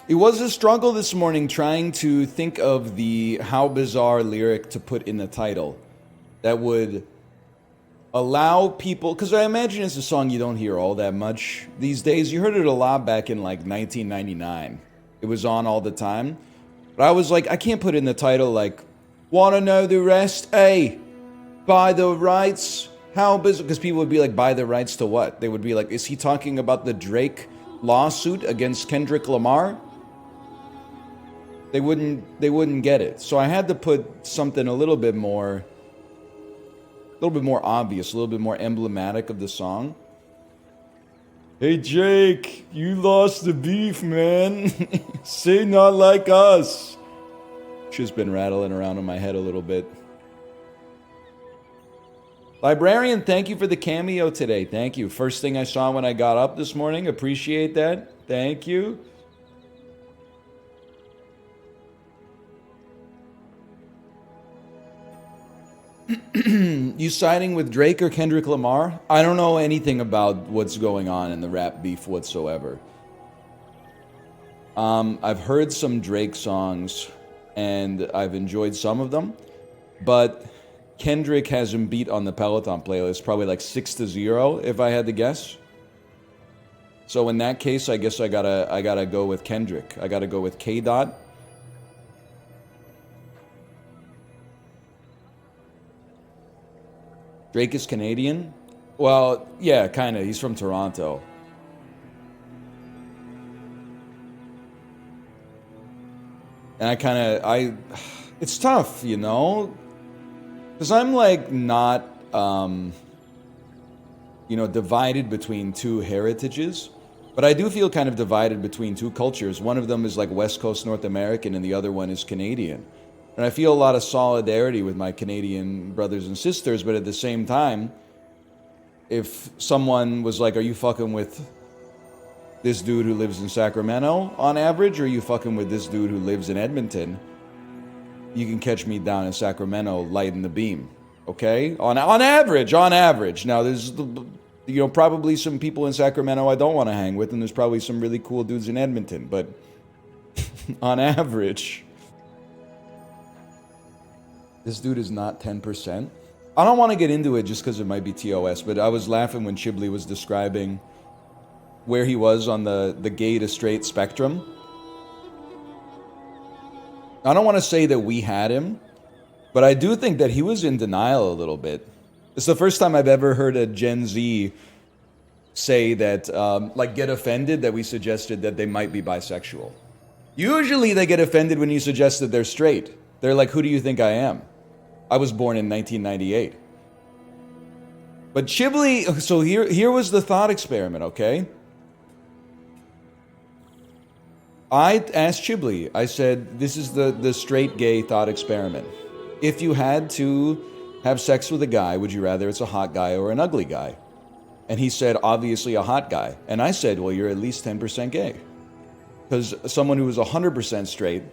It was a struggle this morning trying to think of the how bizarre lyric to put in the title that would allow people, because I imagine it's a song you don't hear all that much these days. You heard it a lot back in like 1999. It was on all the time. But I was like, I can't put in the title like, wanna know the rest? Hey, buy the rights? How bizarre? Because people would be like, buy the rights to what? They would be like, is he talking about the Drake lawsuit against Kendrick Lamar? They wouldn't get it. So I had to put something a little bit more obvious, a little bit more emblematic of the song. Hey Jake, you lost the beef, man. Say not like us. Just been rattling around in my head a little bit. Librarian, thank you for the cameo today. Thank you. First thing I saw when I got up this morning. Appreciate that. Thank you. You siding with Drake or Kendrick Lamar? I don't know anything about what's going on in the rap beef whatsoever. I've heard some Drake songs and I've enjoyed some of them, but Kendrick has him beat on the Peloton playlist, probably like 6-0 if I had to guess. So in that case, I guess I gotta go with Kendrick. I gotta go with K Dot. Drake is Canadian? Well, yeah, kind of. He's from Toronto. And it's tough, you know? Because I'm like not, divided between two heritages. But I do feel kind of divided between two cultures. One of them is like West Coast North American and the other one is Canadian. And I feel a lot of solidarity with my Canadian brothers and sisters, but at the same time, if someone was like, are you fucking with this dude who lives in Sacramento on average, or are you fucking with this dude who lives in Edmonton? You can catch me down in Sacramento lighting the beam, okay? On average. Now, there's, probably some people in Sacramento I don't want to hang with, and there's probably some really cool dudes in Edmonton, but on average... This dude is not 10%. I don't want to get into it just because it might be TOS, but I was laughing when Chiblee was describing where he was on the gay to straight spectrum. I don't want to say that we had him, but I do think that he was in denial a little bit. It's the first time I've ever heard a Gen Z say that, get offended that we suggested that they might be bisexual. Usually they get offended when you suggest that they're straight. They're like, who do you think I am? I was born in 1998. But Chiblee, so here was the thought experiment, okay? I asked Chiblee, I said, this is the straight gay thought experiment. If you had to have sex with a guy, would you rather it's a hot guy or an ugly guy? And he said, obviously a hot guy. And I said, well, you're at least 10% gay. Because someone who was 100% straight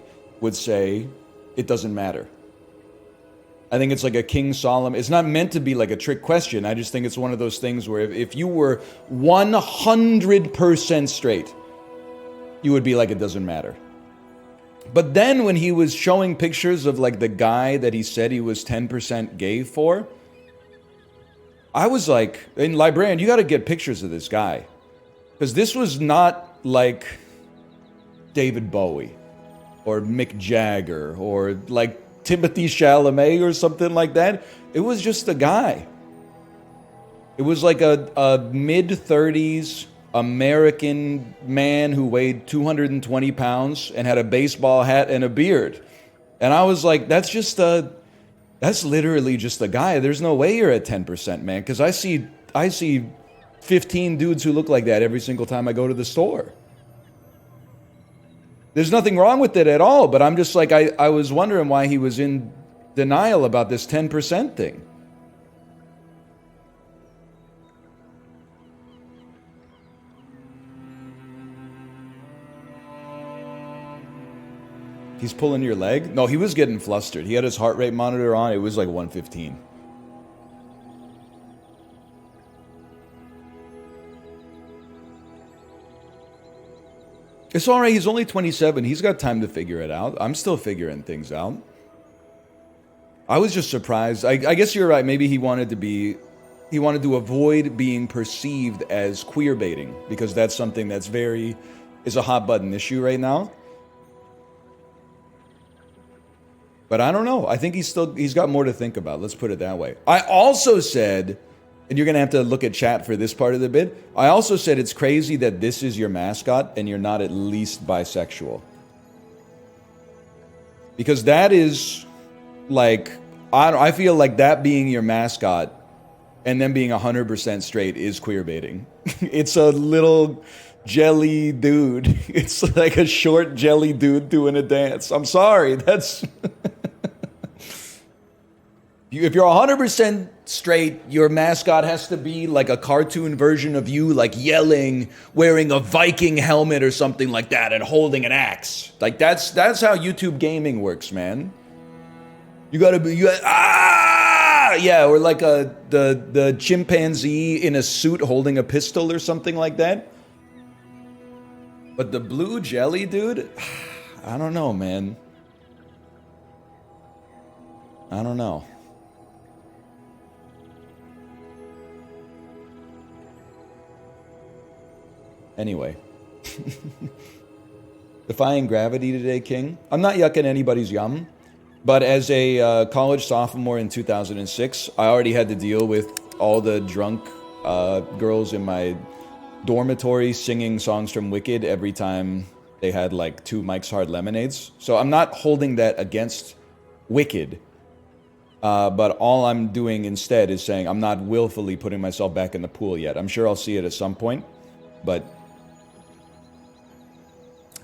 would say, it doesn't matter. I think it's like a King Solomon. It's not meant to be like a trick question. I just think it's one of those things where if you were 100% straight, you would be like, it doesn't matter. But then when he was showing pictures of like the guy that he said he was 10% gay for, I was like, and Librarian, you got to get pictures of this guy. Because this was not like David Bowie or Mick Jagger or like Timothy Chalamet or something like that. It was just a guy. It was like a mid-30s American man who weighed 220 pounds and had a baseball hat and a beard. And I was like, that's literally just a guy. There's no way you're at 10%, man. Because I see 15 dudes who look like that every single time I go to the store. There's nothing wrong with it at all, but I'm just like, I was wondering why he was in denial about this 10% thing. He's pulling your leg? No, he was getting flustered. He had his heart rate monitor on. It was like 115. It's all right. He's only 27. He's got time to figure it out. I'm still figuring things out. I was just surprised. I guess you're right. Maybe he wanted to avoid being perceived as queer baiting, because that's something that's is a hot button issue right now. But I don't know. I think he's got more to think about. Let's put it that way. I also said, and you're going to have to look at chat for this part of the bit. I also said it's crazy that this is your mascot and you're not at least bisexual. Because that is like, I feel like that being your mascot and then being 100% straight is queer baiting. It's a little jelly dude. It's like a short jelly dude doing a dance. I'm sorry. That's... If you're 100% straight, your mascot has to be like a cartoon version of you, like yelling, wearing a Viking helmet or something like that, and holding an axe. Like that's how YouTube gaming works, man. You gotta be yeah, or like the chimpanzee in a suit holding a pistol or something like that. But the blue jelly dude, I don't know, man. I don't know. Anyway. Defying gravity today, King. I'm not yucking anybody's yum, but as a college sophomore in 2006, I already had to deal with all the drunk girls in my dormitory singing songs from Wicked every time they had like 2 Mike's Hard Lemonades. So I'm not holding that against Wicked, but all I'm doing instead is saying I'm not willfully putting myself back in the pool yet. I'm sure I'll see it at some point, but...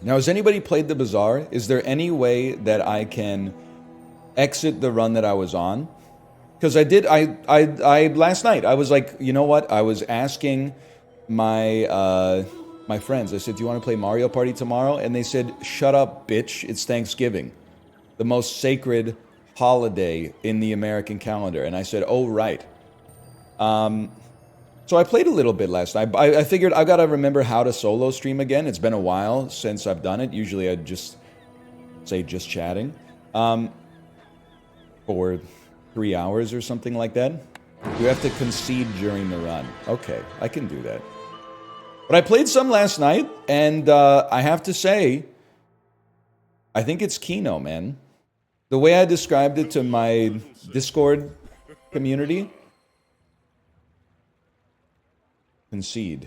Now, has anybody played the Bazaar? Is there any way that I can exit the run that I was on? Because I last night, I was like, you know what? I was asking my my friends, I said, do you want to play Mario Party tomorrow? And they said, shut up, bitch, it's Thanksgiving. The most sacred holiday in the American calendar. And I said, oh, right. So I played a little bit last night. I figured I've got to remember how to solo stream again. It's been a while since I've done it. Usually I'd just say just chatting for 3 hours or something like that. You have to concede during the run. Okay, I can do that. But I played some last night, and I have to say, I think it's Kino, man. The way I described it to my Discord community... concede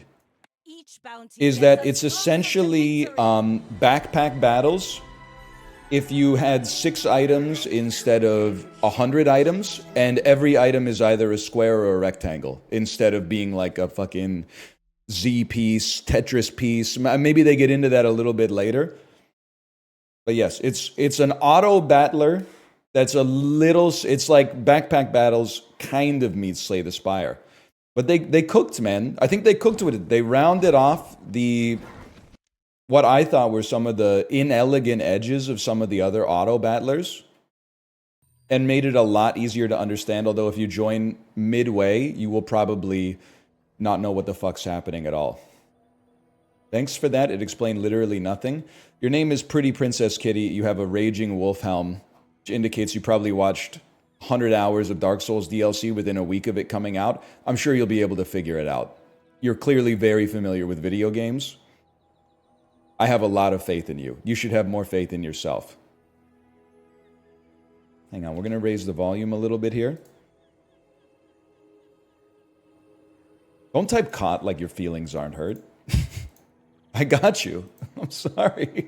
is that it's essentially backpack battles if you had 6 items instead of 100 items, and every item is either a square or a rectangle instead of being like a fucking Z piece, Tetris piece. Maybe they get into that a little bit later, but yes, it's an auto battler that's a little, it's like backpack battles kind of meets Slay the Spire. But they cooked, man. I think they cooked with it. They rounded off what I thought were some of the inelegant edges of some of the other auto battlers and made it a lot easier to understand. Although if you join midway, you will probably not know what the fuck's happening at all. Thanks for that. It explained literally nothing. Your name is Pretty Princess Kitty. You have a raging wolf helm, which indicates you probably watched 100 hours of Dark Souls DLC within a week of it coming out. I'm sure you'll be able to figure it out. You're clearly very familiar with video games. I have a lot of faith in you. You should have more faith in yourself. Hang on, we're going to raise the volume a little bit here. Don't type caught like your feelings aren't hurt. I got you. I'm sorry.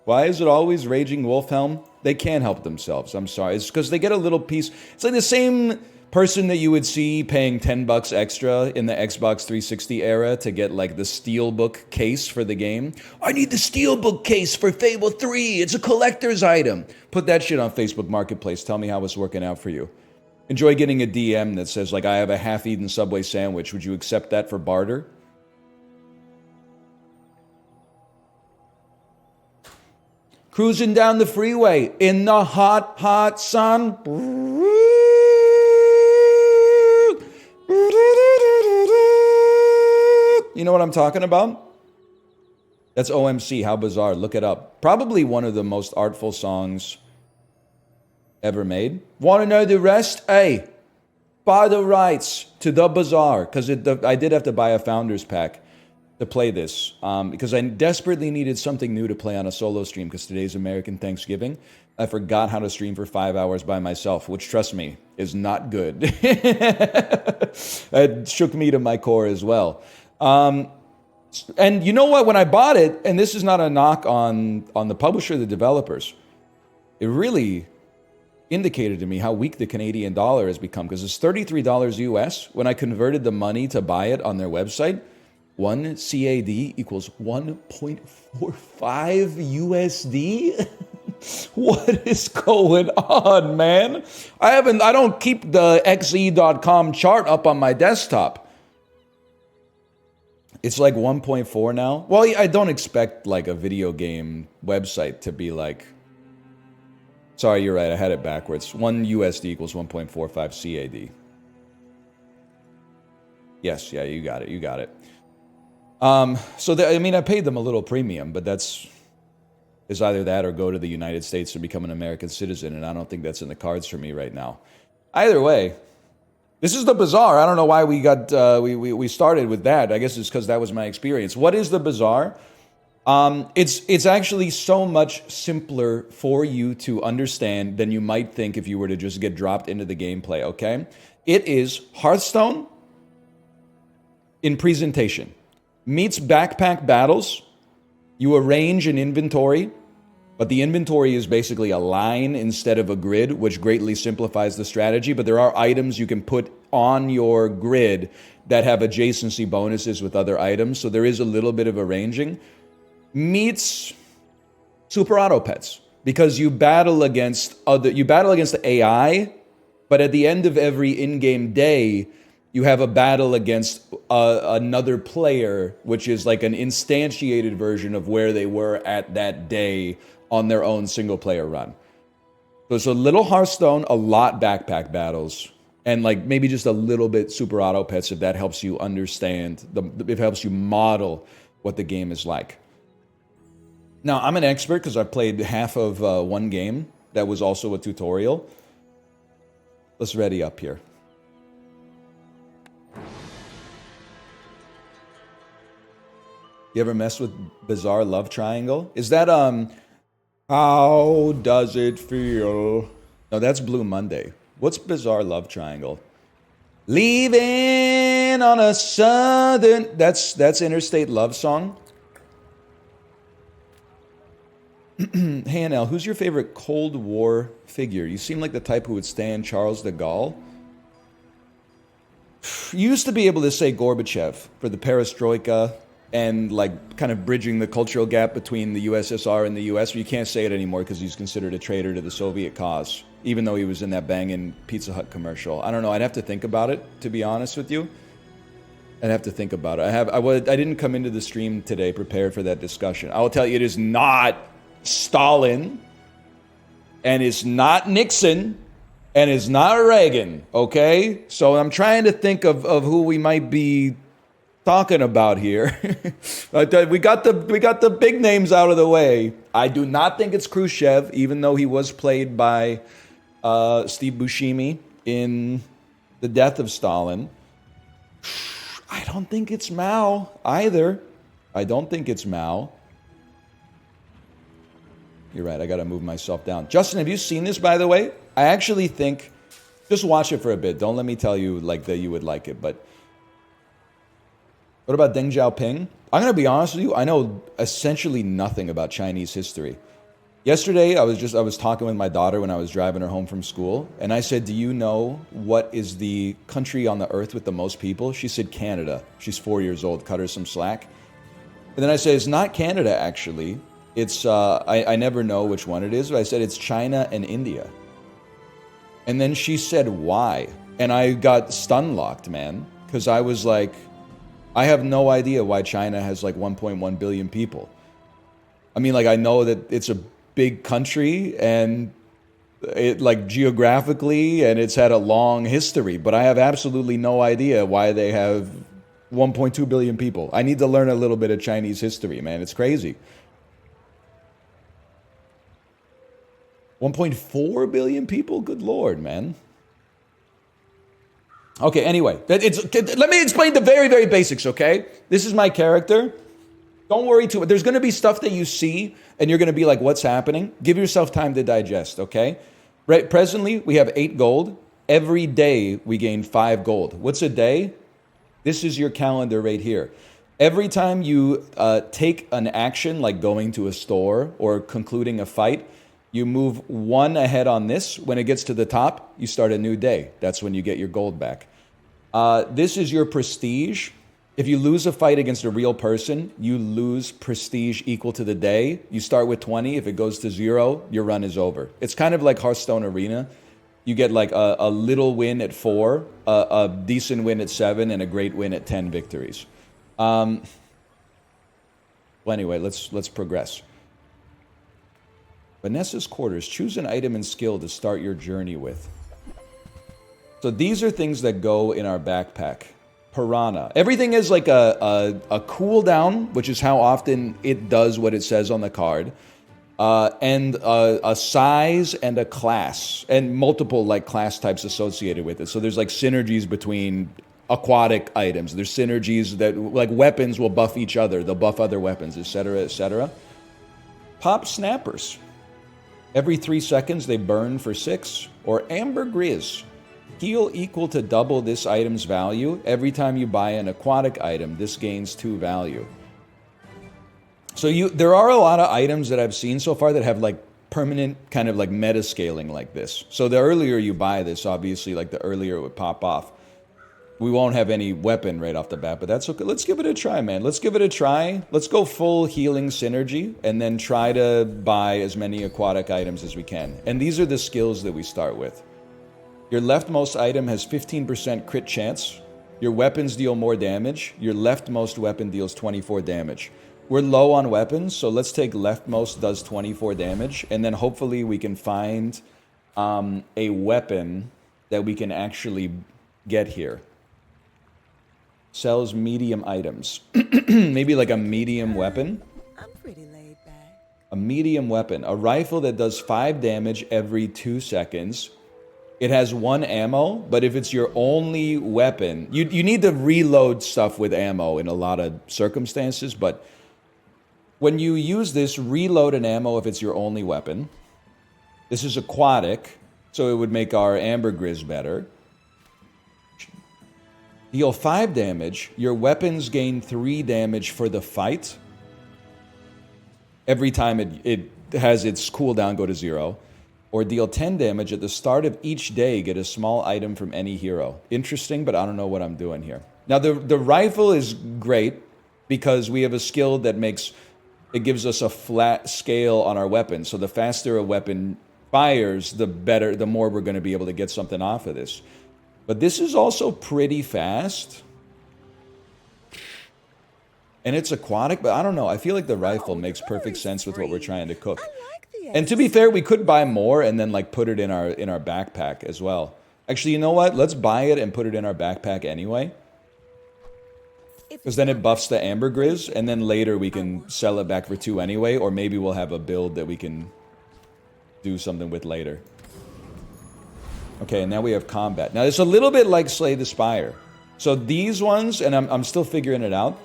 Why is it always Raging Wolfhelm? They can't help themselves. I'm sorry. It's because they get a little piece. It's like the same person that you would see paying $10 extra in the Xbox 360 era to get like the Steelbook case for the game. I need the Steelbook case for Fable 3. It's a collector's item. Put that shit on Facebook Marketplace. Tell me how it's working out for you. Enjoy getting a DM that says like, I have a half-eaten Subway sandwich. Would you accept that for barter? Cruising down the freeway in the hot, hot sun. You know what I'm talking about? That's OMC. How bizarre. Look it up. Probably one of the most artful songs ever made. Want to know the rest? Hey, buy the rights to The Bazaar, because I did have to buy a Founders Pack to play this, because I desperately needed something new to play on a solo stream, because today's American Thanksgiving. I forgot how to stream for 5 hours by myself, which, trust me, is not good. It shook me to my core as well. And you know what? When I bought it, and this is not a knock on the publisher, the developers, it really indicated to me how weak the Canadian dollar has become, because it's $33 US. When I converted the money to buy it on their website, 1 CAD equals 1.45 USD. What is going on, man? I don't keep the xe.com chart up on my desktop. It's like 1.4 now. Well, I don't expect like a video game website to be like, sorry, you're right, I had it backwards. 1 USD equals 1.45 CAD. Yes, yeah, you got it. I paid them a little premium, but is either that or go to the United States and become an American citizen, and I don't think that's in the cards for me right now. Either way, this is The Bazaar. I don't know why we got we started with that. I guess it's because that was my experience. What is The Bazaar? It's actually so much simpler for you to understand than you might think if you were to just get dropped into the gameplay, okay? It is Hearthstone in presentation. Meets backpack battles. You arrange an inventory, but the inventory is basically a line instead of a grid, which greatly simplifies the strategy. But there are items you can put on your grid that have adjacency bonuses with other items, so there is a little bit of arranging. Meets Super Auto Pets, because you battle against the AI, but at the end of every in-game day, you have a battle against another player, which is like an instantiated version of where they were at that day on their own single-player run. So it's a little Hearthstone, a lot backpack battles, and like maybe just a little bit Super Auto Pets, if that helps you understand, if it helps you model what the game is like. Now, I'm an expert because I played half of one game that was also a tutorial. Let's ready up here. You ever mess with Bizarre Love Triangle? Is that, how does it feel? No, that's Blue Monday. What's Bizarre Love Triangle? Leaving on a southern... That's Interstate Love Song. Hey, NL, who's your favorite Cold War figure? You seem like the type who would stand Charles de Gaulle. You used to be able to say Gorbachev for the perestroika and like kind of bridging the cultural gap between the USSR and the US. But you can't say it anymore because he's considered a traitor to the Soviet cause, even though he was in that banging Pizza Hut commercial. I don't know. I'd have to think about it, to be honest with you. I'd have to think about it. I didn't come into the stream today prepared for that discussion. I will tell you, it is not Stalin, and it's not Nixon, and it's not Reagan, okay? So I'm trying to think of who we might be talking about here. we got the big names out of the way. I do not think it's Khrushchev, even though he was played by Steve Buscemi in The Death of Stalin. I don't think it's Mao either. I don't think it's Mao. You're right, I gotta move myself down. Justin, have you seen this, by the way? I actually think, just watch it for a bit. Don't let me tell you like that you would like it, but what about Deng Xiaoping? I'm gonna be honest with you, I know essentially nothing about Chinese history. Yesterday, I was talking with my daughter when I was driving her home from school, and I said, do you know what is the country on the earth with the most people? She said Canada. She's 4 years old, cut her some slack. And then I said, it's not Canada, actually. It's, I never know which one it is, but I said it's China and India. And then she said, why? And I got stun-locked, man, because I was like, I have no idea why China has like 1.1 billion people. I mean, like, I know that it's a big country and it like geographically, and it's had a long history, but I have absolutely no idea why they have 1.2 billion people. I need to learn a little bit of Chinese history, man. It's crazy. 1.4 billion people? Good Lord, man. Okay, anyway, let me explain the very, very basics, okay? This is my character. Don't worry too much. There's going to be stuff that you see, and you're going to be like, what's happening? Give yourself time to digest, okay? Right. Presently, we have 8 gold. Every day, we gain 5 gold. What's a day? This is your calendar right here. Every time you take an action, like going to a store or concluding a fight, you move 1 ahead on this. When it gets to the top, you start a new day. That's when you get your gold back. This is your prestige. If you lose a fight against a real person, you lose prestige equal to the day. You start with 20. If it goes to 0, your run is over. It's kind of like Hearthstone Arena. You get like a little win at 4, a decent win at 7, and a great win at 10 victories. Well, anyway, let's progress. Vanessa's Quarters. Choose an item and skill to start your journey with. So these are things that go in our backpack. Piranha. Everything is like a cooldown, which is how often it does what it says on the card. And a size and a class. And multiple like class types associated with it. So there's like synergies between aquatic items. There's synergies that like weapons will buff each other. They'll buff other weapons, etc., etc. Pop snappers. Every 3 seconds they burn for 6. Or ambergris. Heal equal to double this item's value. Every time you buy an aquatic item, this gains 2 value. So there are a lot of items that I've seen so far that have like permanent kind of like meta scaling like this. So the earlier you buy this, obviously, like the earlier it would pop off. We won't have any weapon right off the bat, but that's okay. Let's give it a try, man. Let's give it a try. Let's go full healing synergy and then try to buy as many aquatic items as we can. And these are the skills that we start with. Your leftmost item has 15% crit chance. Your weapons deal more damage. Your leftmost weapon deals 24 damage. We're low on weapons, so let's take leftmost does 24 damage, and then hopefully we can find a weapon that we can actually get here. Sells medium items. Maybe like a medium weapon. I'm pretty laid back. A medium weapon. A rifle that does 5 damage every 2 seconds. It has 1 ammo, but if it's your only weapon, you need to reload stuff with ammo in a lot of circumstances, but when you use this, reload an ammo if it's your only weapon. This is aquatic, so it would make our ambergris better. Deal 5 damage. Your weapons gain 3 damage for the fight. Every time it has its cooldown go to 0. Or deal 10 damage at the start of each day. Get a small item from any hero. Interesting, but I don't know what I'm doing here. Now, the rifle is great because we have a skill that it gives us a flat scale on our weapon. So the faster a weapon fires, the better, the more we're going to be able to get something off of this. But this is also pretty fast. And it's aquatic, but I don't know. I feel like the rifle makes perfect sense with what we're trying to cook. And to be fair, we could buy more and then like put it in our backpack as well. Actually, you know what? Let's buy it and put it in our backpack anyway. Because then it buffs the ambergris, and then later we can sell it back for 2 anyway, or maybe we'll have a build that we can do something with later. Okay, and now we have combat. Now it's a little bit like Slay the Spire. So these ones, and I'm still figuring it out.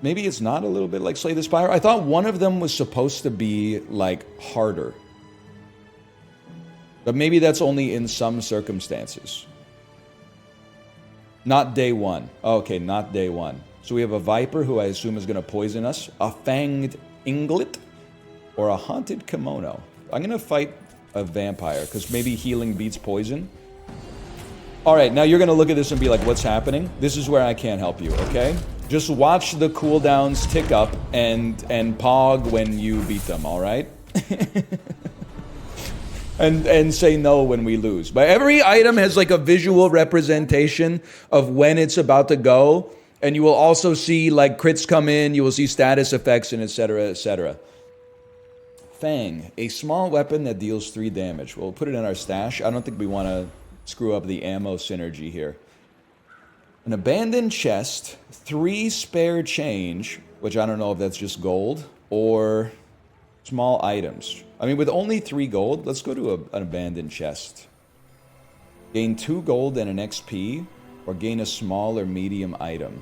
Maybe it's not a little bit like Slay the Spire. I thought one of them was supposed to be like harder. But maybe that's only in some circumstances. Not day 1. Okay, not day 1. So we have a Viper who I assume is going to poison us. A Fanged Inglet. Or a Haunted Kimono. I'm going to fight a Vampire because maybe healing beats poison. Alright, now you're going to look at this and be like, what's happening? This is where I can't help you, okay? Just watch the cooldowns tick up and pog when you beat them, alright? and say no when we lose. But every item has like a visual representation of when it's about to go. And you will also see like crits come in, you will see status effects, and etc., etc. Fang, a small weapon that deals 3 damage. We'll put it in our stash. I don't think we want to screw up the ammo synergy here. An abandoned chest, 3 spare change, which I don't know if that's just gold, or small items. I mean, with only 3 gold, let's go to an abandoned chest. Gain 2 gold and an XP, or gain a small or medium item.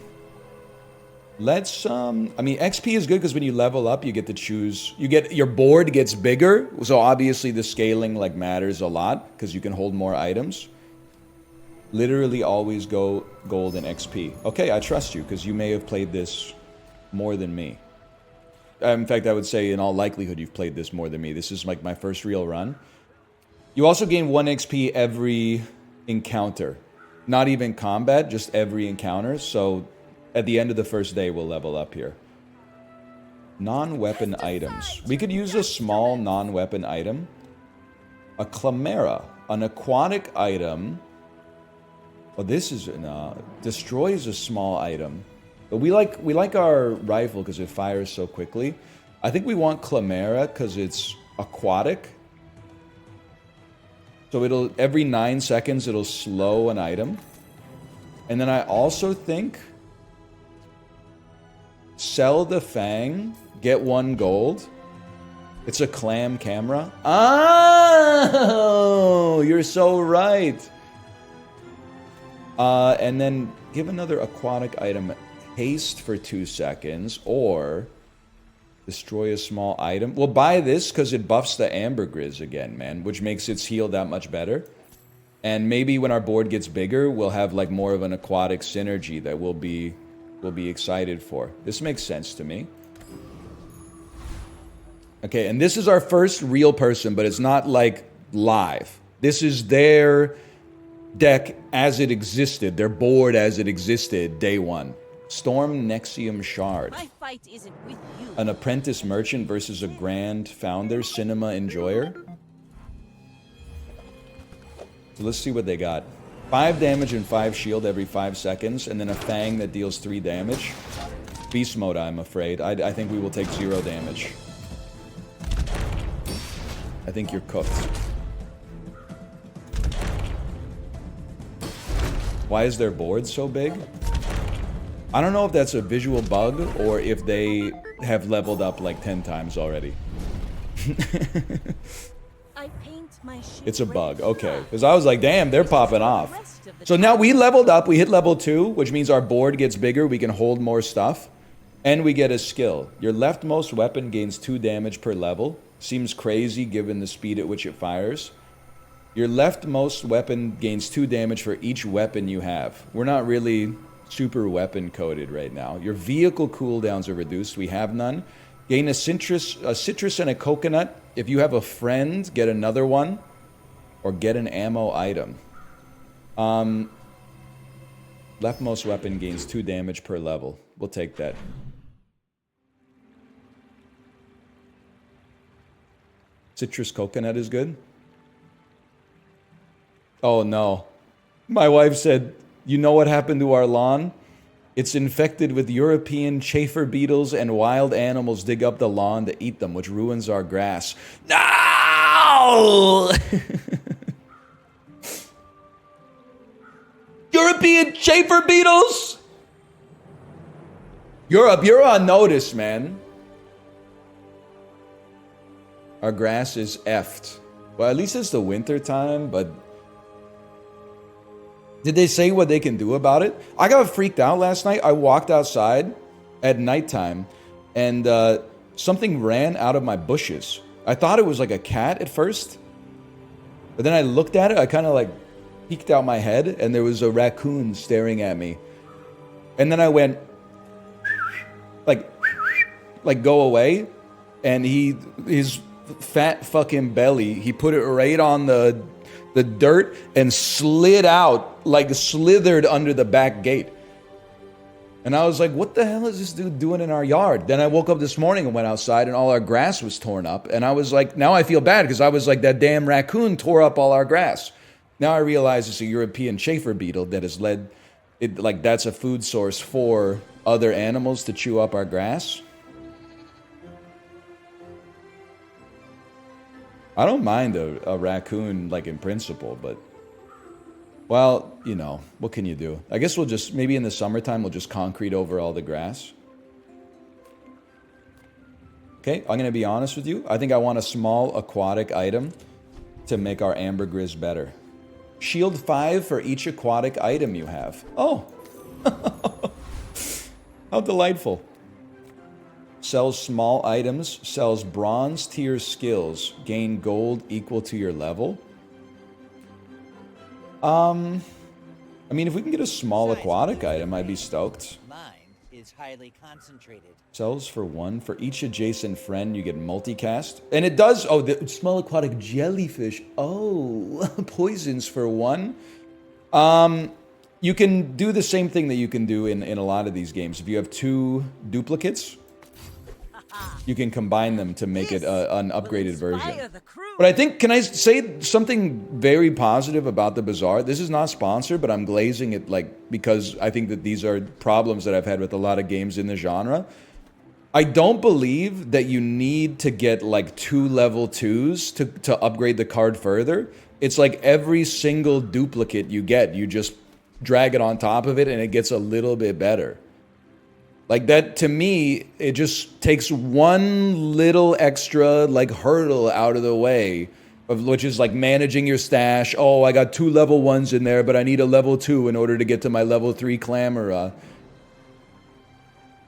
Let's, I mean, XP is good because when you level up, you get to choose, your board gets bigger, so obviously the scaling, like, matters a lot, because you can hold more items. Literally always go gold and XP. Okay, I trust you, because you may have played this more than me. In fact, I would say in all likelihood you've played this more than me. This is like my first real run. You also gain 1 XP every encounter. Not even combat, just every encounter. So at the end of the first day, we'll level up here. Non-weapon items. We could use a small non-weapon item. A chimera, an aquatic item. Oh, this is destroys a small item. But we like our rifle because it fires so quickly. I think we want chimera because it's aquatic. So it'll every 9 seconds it'll slow an item. And then I also think sell the fang, get 1 gold. It's a clam camera. Oh, you're so right. And then give another aquatic item haste for 2 seconds, or destroy a small item. We'll buy this because it buffs the ambergris again, man, which makes its heal that much better. And maybe when our board gets bigger, we'll have like more of an aquatic synergy that we'll be excited for. This makes sense to me. Okay, and this is our first real person, but it's not like live. This is their deck as it existed, their board as it existed, day 1. Storm Nexium Shard. My fight isn't with you. An apprentice merchant versus a grand founder, cinema enjoyer. So let's see what they got. 5 damage and 5 shield every 5 seconds, and then a fang that deals 3 damage. Beast mode, I'm afraid. I think we will take 0 damage. I think you're cooked. Why is their board so big? I don't know if that's a visual bug or if they have leveled up like 10 times already. I paint my It's a bug, okay. Because I was like, damn, they're popping off. So now we leveled up, we hit level 2, which means our board gets bigger, we can hold more stuff, and we get a skill. Your leftmost weapon gains 2 damage per level. Seems crazy given the speed at which it fires. Your leftmost weapon gains 2 damage for each weapon you have. We're not really super weapon coded right now. Your vehicle cooldowns are reduced. We have none. Gain a citrus and a coconut. If you have a friend, get another one. Or get an ammo item. Leftmost weapon gains 2 damage per level. We'll take that. Citrus coconut is good. Oh no. My wife said, you know what happened to our lawn? It's infected with European chafer beetles and wild animals dig up the lawn to eat them, which ruins our grass. No! European chafer beetles? Europe, you're on notice, man. Our grass is effed. Well, at least it's the winter time, but did they say what they can do about it? I got freaked out last night. I walked outside at nighttime, and something ran out of my bushes. I thought it was like a cat at first, but then I looked at it. I kind of like peeked out my head, and there was a raccoon staring at me. And then I went, like go away, and his fat fucking belly, he put it right on the dirt and slid out, like slithered under the back gate. And I was like, what the hell is this dude doing in our yard? Then I woke up this morning and went outside and all our grass was torn up. And I was like, now I feel bad because I was like, that damn raccoon tore up all our grass. Now I realize it's a European chafer beetle that has led it, like that's a food source for other animals to chew up our grass. I don't mind a raccoon, like in principle, but Well, you know, what can you do? I guess we'll just, maybe in the summertime, we'll just concrete over all the grass. Okay, I'm going to be honest with you. I think I want a small aquatic item to make our ambergris better. Shield 5 for each aquatic item you have. Oh! How delightful. Sells small items, sells bronze tier skills, gain gold equal to your level. I mean, if we can get a small aquatic item, I'd be stoked. Mine is highly concentrated. Sells for 1. For each adjacent friend, you get multicast. And it does... Oh, the small aquatic jellyfish. Oh, poisons for 1. You can do the same thing that you can do in a lot of these games. If you have 2 duplicates, you can combine them to make it an upgraded version. But I think, can I say something very positive about the Bazaar? This is not sponsored, but I'm glazing it like because I think that these are problems that I've had with a lot of games in the genre. I don't believe that you need to get like 2 level 2s to upgrade the card further. It's like every single duplicate you get, you just drag it on top of it and it gets a little bit better. Like that, to me, it just takes one little extra like hurdle out of the way, which is like managing your stash. Oh, I got 2 level 1s in there, but I need a level 2 in order to get to my level 3 Clamora.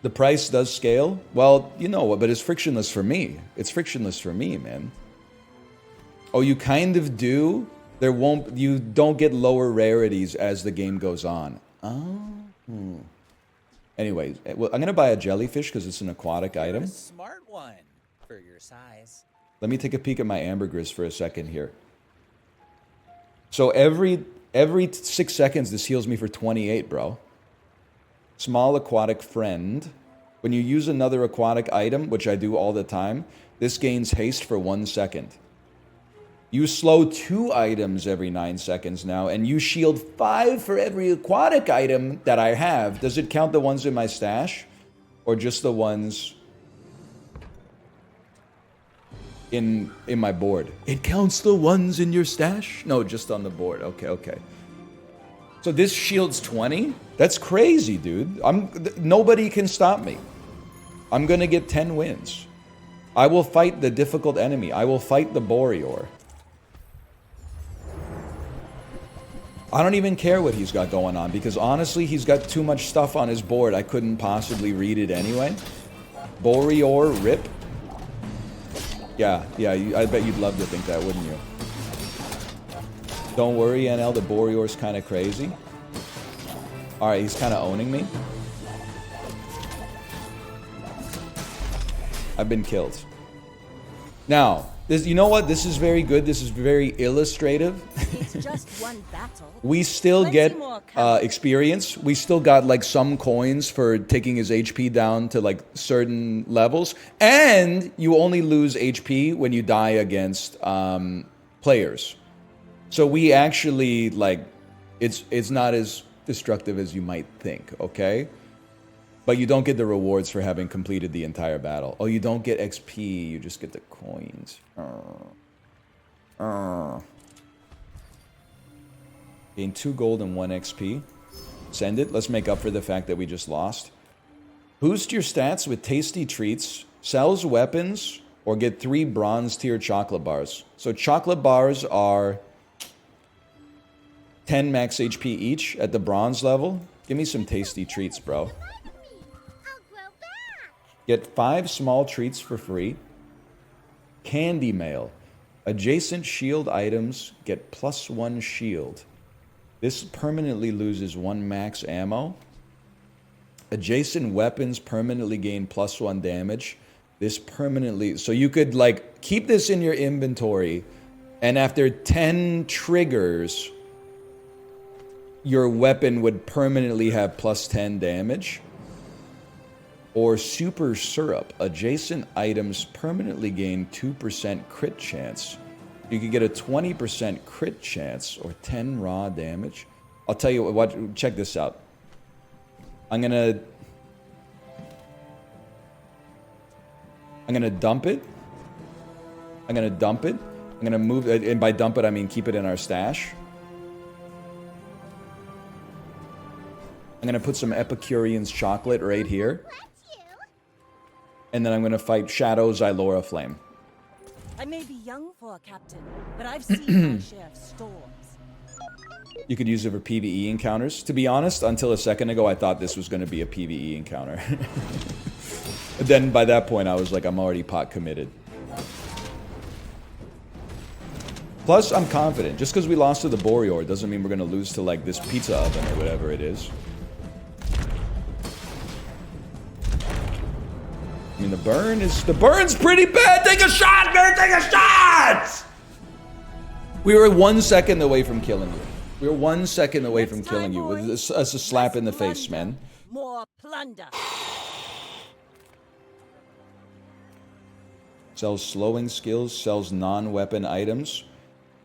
The price does scale. Well, you know what, but it's frictionless for me. It's frictionless for me, man. Oh, you kind of do? You don't get lower rarities as the game goes on. Oh. Anyways, well, I'm going to buy a jellyfish because it's an aquatic item. A smart one for your size. Let me take a peek at my ambergris for a second here. So every 6 seconds, this heals me for 28, bro. Small aquatic friend. When you use another aquatic item, which I do all the time, this gains haste for 1 second. You slow 2 items every 9 seconds now, and you shield 5 for every aquatic item that I have. Does it count the ones in my stash? Or just the ones in my board? It counts the ones in your stash? No, just on the board. Okay. So this shields 20? That's crazy, dude. Nobody can stop me. I'm gonna get 10 wins. I will fight the difficult enemy. I will fight the Boreor. I don't even care what he's got going on, because honestly, he's got too much stuff on his board. I couldn't possibly read it anyway. Boreor rip. Yeah, I bet you'd love to think that, wouldn't you? Don't worry, NL, the Boreor's kind of crazy. Alright, he's kind of owning me. I've been killed. Now, you know what? This is very good. This is very illustrative. It's just one battle. We still get experience. We still got like some coins for taking his HP down to like certain levels. And you only lose HP when you die against players. So we actually like, it's not as destructive as you might think, okay? But you don't get the rewards for having completed the entire battle. Oh, you don't get XP, you just get the coins. Gain 2 gold and 1 XP. Send it. Let's make up for the fact that we just lost. Boost your stats with tasty treats, sells weapons, or get 3 bronze tier chocolate bars. So chocolate bars are 10 max HP each at the bronze level. Give me some tasty treats, bro. Get 5 small treats for free. Candy mail. Adjacent shield items get +1 shield. This permanently loses 1 max ammo. Adjacent weapons permanently gain +1 damage. This permanently... So you could, like, keep this in your inventory, and after 10 triggers, your weapon would permanently have +10 damage. Or super syrup. Adjacent items permanently gain 2% crit chance. You could get a 20% crit chance or 10 raw damage. I'll tell you what, check this out. I'm gonna dump it. I'm gonna move it, and by dump it I mean keep it in our stash. I'm going to put some Epicurean's chocolate right here. And then I'm going to fight Shadow Xylora Flame. I may be young for a captain, but I've seen my share of storms. You could use it for PvE encounters. To be honest, until a second ago, I thought this was going to be a PvE encounter. Then by that point, I was like, I'm already pot committed. Plus, I'm confident. Just because we lost to the Boreor doesn't mean we're going to lose to, like, this pizza oven or whatever it is. I mean, the burn's pretty bad! Take a shot, man! Take a shot! We were 1 second away from killing you. We were 1 second away from killing you with a slap in the face, man. More plunder. Sells slowing skills, sells non-weapon items.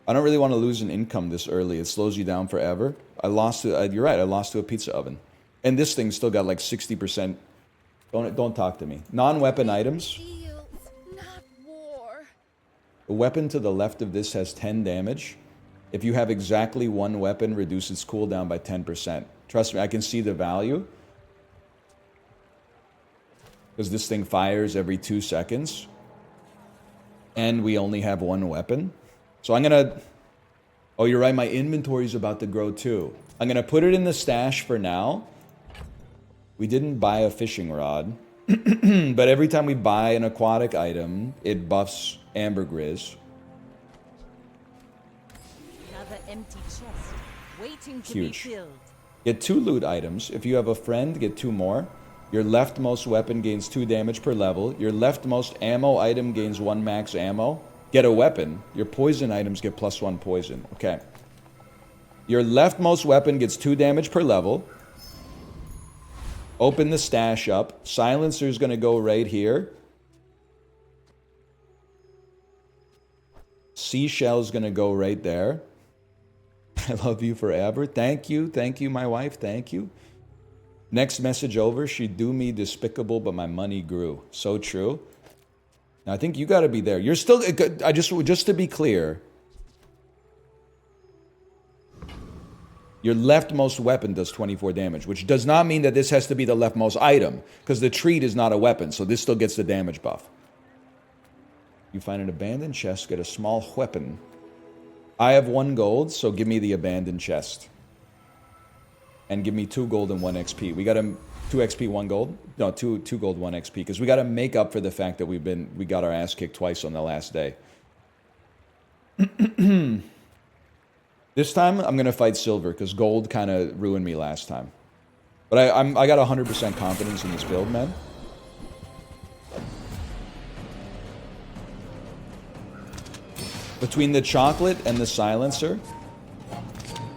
I don't really want to lose an income this early. It slows you down forever. I lost to, you're right, I lost to a pizza oven. And this thing still got like 60%. Don't talk to me. Non-weapon items. Feels not war. The weapon to the left of this has 10 damage. If you have exactly one weapon, reduce its cooldown by 10%. Trust me, I can see the value. Because this thing fires every 2 seconds. And we only have one weapon. So I'm going to... Oh, you're right, my inventory's about to grow too. I'm going to put it in the stash for now. We didn't buy a fishing rod. But every time we buy an aquatic item, it buffs ambergris. Another empty chest, waiting to Huge. be filled. Get 2 loot items. If you have a friend, get 2 more. Your leftmost weapon gains 2 damage per level. Your leftmost ammo item gains 1 max ammo. Get a weapon. Your poison items get +1 poison. Okay. Your leftmost weapon gets 2 damage per level. Open the stash up. Silencer's going to go right here. Seashell's going to go right there. I love you forever. Thank you. Thank you, my wife. Thank you. Next message over. She do me despicable, but my money grew. So true. Now, I think you got to be there. You're still... just to be clear. Your leftmost weapon does 24 damage, which does not mean that this has to be the leftmost item, because the treat is not a weapon, so this still gets the damage buff. You find an abandoned chest, get a small weapon. I have 1 gold, so give me the abandoned chest. And give me 2 gold and 1 XP. We got to 2 XP, 1 gold? No, 2 gold, 1 XP, because we got to make up for the fact that we got our ass kicked twice on the last day. This time, I'm going to fight silver, because gold kind of ruined me last time. But I got 100% confidence in this build, man. Between the chocolate and the silencer,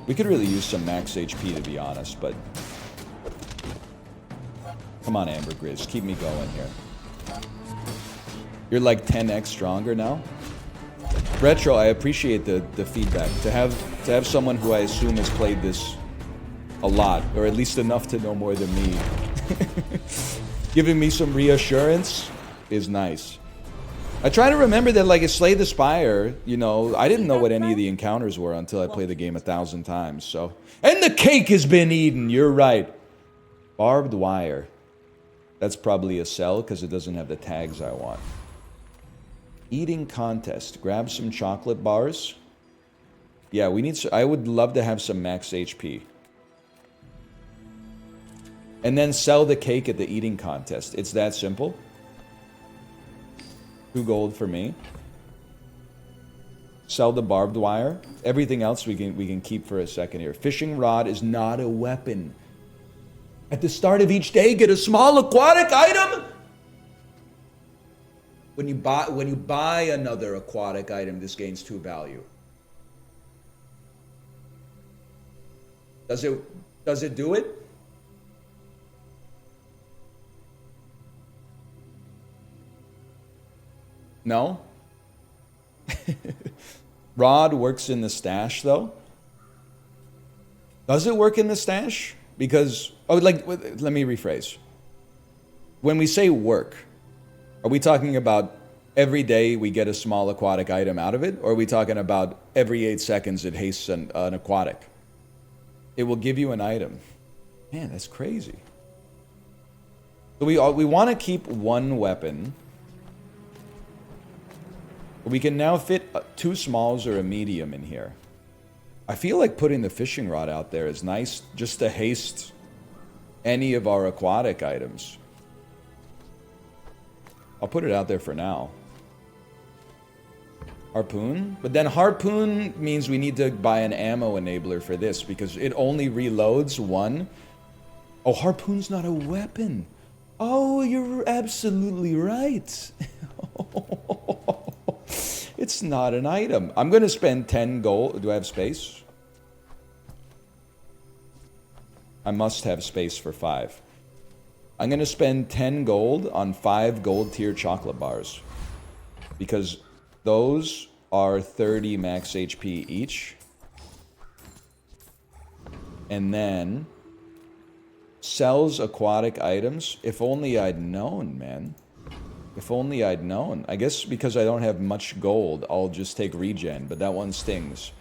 we could really use some max HP, to be honest, but... Come on, ambergris, keep me going here. You're like 10x stronger now? Retro, I appreciate the feedback. To have someone who I assume has played this a lot, or at least enough to know more than me, giving me some reassurance is nice. I try to remember that, like, Slay the Spire, you know, I didn't know what any of the encounters were until I played the game 1,000 times, so... And the cake has been eaten, you're right. Barbed wire. That's probably a sell, because it doesn't have the tags I want. Eating contest. Grab some chocolate bars. Yeah, we need... I would love to have some max HP. And then sell the cake at the eating contest. It's that simple. 2 gold for me. Sell the barbed wire. Everything else we can keep for a second here. Fishing rod is not a weapon. At the start of each day, get a small aquatic item. When you buy another aquatic item, this gains 2 value. Does it do it? No? Rod works in the stash, though. Does it work in the stash? Because, oh, like, let me rephrase. When we say work, are we talking about every day we get a small aquatic item out of it? Or are we talking about every 8 seconds it hastes an aquatic? It will give you an item. Man, that's crazy. So we want to keep one weapon. We can now fit 2 smalls or a medium in here. I feel like putting the fishing rod out there is nice just to haste any of our aquatic items. I'll put it out there for now. Harpoon? But then harpoon means we need to buy an ammo enabler for this because it only reloads 1. Oh, harpoon's not a weapon. Oh, you're absolutely right. It's not an item. I'm going to spend 10 gold. Do I have space? I must have space for 5. I'm going to spend 10 gold on 5 gold tier chocolate bars. Because those are 30 max HP each. And then sells aquatic items. If only I'd known, man. If only I'd known. I guess because I don't have much gold, I'll just take regen, but that one stings.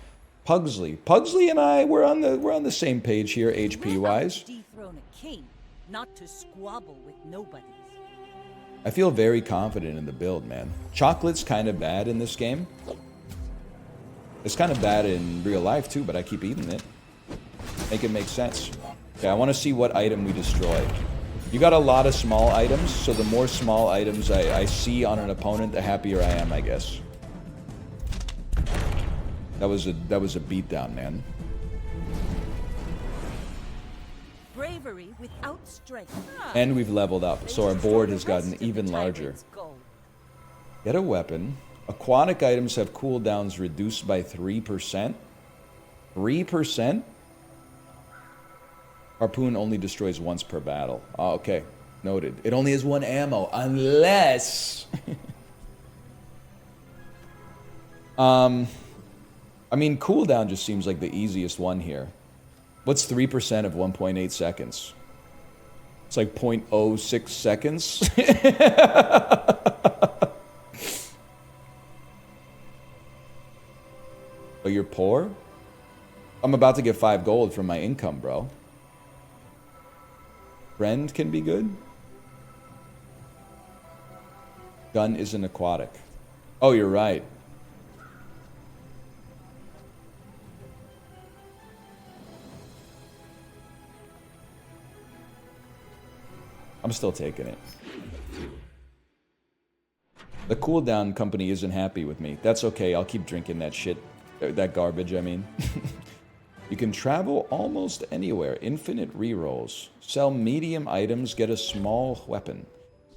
Pugsley. Pugsley and I, we're on the same page here, HP wise. Dethrone a king, not to squabble with nobodies. I feel very confident in the build, man. Chocolate's kind of bad in this game. It's kind of bad in real life too, but I keep eating it. Make it make sense. Okay, I want to see what item we destroy. You got a lot of small items, so the more small items I see on an opponent, the happier I am, I guess. That was a beatdown, man. Bravery without strength. And we've leveled up, so our board has gotten even larger. Get a weapon. Aquatic items have cooldowns reduced by 3%. 3%? Harpoon only destroys once per battle. Oh, okay. Noted. It only has 1 ammo, unless... I mean, cooldown just seems like the easiest one here. What's 3% of 1.8 seconds? It's like 0.06 seconds. Oh, you're poor? I'm about to get 5 gold from my income, bro. Friend can be good. Gun isn't aquatic. Oh, you're right. I'm still taking it. The cooldown company isn't happy with me. That's okay. I'll keep drinking that shit. That garbage, I mean. You can travel almost anywhere. Infinite rerolls. Sell medium items. Get a small weapon.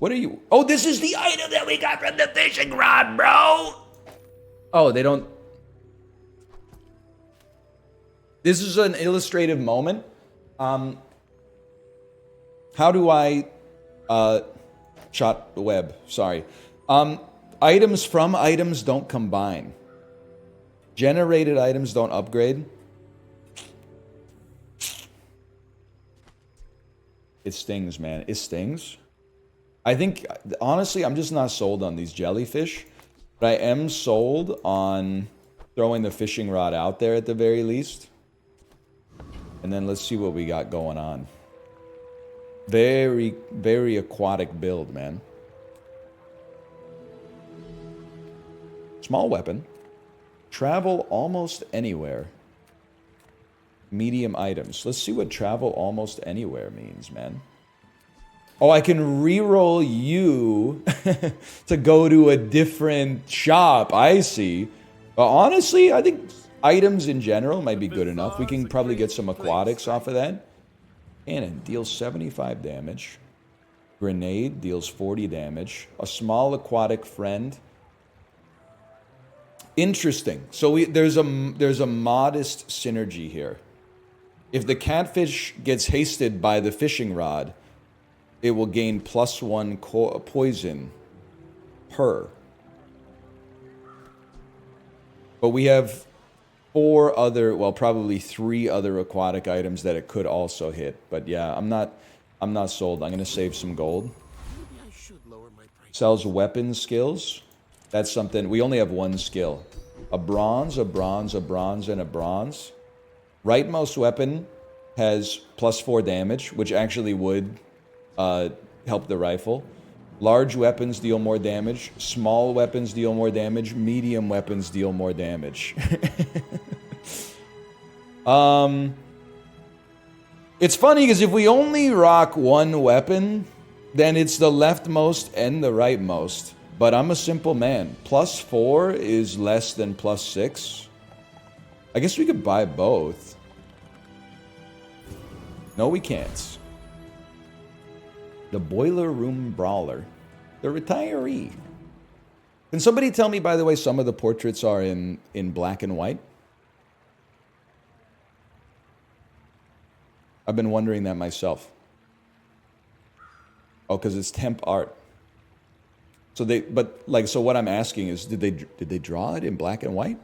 What are you... Oh, this is the item that we got from the fishing rod, bro! Oh, they don't... This is an illustrative moment. How do I... shot the web. Sorry. Items from items don't combine. Generated items don't upgrade. It stings, man. It stings. I think, honestly, I'm just not sold on these jellyfish. But I am sold on throwing the fishing rod out there at the very least. And then let's see what we got going on. Very, very aquatic build, man. Small weapon. Travel almost anywhere. Medium items. Let's see what travel almost anywhere means, man. Oh, I can reroll you to go to a different shop. I see. But honestly, I think items in general might be good enough. We can probably get some aquatics off of that. Cannon deals 75 damage. Grenade deals 40 damage. A small aquatic friend. Interesting. So there's a modest synergy here. If the catfish gets hasted by the fishing rod, it will gain +1 poison per. But we have 4 other, well, probably 3 other aquatic items that it could also hit. But yeah, I'm not sold. I'm gonna save some gold. Sells weapon skills. That's something. We only have 1 skill. A bronze, a bronze, a bronze, and a bronze. Rightmost weapon has +4 damage, which actually would help the rifle. Large weapons deal more damage. Small weapons deal more damage. Medium weapons deal more damage. It's funny because if we only rock one weapon, then it's the leftmost and the rightmost. But I'm a simple man. +4 is less than +6. I guess we could buy both. No, we can't. The Boiler Room Brawler. The Retiree. Can somebody tell me, by the way, some of the portraits are in black and white? I've been wondering that myself. Oh, because it's temp art. So so what I'm asking is, did they draw it in black and white?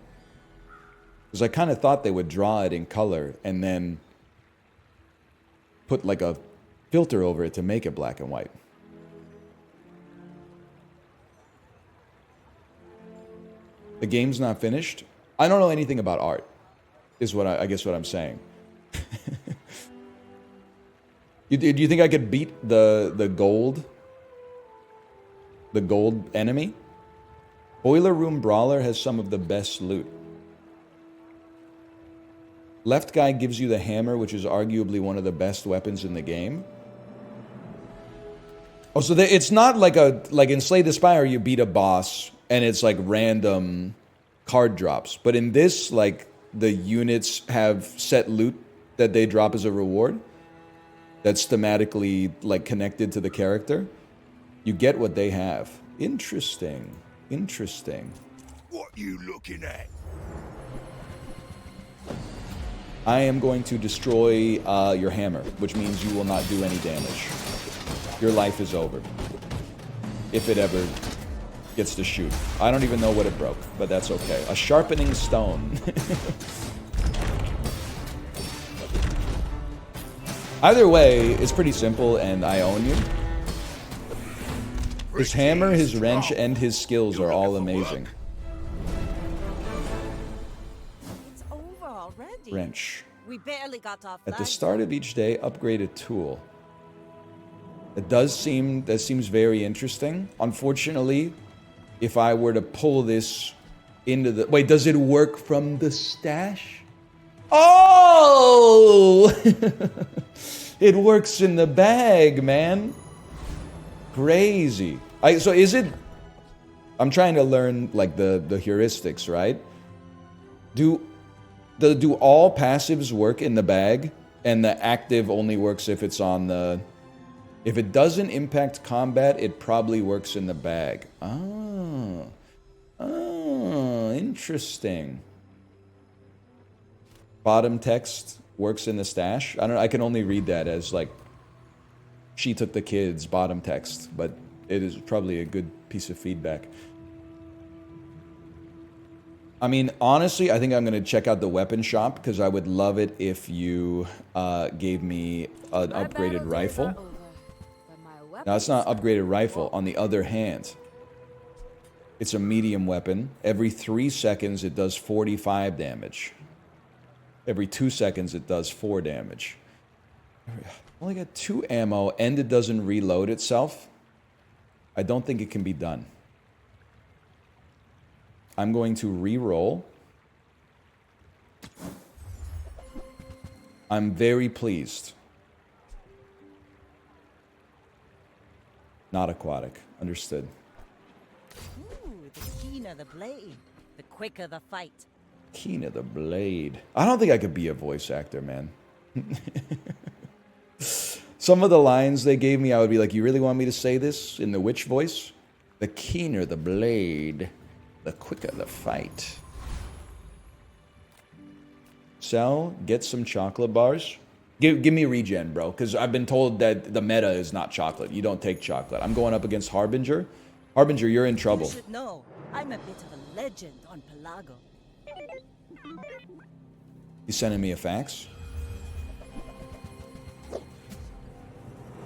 Because I kind of thought they would draw it in color and then put like a filter over it to make it black and white. The game's not finished. I don't know anything about art, is what I guess what I'm saying. Do you think I could beat the gold enemy? Boiler Room Brawler has some of the best loot. Left guy gives you the hammer, which is arguably one of the best weapons in the game. Oh, so it's not like in Slay the Spire, you beat a boss and it's like random card drops. But in this, like, the units have set loot that they drop as a reward that's thematically like connected to the character. You get what they have. Interesting. Interesting. What you looking at? I am going to destroy your hammer, which means you will not do any damage. Your life is over. If it ever gets to shoot. I don't even know what it broke, but that's okay. A sharpening stone. Either way, it's pretty simple, and I own you. His hammer, his wrench, and his skills are all amazing. It's over already. Wrench. We barely got off At the last start of each day, upgrade a tool. That seems very interesting. Unfortunately, if I were to pull this into the... Wait, does it work from the stash? Oh! It works in the bag, man. Crazy. So is it... I'm trying to learn, like, the heuristics, right? Do all passives work in the bag? And the active only works if it's on the... If it doesn't impact combat, it probably works in the bag. Oh, interesting. Bottom text works in the stash. I can only read that as like, she took the kids, bottom text, but it is probably a good piece of feedback. I mean, honestly, I think I'm going to check out the weapon shop because I would love it if you gave me an upgraded rifle. Now, it's not an upgraded rifle. On the other hand, it's a medium weapon. Every 3 seconds, it does 45 damage. Every 2 seconds, it does 4 damage. Only got 2 ammo, and it doesn't reload itself. I don't think it can be done. I'm going to re-roll. I'm very pleased. Not aquatic. Understood. Ooh, the keener the blade, the quicker the fight. Keen of the blade. I don't think I could be a voice actor, man. Some of the lines they gave me, I would be like, you really want me to say this in the witch voice? The keener the blade, the quicker the fight. Sell, get some chocolate bars. Give me regen, bro, because I've been told that the meta is not chocolate. You don't take chocolate. I'm going up against Harbinger. Harbinger, you're in trouble. You should know, I'm a bit of a legend on Pelago. You sending me a fax?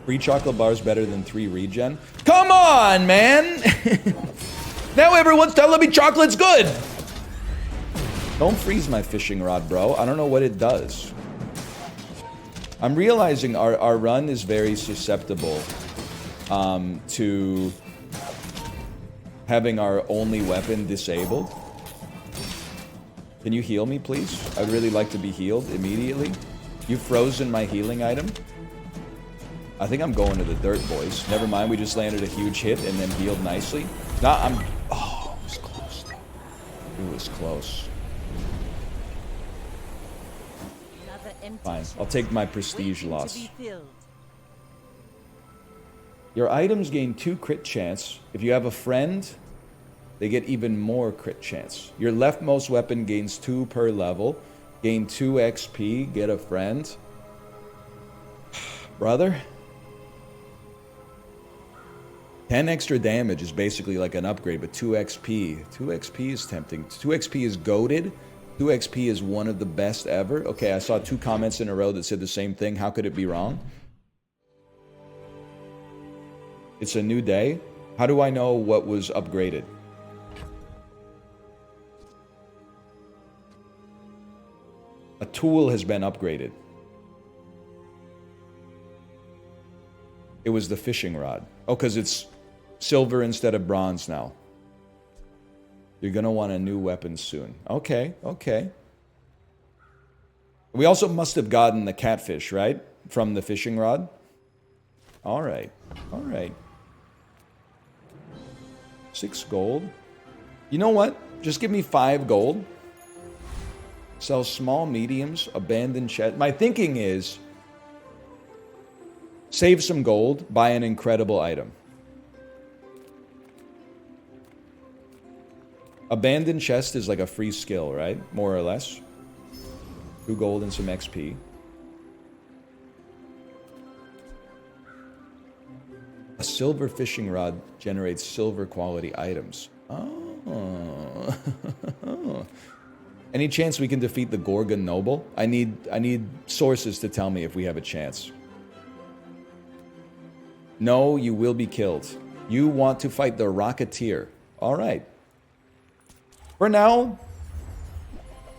Free chocolate bars better than 3 regen? Come on, man! Now everyone's telling me chocolate's good! Don't freeze my fishing rod, bro. I don't know what it does. I'm realizing our run is very susceptible to having our only weapon disabled. Can you heal me, please? I'd really like to be healed immediately. You've frozen my healing item. I think I'm going to the dirt, boys. Never mind, we just landed a huge hit and then healed nicely. Nah, I'm... Oh, it was close. It was close. Fine, I'll take my prestige loss. Your items gain 2 crit chance. If you have a friend, they get even more crit chance. Your leftmost weapon gains 2 per level. Gain 2 XP, get a friend. Brother? 10 extra damage is basically like an upgrade, but 2 XP. 2 XP is tempting. 2 XP is goated. 2 XP is one of the best ever. Okay, I saw 2 comments in a row that said the same thing. How could it be wrong? It's a new day. How do I know what was upgraded? A tool has been upgraded. It was the fishing rod. Oh, because it's silver instead of bronze now. You're going to want a new weapon soon. Okay, okay. We also must have gotten the catfish, right? From the fishing rod. All right, all right. 6 gold. You know what? Just give me 5 gold. Sell small, mediums, abandoned chest. My thinking is save some gold, buy an incredible item. Abandoned chest is like a free skill, right? More or less. 2 gold and some XP. A silver fishing rod generates silver quality items. Oh. Any chance we can defeat the Gorgon Noble? I need sources to tell me if we have a chance. No, you will be killed. You want to fight the Rocketeer. All right. For now,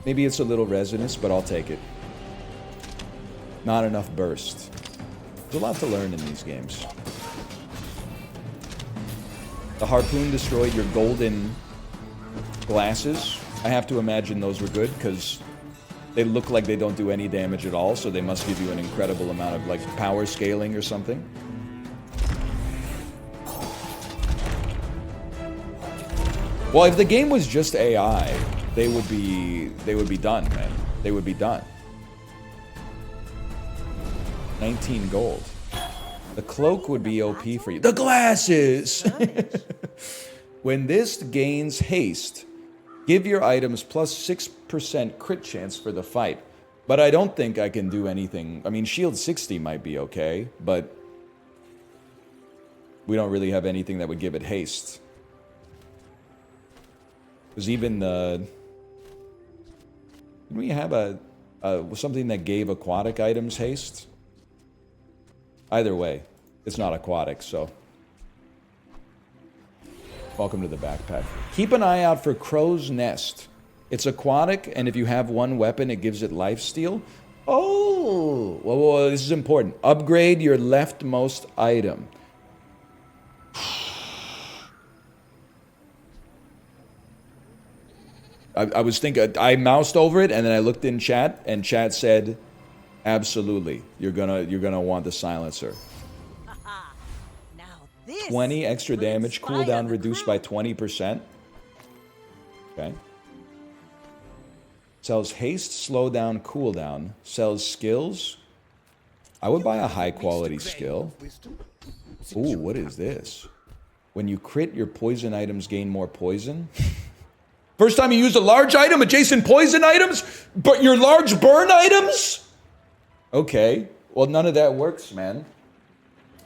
maybe it's a little resonance, but I'll take it. Not enough burst. There's a lot to learn in these games. The harpoon destroyed your golden glasses. I have to imagine those were good because they look like they don't do any damage at all, so they must give you an incredible amount of like power scaling or something. Well, if the game was just AI, they would be done, man. They would be done. 19 gold. The cloak would be OP for you. The glasses! When this gains haste, give your items plus 6% crit chance for the fight. But I don't think I can do anything. I mean, shield 60 might be okay, but we don't really have anything that would give it haste. Because even the... Didn't we have something that gave aquatic items haste? Either way, it's not aquatic, so... Welcome to the backpack. Keep an eye out for Crow's Nest. It's aquatic, and if you have one weapon, it gives it lifesteal. Oh! Well, this is important. Upgrade your leftmost item. I was thinking, I moused over it, and then I looked in chat, and chat said, absolutely, you're gonna want the silencer. Now this 20 extra will damage, inspire cooldown the reduced crew. by 20%. Okay. Sells haste, slowdown, cooldown. Sells skills. I would buy a high quality skill. Ooh, what is this? When you crit, your poison items gain more poison. First time you used a large item, adjacent poison items, but your large burn items? Okay, well none of that works, man.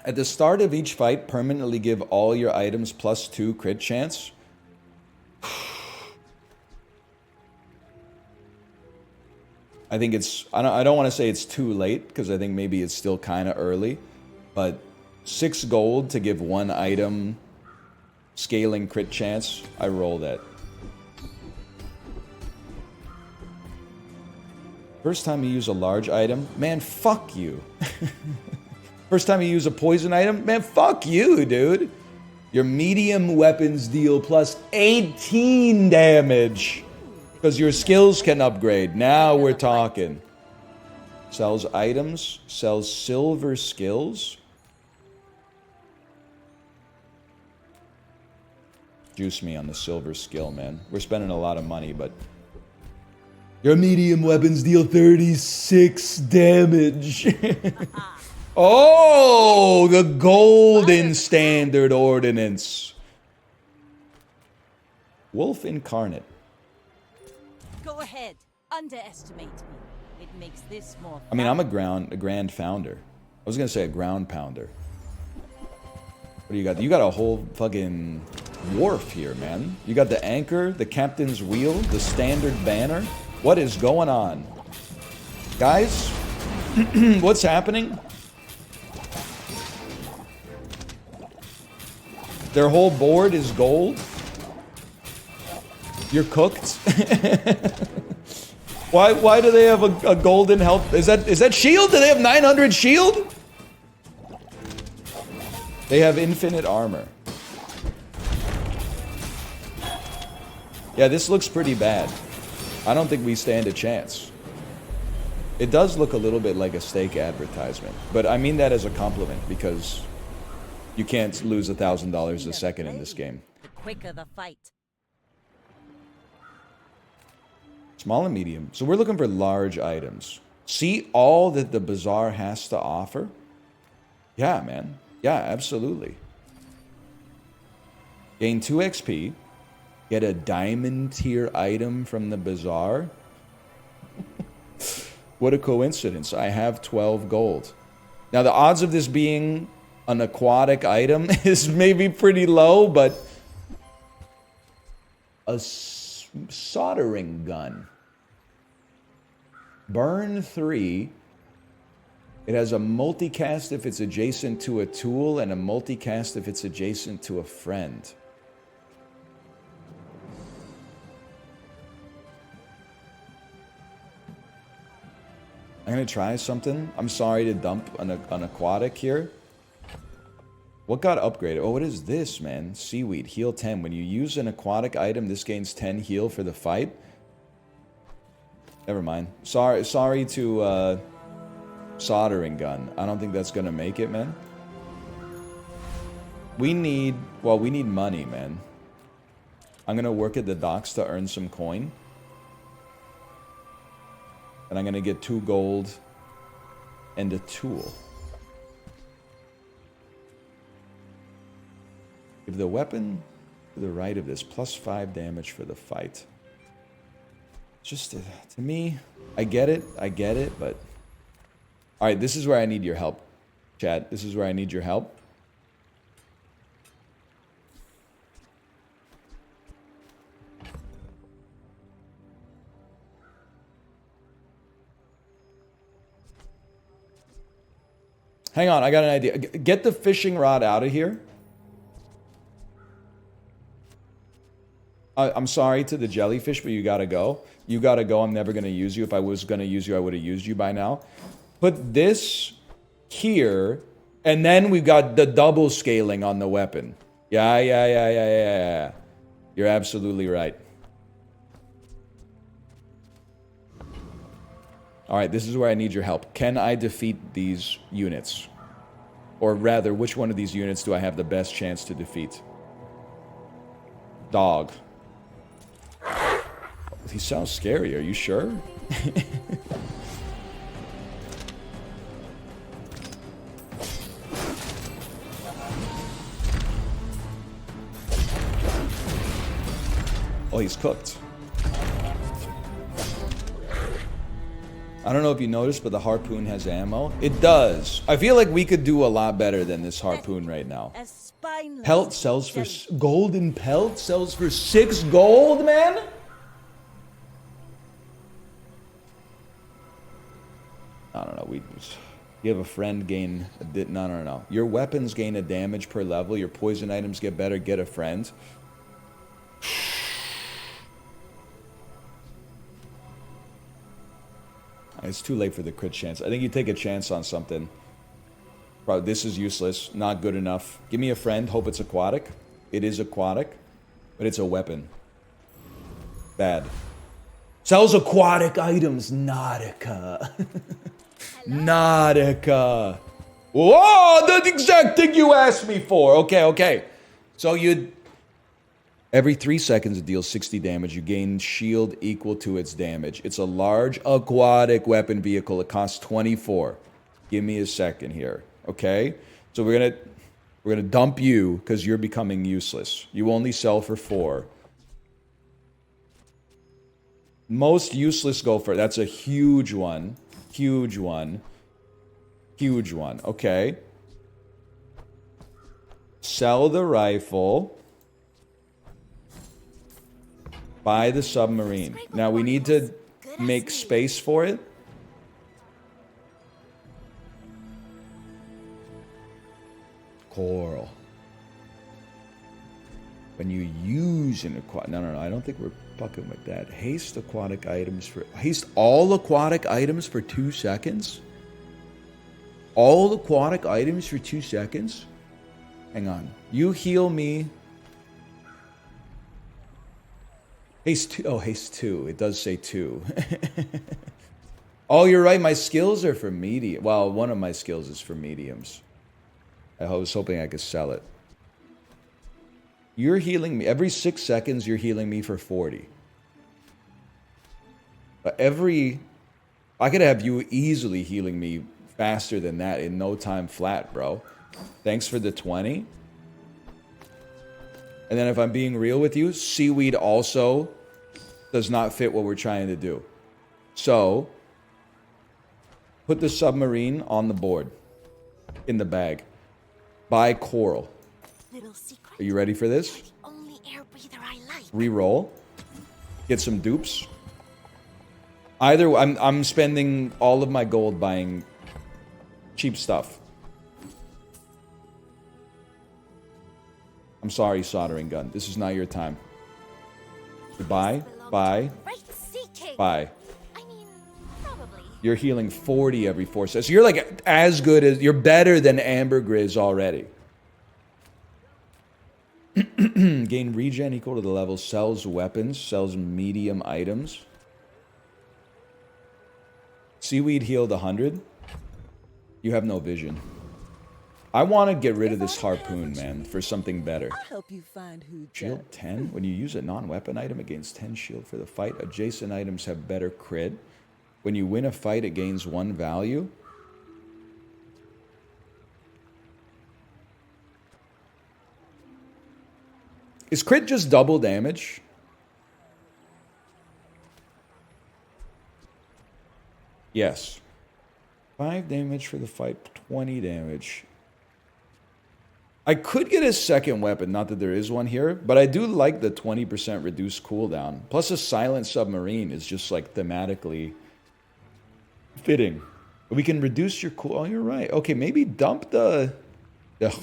At the start of each fight, permanently give all your items plus 2 crit chance. I think it's, I don't want to say it's too late, because I think maybe it's still kind of early, but 6 gold to give 1 item scaling crit chance, I roll that. First time you use a large item, man, fuck you. First time you use a poison item, man, fuck you, dude. Your medium weapons deal plus 18 damage. Because your skills can upgrade. Now we're talking. Sells items, sells silver skills. Juice me on the silver skill, man. We're spending a lot of money, but... Your medium weapons deal 36 damage. Oh, the golden standard ordinance. Wolf incarnate. Go ahead. Underestimate me. It makes this more. I mean, I'm a grand founder. I was gonna say a ground pounder. What do you got? You got a whole fucking wharf here, man. You got the anchor, the captain's wheel, the standard banner. What is going on? Guys, what's happening? Their whole board is gold. You're cooked. Why do they have a golden health? Is that shield? Do they have 900 shield? They have infinite armor. Yeah, this looks pretty bad. I don't think we stand a chance. It does look a little bit like a steak advertisement, but I mean that as a compliment because you can't lose $1,000 a second in this game. The quicker the fight. Small and medium. So we're looking for large items. See all that the bazaar has to offer? Yeah, man. Yeah, absolutely. Gain 2 XP. Get a diamond tier item from the bazaar. What a coincidence. I have 12 gold. Now, the odds of this being an aquatic item is maybe pretty low, but... A soldering gun. Burn 3. It has a multicast if it's adjacent to a tool and a multicast if it's adjacent to a friend. I'm gonna try something. I'm sorry to dump an aquatic here. What got upgraded? Oh, what is this, man? Seaweed, heal 10. When you use an aquatic item, this gains 10 heal for the fight. Never mind. Sorry to soldering gun. I don't think that's gonna make it, man. We need money, man. I'm gonna work at the docks to earn some coin. And I'm gonna get 2 gold and a tool. Give the weapon to the right of this, plus 5 damage for the fight. Just to me, I get it, but... Alright, this is where I need your help, chat. This is where I need your help. Hang on, I got an idea. Get the fishing rod out of here. I'm sorry to the jellyfish, but you gotta go. You gotta go. I'm never gonna use you. If I was gonna use you, I would have used you by now. Put this here, and then we've got the double scaling on the weapon. Yeah. You're absolutely right. Alright, this is where I need your help. Can I defeat these units? Or rather, which one of these units do I have the best chance to defeat? Dog. He sounds scary, are you sure? Oh, he's cooked. I don't know if you noticed, but the harpoon has ammo. It does. I feel like we could do a lot better than this harpoon right now. Pelt sells for... Golden pelt sells for 6 gold, man? I don't know. You have a friend gain... No. Your weapons gain a damage per level. Your poison items get better. Get a friend. It's too late for the crit chance. I think you take a chance on something. Bro, this is useless. Not good enough. Give me a friend. Hope it's aquatic. It is aquatic. But it's a weapon. Bad. Sells aquatic items. Nautica. Nautica. Whoa! The exact thing you asked me for. Okay, okay. So you... Every 3 seconds it deals 60 damage. You gain shield equal to its damage. It's a large aquatic weapon vehicle. It costs 24. Give me a second here. Okay? So we're gonna dump you because you're becoming useless. You only sell for 4. Most useless go for... That's a huge one. Huge one. Huge one. Okay. Sell the rifle. Buy the submarine. Now we need to make space for it. Coral. When you use an aquatic... No, I don't think we're fucking with that. Haste aquatic items for... Haste all aquatic items for 2 seconds? All aquatic items for 2 seconds? Hang on. You heal me... Haste 2. Oh, haste 2. It does say 2. Oh, you're right. My skills are for medium. Well, one of my skills is for mediums. I was hoping I could sell it. You're healing me. Every 6 seconds, you're healing me for 40. But I could have you easily healing me faster than that in no time flat, bro. Thanks for the 20. And then if I'm being real with you, seaweed also does not fit what we're trying to do. So, put the submarine on the board. In the bag. Buy coral. Little secret. Are you ready for this? Only air breather I like. Reroll. Get some dupes. Either I'm spending all of my gold buying cheap stuff. I'm sorry, soldering gun. This is not your time. Buy, buy, buy. I mean, probably. You're healing 40 every 4 seconds. So you're like as good as... You're better than Ambergris already. Gain regen equal to the level. Sells weapons. Sells medium items. Seaweed healed 100. You have no vision. I want to get rid of this harpoon, man, for something better. I'll help you find who Shield 10. When you use a non-weapon item, it gains 10 shield for the fight. Adjacent items have better crit. When you win a fight, it gains 1 value. Is crit just double damage? Yes. 5 damage for the fight, 20 damage. I could get a second weapon, not that there is one here, but I do like the 20% reduced cooldown. Plus a silent submarine is just like thematically fitting. We can reduce your cool... Oh, you're right. Okay, maybe dump the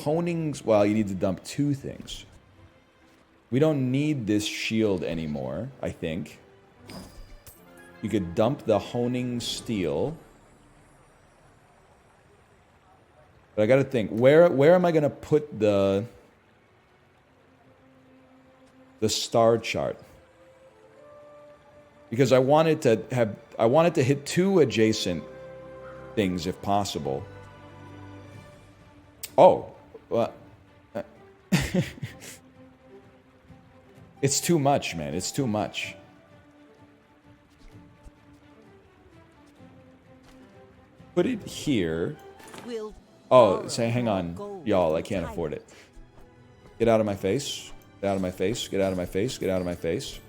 honings... Well, you need to dump 2 things. We don't need this shield anymore, I think. You could dump the honing steel. But I gotta think, where am I gonna put the star chart? Because I wanted to hit 2 adjacent things if possible. Oh, well, it's too much, man. It's too much. Put it here. We'll Oh, say, hang on, y'all, I can't afford it. Get out of my face. Get out of my face. Get out of my face. Get out of my face.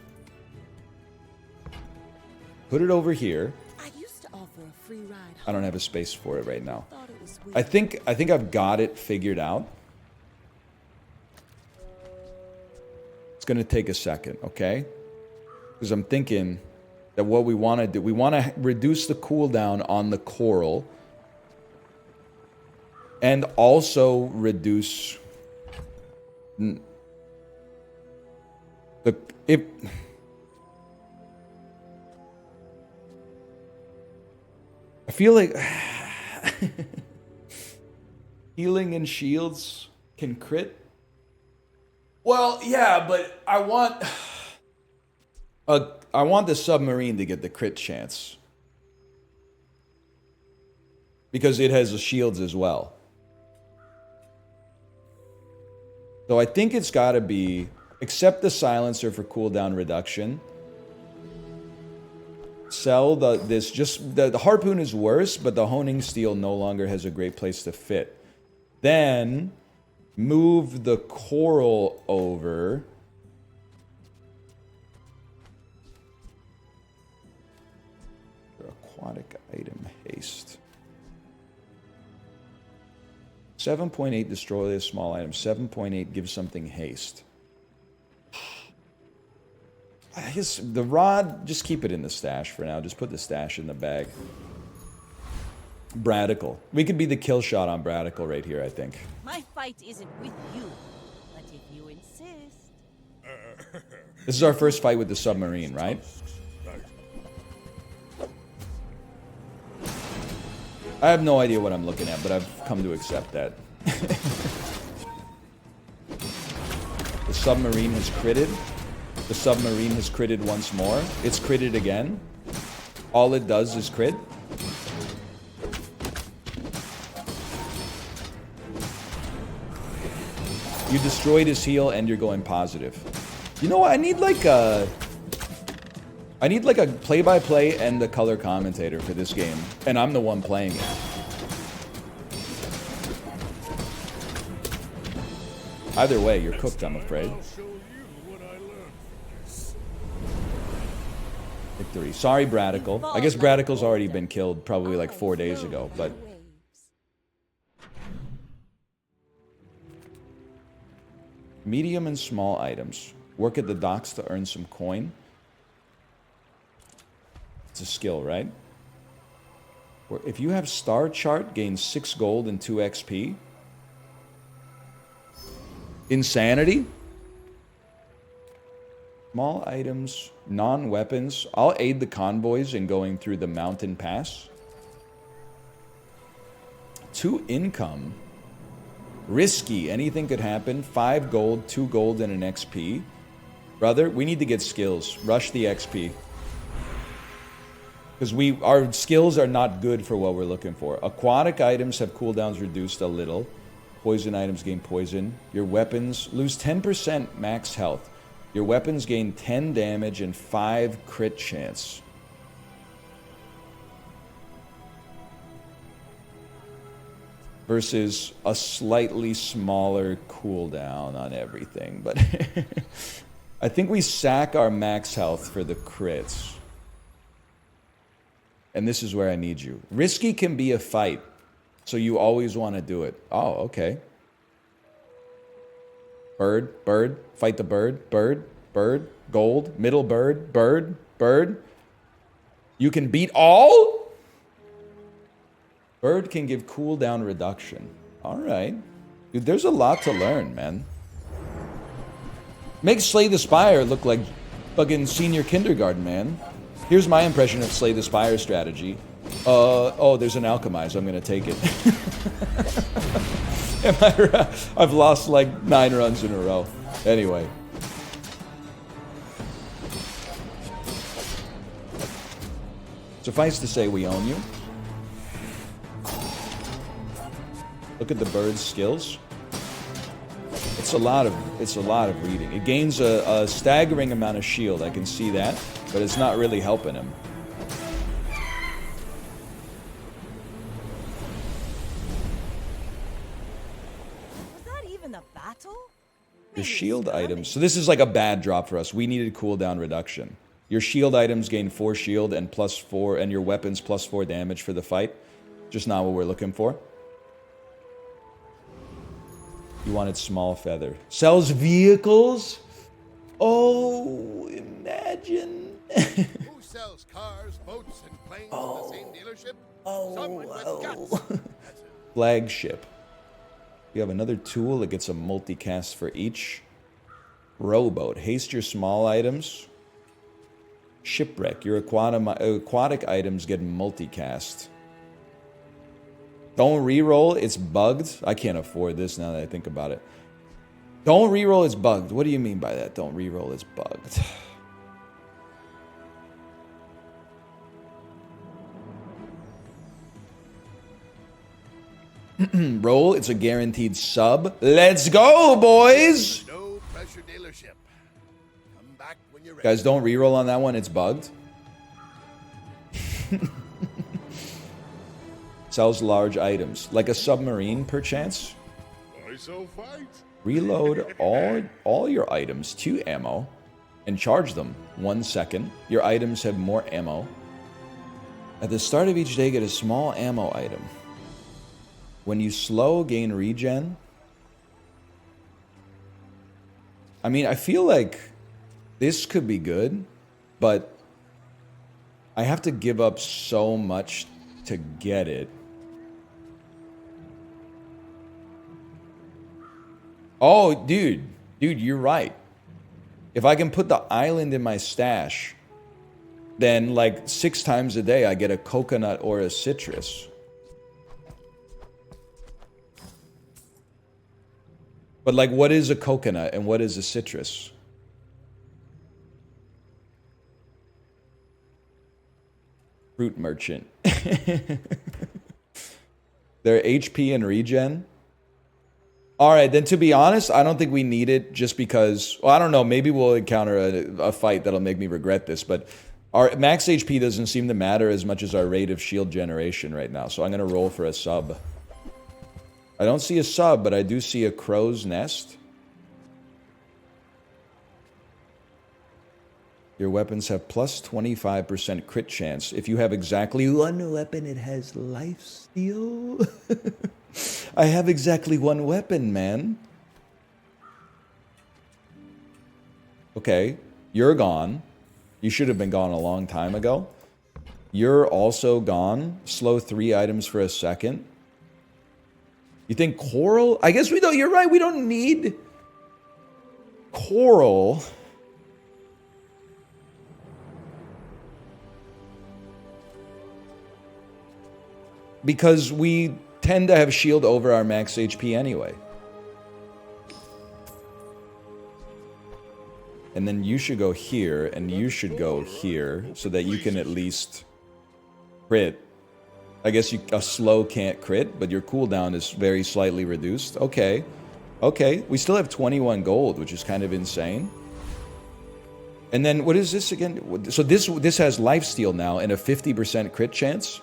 Put it over here. I used to offer a free ride home. I don't have a space for it right now. Thought it was weird. I think I've got it figured out. It's gonna take a second, okay? Because I'm thinking that what we want to do, we want to reduce the cooldown on the coral. And also reduce the feel like healing and shields can crit. Well, yeah, but I want the submarine to get the crit chance because it has the shields as well. So I think it's got to be accept the silencer for cooldown reduction. Sell the harpoon is worse, but the honing steel no longer has a great place to fit. Then move the coral over. Aquatic item haste. 7.8 destroy a small item. 7.8 give something haste. I guess the rod, just keep it in the stash for now. Just put the stash in the bag. Bradical. We could be the kill shot on Bradical right here, I think. My fight isn't with you, but if you insist. This is our first fight with the submarine, right? I have no idea what I'm looking at, but I've come to accept that. The submarine has critted. The submarine has critted once more. It's critted again. All it does is crit. You destroyed his heal and you're going positive. You know what? I need like a play-by-play and a color commentator for this game. And I'm the one playing it. Either way, you're cooked, I'm afraid. Victory. Sorry, Bradical. I guess Bradical's already been killed probably like 4 days ago, but... Medium and small items. Work at the docks to earn some coin. It's a skill, right? Or if you have Star Chart, gain 6 gold and 2 XP. Insanity? Small items, non-weapons. I'll aid the convoys in going through the mountain pass. 2 income. Risky. Anything could happen. 5 gold, 2 gold, and an XP. Brother, we need to get skills. Rush the XP. Because our skills are not good for what we're looking for. Aquatic items have cooldowns reduced a little. Poison items gain poison. Your weapons lose 10% max health. Your weapons gain 10 damage and 5 crit chance. Versus a slightly smaller cooldown on everything. But I think we sack our max health for the crits. And this is where I need you. Risky can be a fight. So you always want to do it. Oh, okay. Bird, bird, fight the bird, bird, bird, gold, middle bird, bird, bird. You can beat all? Bird can give cooldown reduction. All right. Dude, there's a lot to learn, man. Make Slay the Spire look like fucking senior kindergarten, man. Here's my impression of Slay the Spire strategy. Oh, there's an Alchemize. I'm going to take it. Am I right? I've lost like 9 runs in a row. Anyway. Suffice to say, we own you. Look at the bird's skills. It's a lot of reading. It gains a staggering amount of shield. I can see that, but it's not really helping him. The shield items. So this is like a bad drop for us. We needed cooldown reduction. Your shield items gain 4 shield and +4, and your weapons +4 damage for the fight. Just not what we're looking for. You wanted small feather. Sells vehicles? Oh, imagine. Who sells cars, boats, and planes in the same dealership? Someone with guts. Flagship. You have another tool that gets a multicast for each. Rowboat. Haste your small items. Shipwreck. Your aquatic items get multicast. Don't reroll, it's bugged. I can't afford this now that I think about it. Don't reroll, it's bugged. What do you mean by that? Don't reroll, it's bugged. Roll, it's a guaranteed sub. Let's go, boys! No pressure dealership. Come back when you're ready. Guys, don't reroll on that one, it's bugged. Sells large items. Like a submarine, perchance? Why so fight? Reload all your items to ammo and charge them 1 second. Your items have more ammo. At the start of each day, get a small ammo item. When you slow, gain regen. I mean, I feel like this could be good, but I have to give up so much to get it. Oh, dude, you're right. If I can put the island in my stash, then like 6 times a day I get a coconut or a citrus. But like, what is a coconut and what is a citrus? Fruit merchant. They're HP and regen. All right, then to be honest, I don't think we need it just because, well, I don't know, maybe we'll encounter a fight that'll make me regret this, but our max HP doesn't seem to matter as much as our rate of shield generation right now, so I'm going to roll for a sub. I don't see a sub, but I do see a crow's nest. Your weapons have plus 25% crit chance. If you have exactly one weapon, it has lifesteal. I have exactly one weapon, man. Okay, you're gone. You should have been gone a long time ago. You're also gone. Slow 3 items for a second. You think coral? I guess we don't. You're right. We don't need coral. Because we tend to have shield over our max HP anyway. And then you should go here, and you should go here, so that you can at least crit. I guess a slow can't crit, but your cooldown is very slightly reduced. Okay. Okay. We still have 21 gold, which is kind of insane. And then, what is this again? So this has lifesteal now and a 50% crit chance?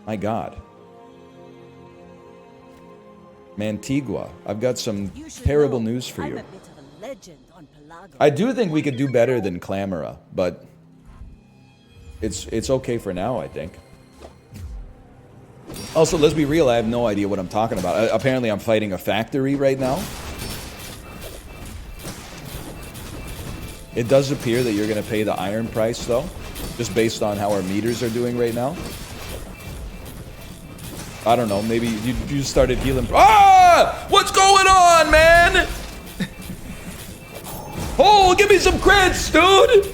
My God. Mantigua, I've got some terrible news for you. I'm a bit of a legend on Pelago. I do think we could do better than Clamora, but it's okay for now, I think. Also, let's be real, I have no idea what I'm talking about. Apparently, I'm fighting a factory right now. It does appear that you're going to pay the iron price, though, just based on how our meters are doing right now. I don't know, maybe you started healing. Ah! What's going on, man? Oh, give me some crits, dude!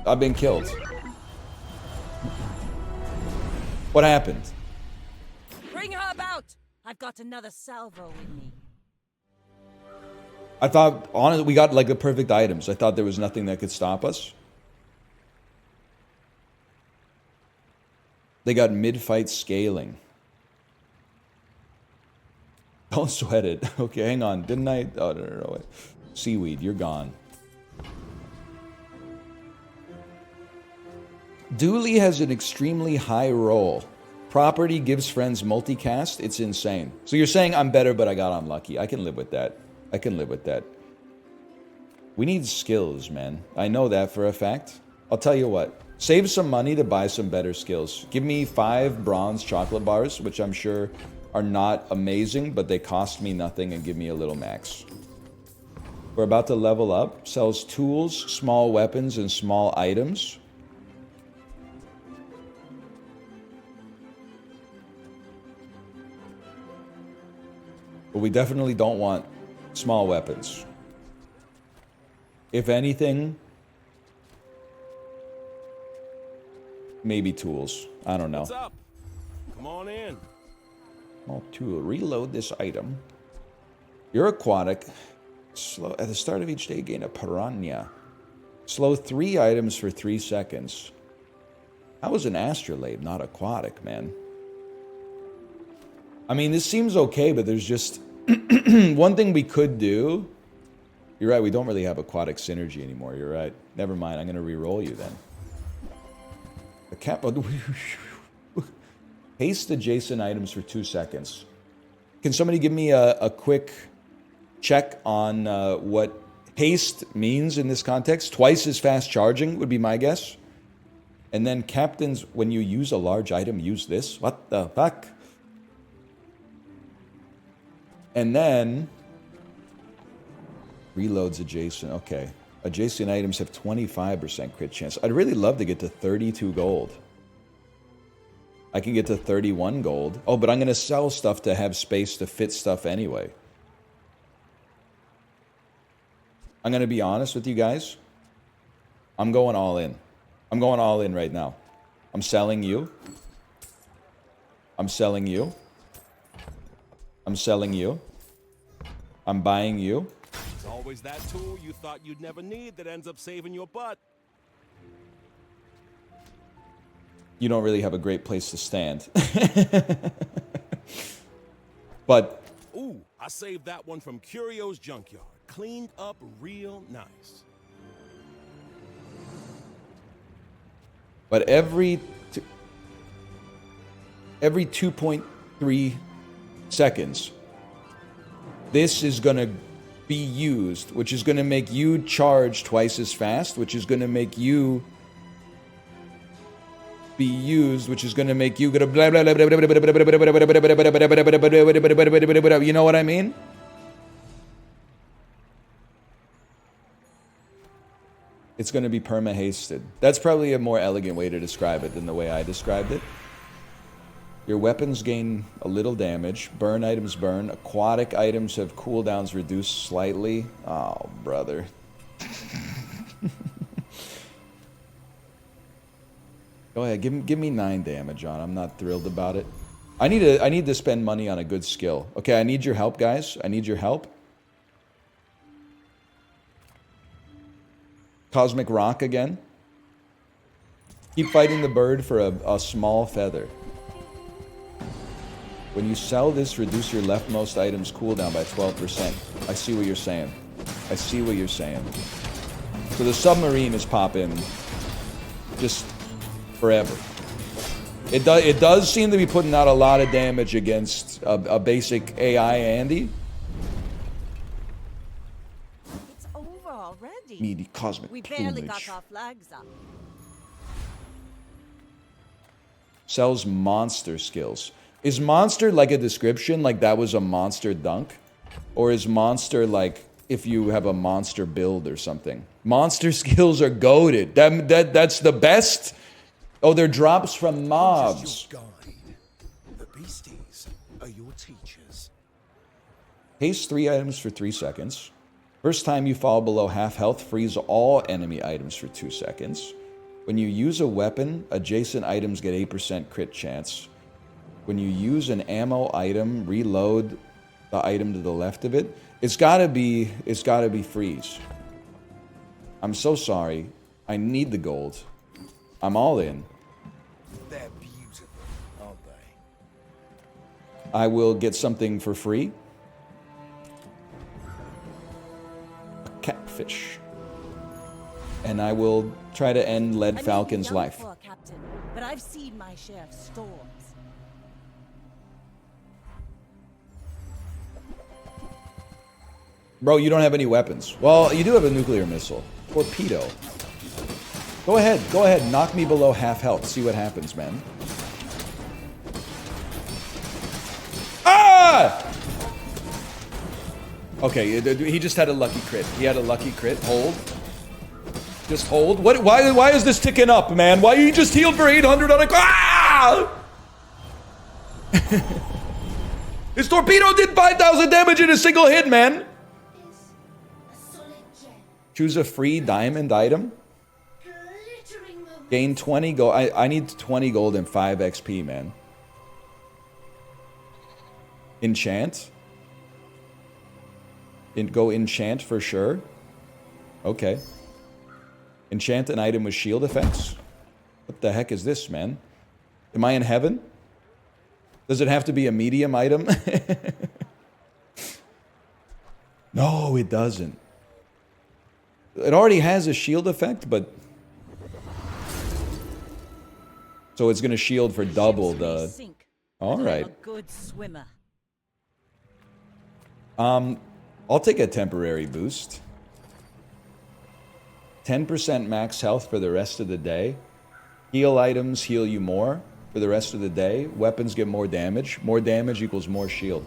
I've been killed. What happened? Bring her about! I've got another salvo with me. I thought, honestly, we got like the perfect items. I thought there was nothing that could stop us. They got mid-fight scaling. Don't sweat it. Okay, hang on. Didn't I? Oh, no. Wait. Seaweed, you're gone. Dooley has an extremely high roll. Property gives friends multicast. It's insane. So you're saying I'm better, but I got unlucky. I can live with that. I can live with that. We need skills, man. I know that for a fact. I'll tell you what. Save some money to buy some better skills. Give me 5 bronze chocolate bars, which I'm sure are not amazing, but they cost me nothing and give me a little max. We're about to level up. Sells tools, small weapons, and small items. But we definitely don't want small weapons. If anything, maybe tools. I don't know. What's up? Come on in. Oh, to reload this item. You're aquatic. Slow at the start of each day, gain a piranha. Slow 3 items for 3 seconds. I was an astrolabe, not aquatic, man. I mean, this seems okay, but there's just one thing we could do. You're right, we don't really have aquatic synergy anymore. You're right. Never mind, I'm going to re-roll you then. The cap... Haste adjacent items for 2 seconds. Can somebody give me a quick check on what haste means in this context? Twice as fast charging would be my guess. And then captains, when you use a large item, use this. What the fuck? And then reloads adjacent. Okay. Adjacent items have 25% crit chance. I'd really love to get to 32 gold. I can get to 31 gold. Oh, but I'm going to sell stuff to have space to fit stuff anyway. I'm going to be honest with you guys. I'm going all in. I'm going all in right now. I'm selling you. I'm selling you. I'm selling you. I'm buying you. It's always that tool you thought you'd never need that ends up saving your butt. You don't really have a great place to stand. But... Ooh, I saved that one from Curio's Junkyard. Cleaned up real nice. But every 2.3 seconds, this is going to be used, which is going to make you charge twice as fast, which is going to make you be used, which is going to make you... You know what I mean? It's going to be perma-hasted. That's probably a more elegant way to describe it than the way I described it. Your weapons gain a little damage. Burn items burn. Aquatic items have cooldowns reduced slightly. Oh, brother. Go ahead, give me 9 damage on. I'm not thrilled about it. I need to spend money on a good skill. Okay, I need your help, guys. I need your help. Cosmic Rock again. Keep fighting the bird for a small feather. When you sell this, reduce your leftmost item's cooldown by 12%. I see what you're saying. I see what you're saying. So the submarine is popping just forever. It does seem to be putting out a lot of damage against a basic AI Andy. It's over already. Meaty cosmic We barely plumage. got our flags up. Sells monster skills. Is monster like a description, like that was a monster dunk? Or is monster like if you have a monster build or something? Monster skills are goated. That's the best. Oh, they're drops from mobs. Your guide. The beasties are your teachers. Haste 3 items for 3 seconds. First time you fall below half health, freeze all enemy items for 2 seconds. When you use a weapon, adjacent items get 8% crit chance. When you use an ammo item, reload the item to the left of it. It's gotta be freeze. I'm so sorry. I need the gold. I'm all in. They're beautiful, aren't they? I will get something for free. A catfish. And I will try to end Lead I may be Falcon's young life. for a captain, but I've seen my share of storms. Bro, you don't have any weapons. Well, you do have a nuclear missile. Torpedo. Go ahead, knock me below half health. See what happens, man. Ah! Okay, he just had a lucky crit. He had a lucky crit. Hold. Just hold. What? Why is this ticking up, man? Why you just healed for 800 on a... Ah! His torpedo did 5,000 damage in a single hit, man. Choose a free diamond item. Glittering Gain 20 gold. I need 20 gold and 5 XP, man. Enchant. Go enchant for sure. Okay. Enchant an item with shield effects. What the heck is this, man? Am I in heaven? Does it have to be a medium item? No, it doesn't. It already has a shield effect, but... So it's going to shield for double the... Alright. I'm a good swimmer. I'll take a temporary boost. 10% max health for the rest of the day. Heal items heal you more for the rest of the day. Weapons get more damage. More damage equals more shield.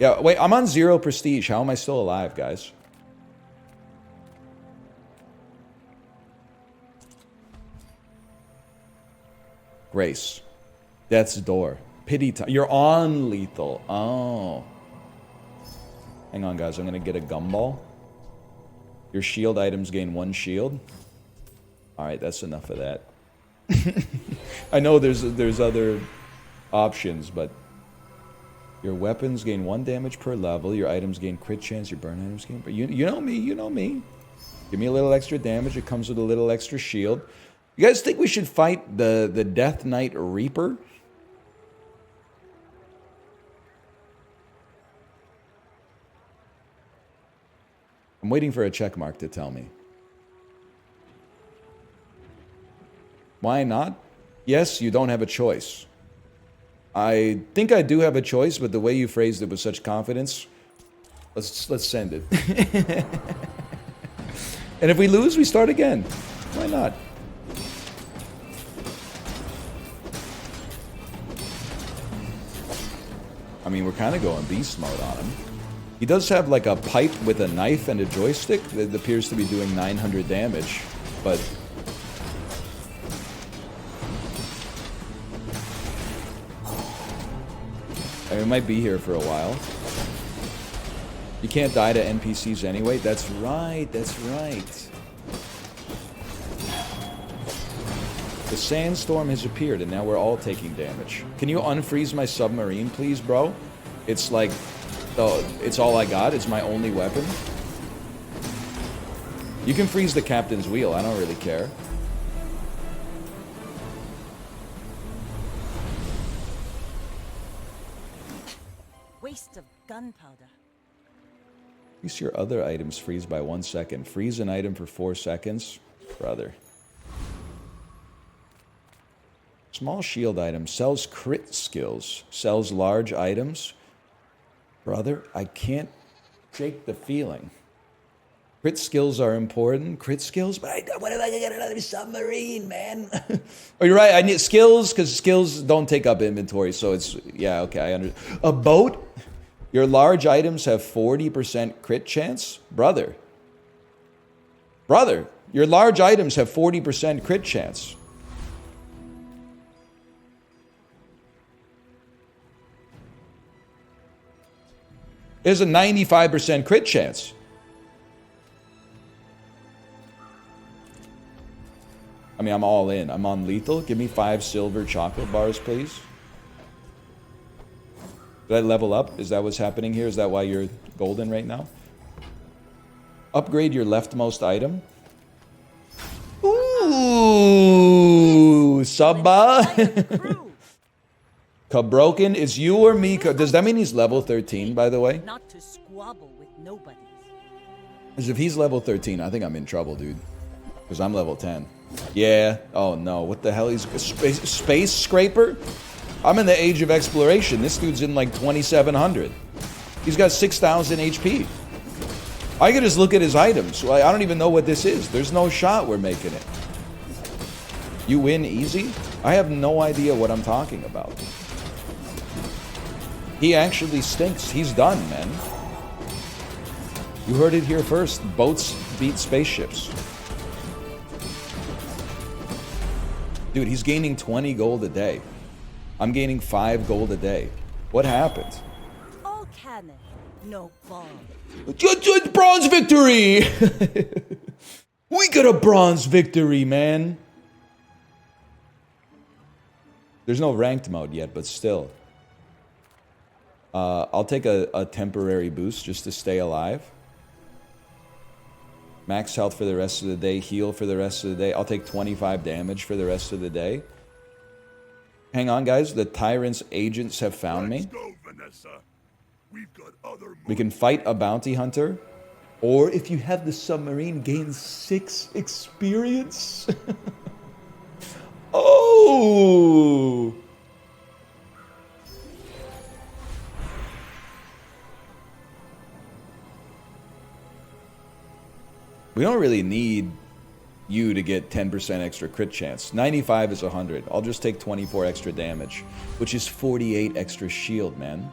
Yeah, wait, I'm on 0 prestige. How am I still alive, guys? Grace. Death's Door. Pity time. You're on lethal. Oh. Hang on, guys. I'm going to get a gumball. Your shield items gain 1 shield. Alright, that's enough of that. I know there's other options, but... Your weapons gain 1 damage per level. Your items gain crit chance. Your burn items gain... But you know me. You know me. Give me a little extra damage. It comes with a little extra shield. You guys think we should fight the Death Knight Reaper? I'm waiting for a check mark to tell me. Why not? Yes, you don't have a choice. I think I do have a choice, but the way you phrased it with such confidence, let's send it. And if we lose, we start again. Why not? I mean, we're kind of going beast mode on him. He does have like a pipe with a knife and a joystick that appears to be doing 900 damage, but... I mean, we might be here for a while. You can't die to NPCs anyway. That's right, that's right. The sandstorm has appeared and now we're all taking damage. Can you unfreeze my submarine, please, bro? It's like... it's all I got. It's my only weapon. You can freeze the captain's wheel. I don't really care. Waste of gunpowder. Increase your other items freeze by 1 second. Freeze an item for 4 seconds. Brother. Small shield item. Sells crit skills. Sells large items. Brother, I can't shake the feeling. Crit skills are important. Crit skills? But what if I can get another submarine, man? Oh, you're right. I need skills, because skills don't take up inventory. So it's... Yeah, okay. I understand. A boat? Your large items have 40% crit chance? Brother. Brother, your large items have 40% crit chance. There's a 95% crit chance. I mean, I'm all in. I'm on lethal. Give me 5 silver chocolate bars, please. Did I level up? Is that what's happening here? Is that why you're golden right now? Upgrade your leftmost item. Ooh, Sabba. Cabroken, is you or me? Does that mean he's level 13, by the way? Not to squabble with nobody. Because if he's level 13, I think I'm in trouble, dude. Because I'm level 10. Yeah. Oh, no. What the hell? He's a space scraper? I'm in the age of exploration. This dude's in like 2700. He's got 6,000 HP. I could just look at his items. I don't even know what this is. There's no shot we're making it. You win easy? I have no idea what I'm talking about. He actually stinks. He's done, man. You heard it here first. Boats beat spaceships. Dude, he's gaining 20 gold a day. I'm gaining 5 gold a day. What happened? All cannon, no bomb. Bronze victory! We got a bronze victory, man. There's no ranked mode yet, but still. I'll take a temporary boost just to stay alive. Max health for the rest of the day. Heal for the rest of the day. I'll take 25 damage for the rest of the day. Hang on, guys. The Tyrant's agents have found me. Let's go, Vanessa. We've got other We can fight a bounty hunter. Or if you have the submarine, gain 6 experience. Oh! We don't really need you to get 10% extra crit chance. 95 is 100. I'll just take 24 extra damage, which is 48 extra shield, man.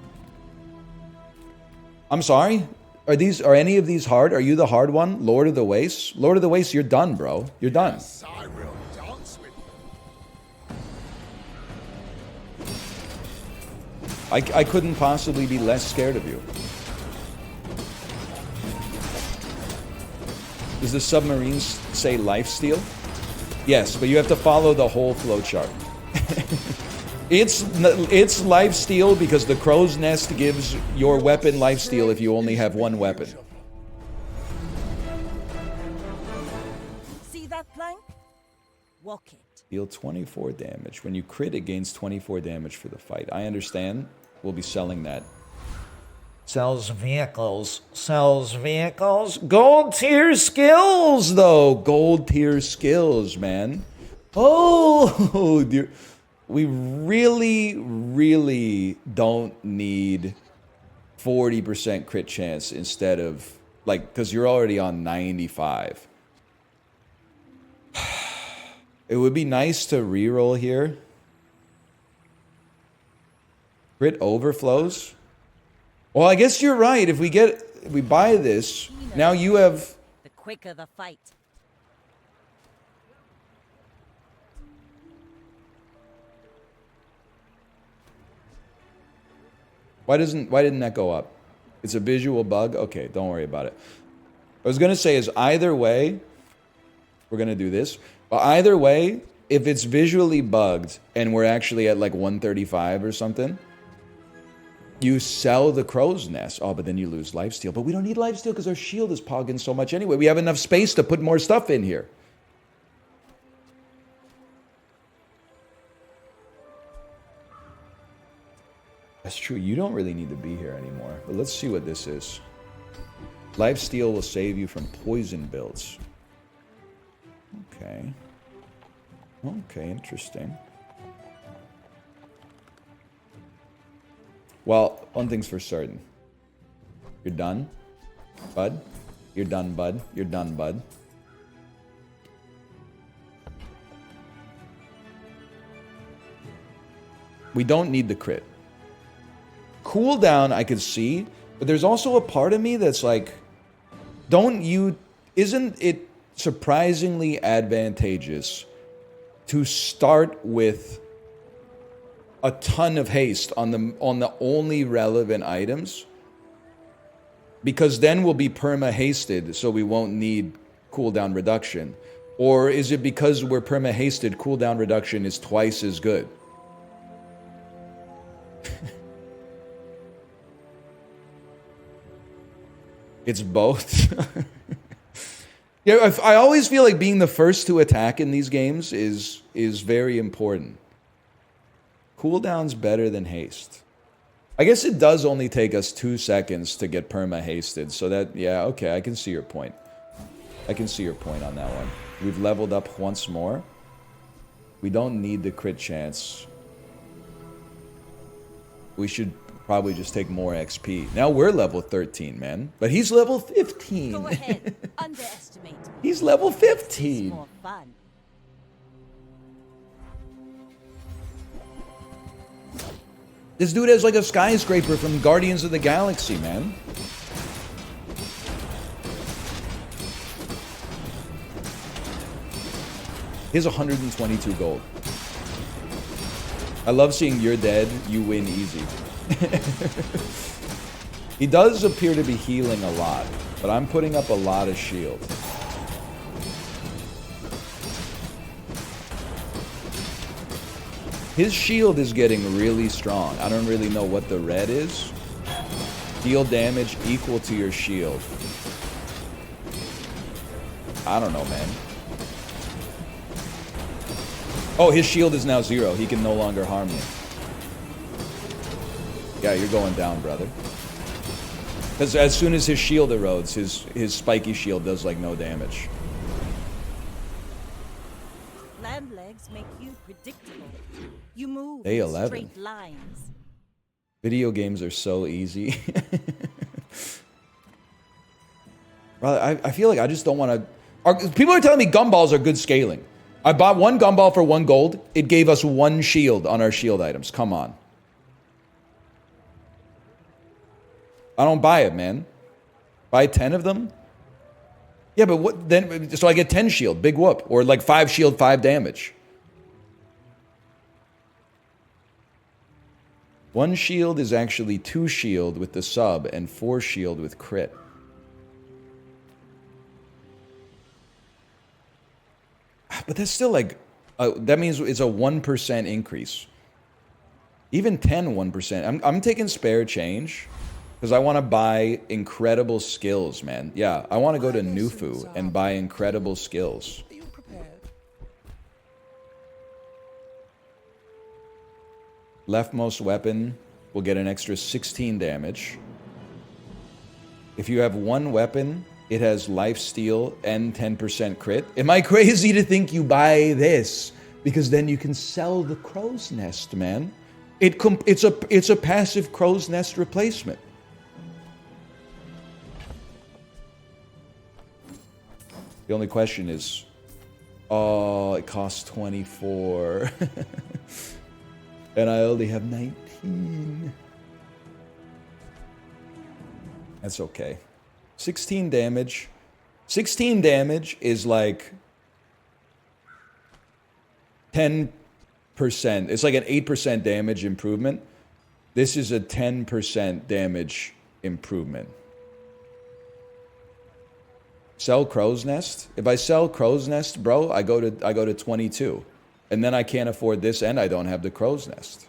I'm sorry? Are any of these hard? Are you the hard one? Lord of the Wastes? Lord of the Wastes, you're done, bro. You're done. Yes, I will dance with you. I couldn't possibly be less scared of you. Does the submarines say lifesteal? Yes, but you have to follow the whole flowchart. It's lifesteal because the crow's nest gives your weapon lifesteal if you only have one weapon. See that plank? Walk it. Deal 24 damage. When you crit, it gains 24 damage for the fight. I understand. We'll be selling that. Sells vehicles. Sells vehicles. Gold tier skills, though. Gold tier skills, man. Oh, dear. We really, really don't need 40% crit chance instead of, like, because you're already on 95. It would be nice to reroll here. Crit overflows. Well, I guess you're right. If we buy this, now you have... The quicker the fight. Why didn't that go up? It's a visual bug? Okay, don't worry about it. What I was going to say is either way, we're going to do this, but either way, if it's visually bugged and we're actually at like 135 or something, you sell the crow's nest. Oh, but then you lose lifesteal. But we don't need lifesteal because our shield is pogging so much anyway. We have enough space to put more stuff in here. That's true. You don't really need to be here anymore. But let's see what this is. Lifesteal will save you from poison builds. Okay. Okay, interesting. Well, one thing's for certain. You're done, bud. You're done, bud. You're done, bud. We don't need the crit. Cooldown I could see, but there's also a part of me that's like, isn't it surprisingly advantageous to start with a ton of haste on the only relevant items? Because then we'll be perma hasted, so we won't need cooldown reduction. Or is it because we're perma hasted, cooldown reduction is twice as good? It's both. Yeah, I always feel like being the first to attack in these games is very important. Cooldown's better than haste. I guess it does only take us 2 seconds to get perma hasted, so that, yeah, okay, I can see your point. I can see your point on that one. We've leveled up once more. We don't need the crit chance. We should probably just take more XP. Now we're level 13, man. But he's level 15. Go ahead. Underestimate me. He's level It's 15. more fun. This dude has like a skyscraper from Guardians of the Galaxy, man. He has 122 gold. I love seeing you're dead, you win easy. He does appear to be healing a lot, but I'm putting up a lot of shield. His shield is getting really strong. I don't really know what the red is. Deal damage equal to your shield. I don't know, man. Oh, his shield is now 0. He can no longer harm me. Yeah, you're going down, brother. Because as soon as his shield erodes, his spiky shield does like no damage. Land legs make you predictable. You move Day in 11. straight lines. Video games are so easy. Brother, I feel like I just don't want to... People are telling me gumballs are good scaling. I bought 1 gumball for 1 gold. It gave us 1 shield on our shield items. Come on. I don't buy it, man. Buy 10 of them? Yeah, but what then? So I get 10 shield, big whoop. Or like 5 shield, 5 damage. 1 shield is actually 2 shield with the sub and 4 shield with crit. But that's still like, that means it's a 1% increase. Even 10, 1%. I'm taking spare change because I want to buy incredible skills, man. Yeah, I want to go to Nufu and buy incredible skills. Are you prepared? Leftmost weapon will get an extra 16 damage. If you have 1 weapon, it has lifesteal and 10% crit. Am I crazy to think you buy this? Because then you can sell the crow's nest, man. It's a passive crow's nest replacement. The only question is, oh, it costs 24. And I only have 19. That's okay. 16 damage. 16 damage is like 10%. It's like an 8% damage improvement. This is a 10% damage improvement. Sell Crow's Nest. If I sell Crow's Nest, bro, I go to 22. And then I can't afford this and I don't have the Crow's Nest.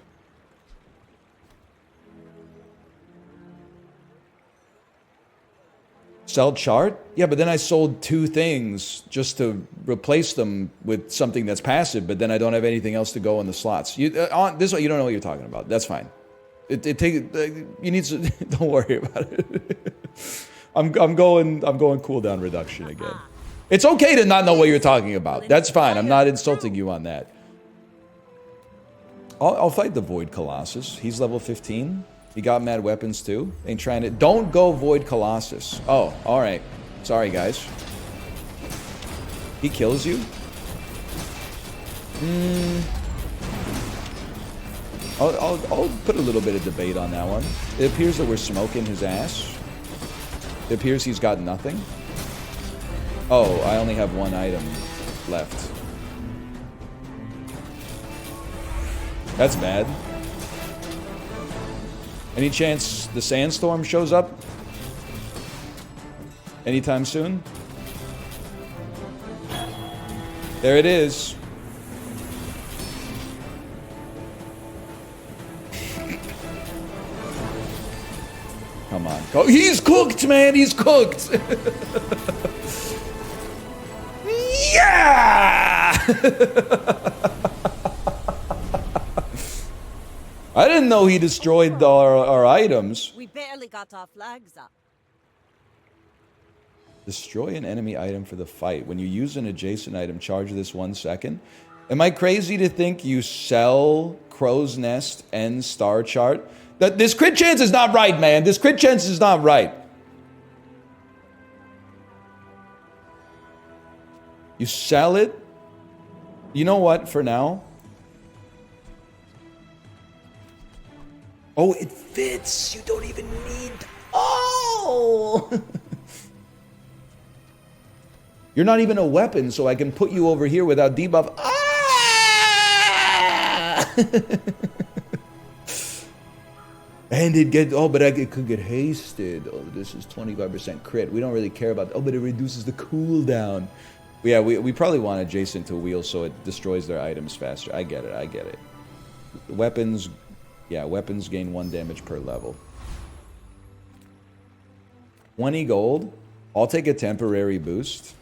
Sell chart? Yeah, but then I sold 2 things just to replace them with something that's passive, but then I don't have anything else to go in the slots. This way, you don't know what you're talking about. That's fine. You need to, don't worry about it. I'm going cooldown reduction again. It's okay to not know what you're talking about. That's fine. I'm not insulting you on that. I'll fight the Void Colossus. He's level 15. He got mad weapons too. Ain't trying to... Don't go Void Colossus. Oh, alright. Sorry, guys. He kills you? I'll put a little bit of debate on that one. It appears that we're smoking his ass. It appears he's got nothing. Oh, I only have 1 item left. That's bad. Any chance the sandstorm shows up? Anytime soon? There it is. Come on. Go. He's cooked, man. He's cooked. Yeah! I didn't know he destroyed our items. We barely got our flags up. Destroy an enemy item for the fight. When you use an adjacent item, charge this 1 second. Am I crazy to think you sell Crow's Nest and Star Chart? This crit chance is not right, man. This crit chance is not right. You sell it. You know what, for now? Oh, it fits. You don't even need... Oh! You're not even a weapon, so I can put you over here without debuff. Ah! And it get... Oh, but it could get hasted. Oh, this is 25% crit. We don't really care about... Oh, but it reduces the cooldown. Yeah, we probably want adjacent to wheels so it destroys their items faster. I get it, I get it. weapons, yeah, weapons gain 1 damage per level. 20 gold. I'll take a temporary boost.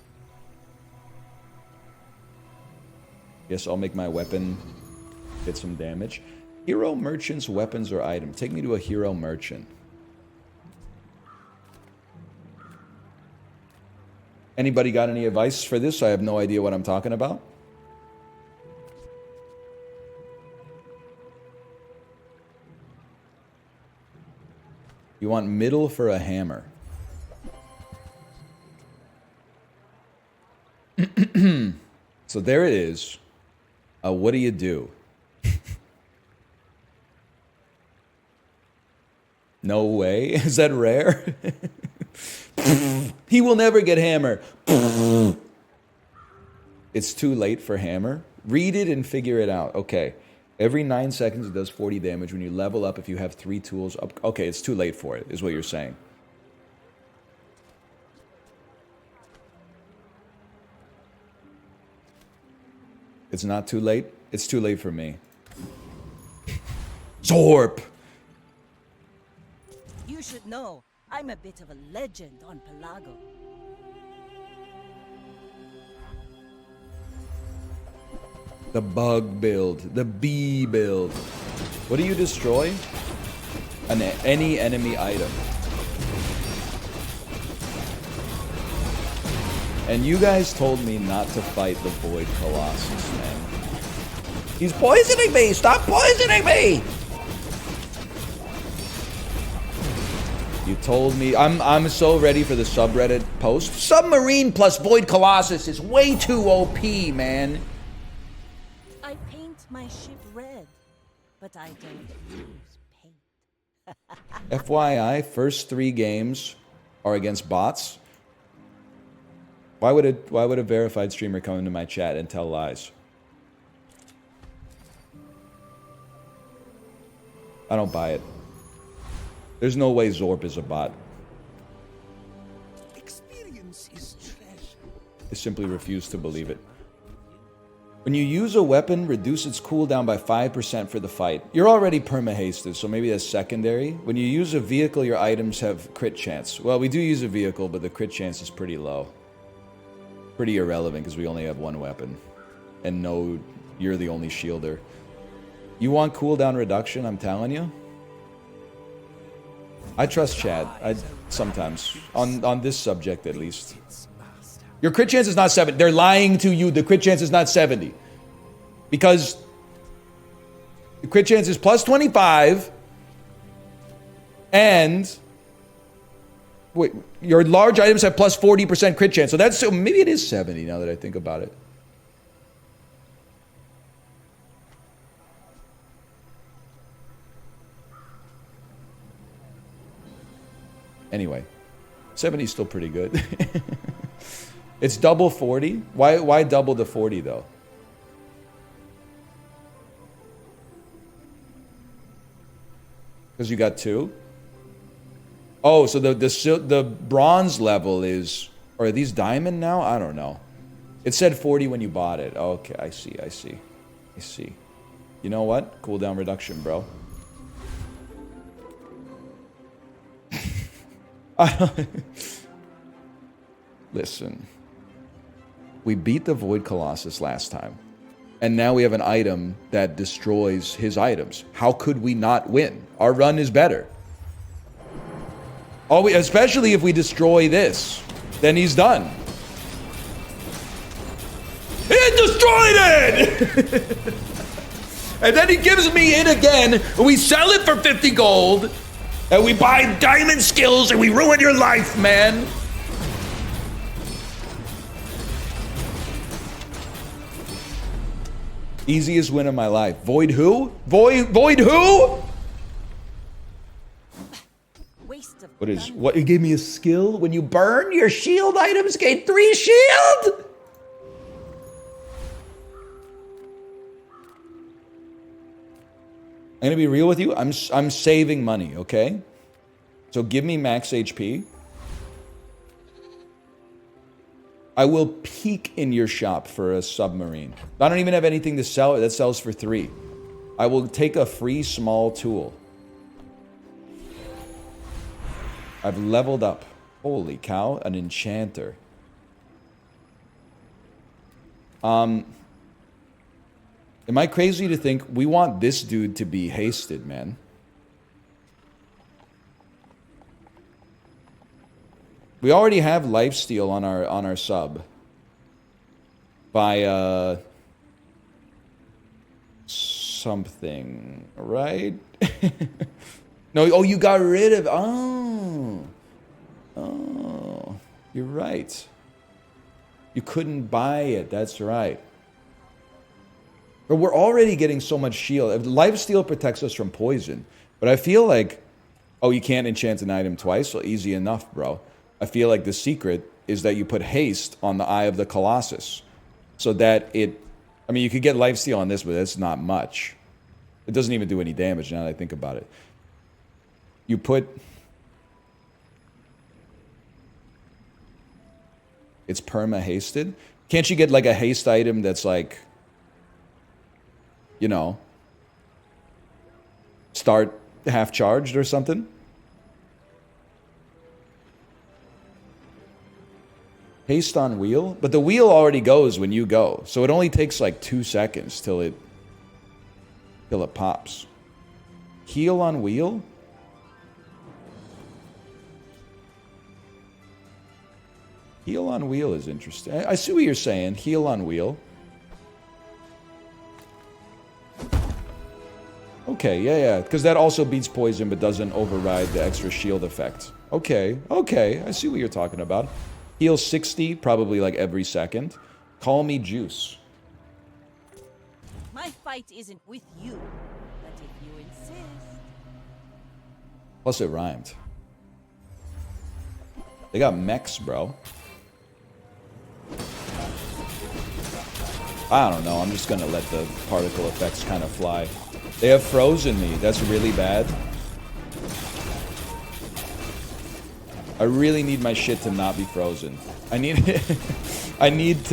Guess I'll make my weapon get some damage. Hero merchant's weapons or item. Take me to a hero merchant. Anybody got any advice for this? I have no idea what I'm talking about. You want middle for a hammer. So there it is. What do you do? No way. Is that rare? He will never get hammer. It's too late for hammer. Read it and figure it out. Okay. Every 9 seconds it does 40 damage. When you level up, if you have 3 tools up. Okay, it's too late for it, is what you're saying. It's not too late? It's too late for me. Zorp! You should know, I'm a bit of a legend on Pelago. The bug build. The bee build. What do you destroy? Any enemy item. And you guys told me not to fight the Void Colossus, man. He's poisoning me! Stop poisoning me! You told me. I'm so ready for the subreddit post. Submarine plus Void Colossus is way too OP, man. I paint my ship red, but I don't use paint. FYI, first 3 games are against bots. Why would a verified streamer come into my chat and tell lies? I don't buy it. There's no way Zorp is a bot. Experience is treasure. I simply refuse to believe it. When you use a weapon, reduce its cooldown by 5% for the fight. You're already perma-hasted, so maybe that's secondary. When you use a vehicle, your items have crit chance. Well, we do use a vehicle, but the crit chance is pretty low. Pretty irrelevant because we only have 1 weapon. And no, you're the only shielder. You want cooldown reduction, I'm telling you? I trust Chad. Sometimes. On this subject, at least. Your crit chance is not 70. They're lying to you. The crit chance is not 70. Because the crit chance is plus 25. And wait, your large items have plus 40% crit chance. So maybe it is 70 now that I think about it. Anyway, 70 is still pretty good. It's double 40. Why double the 40 though? Because you got 2. Oh, so the bronze level is, or are these diamond now? I don't know. It said 40 when you bought it. Okay, I see. You know what? Cooldown reduction, bro. Listen. We beat the Void Colossus last time. And now we have an item that destroys his items. How could we not win? Our run is better. Especially if we destroy this. Then he's done. He destroyed it! And then he gives me it again. And we sell it for 50 gold. And we buy diamond skills and we ruin your life, man. Easiest win of my life. Void who? Void who? Waste of What? It gave me a skill? When you burn, your shield items gain 3 shield? I'm gonna be real with you. I'm saving money, okay? So give me max HP. I will peek in your shop for a submarine. I don't even have anything to sell. That sells for 3. I will take a free small tool. I've leveled up. Holy cow, an enchanter. Am I crazy to think we want this dude to be hasted, man? We already have lifesteal on our sub by something, right? No, oh, you got rid of oh, you're right. You couldn't buy it. That's right. But we're already getting so much shield. Lifesteal protects us from poison, but I feel like, oh, you can't enchant an item twice. Well, easy enough, bro. I feel like the secret is that you put haste on the Eye of the Colossus, so that it. I mean, you could get lifesteal on this, but that's not much. It doesn't even do any damage now that I think about it. You put. It's perma hasted. Can't you get like a haste item that's like, you know, start half charged or something? Haste on wheel? But the wheel already goes when you go. So it only takes like 2 seconds till it pops. Heal on wheel? Heal on wheel is interesting. I see what you're saying. Heal on wheel. Okay, yeah. Because that also beats poison but doesn't override the extra shield effect. Okay. I see what you're talking about. Heal 60, probably like every second. Call me Juice. My fight isn't with you, but if you insist. Plus it rhymed. They got mechs, bro. I don't know, I'm just gonna let the particle effects kind of fly. They have frozen me, that's really bad. I really need my shit to not be frozen. I need I need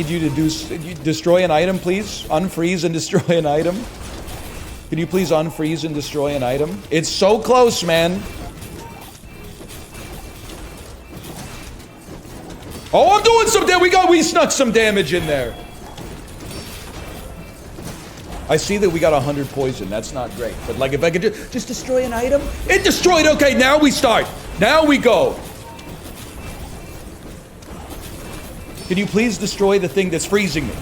you to destroy an item, please. Unfreeze and destroy an item. Can you please unfreeze and destroy an item? It's so close, man. Oh, I'm doing some damage. We snuck some damage in there. I see that we got 100 poison. That's not great. But like if I could just destroy an item. It destroyed. Okay, now we start. Now we go. Can you please destroy the thing that's freezing me?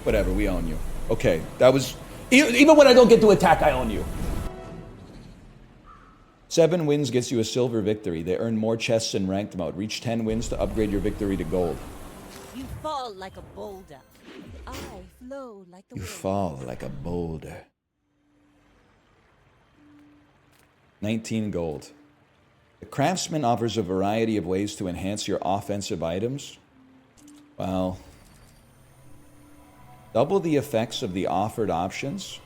Whatever, we own you. Okay, that was... Even when I don't get to attack, I own you. 7 wins gets you a silver victory. They earn more chests in ranked mode. Reach 10 wins to upgrade your victory to gold. You fall like a boulder. I flow like the You wind. fall like a boulder. 19 gold. The craftsman offers a variety of ways to enhance your offensive items. Well, double the effects of the offered options.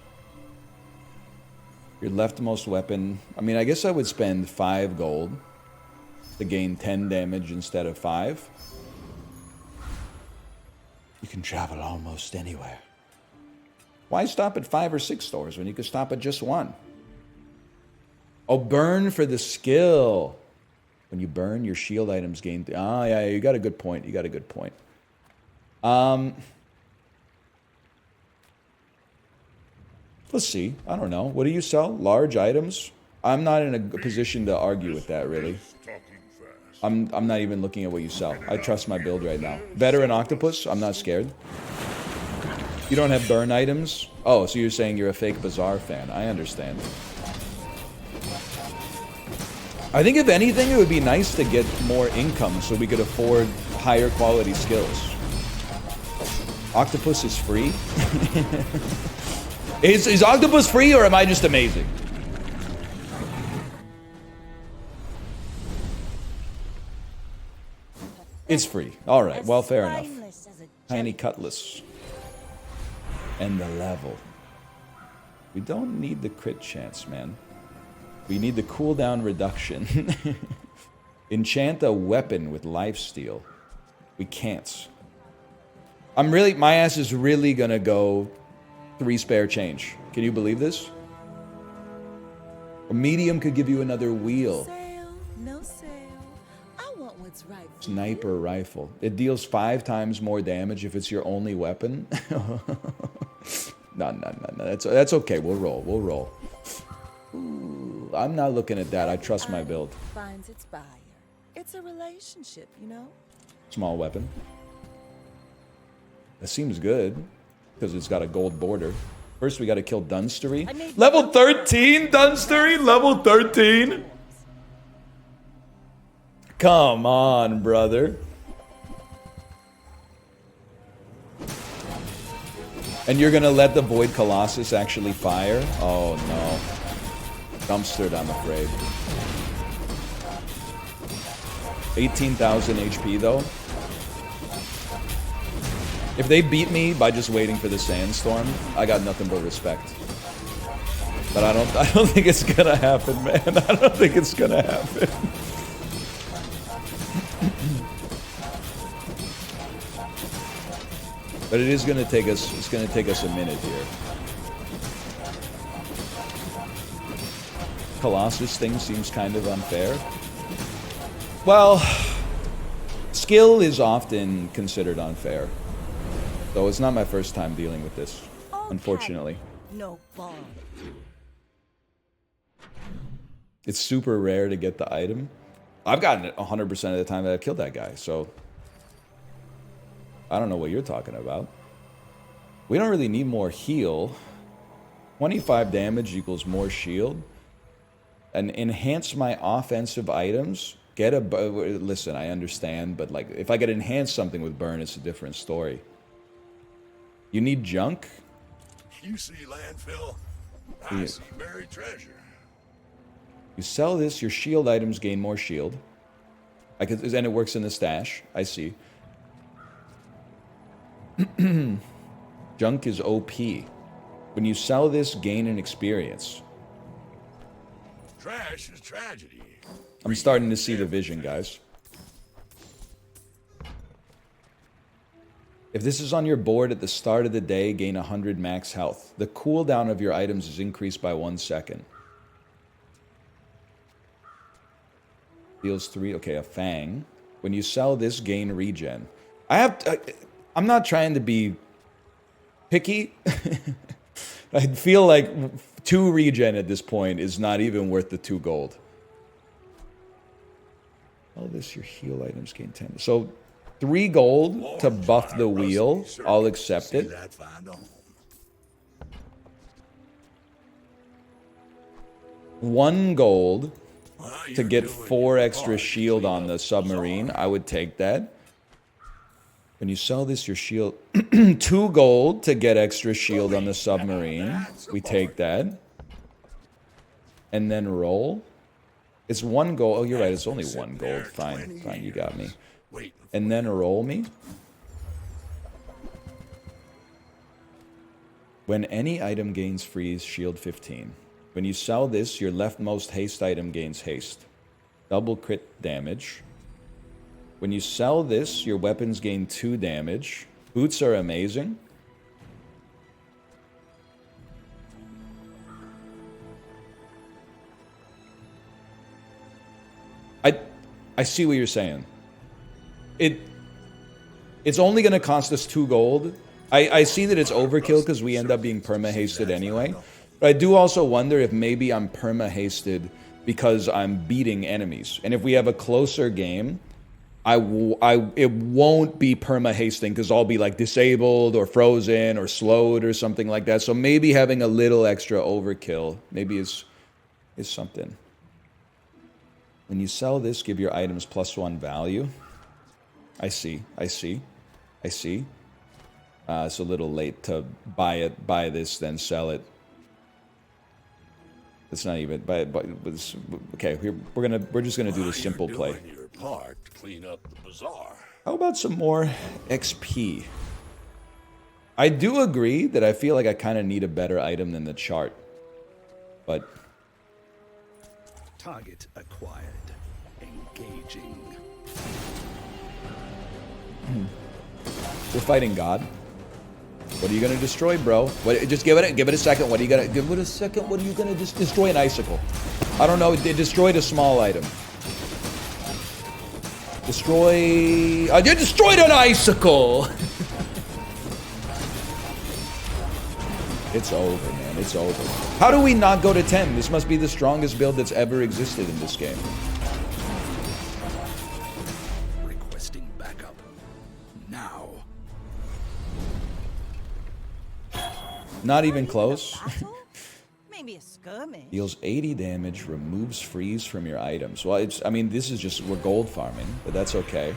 Your leftmost weapon. I mean, I guess I would spend 5 gold to gain 10 damage instead of 5. You can travel almost anywhere. Why stop at 5 or 6 stores when you could stop at just 1? Oh, burn for the skill. When you burn, your shield items gain... Oh, yeah, you got a good point. Let's see. I don't know. What do you sell? Large items? I'm not in a position to argue with that, really. I'm not even looking at what you sell. I trust my build right now. Veteran Octopus? I'm not scared. You don't have burn items? Oh, so you're saying you're a fake Bazaar fan. I understand. I think if anything, it would be nice to get more income so we could afford higher quality skills. Octopus is free? Is Octopus free or am I just amazing? It's free. Alright, well, fair enough. Tiny Cutlass. And the level. We don't need the crit chance, man. We need the cooldown reduction. Enchant a weapon with lifesteal. We can't. My ass is really gonna go 3 spare change. Can you believe this? A medium could give you another wheel. Sale, no sale. I want what's right for Sniper you. rifle. It deals 5 times more damage if it's your only weapon. No. That's okay. We'll roll. Ooh, I'm not looking at that. I trust my build. Finds its buyer. It's a relationship, you know? Small weapon. That seems good because it's got a gold border. First, we got to kill Dunstery. Level 13, Dunstery. Level 13. Come on, brother. And you're gonna let the Void Colossus actually fire? Oh no. Dumpstered, I'm afraid. 18,000 HP though. If they beat me by just waiting for the sandstorm, I got nothing but respect. But I don't think it's gonna happen, man. I don't think it's gonna happen. But it is gonna take us. It's gonna take us a minute here. Colossus thing seems kind of unfair. Well, skill is often considered unfair. Though it's not my first time dealing with this, unfortunately. No ball. It's super rare to get the item. I've gotten it 100% of the time that I've killed that guy, so I don't know what you're talking about. We don't really need more heal. 25 damage equals more shield. And enhance my offensive items. Get a... Listen, I understand, but like, if I could enhance something with burn, it's a different story. You need junk? You see landfill? I see buried treasure. You sell this, your shield items gain more shield. And it works in the stash. I see. Junk is OP. When you sell this, gain an experience. Trash is tragedy. I'm starting to see the vision, guys. If this is on your board at the start of the day, gain 100 max health. The cooldown of your items is increased by 1 second. Deals 3. Okay, a fang. When you sell this, gain regen. I'm not trying to be picky. I feel like 2 regen at this point is not even worth the 2 gold. All this, your heal items gain 10. So 3 gold to buff the wheel. I'll accept it. 1 gold to get 4 extra shield on the submarine. I would take that. When you sell this, your shield... 2 gold to get extra shield on the submarine. We take that. And then roll. It's 1 gold. Oh, you're right. It's only 1 gold. Fine. Fine, you got me. And then roll me. When any item gains freeze, shield 15. When you sell this, your leftmost haste item gains haste. Double crit damage. When you sell this, your weapons gain 2 damage. Boots are amazing. I see what you're saying. It's only going to cost us 2 gold. I see that it's overkill because we end up being perma-hasted anyway. But I do also wonder if maybe I'm perma-hasted because I'm beating enemies. And if we have a closer game, it won't be perma-hasting because I'll be like disabled or frozen or slowed or something like that. So maybe having a little extra overkill maybe is something. When you sell this, give your items +1 value. I see. It's a little late to buy this, then sell it. It's not even. Okay, we're just gonna do the simple play. Your part to clean up the bazaar. How about some more XP? I do agree that I feel like I kind of need a better item than the chart, but Target acquired. Engaging. We're fighting God. What are you gonna destroy, bro? What, just give it a second. What are you gonna give it a second? What are you gonna just destroy? An icicle? I don't know. They destroyed a small item. Destroy. You destroyed an icicle. It's over, man. It's over. How do we not go to 10? This must be the strongest build that's ever existed in this game. Requesting backup. Now. Not even close. Battle? Maybe a skirmish. Deals 80 damage, removes freeze from your items. Well, it's, I mean, this is just, we're gold farming, but that's okay.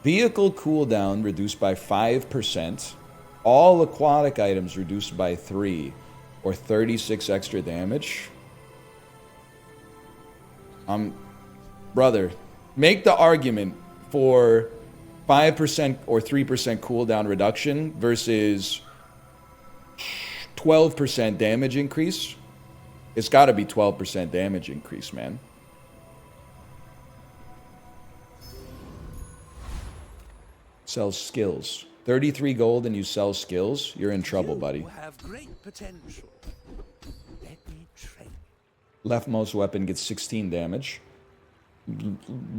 Vehicle cooldown reduced by 5%. All aquatic items reduced by 3, or 36 extra damage. Brother, make the argument for 5% or 3% cooldown reduction versus 12% damage increase. It's got to be 12% damage increase, man. Sells skills. 33 gold and you sell skills, you're in trouble, buddy. You have great potential. Let me train. Leftmost weapon gets 16 damage.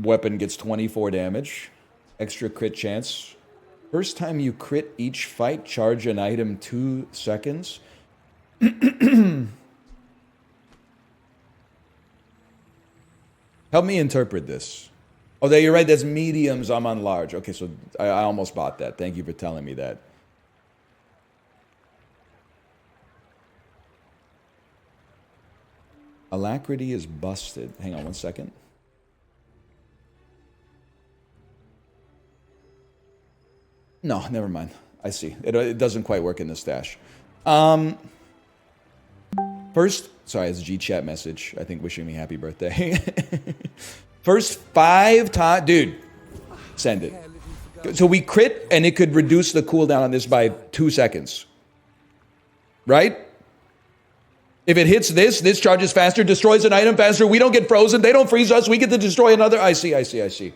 Weapon gets 24 damage. Extra crit chance. First time you crit each fight, charge an item 2 seconds. Help me interpret this. Oh, you're right. That's mediums. I'm on large. Okay, so I almost bought that. Thank you for telling me that. Alacrity is busted. Hang on one second. No, never mind. I see. It doesn't quite work in the stash. First, sorry, it's a G-chat message. I think wishing me happy birthday. First 5 times, dude, send it. So we crit, and it could reduce the cooldown on this by 2 seconds. Right? If it hits this charges faster, destroys an item faster. We don't get frozen. They don't freeze us. We get to destroy another. I see.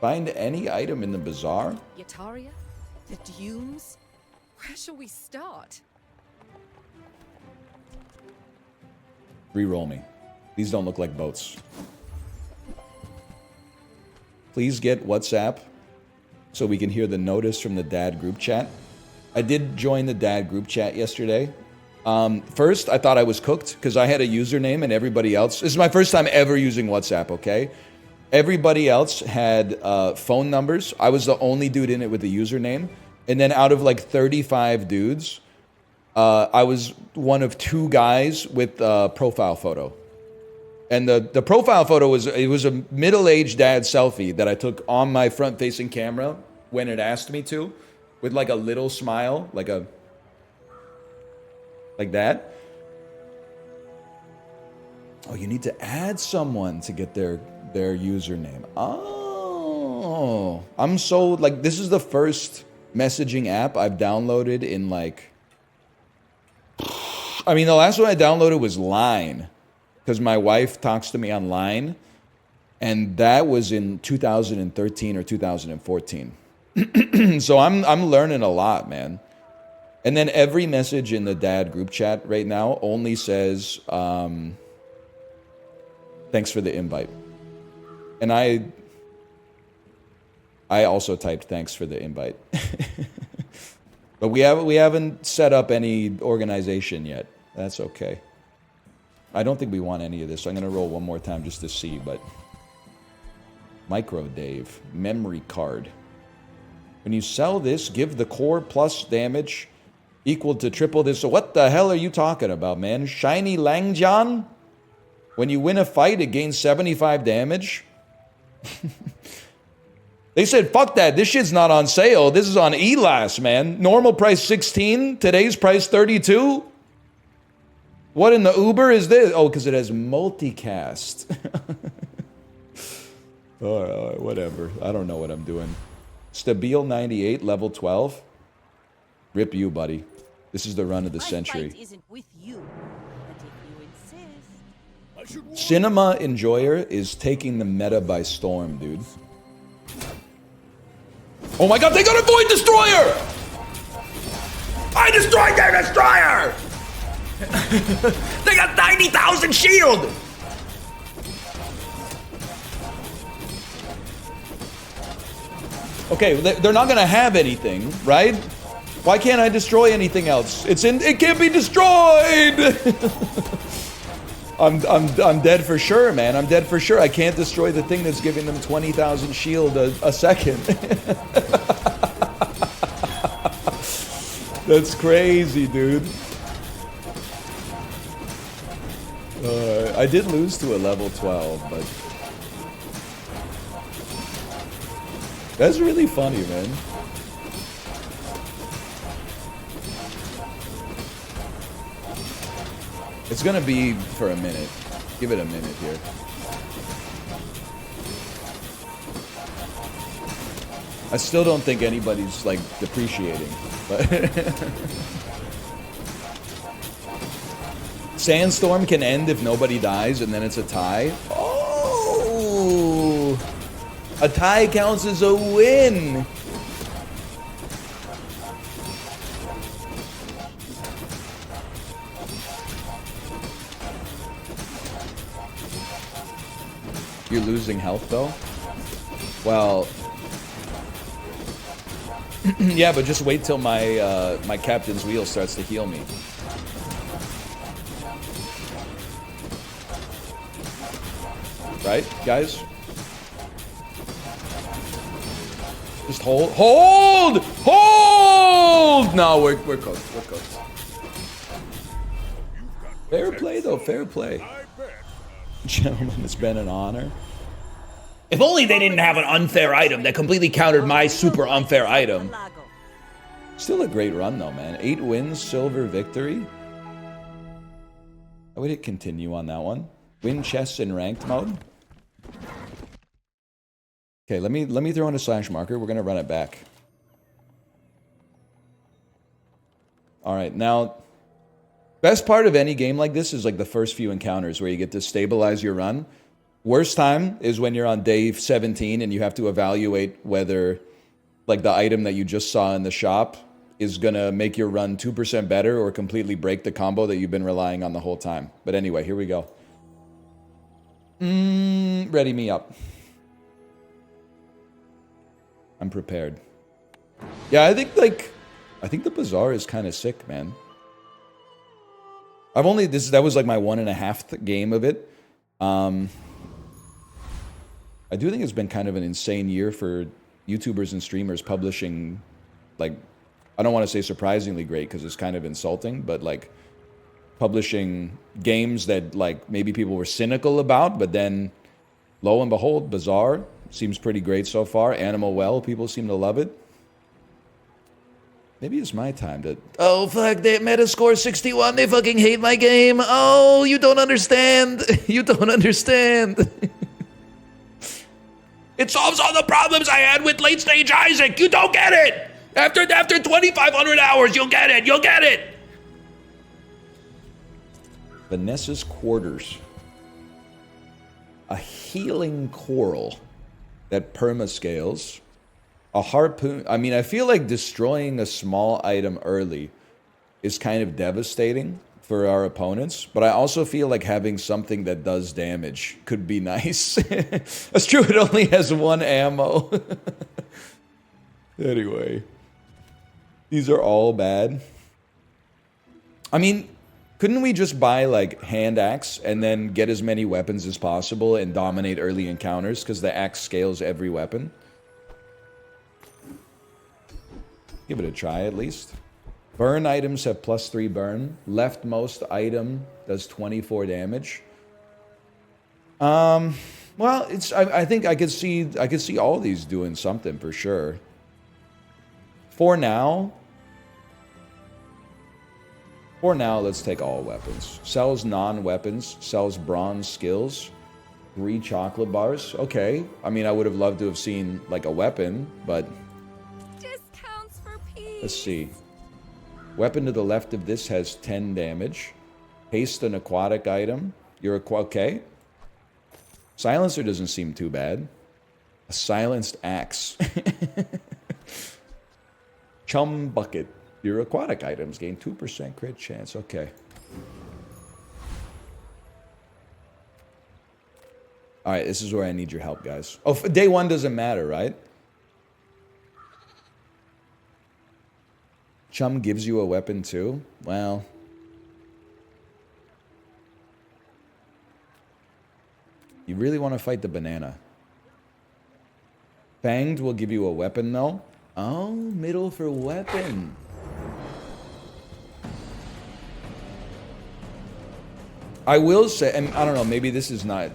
Find any item in the bazaar. Yataria? The dunes? Where shall we start? Reroll me. These don't look like boats. Please get WhatsApp so we can hear the notice from the dad group chat. I did join the dad group chat yesterday. First, I thought I was cooked because I had a username and everybody else. This is my first time ever using WhatsApp, okay? Everybody else had phone numbers. I was the only dude in it with a username. And then out of like 35 dudes, I was one of 2 guys with a profile photo. And the profile photo was a middle-aged dad selfie that I took on my front-facing camera when it asked me to, with like a little smile, like that. Oh, you need to add someone to get their username. Oh, I'm so like, this is the first messaging app I've downloaded in like, I mean, the last one I downloaded was Line. Because my wife talks to me on Line, and that was in 2013 or 2014. So I'm learning a lot, man. And then every message in the dad group chat right now only says, thanks for the invite. And I also typed thanks for the invite. But we haven't set up any organization yet. That's okay. I don't think we want any of this. So I'm going to roll one more time just to see, but... Micro Dave. Memory card. When you sell this, give the core plus damage equal to triple this. So what the hell are you talking about, man? Shiny Langjian? When you win a fight, it gains 75 damage? They said, fuck that. This shit's not on sale. This is on ELAS, man. Normal price 16. Today's price 32. What in the Uber is this? Oh, because it has multicast. All right, whatever. I don't know what I'm doing. Stabile 98, level 12. Rip you, buddy. This is the run of the century. My fight isn't with you, but if you insist. Cinema Enjoyer is taking the meta by storm, dude. Oh my god, they got a Void Destroyer! I destroyed their destroyer! They got 90,000 shield! Okay, they're not gonna have anything, right? Why can't I destroy anything else? It can't be destroyed! I'm dead for sure, man. I'm dead for sure. I can't destroy the thing that's giving them 20,000 shield a second. That's crazy, dude. I did lose to a level 12, but that's really funny, man. It's gonna be for a minute. Give it a minute here. I still don't think anybody's like depreciating, but Sandstorm can end if nobody dies and then it's a tie. Oh! A tie counts as a win! You're losing health though? Well, yeah, but just wait till my my captain's wheel starts to heal me. Right, guys? Just hold. Hold! Hold! No, we're cooked. We're cooked. Fair play, though. Fair play. Gentlemen, it's been an honor. If only they didn't have an unfair item that completely countered my super unfair item. Still a great run, though, man. 8 wins, silver victory. I would hit continue on that one. Win chests in ranked mode. Okay, let me throw in a slash marker. We're gonna run it back. All right, now, best part of any game like this is like the first few encounters where you get to stabilize your run. Worst time is when you're on day 17 and you have to evaluate whether like the item that you just saw in the shop is gonna make your run 2% better or completely break the combo that you've been relying on the whole time. But anyway, here we go. Ready me up. I'm prepared. Yeah, I think the bazaar is kind of sick, man. I've only that was like my 1.5th game of it. I do think it's been kind of an insane year for YouTubers and streamers publishing, like, I don't want to say surprisingly great because it's kind of insulting, but like publishing games that like maybe people were cynical about, but then lo and behold, Bazaar seems pretty great so far. Animal Well, people seem to love it. Maybe it's my time to... Oh, fuck, they Metascore 61. They fucking hate my game. Oh, you don't understand. You don't understand. It solves all the problems I had with Late Stage Isaac. You don't get it. After 2,500 hours, you'll get it. You'll get it. Vanessa's Quarters. A healing coral that permascales. A harpoon. I mean, I feel like destroying a small item early is kind of devastating for our opponents, but I also feel like having something that does damage could be nice. That's true, it only has 1 ammo. Anyway. These are all bad. I mean, couldn't we just buy, like, hand axe and then get as many weapons as possible and dominate early encounters? Because the axe scales every weapon. Give it a try, at least. Burn items have +3 burn. Leftmost item does 24 damage. Well, it's. I think I could see all these doing something for sure. For now, let's take all weapons. Sells non-weapons. Sells bronze skills. 3 chocolate bars. Okay. I mean, I would have loved to have seen like a weapon, but. Let's see. Weapon to the left of this has 10 damage. Haste an aquatic item. Okay. Silencer doesn't seem too bad. A silenced axe. Chum Bucket. Your aquatic items gain 2% crit chance. Okay. Alright, this is where I need your help, guys. Oh, day one doesn't matter, right? Chum gives you a weapon too? Well... You really want to fight the banana. Fanged will give you a weapon though. Oh, middle for weapon. I will say, and I don't know, maybe this is not...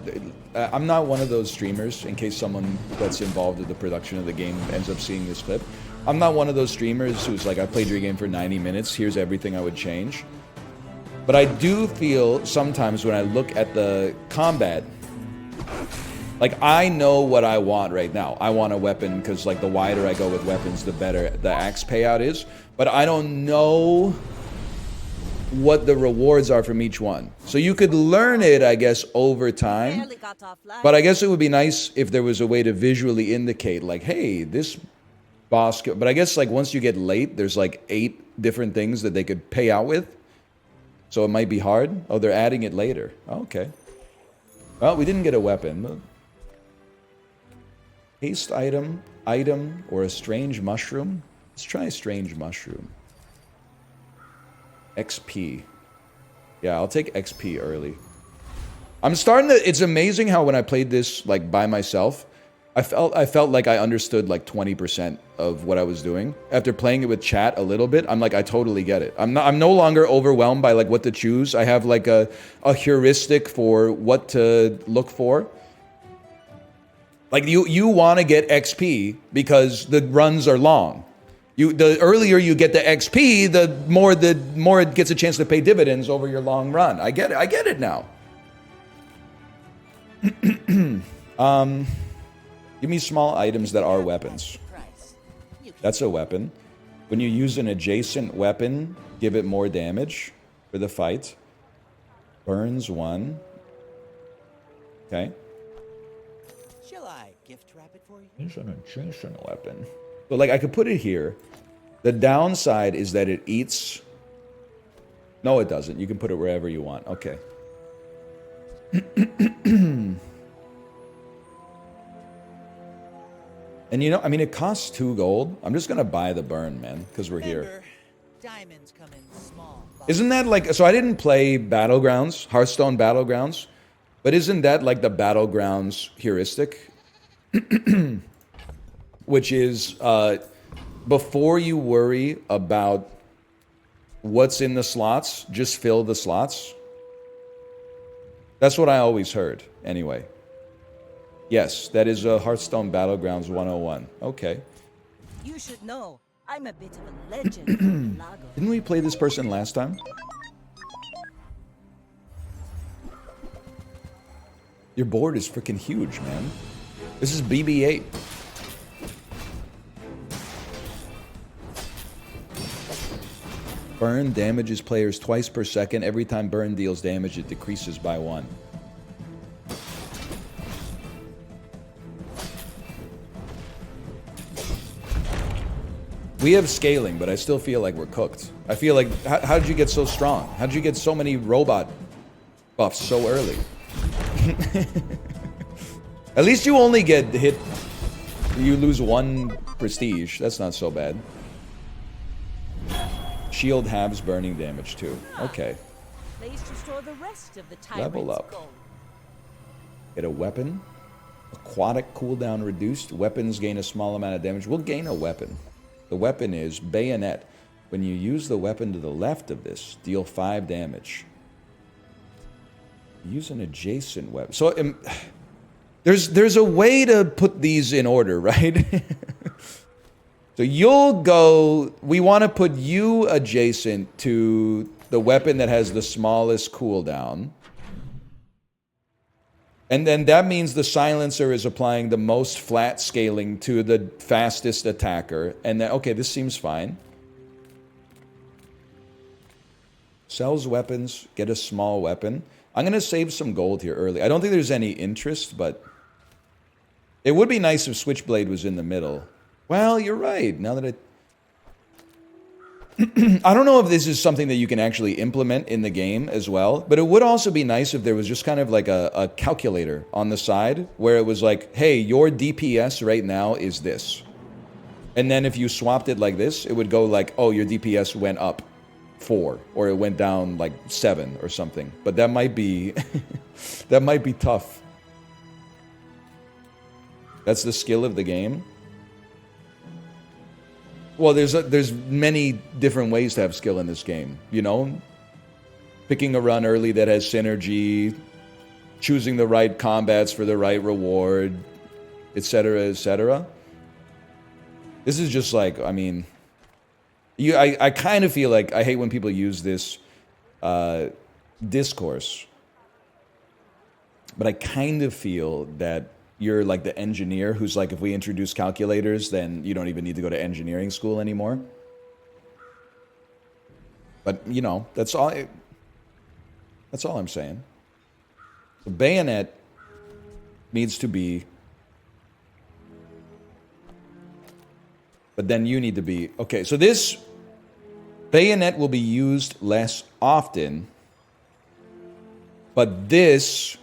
I'm not one of those streamers, in case someone that's involved with the production of the game ends up seeing this clip. I'm not one of those streamers who's like, I played your game for 90 minutes, here's everything I would change. But I do feel sometimes when I look at the combat, like, I know what I want right now. I want a weapon, because, like, the wider I go with weapons, the better the axe payout is. But I don't know what the rewards are from each one. So you could learn it, I guess, over time. Barely got off light. But I guess it would be nice if there was a way to visually indicate, like, hey, this boss... But I guess, like, once you get late, there's, like, 8 different things that they could pay out with. So it might be hard. Oh, they're adding it later. Oh, okay. Well, we didn't get a weapon, but... Haste item, or a strange mushroom. Let's try a strange mushroom. XP. Yeah, I'll take XP early. I'm starting to... It's amazing how when I played this, like, by myself, I felt like I understood, like, 20% of what I was doing. After playing it with chat a little bit, I'm like, I totally get it. I'm no longer overwhelmed by, like, what to choose. I have, like, a heuristic for what to look for. Like, you want to get XP because the runs are long. The earlier you get the XP, the more it gets a chance to pay dividends over your long run. I get it now. Give me small items that are weapons. That's a weapon. When you use an adjacent weapon, give it more damage for the fight. Burns 1. Okay. Shall I gift wrap it for you? Use an adjacent weapon. So, like, I could put it here. The downside is that it eats... No, it doesn't. You can put it wherever you want. Okay. And, you know, I mean, it costs 2 gold. I'm just going to buy the burn, man, because we're here. Diamonds come in small. Isn't that like... So I didn't play Battlegrounds, Hearthstone Battlegrounds, but isn't that like the Battlegrounds heuristic? Which is, before you worry about what's in the slots, just fill the slots. That's what I always heard, anyway. Yes, that is a Hearthstone Battlegrounds 101. Okay. You should know, I'm a bit of a legend in Lago. Didn't we play this person last time? Your board is freaking huge, man. This is BB-8. Burn damages players twice per second. Every time burn deals damage, it decreases by 1. We have scaling, but I still feel like we're cooked. I feel like, how did you get so strong? How did you get so many robot buffs so early? At least you only get hit... You lose 1 prestige. That's not so bad. Shield halves burning damage too. Okay. Place to store the rest of the Level tyrant's up. gold. Get a weapon. Aquatic cooldown reduced. Weapons gain a small amount of damage. We'll gain a weapon. The weapon is Bayonet. When you use the weapon to the left of this, deal 5 damage. Use an adjacent weapon. So there's a way to put these in order, right? So you'll go... We want to put you adjacent to the weapon that has the smallest cooldown. And then that means the silencer is applying the most flat scaling to the fastest attacker. And then, okay, this seems fine. Sells weapons, get a small weapon. I'm going to save some gold here early. I don't think there's any interest, but... It would be nice if Switchblade was in the middle. Well, you're right. Now that I don't know if this is something that you can actually implement in the game as well, but it would also be nice if there was just kind of like a calculator on the side where it was like, hey, your DPS right now is this. And then if you swapped it like this, it would go like, oh, your DPS went up 4 or it went down like 7 or something. But that might be that might be tough. That's the skill of the game. Well, there's many different ways to have skill in this game, you know? Picking a run early that has synergy, choosing the right combats for the right reward, etc., etc. This is just like, I mean, I kind of feel like I hate when people use this discourse, but I kind of feel that you're like the engineer who's like, if we introduce calculators, then you don't even need to go to engineering school anymore. But, you know, that's all I'm saying. The bayonet needs to be... But then you need to be... Okay, so this bayonet will be used less often. But this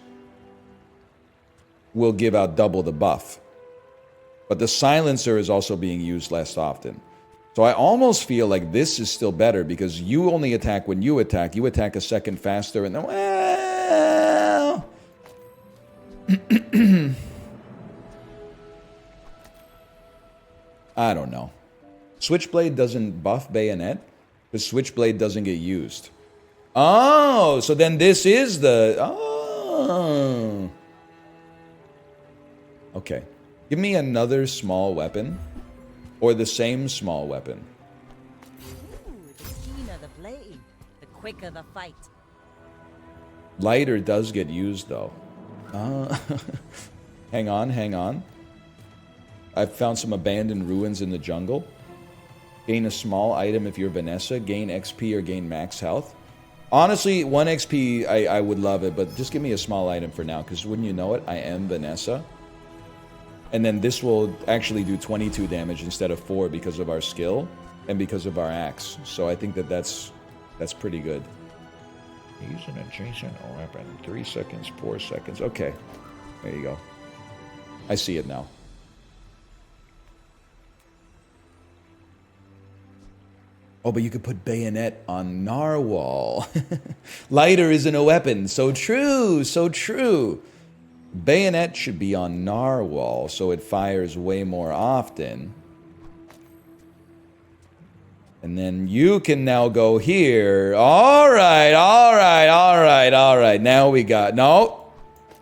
will give out double the buff. But the silencer is also being used less often. So I almost feel like this is still better because you only attack when you attack. You attack a second faster and then... Well... I don't know. Switchblade doesn't buff bayonet because Switchblade doesn't get used. Oh, so then this is the... Oh... Okay. Give me another small weapon. Or the same small weapon. Ooh, the keener the blade, the quicker the fight. Lighter does get used, though. Hang on, hang on. I've found some abandoned ruins in the jungle. Gain a small item if you're Vanessa. Gain XP or gain max health. Honestly, 1 XP, I would love it, but just give me a small item for now, because wouldn't you know it, I am Vanessa. And then this will actually do 22 damage instead of 4 because of our skill and because of our axe. So I think that that's pretty good. Use an adjacent weapon. 3 seconds, 4 seconds. Okay. There you go. I see it now. Oh, but you could put bayonet on narwhal. Lighter isn't a weapon. So true, so true. Bayonet should be on narwhal, so it fires way more often. And then you can now go here. All right, all right, all right, all right. Now we got... No.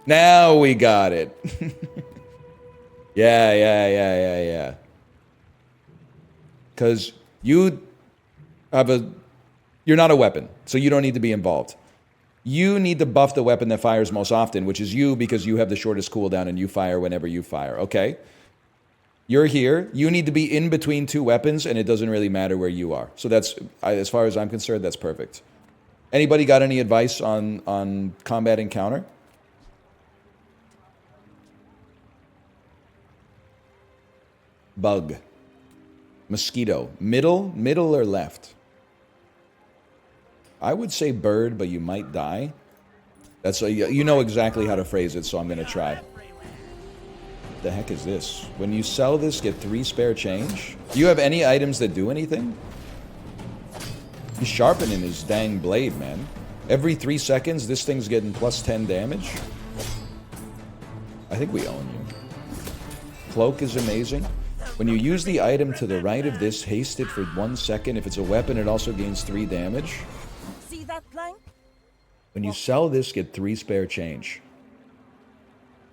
Now we got it. Yeah. Because you have a... You're not a weapon, so you don't need to be involved. You need to buff the weapon that fires most often, which is you, because you have the shortest cooldown and you fire whenever you fire, okay? You're here. You need to be in between 2 weapons, and it doesn't really matter where you are. So that's, as far as I'm concerned, that's perfect. Anybody got any advice on combat encounter? Bug. Mosquito. Middle or left? I would say bird, but you might die. That's you know exactly how to phrase it, so I'm going to try. What the heck is this? When you sell this, get 3 spare change? Do you have any items that do anything? He's sharpening his dang blade, man. Every 3 seconds, this thing's getting plus 10 damage. I think we own you. Cloak is amazing. When you use the item to the right of this, haste it for 1 second. If it's a weapon, it also gains 3 damage. See that plank? When you sell this, get 3 spare change.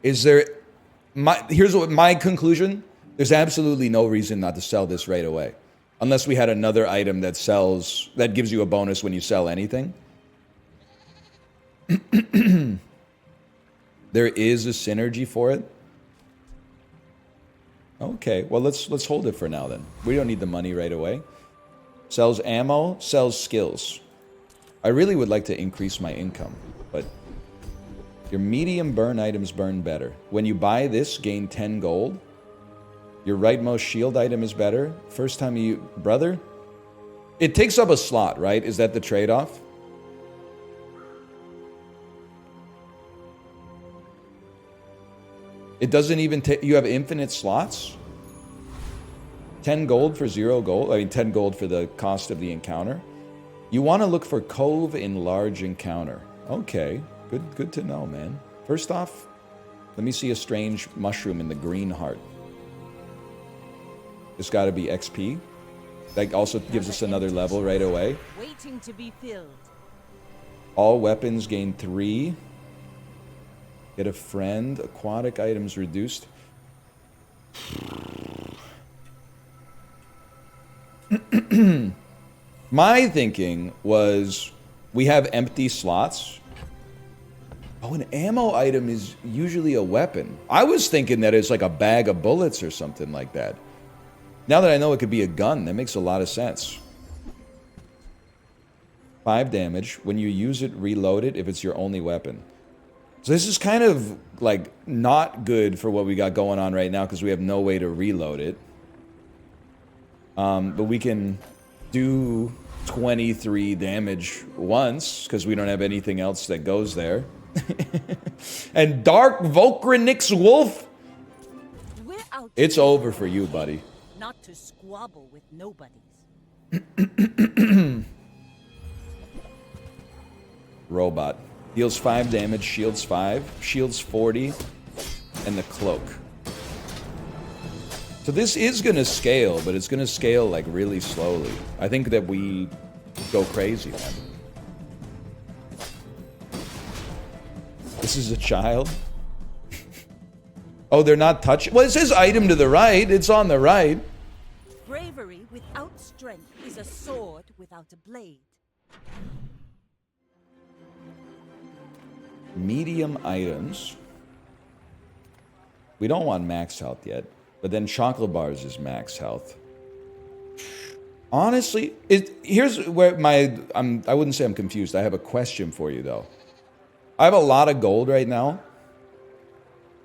Is there... Here's what my conclusion. There's absolutely no reason not to sell this right away. Unless we had another item that sells... that gives you a bonus when you sell anything. There is a synergy for it. Okay, well, let's hold it for now then. We don't need the money right away. Sells ammo, sells skills. I really would like to increase my income, but your medium burn items burn better. When you buy this, gain 10 gold. Your rightmost shield item is better. First time you... Brother? It takes up a slot, right? Is that the trade-off? It doesn't even take... You have infinite slots? 10 gold for 0 gold? I mean, 10 gold for the cost of the encounter. You want to look for Cove in large encounter. Okay. Good to know, man. First off, let me see a strange mushroom in the green heart. It's got to be XP. That also gives us another level right away. Waiting to be filled. All weapons gain 3. Get a friend. Aquatic items reduced. My thinking was we have empty slots. Oh, an ammo item is usually a weapon. I was thinking that it's like a bag of bullets or something like that. Now that I know it could be a gun, that makes a lot of sense. 5 damage. When you use it, reload it if it's your only weapon. So this is kind of, like, not good for what we got going on right now because we have no way to reload it. But we can do 23 damage once because we don't have anything else that goes there. And Dark Volcranix Wolf, it's over for you, buddy. Not to squabble with nobodies. Robot. Deals 5 damage, shields 5, shields 40, and the cloak. So this is going to scale, but it's going to scale like really slowly. I think that we go crazy, man. This is a child. Oh, they're not touching. Well, it says item to the right. It's on the right. Bravery without strength is a sword without a blade. Medium items. We don't want max health yet, but then chocolate bars is max health. Honestly, here's where I wouldn't say I'm confused. I have a question for you though. I have a lot of gold right now.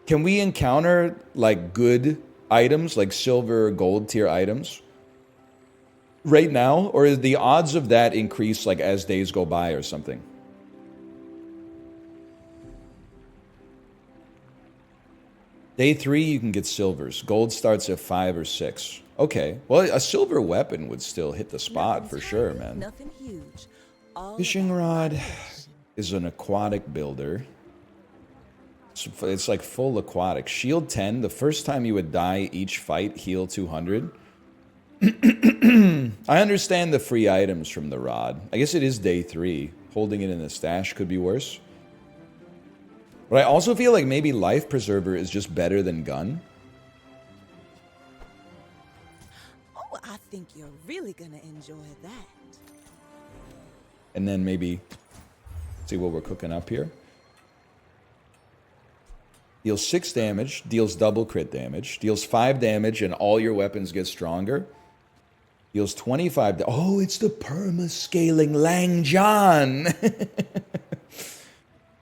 Can we encounter like good items, like silver or gold tier items right now, or is the odds of that increase like as days go by or something? Day 3, you can get silvers. Gold starts at 5 or 6. Okay. Well, a silver weapon would still hit the spot for sure, man. Nothing huge. Fishing rod is an aquatic builder. It's like full aquatic. Shield 10. The first time you would die each fight, heal 200. I understand the free items from the rod. I guess it is day 3. Holding it in the stash could be worse. But I also feel like maybe Life Preserver is just better than gun. Oh, I think you're really gonna enjoy that. And then maybe see what we're cooking up here. Deals 6 damage, deals double crit damage, deals 5 damage, and all your weapons get stronger. Deals 25. Oh, it's the perma-scaling Lang John.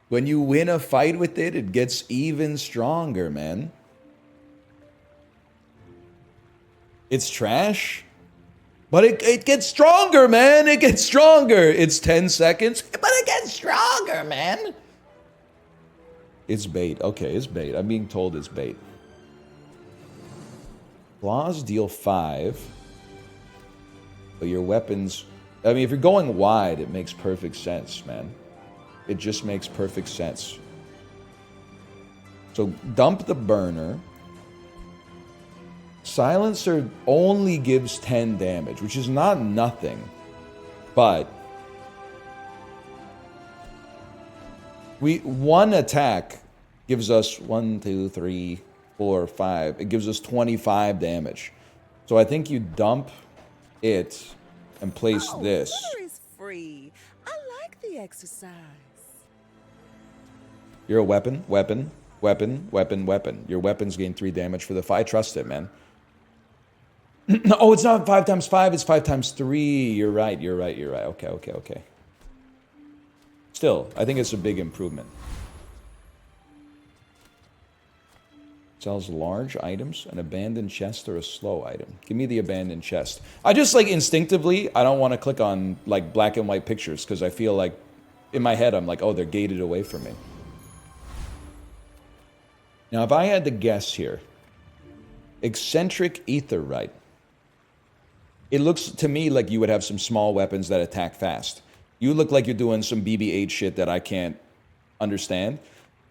When you win a fight with it, it gets even stronger, man. It's trash, but it gets stronger, man. It gets stronger. It's 10 seconds, but it gets stronger, man. It's bait. Okay, it's bait. I'm being told it's bait. Claws deal 5. But your weapons... I mean, if you're going wide, it makes perfect sense, man. It just makes perfect sense. So dump the burner. Silencer only gives 10 damage, which is not nothing. But one attack gives us 1, 2, 3, 4, 5. It gives us 25 damage. So I think you dump it and place this. Water is free. I like the exercise. You're a weapon, weapon, weapon, weapon, weapon. Your weapons gain 3 damage for the fight. I trust it, man. Oh, it's not 5 times 5, it's 5 times 3. You're right, you're right, you're right. Okay, okay, okay. Still, I think it's a big improvement. Sells large items, an abandoned chest, or a slow item. Give me the abandoned chest. I just, like, instinctively, I don't want to click on, like, black and white pictures, because I feel like, in my head, I'm like, oh, they're gated away from me. Now, if I had to guess here, eccentric etherite. It looks to me like you would have some small weapons that attack fast. You look like you're doing some BB-8 shit that I can't understand.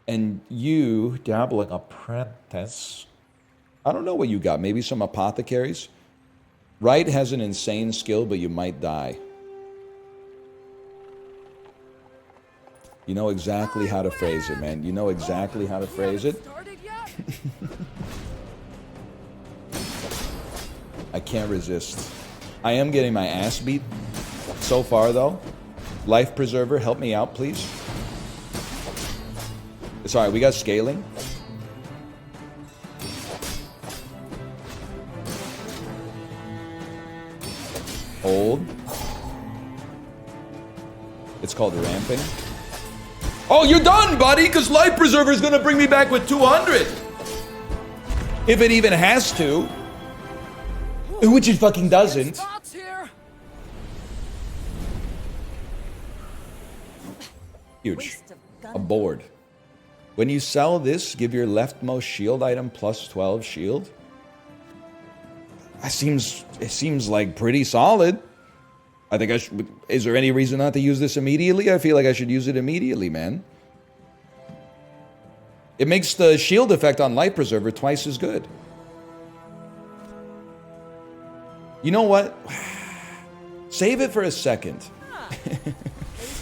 And you, dabbling apprentice, I don't know what you got. Maybe some apothecaries? Wright has an insane skill, but you might die. You know exactly how to phrase it, man. You know exactly how to phrase it. I can't resist. I am getting my ass beat so far, though. Life Preserver, help me out, please. Sorry, we got scaling. Hold. It's called ramping. Oh, you're done, buddy, because Life Preserver is going to bring me back with 200. If it even has to. Which it fucking doesn't. Huge. A board. When you sell this, give your leftmost shield item plus 12 shield. It seems like pretty solid. I think I should. Is there any reason not to use this immediately? I feel like I should use it immediately, man. It makes the shield effect on Life Preserver twice as good. You know what? Save it for a second.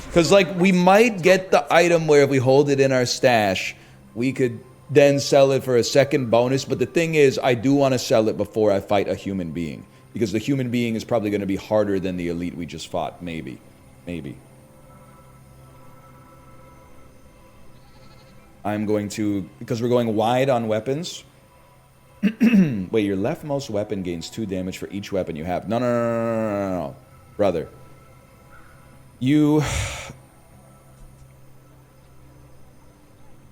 Because, like, we might get the item where if we hold it in our stash, we could then sell it for a second bonus. But the thing is, I do want to sell it before I fight a human being. Because the human being is probably going to be harder than the elite we just fought. Maybe. Maybe. I'm going to... Because we're going wide on weapons. Wait, your leftmost weapon gains 2 damage for each weapon you have. No. Brother. You...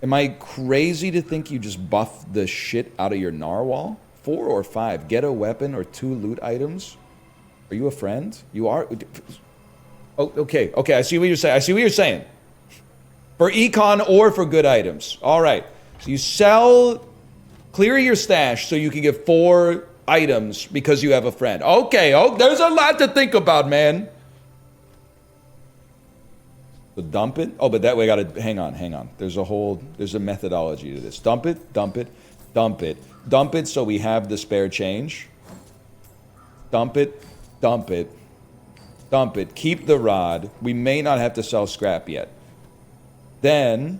Am I crazy to think you just buffed the shit out of your narwhal? 4 or 5. Get a weapon or 2 loot items. Are you a friend? You are? Oh, okay. Okay, I see what you're saying. I see what you're saying. For econ or for good items. All right. So you sell... Clear your stash so you can get 4 items because you have a friend. Okay. Oh, there's a lot to think about, man. So dump it. Oh, but that way I gotta hang on. There's a methodology to this. Dump it. Dump it so we have the spare change. Dump it. Keep the rod. We may not have to sell scrap yet. Then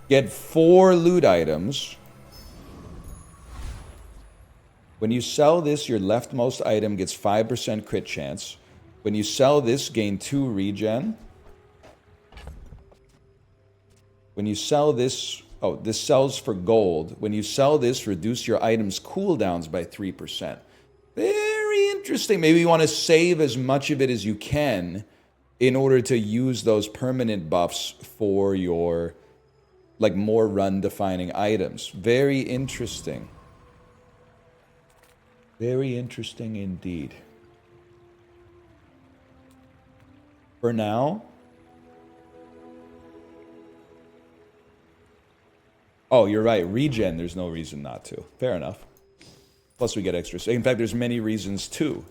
get 4 loot items. When you sell this, your leftmost item gets 5% crit chance. When you sell this, gain 2 regen. When you sell this... Oh, this sells for gold. When you sell this, reduce your item's cooldowns by 3%. Very interesting. Maybe you want to save as much of it as you can in order to use those permanent buffs for your, like, more run-defining items. Very interesting. Very interesting indeed. For now... Oh, you're right. Regen, there's no reason not to. Fair enough. Plus we get extra... In fact, there's many reasons too.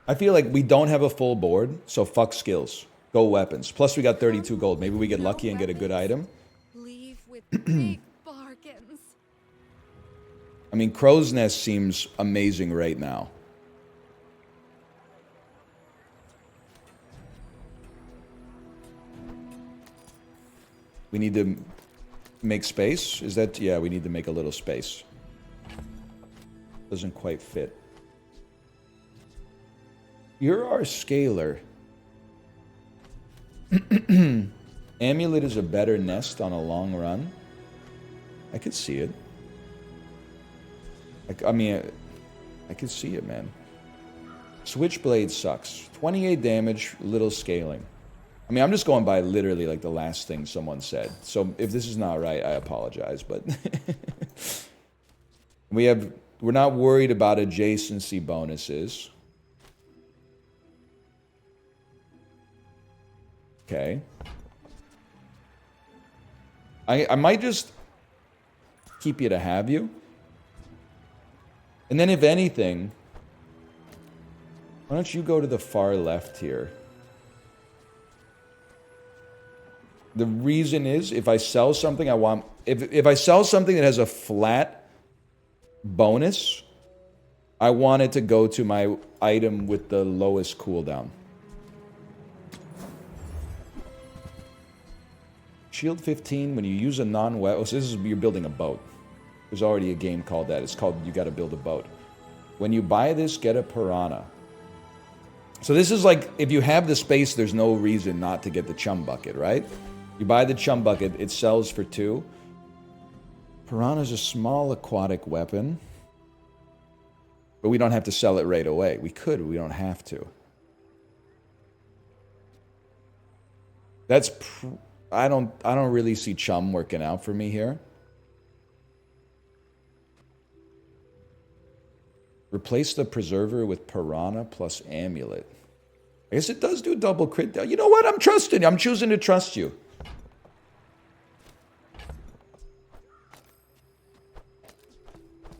I feel like we don't have a full board, so fuck skills. Go weapons. Plus we got 32 gold. Maybe we get lucky and get a good item. Leave with big bargains. I mean, Crow's Nest seems amazing right now. We need to make space? Is that... Yeah, we need to make a little space. Doesn't quite fit. You're our scaler. Amulet is a better nest on a long run. I could see it. I mean, I could see it, man. Switchblade sucks. 28 damage, little scaling. I mean, I'm just going by literally like the last thing someone said. So if this is not right, I apologize. But we're not worried about adjacency bonuses. Okay. I might just keep you to have you. And then if anything, why don't you go to the far left here? The reason is, if I sell something, I want... If I sell something that has a flat bonus, I want it to go to my item with the lowest cooldown. Shield 15, when you use a non-weapon... So this is, you're building a boat. There's already a game called that. It's called You Gotta Build a Boat. When you buy this, get a piranha. So this is like, if you have the space, there's no reason not to get the chum bucket, right? You buy the chum bucket, it sells for 2. Piranha's a small aquatic weapon. But we don't have to sell it right away. We could, but we don't have to. That's... I don't really see chum working out for me here. Replace the preserver with piranha plus amulet. I guess it does do double crit. You know what? I'm trusting you. I'm choosing to trust you.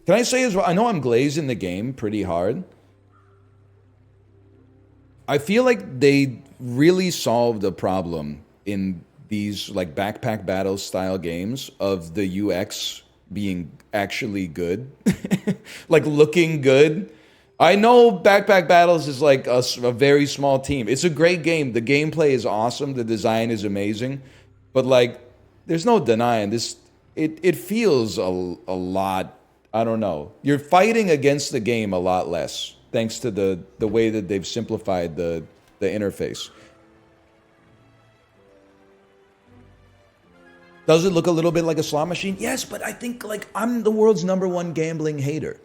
Can I say as well? I know I'm glazing the game pretty hard. I feel like they really solved a problem in these like backpack battle style games of the UX being actually good. Like looking good. I know Backpack Battles is like a very small team. It's a great game. The gameplay is awesome. The design is amazing. But like, there's no denying this. It feels a lot, I don't know. You're fighting against the game a lot less, thanks to the way that they've simplified the interface. Does it look a little bit like a slot machine? Yes, but I think like I'm the world's #1 gambling hater.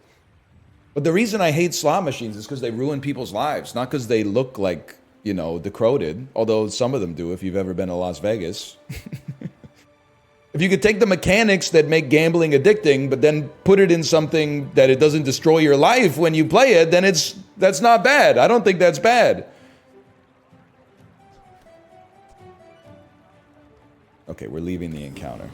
But the reason I hate slot machines is because they ruin people's lives, not because they look like, you know, decrepit, although some of them do if you've ever been to Las Vegas. If you could take the mechanics that make gambling addicting, but then put it in something that it doesn't destroy your life when you play it, then that's not bad. I don't think that's bad. Okay, we're leaving the encounter.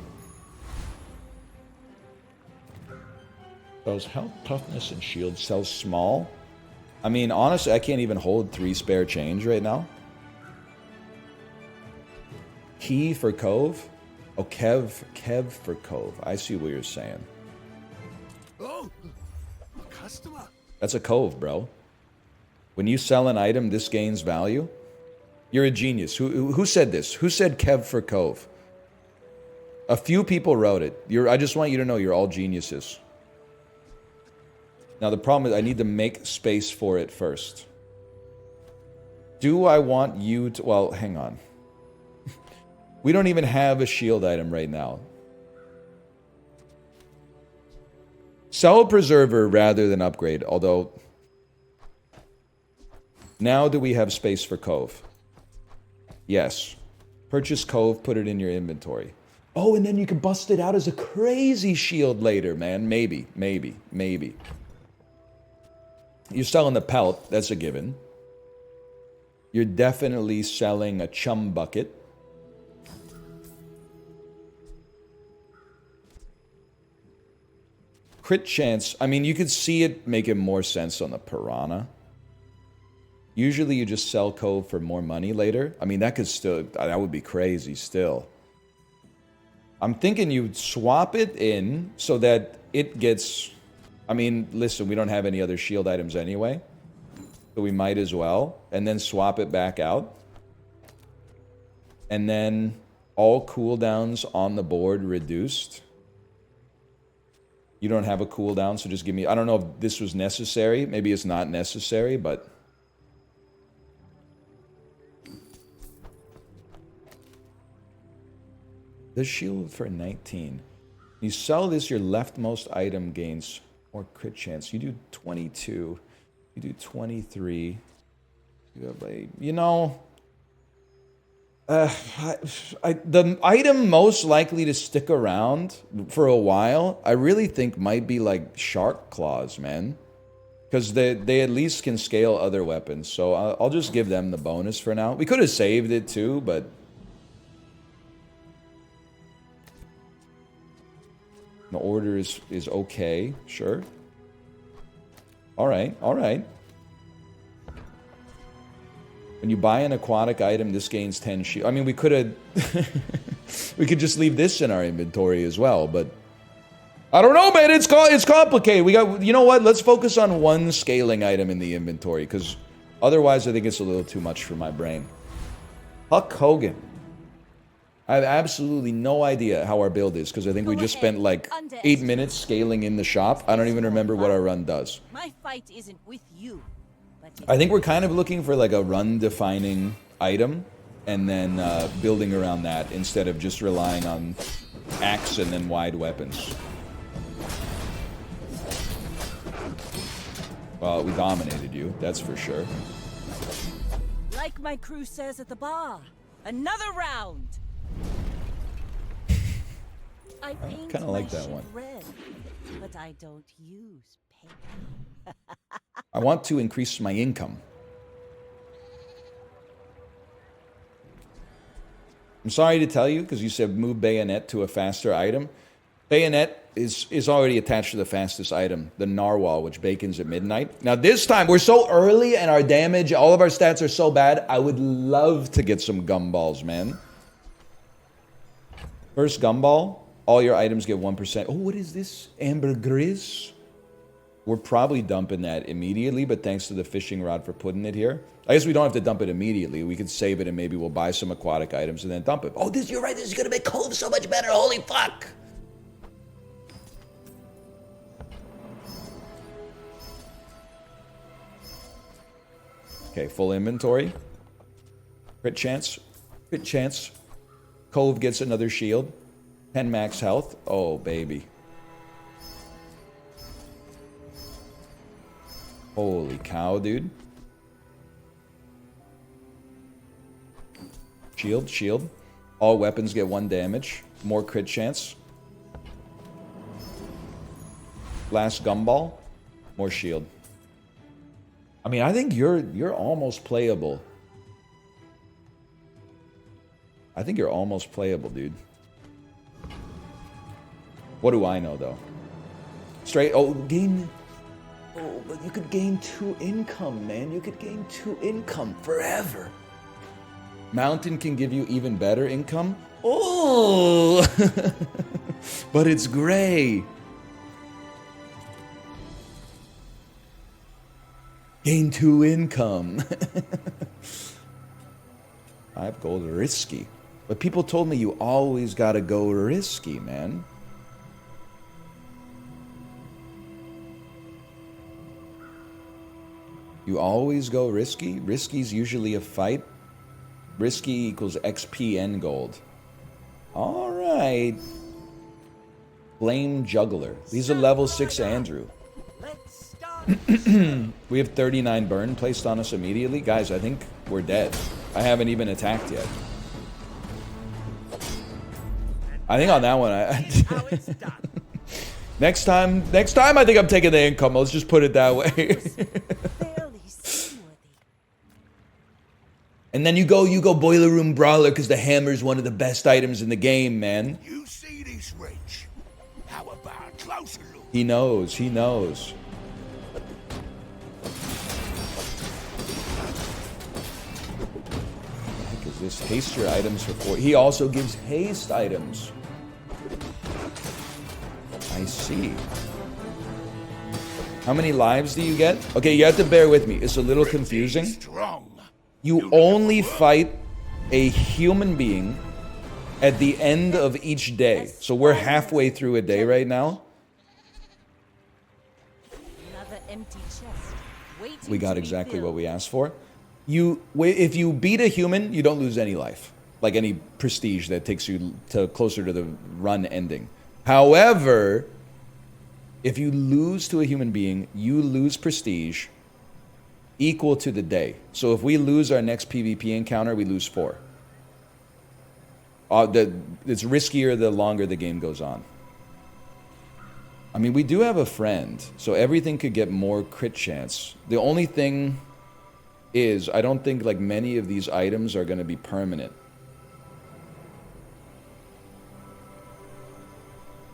Those health, toughness, and shield sells small. I mean, honestly, I can't even hold 3 spare change right now. Key for Cove? Oh, Kev for Cove. I see what you're saying. Oh, a customer. That's a Cove, bro. When you sell an item, this gains value. You're a genius. Who said this? Who said Kev for Cove? A few people wrote it. I just want you to know you're all geniuses. Now the problem is I need to make space for it first. Do I want you to... Well, hang on. We don't even have a shield item right now. Sell a preserver rather than upgrade, although... Now do we have space for Cove? Yes. Purchase Cove, put it in your inventory. Oh, and then you can bust it out as a crazy shield later, man. Maybe. You're selling the pelt, that's a given. You're definitely selling a chum bucket. Crit chance, I mean, you could see it making more sense on the piranha. Usually you just sell Cove for more money later. I mean, that would be crazy still. I'm thinking you'd swap it in so that it gets... I mean, listen, we don't have any other shield items anyway. So we might as well. And then swap it back out. And then all cooldowns on the board reduced. You don't have a cooldown, so just give me... I don't know if this was necessary. Maybe it's not necessary, but... The shield for 19. You sell this, your leftmost item gains more crit chance. You do 22. You do 23. You have you know, the item most likely to stick around for a while, I really think might be like shark claws, man. Because they at least can scale other weapons. So I'll just give them the bonus for now. We could have saved it too, but... The order is okay, sure. Alright, alright. When you buy an aquatic item, this gains 10 shield. I mean, we could have... we could just leave this in our inventory as well, but... I don't know, man. It's complicated. We got... You know what? Let's focus on one scaling item in the inventory, because otherwise I think it's a little too much for my brain. Huck Hogan. I have absolutely no idea how our build is, because I think we just spent like 8 minutes scaling in the shop. I don't even remember what our run does. My fight isn't with you, but I think we're kind of looking for like a run-defining item, and then building around that instead of just relying on axe and then wide weapons. Well, we dominated you, that's for sure. like my crew says at the bar, another round. I paint kinda like that ship one. red, but I don't use paint. I want to increase my income. I'm sorry to tell you, because you said move bayonet to a faster item. Bayonet is already attached to the fastest item, the narwhal, which bacons at midnight. Now this time, we're so early and our damage, all of our stats are so bad, I would love to get some gumballs, man. First gumball, all your items get 1%. Oh, what is this? Ambergris? We're probably dumping that immediately, but thanks to the fishing rod for putting it here. I guess we don't have to dump it immediately. We could save it and maybe we'll buy some aquatic items and then dump it. Oh, you're right, this is gonna make Cove so much better, holy fuck! Okay, full inventory. Crit chance. Crit chance. Cove gets another shield. 10 max health. Oh, baby. Holy cow, dude. Shield, shield. All weapons get 1 damage. More crit chance. Last gumball. More shield. I mean, I think you're almost playable. I think you're almost playable, dude. What do I know, though? Straight... Oh, gain... Oh, but you could gain 2 income, man. You could gain 2 income forever. Mountain can give you even better income. Oh! But it's gray. Gain 2 income. 5 gold risky. But people told me you always gotta go risky, man. You always go risky? Risky's usually a fight. Risky equals XP and gold. Alright. Flame Juggler. These are level 6 Andrew. We have 39 burn placed on us immediately. Guys, I think we're dead. I haven't even attacked yet. I think on that one, next time I think I'm taking the income. Let's just put it that way. And then you go Boiler Room Brawler because the hammer's one of the best items in the game, man. You see this ridge? How about a closer look? He knows, he knows. Because this haste your items for 4. He also gives haste items. I see. How many lives do you get? Okay, you have to bear with me. It's a little confusing. You only fight a human being at the end of each day. So we're halfway through a day right now. Another empty chest. Waiting We got to be exactly what filled. we asked for. If you beat a human, you don't lose any life. Like any prestige that takes you to closer to the run ending. However, if you lose to a human being, you lose prestige. equal to the day. So if we lose our next PvP encounter, we lose 4. It's riskier the longer the game goes on. I mean, we do have a friend, so everything could get more crit chance. The only thing is, I don't think like many of these items are going to be permanent.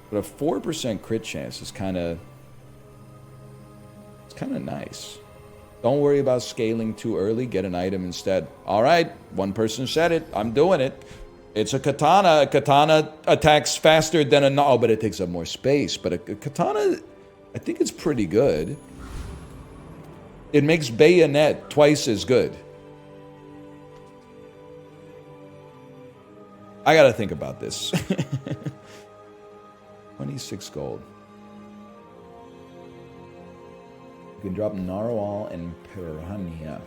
But a 4% crit chance is kind of... It's kind of nice. Don't worry about scaling too early. Get an item instead. All right, one person said it. I'm doing it. It's a katana. A katana attacks faster than a... Oh, but it takes up more space. But a katana, I think it's pretty good. It makes bayonet twice as good. I gotta think about this. 26 gold. You can drop Narwhal and Piranha.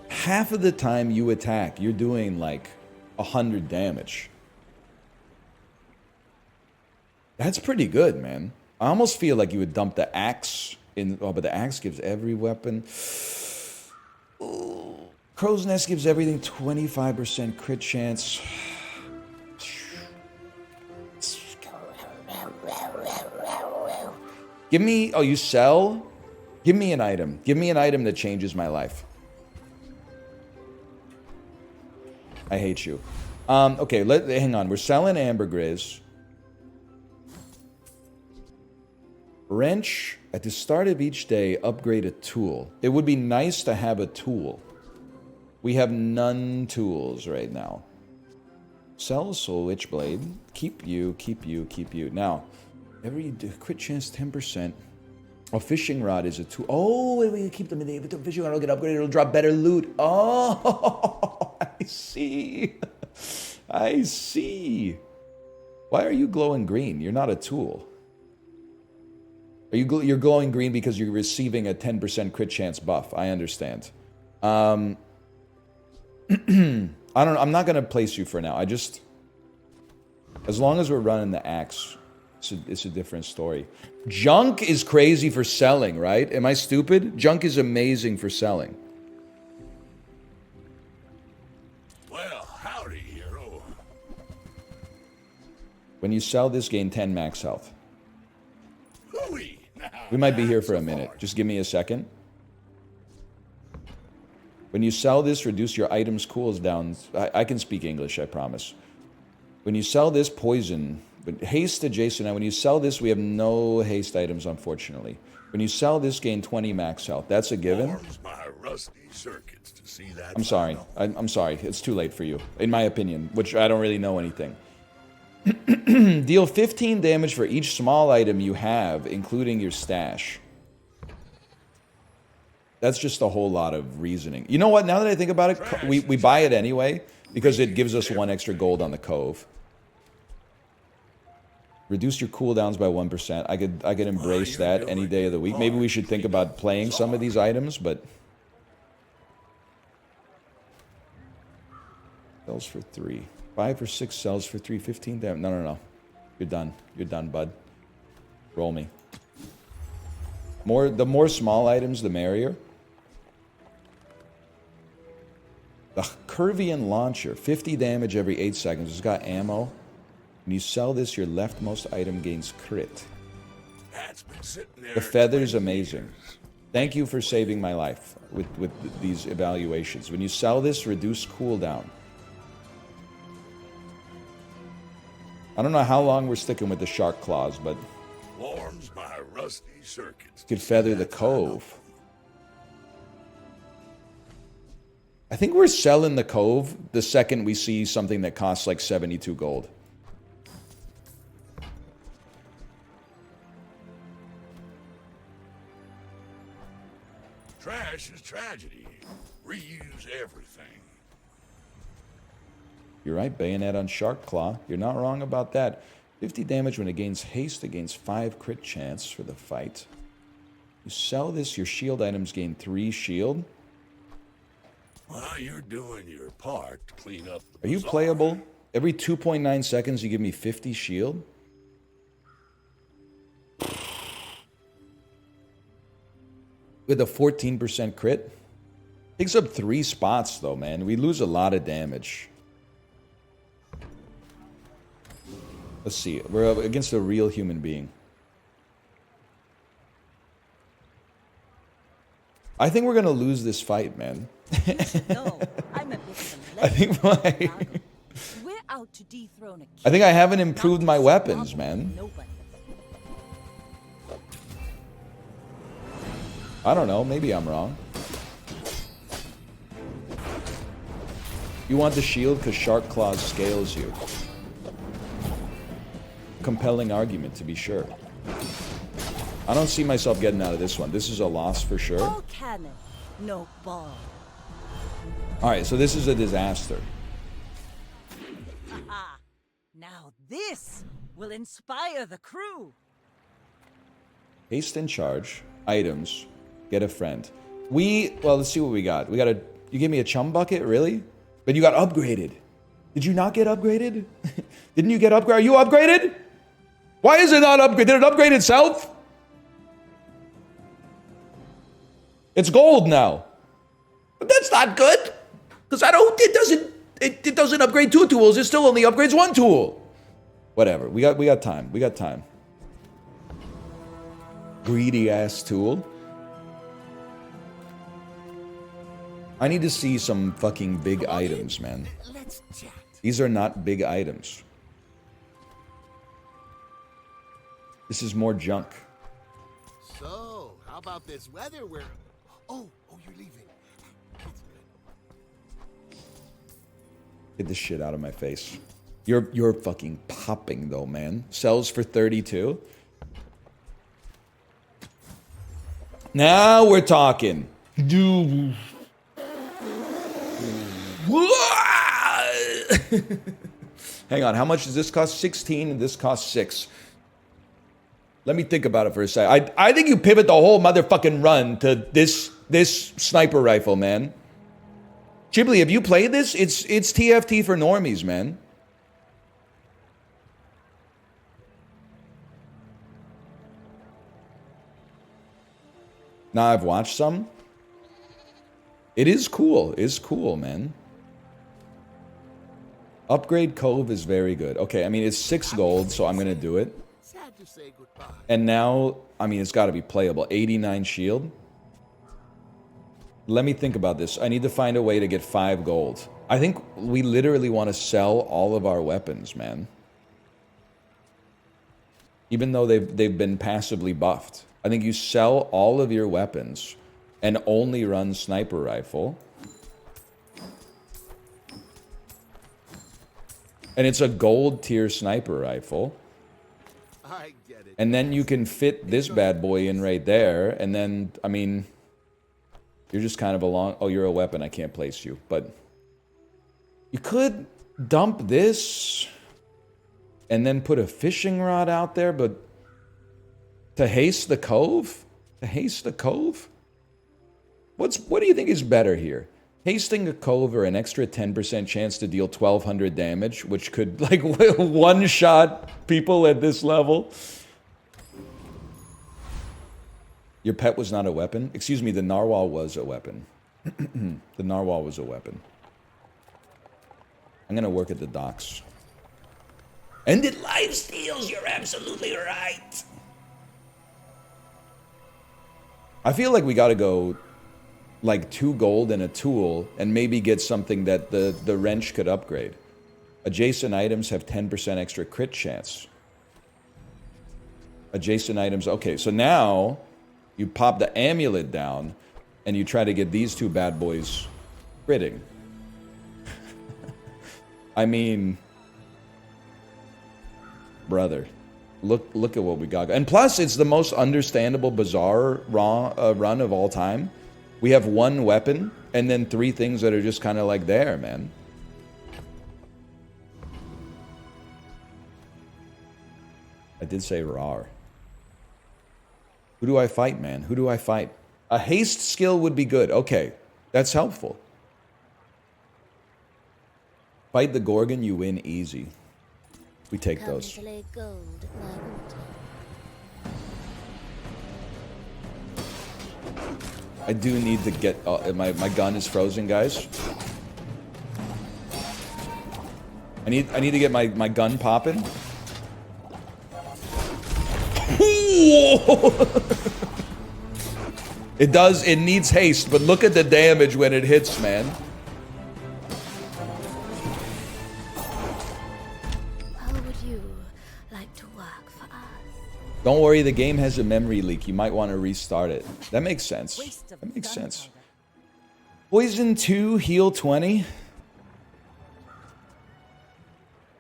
Half of the time you attack, you're doing like 100 damage. That's pretty good, man. I almost feel like you would dump the axe in... Oh, but the axe gives every weapon... Ooh. Crow's Nest gives everything 25% crit chance. Give me... Oh, you sell? Give me an item. Give me an item that changes my life. I hate you. Okay, hang on. We're selling ambergris. Wrench. At the start of each day, upgrade a tool. It would be nice to have a tool. We have none tools right now. Sell Soul Witchblade. Keep you, keep you, keep you. Now, every crit chance 10%. A fishing rod is a tool. Oh, wait, keep them in the fishing rod will get upgraded. It'll drop better loot. Oh, I see. I see. Why are you glowing green? You're not a tool. You're glowing green because you're receiving a 10% crit chance buff. I understand. I'm not gonna place you for now. As long as we're running the axe, it's a different story. Junk is crazy for selling, right? Am I stupid? Junk is amazing for selling. Well, howdy, hero. When you sell this, gain 10 max health. Hooey! We might be here for a minute. Just give me a second. When you sell this, reduce your items cooldowns. I can speak English, I promise. When you sell this, poison. But haste adjacent. Now, when you sell this, we have no haste items, unfortunately. When you sell this, gain 20 max health. That's a given. Warms my rusty circuits to see that. I'm sorry. I'm sorry. It's too late for you, in my opinion, which I don't really know anything. Deal 15 damage for each small item you have, including your stash. That's just a whole lot of reasoning. You know what? Now that I think about it, we buy it anyway because it gives us 1 extra gold on the cove. Reduce your cooldowns by 1%. I could embrace that any day of the week. Maybe we should think about playing some of these items, but... Sells for 3. 5 or 6 sells for 3. 15 damage. No. You're done. You're done, bud. Roll me. The more small items, the merrier. The Curvian Launcher. 50 damage every 8 seconds. It's got ammo. When you sell this, your leftmost item gains crit. That's been sitting there. The feather's amazing. Thank you for saving my life with these evaluations. When you sell this, reduce cooldown. I don't know how long we're sticking with the shark claws, but... Warms my rusty circuits. Could feather the cove. I think we're selling the cove the second we see something that costs like 72 gold. Trash is tragedy. Reuse everything. You're right, bayonet on shark claw. You're not wrong about that. 50 damage when it gains haste. It gains 5 crit chance for the fight. You sell this, your shield items gain 3 shield. Well, you're doing your part to clean up the Are you bazaar. playable? Every 2.9 seconds you give me 50 shield? with a 14% crit. Takes up 3 spots, though, man. We lose a lot of damage. Let's see. We're up against a real human being. I think we're going to lose this fight, man. No, I'm a bit of a I think legend. We're out to dethrone a king. I think I haven't improved not my to weapons, stop man. nobody. I don't know. Maybe I'm wrong. You want the shield because Shark Claws scales you. Compelling argument, to be sure. I don't see myself getting out of this one. This is a loss for sure. All cannon, no ball. Alright, so this is a disaster. Aha! Now this will inspire the crew. Haste and charge. Items. Get a friend. Well, let's see what we got. You gave me a chum bucket? Really? But you got upgraded. Did you not get upgraded? Didn't you get upgraded? Are you upgraded? Why is it not upgraded? Did it upgrade itself? It's gold now. But that's not good. Because it doesn't upgrade 2 tools. It still only upgrades 1 tool. Whatever. We got time. We got time. Greedy ass tool. I need to see some fucking big items, man. Let's chat. These are not big items. This is more junk. So, how about this weather where... Oh, you're leaving. It's good. Get this shit out of my face. You're fucking popping though, man. Sells for 32. Now we're talking. Hang on, how much does this cost? 16 and this costs 6. Let me think about it for a second. I think you pivot the whole motherfucking run to this sniper rifle, man. Ghibli, have you played this? It's TFT for normies, man. Now I've watched some. It is cool. It's cool, man. Upgrade Cove is very good. Okay, I mean, it's 6 gold, so I'm going to do it. Sad to say goodbye. And now, I mean, it's got to be playable. 89 shield. Let me think about this. I need to find a way to get 5 gold. I think we literally want to sell all of our weapons, man. Even though they've been passively buffed. I think you sell all of your weapons and only run sniper rifle. And it's a gold tier sniper rifle. I get it. And then you can fit this bad boy in right there. And then, I mean, you're just kind of along. Oh, you're a weapon. I can't place you. But you could dump this and then put a fishing rod out there. But to haste the cove? To haste the cove? What do you think is better here? Hasting a cove or an extra 10% chance to deal 1,200 damage, which could, like, one-shot people at this level? Your pet was not a weapon? Excuse me, the narwhal was a weapon. The narwhal was a weapon. I'm gonna work at the docks. And it live steals, you're absolutely right. I feel like we gotta go like 2 gold and a tool and maybe get something that the wrench could upgrade. Adjacent items have 10% extra crit chance. Adjacent items, okay, so now you pop the amulet down and you try to get these 2 bad boys critting. I mean, brother, look at what we got. And plus, it's the most understandable Bazaar run of all time. We have 1 weapon, and then 3 things that are just kind of like there, man. I did say rar. Who do I fight, man? Who do I fight? A haste skill would be good. Okay, that's helpful. Fight the Gorgon, you win easy. We take Come those. to lay gold at my water. I do need to get... my gun is frozen, guys. I need to get my gun popping. It needs haste, but look at the damage when it hits, man. How would you like to work for us? Don't worry, the game has a memory leak. You might want to restart it. That makes sense. That makes sense. Poison 2, heal 20.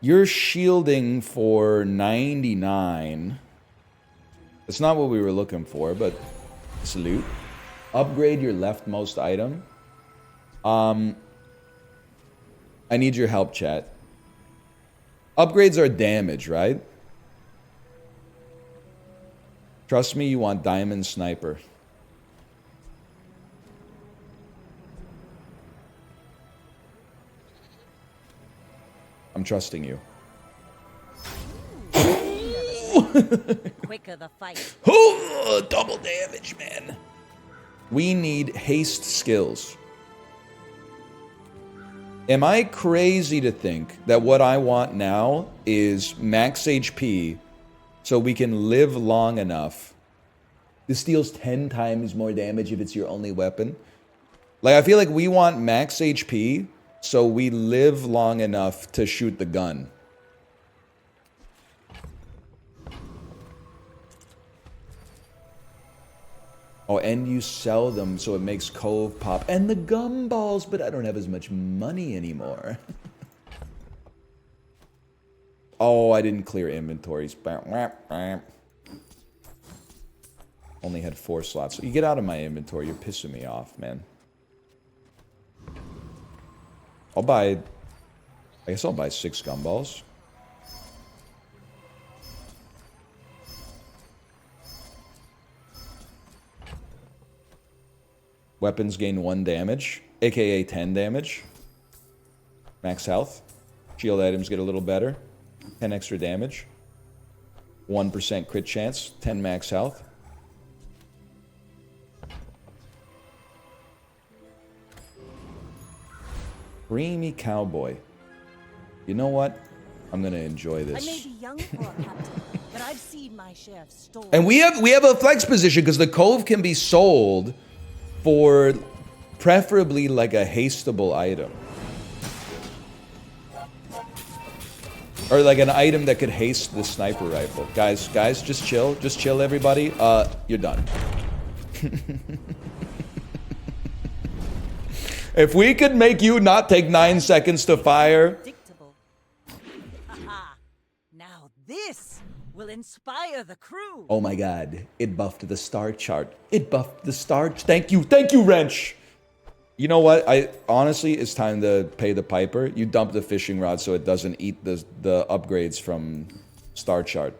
You're shielding for 99. That's not what we were looking for, but salute. Upgrade your leftmost item. I need your help, chat. Upgrades are damage, right? Trust me, you want Diamond Sniper. I'm trusting you. Quicker the fight. Double damage, man. We need haste skills. Am I crazy to think that what I want now is max HP so we can live long enough? This deals 10 times more damage if it's your only weapon. Like, I feel like we want max HP so we live long enough to shoot the gun. Oh, and you sell them so it makes Cove pop. And the gumballs, but I don't have as much money anymore. Oh, I didn't clear inventories. Only had 4 slots. You get out of my inventory. You're pissing me off, man. I'll buy... I guess I'll buy 6 gumballs. Weapons gain 1 damage, aka 10 damage. Max health. Shield items get a little better. 10 extra damage. 1% crit chance, 10 max health. Creamy cowboy. You know what? I'm gonna enjoy I may this. be young for a captain, but I've seen my share of stories. And we have a flex position because the Cove can be sold for preferably like a hasteable item. Or like an item that could haste the sniper rifle. Guys, just chill. Just chill, everybody. You're done. If we could make you not take 9 seconds to fire. Predictable. Haha. Now this will inspire the crew. Oh my god, it buffed the star chart. It buffed the star. Thank you, Wrench. You know what? Honestly, it's time to pay the piper. You dump the fishing rod so it doesn't eat the upgrades from star chart.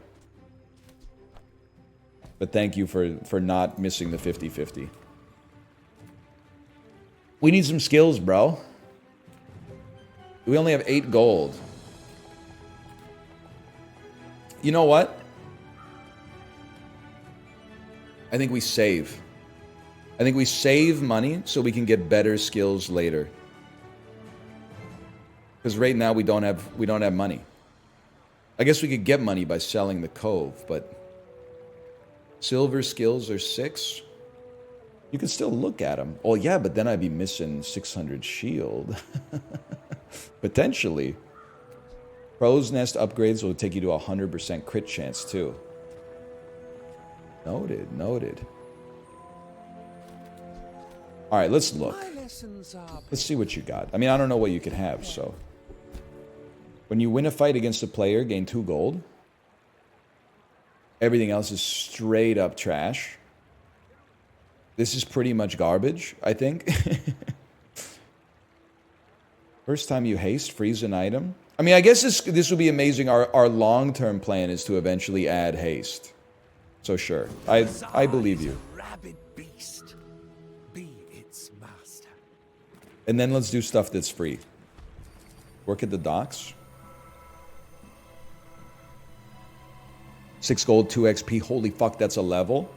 But thank you for not missing the 50-50. We need some skills, bro. We only have 8 gold. You know what? I think we save. I think we save money so we can get better skills later. Because right now we don't have money. I guess we could get money by selling the Cove, but silver skills are 6. You could still look at them. Oh yeah, but then I'd be missing 600 shield. Potentially. Crow's Nest upgrades will take you to 100% crit chance too. Noted, noted. Alright, let's look. Let's see what you got. I mean, I don't know what you could have, so. When you win a fight against a player, gain 2 gold. Everything else is straight up trash. This is pretty much garbage, I think. First time you haste, freeze an item. I mean, I guess this would be amazing. Our long-term plan is to eventually add haste. So sure, I believe you. Rabid beast. Be its master. And then let's do stuff that's free. Work at the docks. 6 gold, 2 XP. Holy fuck, that's a level.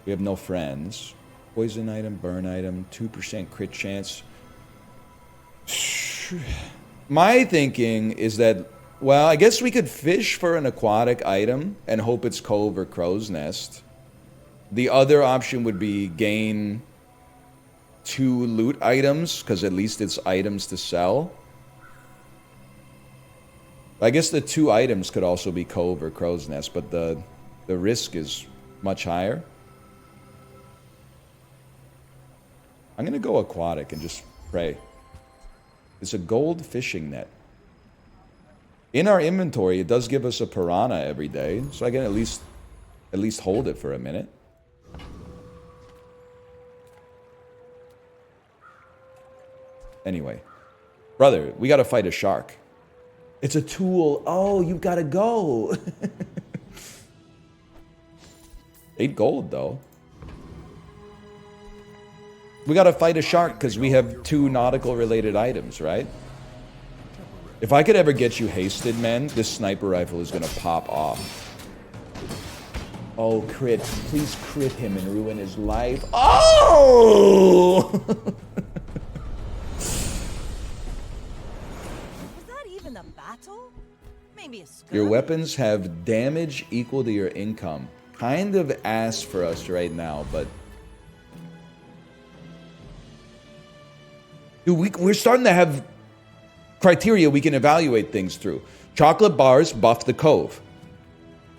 We have no friends. Poison item, burn item, 2% crit chance. My thinking is that, well, I guess we could fish for an aquatic item and hope it's Cove or Crow's Nest. The other option would be gain 2 loot items, because at least it's items to sell. I guess the 2 items could also be Cove or Crow's Nest, but the risk is much higher. I'm going to go aquatic and just pray. It's a gold fishing net. In our inventory, it does give us a piranha every day, so I can at least hold it for a minute. Anyway, brother, we got to fight a shark. It's a tool. Oh, you got to go. 8 gold, though. We got to fight a shark because we have 2 nautical-related items, right? If I could ever get you hasted, man, this sniper rifle is going to pop off. Oh, crit. Please crit him and ruin his life. Oh! Was that even a battle? Maybe a skirmish? Your weapons have damage equal to your income. Kind of ass for us right now, but... Dude, we're starting to have criteria we can evaluate things through. Chocolate bars buff the Cove.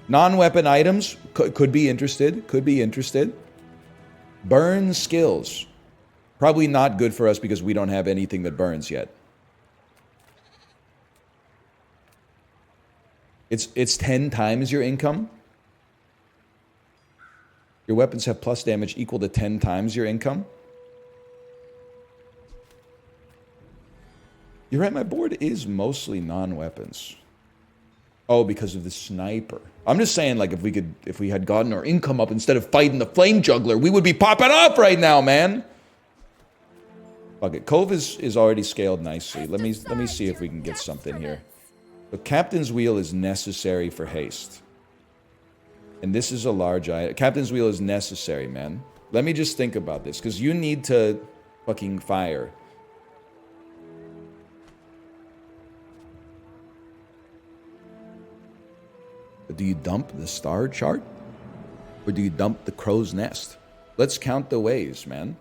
Non-weapon items could be interested. Could be interested. Burn skills. Probably not good for us because we don't have anything that burns yet. It's 10 times your income. Your weapons have plus damage equal to 10 times your income. You're right, my board is mostly non-weapons. Oh, because of the sniper. I'm just saying, like, if we had gotten our income up instead of fighting the flame juggler, we would be popping off right now, man. Fuck it. Cove is already scaled nicely. Let me see if we can get something here. The Captain's Wheel is necessary for haste. And this is a large item. Captain's Wheel is necessary, man. Let me just think about this, because you need to fucking fire. Do you dump the star chart? Or do you dump the crow's nest? Let's count the ways, man.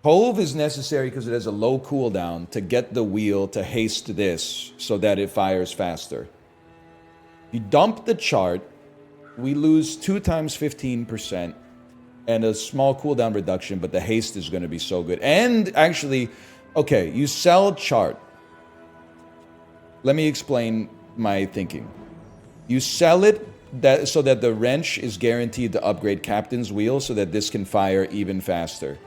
Cove is necessary because it has a low cooldown to get the wheel to haste this so that it fires faster. You dump the chart, we lose 2 times 15% and a small cooldown reduction, but the haste is going to be so good. And actually, okay, you sell chart. Let me explain my thinking. You sell it so that the wrench is guaranteed to upgrade Captain's Wheel so that this can fire even faster.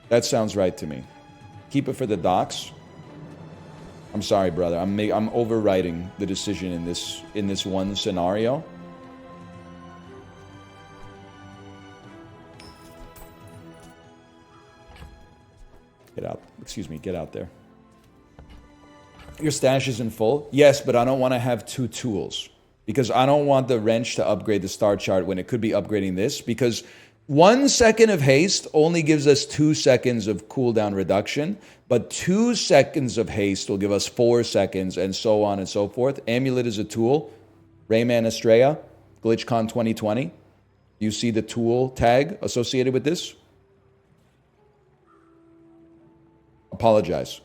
That sounds right to me. Keep it for the docks. I'm sorry, brother. I'm overwriting the decision in this one scenario. Get out. Excuse me. Get out there. Your stash isn't full? Yes, but I don't want to have 2 tools. Because I don't want the wrench to upgrade the star chart when it could be upgrading this. Because 1 second of haste only gives us 2 seconds of cooldown reduction. But 2 seconds of haste will give us 4 seconds and so on and so forth. Amulet is a tool. Rayman Estrella. GlitchCon 2020. You see the tool tag associated with this? Apologize.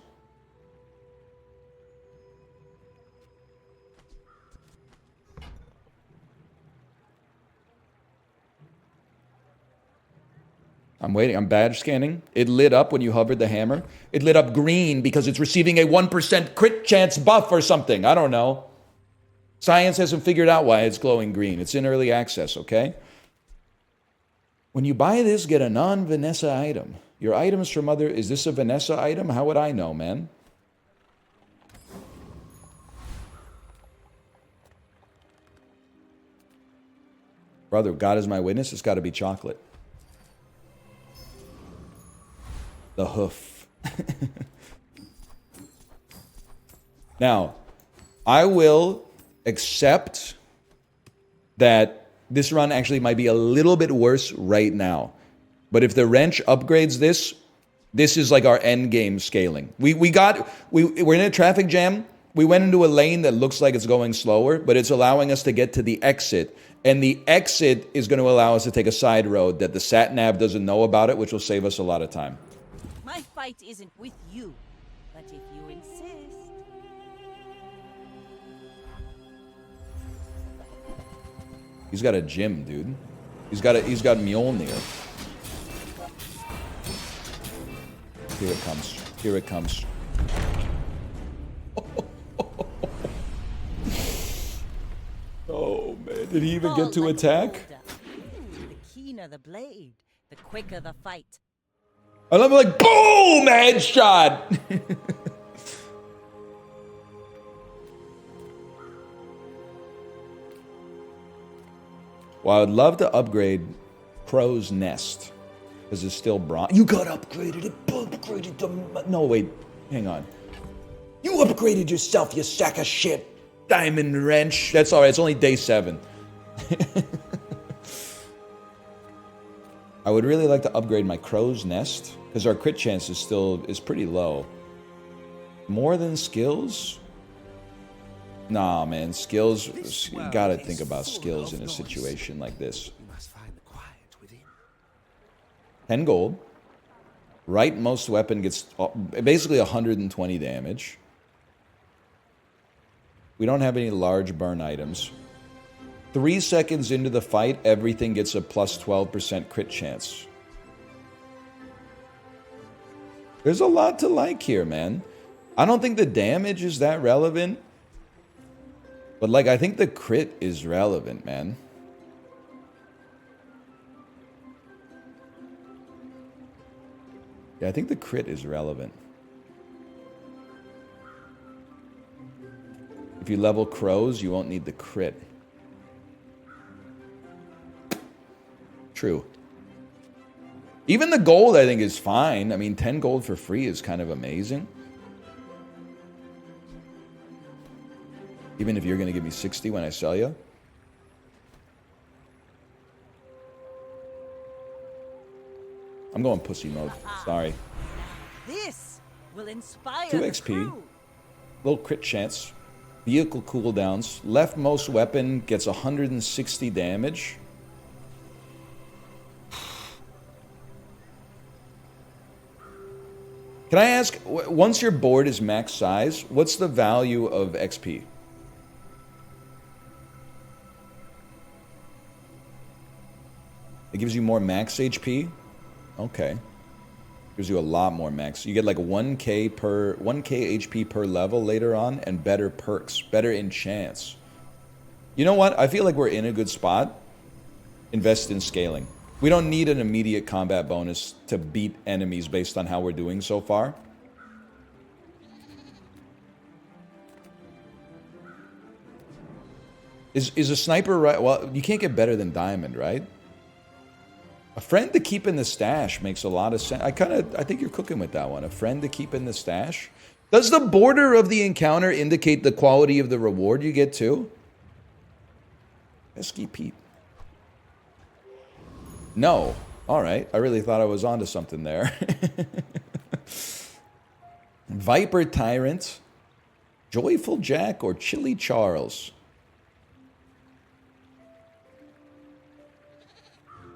I'm waiting. I'm badge scanning. It lit up when you hovered the hammer. It lit up green because it's receiving a 1% crit chance buff or something. I don't know. Science hasn't figured out why it's glowing green. It's in early access, okay? When you buy this, get a non-Vanessa item. Your items from other... Is this a Vanessa item? How would I know, man? Brother, God is my witness. It's got to be chocolate. The hoof. Now, I will Except that this run actually might be a little bit worse right now. But if the wrench upgrades this, this is like our end game scaling. We're in a traffic jam. We went into a lane that looks like it's going slower, but it's allowing us to get to the exit. And the exit is going to allow us to take a side road that the sat nav doesn't know about it, which will save us a lot of time. My fight isn't with you, but if you insist. He's got a gym, dude. He's got Mjolnir. Here it comes. Here it comes. Oh man, did he even get to attack? The keener the blade, the quicker the fight. I love it, like boom, headshot. Well, I would love to upgrade Crow's Nest because it's still bronze. You got upgraded. It upgraded to... No, wait. Hang on. You upgraded yourself, you sack of shit. Diamond wrench. That's all right. It's only day 7. I would really like to upgrade my Crow's Nest because our crit chance is pretty low. More than skills? Nah, man. Skills. You gotta think about skills in a situation like this. 10 gold. Rightmost weapon gets basically 120 damage. We don't have any large burn items. 3 seconds into the fight, everything gets a plus 12% crit chance. There's a lot to like here, man. I don't think the damage is that relevant. But, like, I think the crit is relevant, man. Yeah, I think the crit is relevant. If you level crows, you won't need the crit. True. Even the gold, I think, is fine. I mean, 10 gold for free is kind of amazing. Even if you're going to give me 60 when I sell you. I'm going pussy mode. Sorry. This will inspire 2 the XP. crew. Little crit chance. Vehicle cooldowns. Leftmost weapon gets 160 damage. Can I ask, once your board is max size, what's the value of XP? It gives you more max HP? Okay. Gives you a lot more max. You get like 1k HP per level later on and better perks, better enchants. You know what? I feel like we're in a good spot. Invest in scaling. We don't need an immediate combat bonus to beat enemies based on how we're doing so far. Is a sniper right? Well, you can't get better than diamond, right? A friend to keep in the stash makes a lot of sense. I think you're cooking with that one. A friend to keep in the stash. Does the border of the encounter indicate the quality of the reward you get too? Pesky Pete. No. All right. I really thought I was onto something there. Viper Tyrant, Joyful Jack, or Chilly Charles?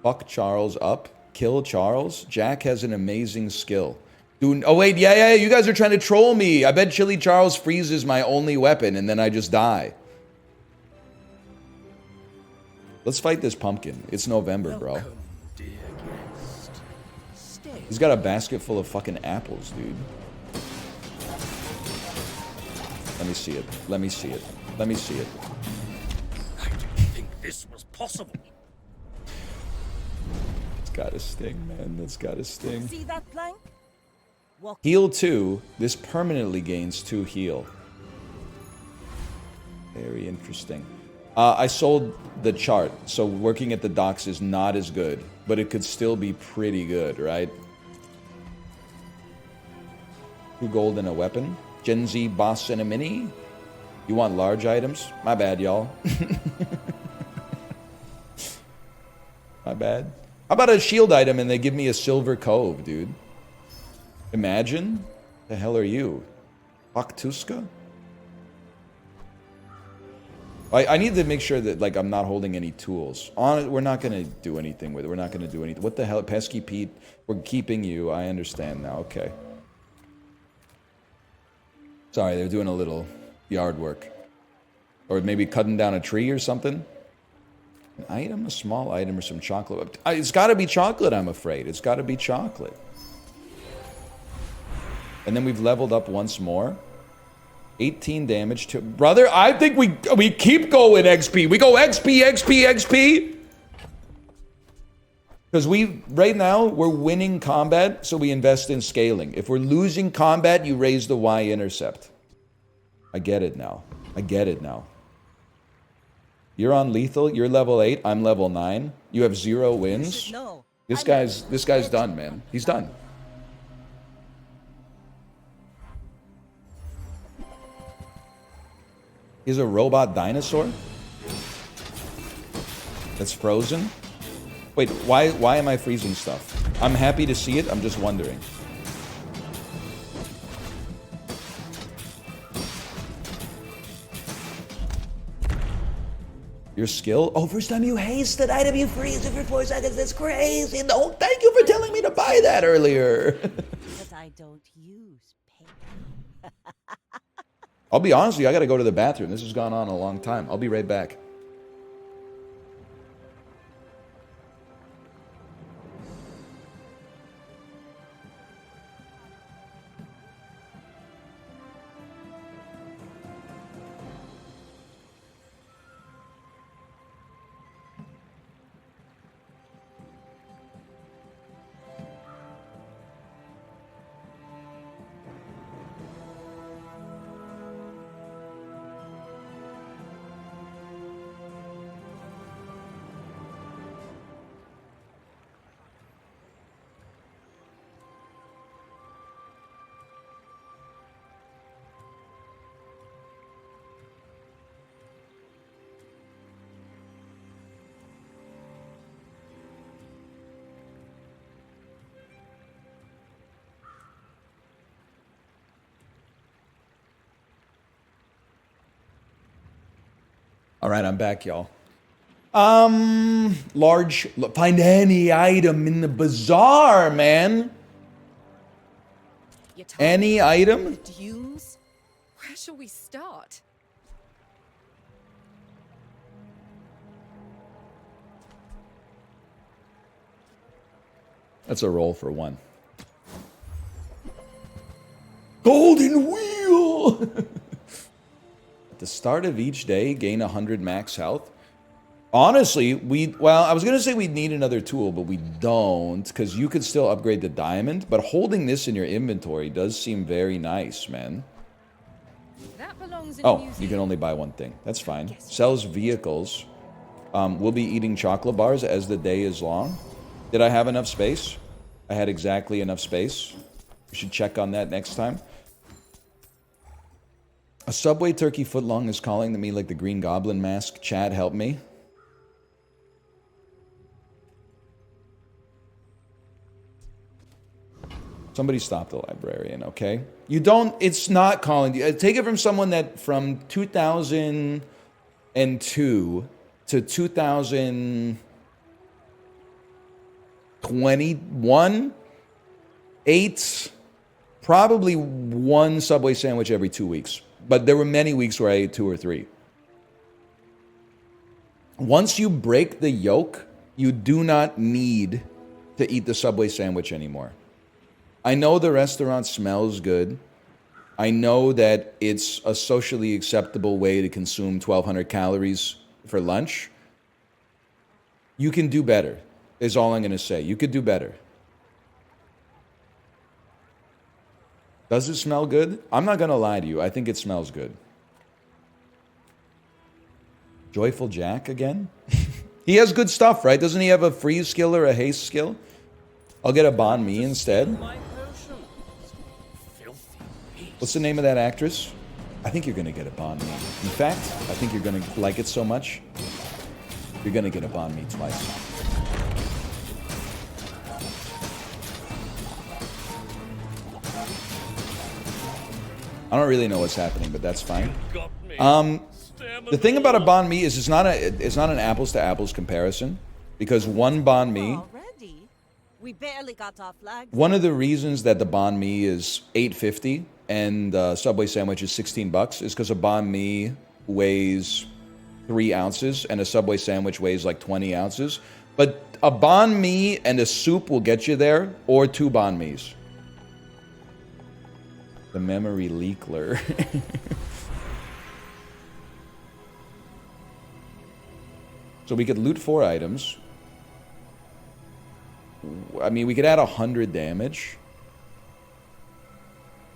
Fuck Charles up. Kill Charles. Jack has an amazing skill. Dude, oh wait, yeah, you guys are trying to troll me. I bet Chilly Charles freezes my only weapon and then I just die. Let's fight this pumpkin. It's November, bro. He's got a basket full of fucking apples, dude. Let me see it. Let me see it. Let me see it. I didn't think this was possible. It's gotta sting, man. That's gotta sting. See that plank? Walk. Heal 2. This permanently gains 2 heal. Very interesting. I sold the chart, so working at the docks is not as good, but it could still be pretty good, right? 2 gold and a weapon. Gen Z boss and a mini. You want large items? My bad, y'all. My bad. How about a shield item and they give me a silver cove, dude? Imagine? The hell are you? Baktuska? I need to make sure that, like, I'm not holding any tools. We're not going to do anything with it. We're not going to do anything. What the hell? Pesky Pete, we're keeping you. I understand now. Okay. Sorry, they're doing a little yard work. Or maybe cutting down a tree or something. An item, a small item, or some chocolate. It's got to be chocolate, I'm afraid. It's got to be chocolate. And then we've leveled up once more. 18 damage to... Brother, I think we keep going XP. We go XP, XP, XP. Because right now, we're winning combat, so we invest in scaling. If we're losing combat, you raise the Y-intercept. I get it now. I get it now. You're on lethal. You're level 8. I'm level 9. You have 0 wins. This guy's done, man. He's done. He's a robot dinosaur? That's frozen? Wait, why am I freezing stuff? I'm happy to see it, I'm just wondering. Your skill? Oh, first time you haste an item, you freeze it for 4 seconds. That's crazy. No, thank you for telling me to buy that earlier. But I don't use paint. I'll be honest with you, I gotta go to the bathroom. This has gone on a long time. I'll be right back. All right, I'm back, y'all. Large, find any item in the bazaar, man. Any item? The dunes? Where shall we start? That's a roll for 1. Golden wheel! At the start of each day, gain 100 max health. Honestly, I was going to say we'd need another tool, but we don't, because you could still upgrade the diamond, but holding this in your inventory does seem very nice, man. That belongs in Oh, you can only buy one thing. That's fine. Sells vehicles. We'll be eating chocolate bars as the day is long. Did I have enough space? I had exactly enough space. We should check on that next time. A Subway turkey footlong is calling to me like the Green Goblin mask. Chad, help me. Somebody stop the librarian, okay? You don't, it's not calling you. Take it from someone that from 2002 to 2021 ate probably 1 Subway sandwich every 2 weeks. But there were many weeks where I ate 2 or 3. Once you break the yoke, you do not need to eat the Subway sandwich anymore. I know the restaurant smells good. I know that it's a socially acceptable way to consume 1,200 calories for lunch. You can do better, is all I'm going to say. You could do better. Does it smell good? I'm not going to lie to you. I think it smells good. Joyful Jack again? He has good stuff, right? Doesn't he have a freeze skill or a haste skill? I'll get a banh mi instead. What's the name of that actress? I think you're gonna get a banh mi. In fact, I think you're gonna like it so much, you're gonna get a banh mi twice. I don't really know what's happening, but that's fine. The thing about a banh mi is it's not an apples to apples comparison, because one banh mi. Already? We barely got our flags. One of the reasons that the banh mi is $8.50 and Subway sandwich is $16 is because a banh mi weighs 3 ounces and a Subway sandwich weighs like 20 ounces. But a banh mi and a soup will get you there, or 2 banh mis. The memory leakler. So we could loot 4 items. I mean, we could add 100 damage.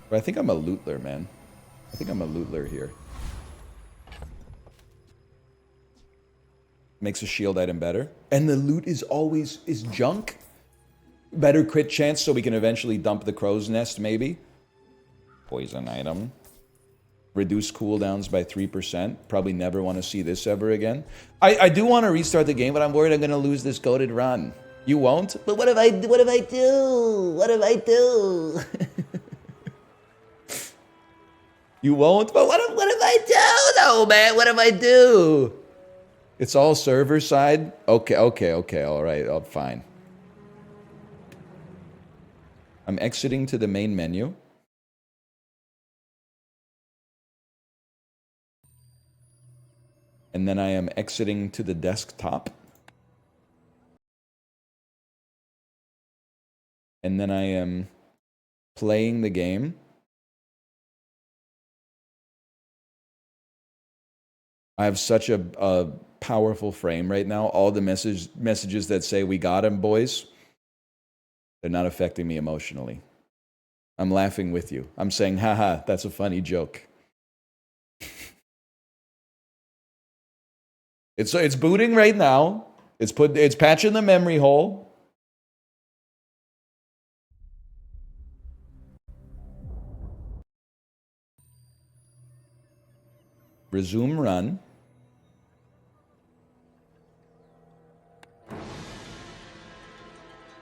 But I think I'm a lootler, man. I think I'm a lootler here. Makes a shield item better. And the loot is always junk. Better crit chance so we can eventually dump the crow's nest, maybe. Poison item. Reduce cooldowns by 3%. Probably never want to see this ever again. I do want to restart the game, but I'm worried I'm going to lose this goated run. You won't? But what if I do? What if I do? You won't? But what if I do, though, man? What if I do? It's all server side? Okay, all right, fine. I'm exiting to the main menu. And then I am exiting to the desktop. And then I am playing the game. I have such a powerful frame right now. All the messages that say, "We got him, boys," they're not affecting me emotionally. I'm laughing with you. I'm saying, haha, that's a funny joke. It's booting right now. It's patching the memory hole. Resume run.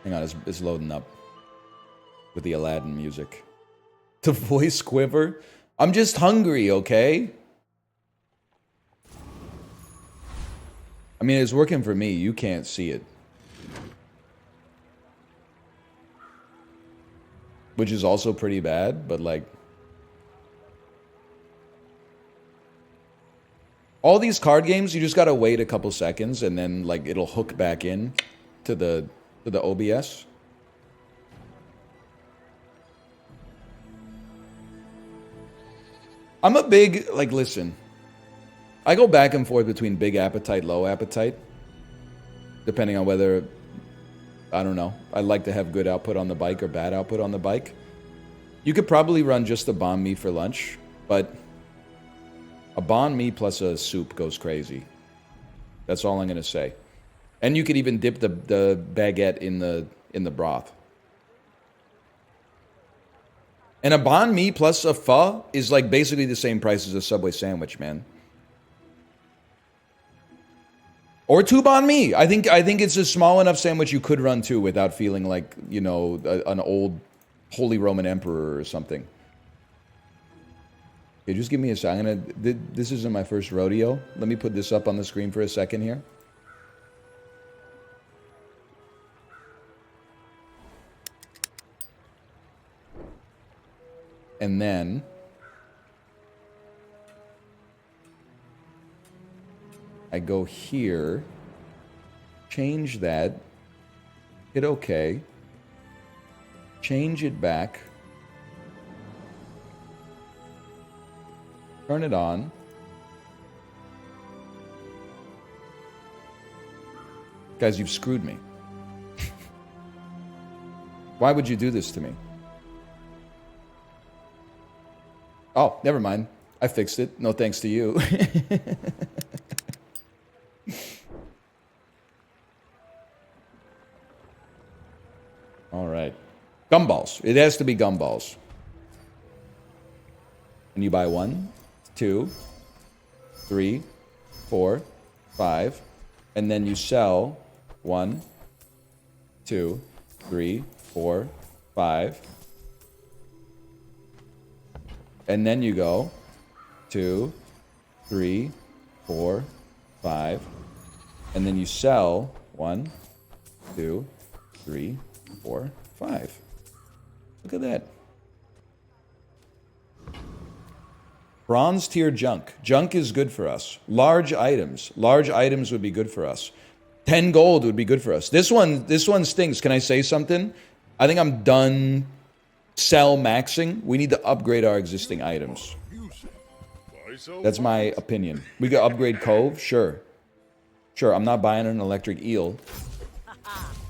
Hang on, it's loading up with the Aladdin music. The voice quiver. I'm just hungry, okay? I mean, it's working for me. You can't see it. Which is also pretty bad, but like... all these card games, you just gotta wait a couple seconds and then like it'll hook back in to the OBS. I'm a big, like, listen. I go back and forth between big appetite, low appetite. Depending on whether, I don't know, I like to have good output on the bike or bad output on the bike. You could probably run just a banh mi for lunch, but a banh mi plus a soup goes crazy. That's all I'm going to say. And you could even dip the baguette in the broth. And a banh mi plus a pho is like basically the same price as a Subway sandwich, man. Or 2 banh mi. I think it's a small enough sandwich you could run 2 without feeling like, you know, an old Holy Roman Emperor or something. Okay, just give me a second. This isn't my first rodeo. Let me put this up on the screen for a second here. And then I go here, change that, hit OK, change it back, turn it on. Guys, you've screwed me. Why would you do this to me? Oh, never mind. I fixed it. No thanks to you. All right. Gumballs. It has to be gumballs. And you buy 1, 2, 3, 4, 5. And then you sell 1, 2, 3, 4, 5. And then you go 2, 3, 4, 5. And then you sell 1, 2, 3, 4, 5. Look at that. Bronze tier junk. Junk is good for us. Large items. Large items would be good for us. 10 gold would be good for us. This one stinks. Can I say something? I think I'm done sell maxing. We need to upgrade our existing items. That's my opinion. We could upgrade Cove? Sure. Sure, I'm not buying an electric eel.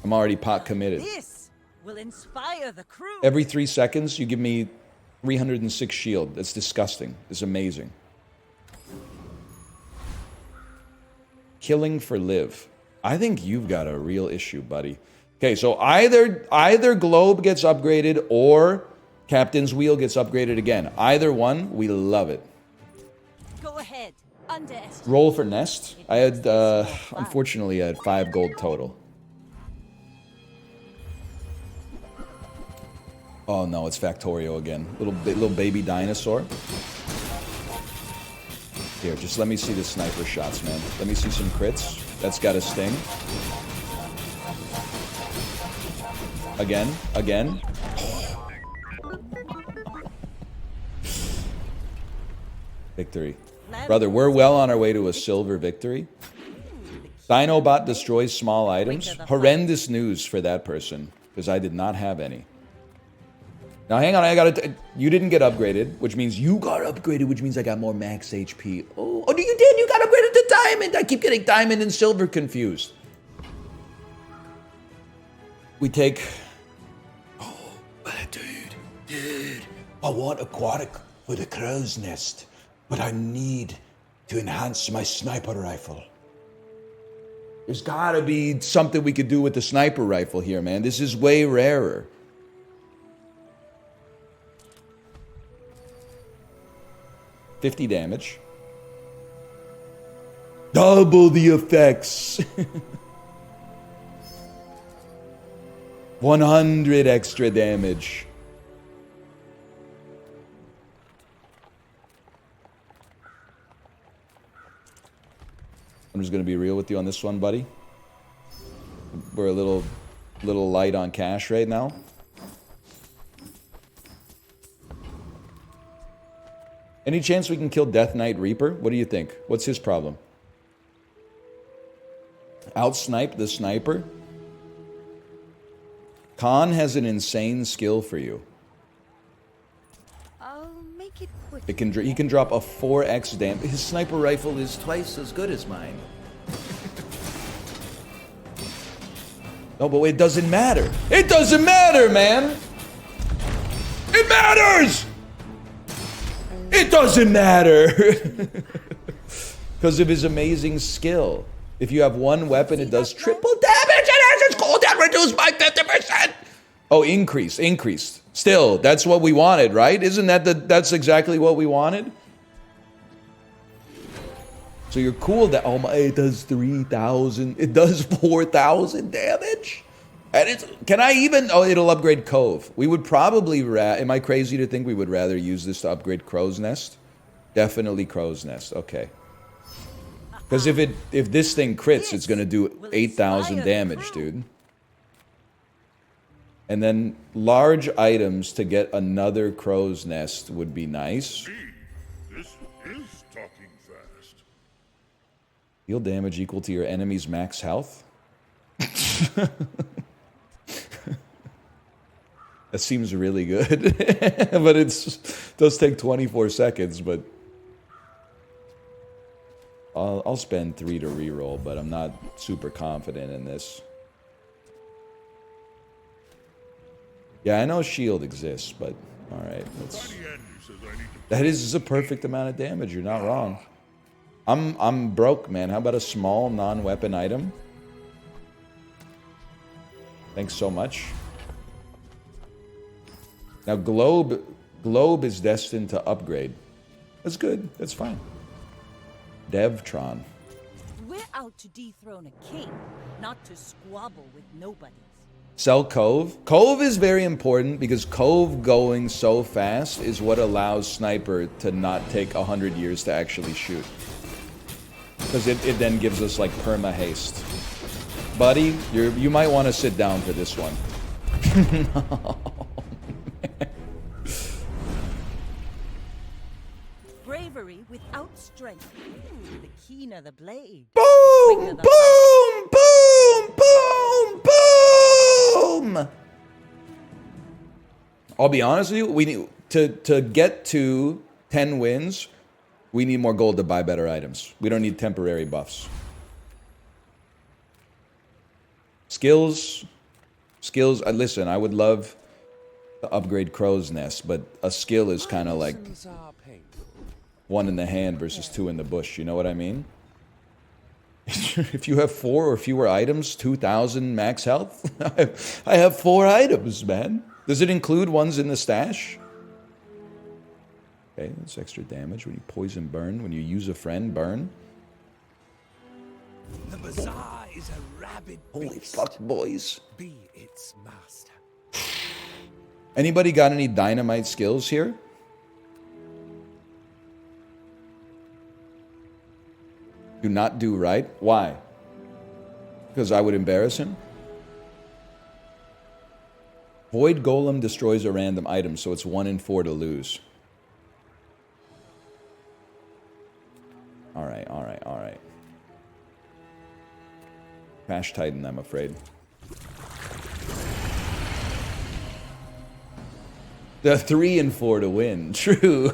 I'm already pot committed. This will inspire the crew. Every 3 seconds, you give me 306 shield. That's disgusting. It's amazing. Killing for live. I think you've got a real issue, buddy. Okay, so either Globe gets upgraded or Captain's Wheel gets upgraded again. Either one, we love it. Go ahead. Underestimate. Roll for Nest. I had, unfortunately, I had 5 gold total. Oh no, it's Factorio again. Little baby dinosaur. Here, just let me see the sniper shots, man. Let me see some crits. That's got a sting. Again. Victory. Brother, we're well on our way to a silver victory. Dinobot destroys small items. Horrendous news for that person, because I did not have any. Now, hang on, you didn't get upgraded, which means you got upgraded, which means I got more max HP. Oh, you did? You got upgraded to diamond! I keep getting diamond and silver confused. We take... Oh, dude. I want aquatic with a crow's nest, but I need to enhance my sniper rifle. There's gotta be something we could do with the sniper rifle here, man. This is way rarer. $50 damage. Double the effects. 100 extra damage. I'm just gonna be real with you on this one, buddy. We're a little light on cash right now. Any chance we can kill Death Knight Reaper? What do you think? What's his problem? Outsnipe the sniper? Khan has an insane skill for you. I'll make it quick. He can drop a 4x damage. His sniper rifle is twice as good as mine. No, but it doesn't matter. It doesn't matter, man! It matters! It doesn't matter! Because of his amazing skill. If you have one weapon, it does triple damage and has its cooldown reduced by 50%! Oh, increased. Still, that's what we wanted, right? Isn't that's exactly what we wanted? So your cooldown, oh my, it does 3,000, it does 4,000 damage? And it's, can I even, oh, it'll upgrade Cove. We would probably, am I crazy to think we would rather use this to upgrade Crow's Nest? Definitely Crow's Nest, okay. Because if this thing crits, it's gonna do 8,000 damage, dude. And then large items to get another Crow's Nest would be nice. This is talking fast. Deal damage equal to your enemy's max health? That seems really good. But it does take 24 seconds, but... I'll spend 3 to reroll, but I'm not super confident in this. Yeah, I know shield exists, but... Alright, let's... That is a perfect amount of damage, you're not wrong. I'm broke, man. How about a small non-weapon item? Thanks so much. Now, Globe is destined to upgrade. That's good. That's fine. Devtron. We're out to dethrone a king, not to squabble with nobodies. Sell Cove. Cove is very important because Cove going so fast is what allows Sniper to not take 100 years to actually shoot. Because it then gives us like perma haste. Buddy, you might want to sit down for this one. No. Bravery without strength. The keener the blade. Boom! Boom! Boom! Boom! Boom! I'll be honest with you, we need to get to 10 wins, we need more gold to buy better items. We don't need temporary buffs. Skills, listen, I would love to upgrade Crow's Nest, but a skill is kind of like one in the hand versus two in the bush, you know what I mean? If you have 4 or fewer items, 2,000 max health, I have 4 items, man. Does it include ones in the stash? Okay, that's extra damage when you poison burn, when you use a friend, burn. The bazaar is a rabid Holy beast. fuck, boys. Be its master. Anybody got any dynamite skills here? Do not do right. Why? Because I would embarrass him? Void Golem destroys a random item, so it's 1 in 4 to lose. Alright, alright, alright. Crash Titan, I'm afraid. The 3 and 4 to win. True.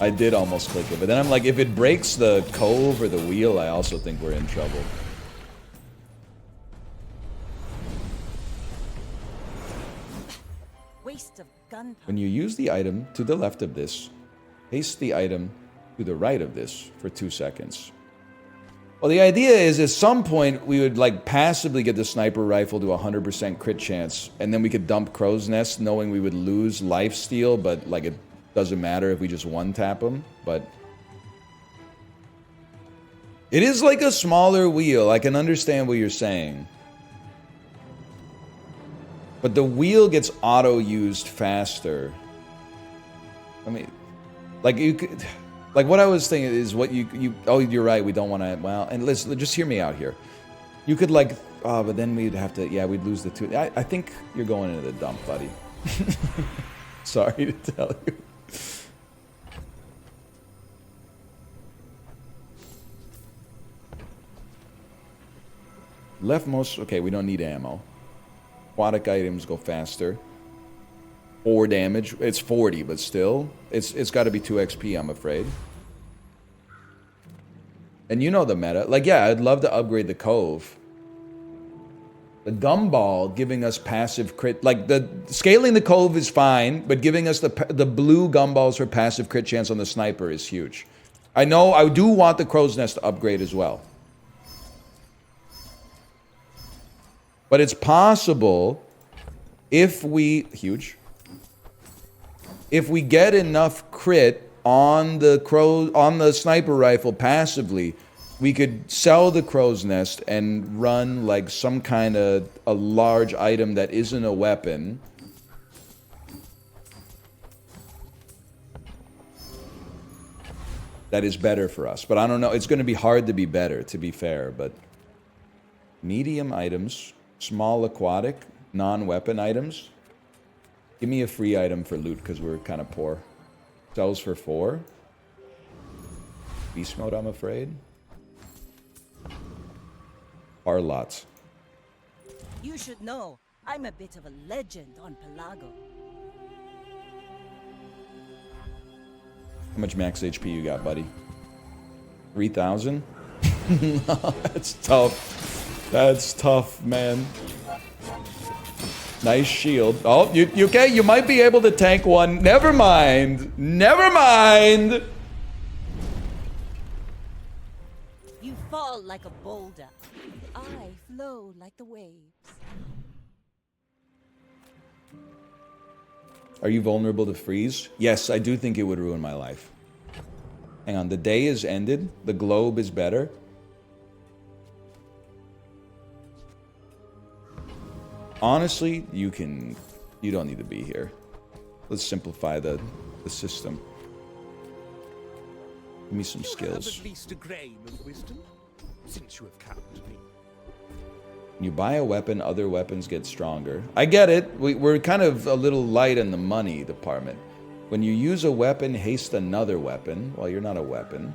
I did almost click it, but then I'm like, if it breaks the cove or the wheel, I also think we're in trouble. Waste of gunpowder. When you use the item to the left of this, paste the item to the right of this for 2 seconds. Well, the idea is at some point we would like passively get the sniper rifle to 100% crit chance, and then we could dump Crow's Nest knowing we would lose lifesteal, but like it doesn't matter if we just one-tap them. But it is like a smaller wheel. I can understand what you're saying. But the wheel gets auto-used faster. I mean, like you could... Like, what I was thinking is what oh, you're right, we don't want to... Well, and listen, just hear me out here. You could, like... Oh, but then we'd have to... Yeah, we'd lose the 2... I think you're going into the dump, buddy. Sorry to tell you. Leftmost... Okay, we don't need ammo. Aquatic items go faster. 4 damage. It's 40, but still. It's got to be 2 XP, I'm afraid. And you know the meta. Like, yeah, I'd love to upgrade the Cove. The Gumball giving us passive crit... Like, scaling the Cove is fine, but giving us the blue Gumballs for passive crit chance on the Sniper is huge. I know, I do want the Crow's Nest to upgrade as well. But it's possible if we... Huge. If we get enough crit on the sniper rifle passively, we could sell the Crow's Nest and run like some kind of a large item that isn't a weapon. That is better for us. But I don't know. It's going to be hard to be better, to be fair. But medium items, small aquatic, non-weapon items. Give me a free item for loot because we're kind of poor. Sells for 4. Beast mode, I'm afraid. Lots. You should know, I'm a bit of a legend on Pelago. How much max HP you got, buddy? 3,000? That's tough. That's tough, man. Nice shield. Oh, you okay? You might be able to tank one. Never mind. Never mind. You fall like a boulder. I flow like the waves. Are you vulnerable to freeze? Yes, I do think it would ruin my life. Hang on, the day is ended. The globe is better. Honestly, you don't need to be here. Let's simplify the system. Give me some skills. You have at least a grain of wisdom, since you have capped me. When you buy a weapon, other weapons get stronger. I get it. We're kind of a little light in the money department. When you use a weapon, haste another weapon. Well, you're not a weapon.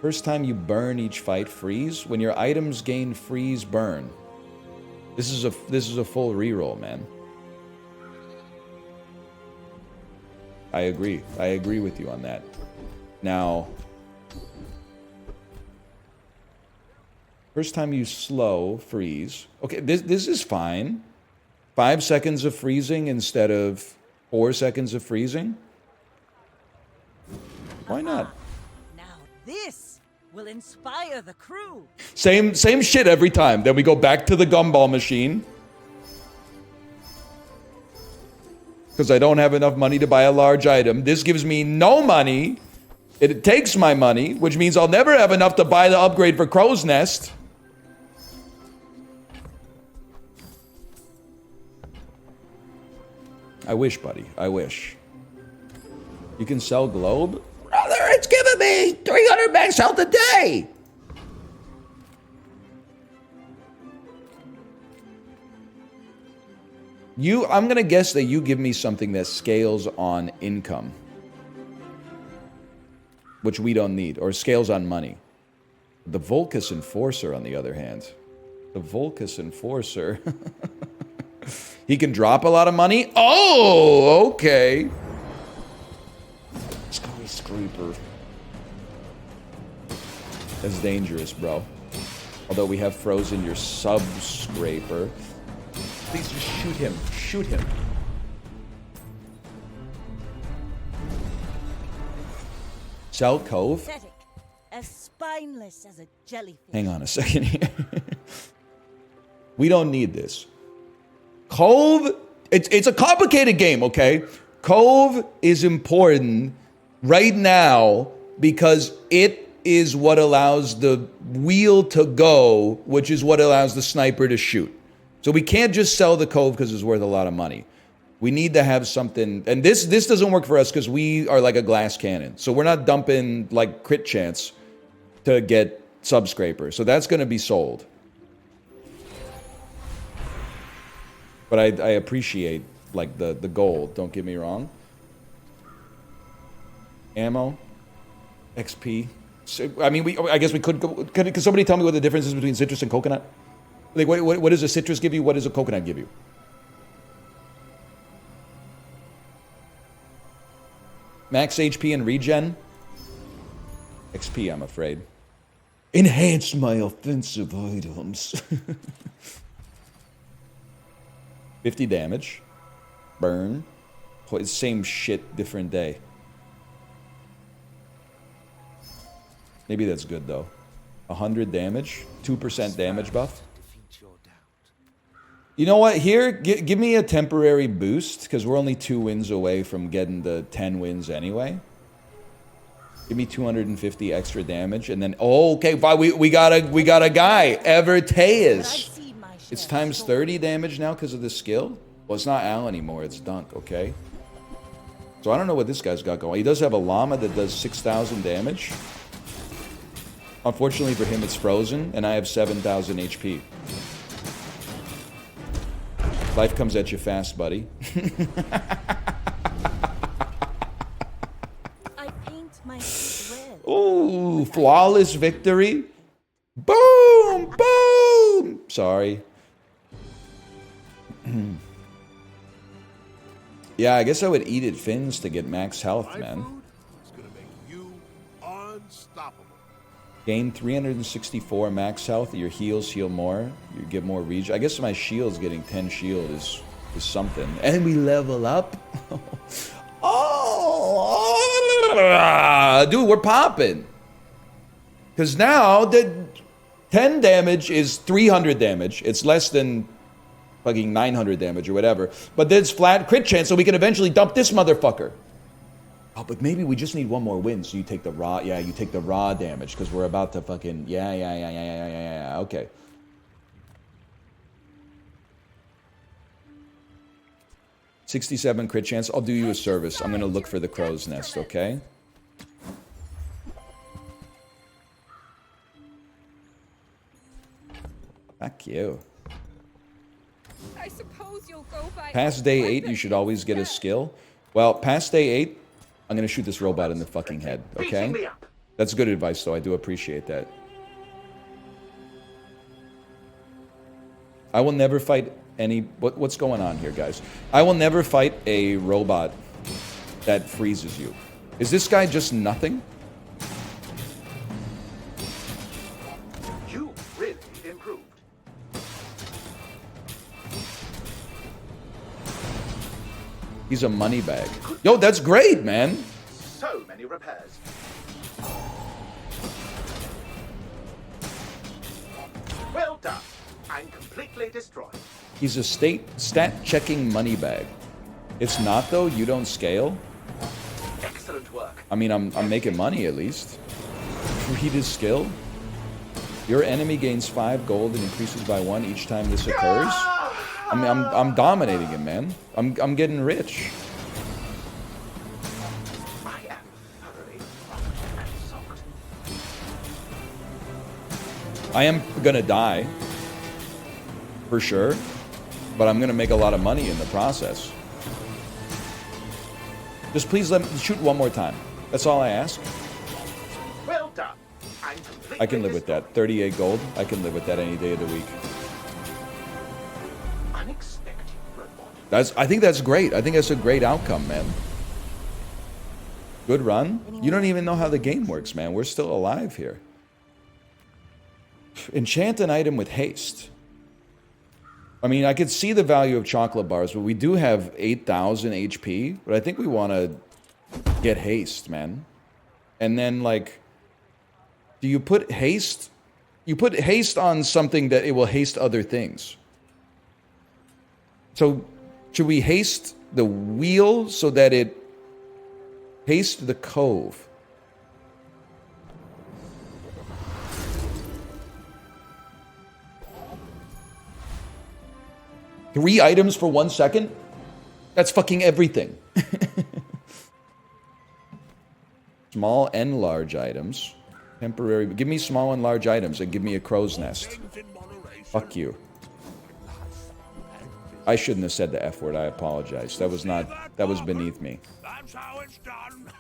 First time you burn each fight, freeze. When your items gain freeze, burn. This is a full reroll, man. I agree. I agree with you on that. Now, first time you slow, freeze. Okay, this is fine. 5 seconds of freezing instead of 4 seconds of freezing. Why not? Now this will inspire the crew. Same shit every time. Then we go back to the gumball machine. Because I don't have enough money to buy a large item. This gives me no money. It takes my money, which means I'll never have enough to buy the upgrade for Crow's Nest. I wish, buddy. I wish. You can sell globe? Brother, it's giving me 300 max health a day! I'm gonna guess that you give me something that scales on income. Which we don't need, or scales on money. The Volcus Enforcer, on the other hand. The Volcus Enforcer. He can drop a lot of money? Oh, okay. Skyscraper. That's dangerous, bro. Although we have frozen your sub-scraper. Please just shoot him. Shoot him. Sell Cove? Pathetic, as spineless as a jellyfish. Hang on a second here. We don't need this. Cove, it's a complicated game, okay? Cove is important right now because it is what allows the wheel to go, which is what allows the sniper to shoot. So we can't just sell the Cove because it's worth a lot of money. We need to have something, and this doesn't work for us because we are like a glass cannon. So we're not dumping like crit chance to get sub-scraper. So that's going to be sold. But I appreciate like the gold, don't get me wrong. Ammo, XP. So, I mean, I guess we could somebody tell me what the difference is between citrus and coconut? Like, what does a citrus give you? What does a coconut give you? Max HP and regen? XP, I'm afraid. Enhance my offensive items. 50 damage. Burn. Same shit, different day. Maybe that's good, though. 100 damage. 2% damage buff. You know what? Here, give me a temporary boost, because we're only 2 wins away from getting the 10 wins anyway. Give me 250 extra damage, and then... Oh, okay, fine. We got a guy. Evertaeus. It's times 30 damage now because of the skill? Well, it's not Al anymore. It's Dunk, okay? So I don't know what this guy's got going. He does have a llama that does 6,000 damage. Unfortunately for him, it's frozen, and I have 7,000 HP. Life comes at you fast, buddy. I paint my red. Ooh, flawless victory. Boom! Boom! Sorry. Yeah, I guess I would eat at Finn's to get max health, man. Food is gonna make you unstoppable. Gain 364 max health. Your heals heal more. You get more regen. I guess my shield's getting 10 shield is something. And we level up. Oh, dude, we're popping. Because now the 10 damage is 300 damage. It's less than fucking 900 damage or whatever. But there's flat crit chance, so we can eventually dump this motherfucker. Oh, but maybe we just need one more win, so you take the raw, yeah, you take the raw damage, because we're about to fucking, yeah, okay. $67 crit chance. I'll do you a service. I'm going to look for the crow's nest, okay? Fuck you. I suppose you'll go by Past day 8, you should always get a skill. Well, past day 8, I'm going to shoot this robot in the fucking head, okay? That's good advice, though. I do appreciate that. I will never fight any... What's going on here, guys? I will never fight a robot that freezes you. Is this guy just nothing? You really improved. He's a money bag. Yo, that's great, man. So many repairs. Well done. I'm completely destroyed. He's a stat-checking money bag. It's not, though. You don't scale. Excellent work. I mean, I'm making money, at least. Read his skill. Your enemy gains 5 gold and increases by 1 each time this occurs. I mean, I'm dominating him, man. I'm getting rich. I am thoroughly and soaked. I am gonna die. For sure. But I'm gonna make a lot of money in the process. Just please let me shoot one more time. That's all I ask. Well done. I'm completely I can live with that. 38 gold. I can live with that any day of the week. Unexpected reward. I think that's great. I think that's a great outcome, man. Good run. You don't even know how the game works, man. We're still alive here. Enchant an item with haste. I mean, I could see the value of chocolate bars, but we do have 8,000 HP. But I think we want to get haste, man. And then, like, do you put haste? You put haste on something that it will haste other things. So, should we haste the wheel so that it haste the cove? Three items for 1 second? That's fucking everything. Small and large items. Temporary. Give me small and large items and give me a crow's nest. Fuck you. I shouldn't have said the F word. I apologize. That was beneath me. That's how it's done.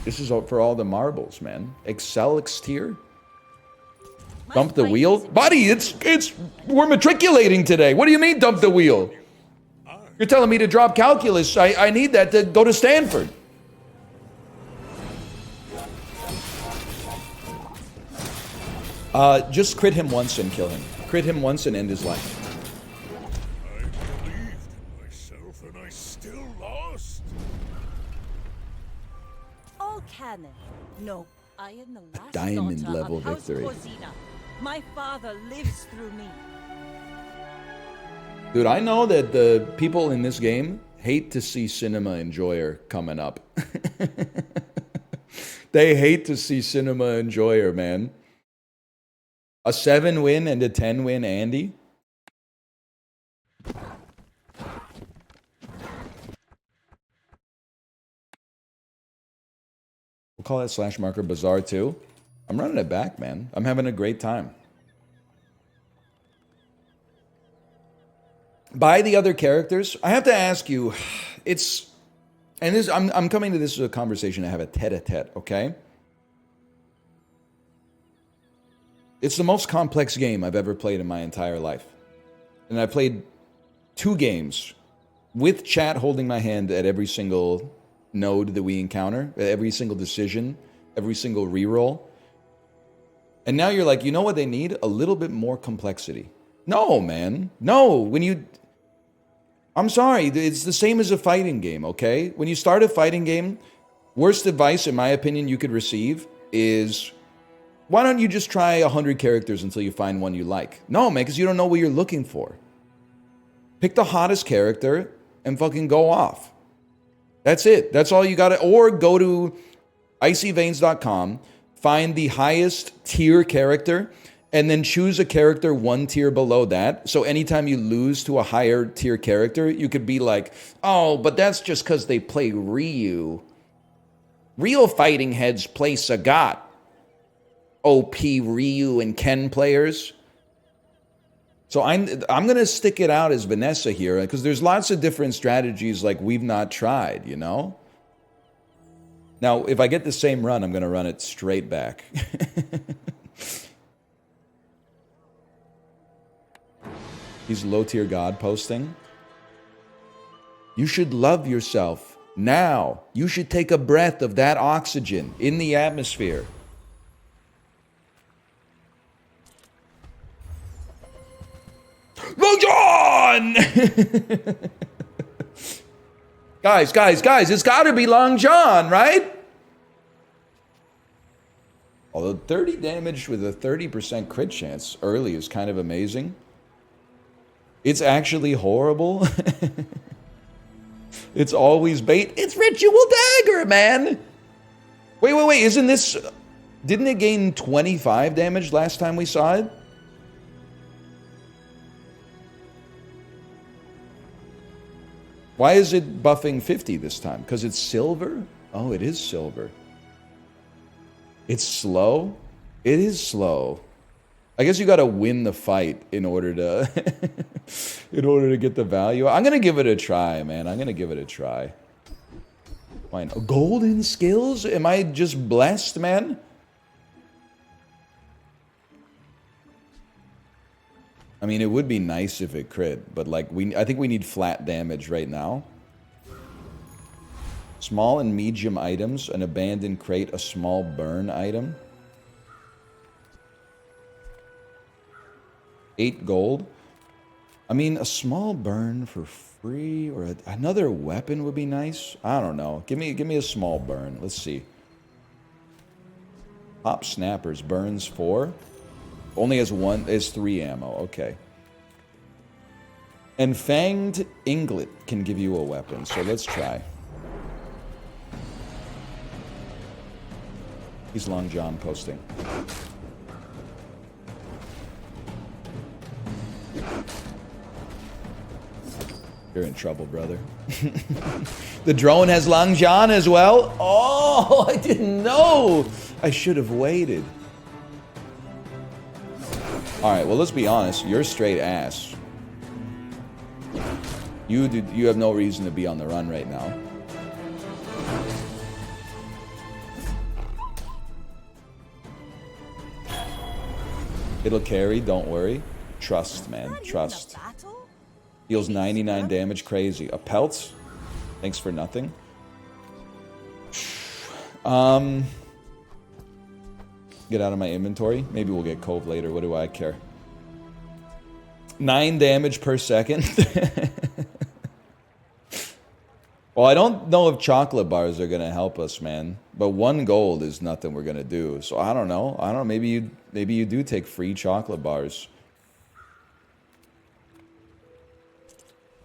This is for all the marbles, man. Excelix tier? Dump the wheel? Buddy, we're matriculating today. What do you mean dump the wheel? You're telling me to drop calculus. I need that to go to Stanford. Just crit him once and kill him. Crit him once and end his life. I believed in myself and I still lost. All cannon. No, I am the last Diamond daughter level of House victory. Cosina. My father lives through me. Dude, I know that the people in this game hate to see Cinema Enjoyer coming up. They hate to see Cinema Enjoyer, man. A 7-win and a 10-win Andy? We'll call that slash marker Bazaar too. I'm running it back, man. I'm having a great time. By the other characters, I have to ask you, I'm coming to this as a conversation to have a tete-a-tete, okay? It's the most complex game I've ever played in my entire life. And I played 2 games with chat holding my hand at every single node that we encounter, at every single decision, every single reroll. And now you're like, you know what they need? A little bit more complexity. No, man. No. I'm sorry. It's the same as a fighting game, okay? When you start a fighting game, worst advice, in my opinion, you could receive is Why don't you just try 100 characters until you find one you like? No, man, because you don't know what you're looking for. Pick the hottest character and fucking go off. That's it. That's all you got to... Or go to icyveins.com, find the highest tier character, and then choose a character one tier below that. So anytime you lose to a higher tier character, you could be like, oh, but that's just because they play Ryu. Real fighting heads play Sagat. OP Ryu and Ken players. So I'm going to stick it out as Vanessa here, because there's lots of different strategies like we've not tried, you know? Now, if I get the same run, I'm going to run it straight back. He's low-tier god posting. You should love yourself. Now, you should take a breath of that oxygen in the atmosphere. Long John! Guys, it's got to be Long John, right? Although 30 damage with a 30% crit chance early is kind of amazing. It's actually horrible. It's always bait. It's Ritual Dagger, man! Wait, isn't this... Didn't it gain 25 damage last time we saw it? Why is it buffing 50 this time? Because it's silver? Oh, it is silver. It's slow? It is slow. I guess you gotta win the fight in order to in order to get the value. I'm gonna give it a try, man. I'm gonna give it a try. Fine. Golden skills? Am I just blessed, man? I mean, it would be nice if it crit, but like I think we need flat damage right now. Small and medium items, an abandoned crate, a small burn item. 8 gold. I mean, a small burn for free or another weapon would be nice. I don't know. Give me a small burn. Let's see. Pop snappers burns 4. Only has 3 ammo. Okay. And Fanged Inglet can give you a weapon, so let's try. He's Long John posting. You're in trouble, brother. The drone has Long John as well? Oh, I didn't know. I should have waited. Alright, well, let's be honest. You're straight ass. You have no reason to be on the run right now. It'll carry, don't worry. Trust, man. Trust. Deals 99 damage, crazy. A pelt? Thanks for nothing. Get out of my inventory. Maybe we'll get Cove later. What do I care? 9 damage per second. Well, I don't know if chocolate bars are going to help us, man. But 1 gold is nothing we're going to do. So I don't know. Maybe you do take free chocolate bars.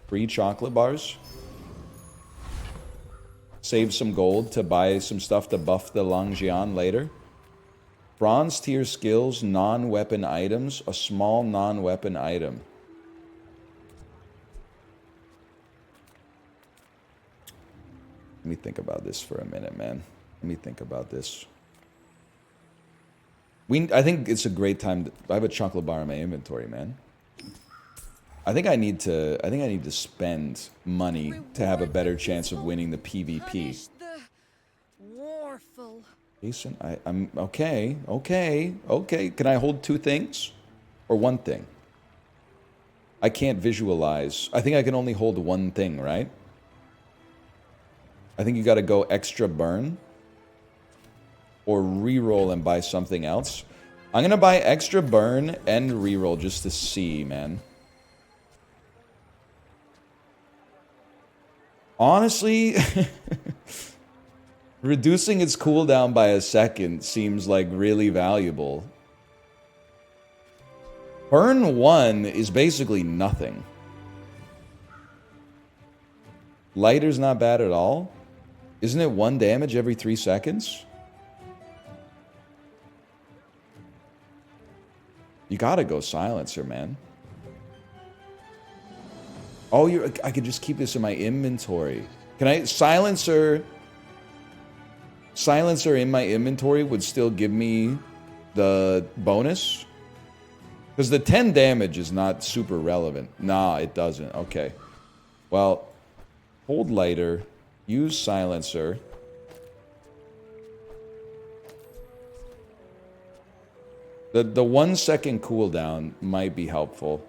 Free chocolate bars. Save some gold to buy some stuff to buff the Langjian later. Bronze tier skills, non-weapon items, a small non-weapon item. Let me think about this for a minute, man. Let me think about this. I think it's a great time. I have a chocolate bar in my inventory, man. I think I need to spend money to have a better chance of winning the PvP. Jason, I'm okay. Can I hold 2 things? Or 1 thing? I can't visualize. I think I can only hold 1 thing, right? I think you gotta go extra burn. Or reroll and buy something else. I'm gonna buy extra burn and reroll just to see, man. Honestly... Reducing its cooldown by a second seems like really valuable. Burn 1 is basically nothing. Lighter's not bad at all. Isn't it 1 damage every 3 seconds? You gotta go silencer, man. Oh, I could just keep this in my inventory. Can I... Silencer in my inventory would still give me the bonus? Because the 10 damage is not super relevant. Nah, it doesn't. Okay. Well, hold lighter. Use silencer. The 1 second cooldown might be helpful.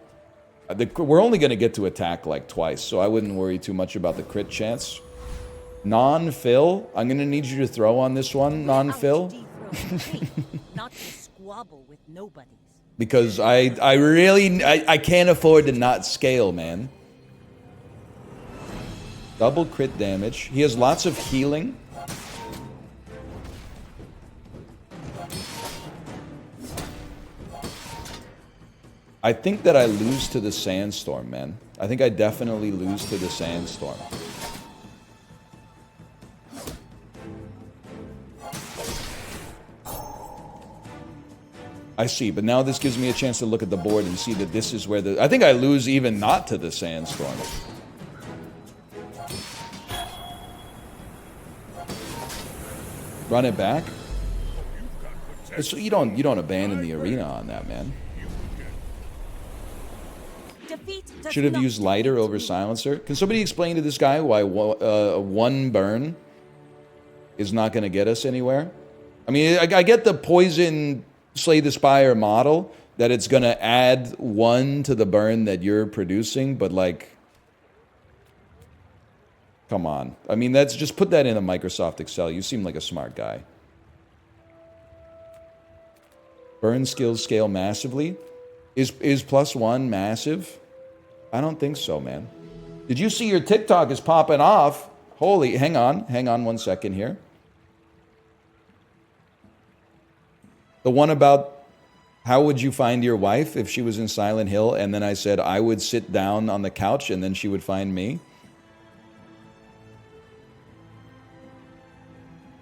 We're only going to get to attack like twice, so I wouldn't worry too much about the crit chance. Non-fill. I'm going to need you to throw on this one. Non-fill. Not to squabble with nobodies. Because I really... I can't afford to not scale, man. Double crit damage. He has lots of healing. I think that I lose to the sandstorm, man. I think I definitely lose to the sandstorm. I see, but now this gives me a chance to look at the board and see that this is where the... I think I lose even not to the sandstorm. Run it back? So you don't abandon the arena on that, man. Should have used lighter over silencer. Can somebody explain to this guy why 1 burn is not going to get us anywhere? I mean, I get the poison Slay the Spire model, that it's going to add 1 to the burn that you're producing, but like... Come on. I mean, that's just put that in a Microsoft Excel. You seem like a smart guy. Burn skills scale massively. Is +1 massive? I don't think so, man. Did you see your TikTok is popping off? Holy, hang on 1 second here. The one about how would you find your wife if she was in Silent Hill, and then I said I would sit down on the couch and then she would find me.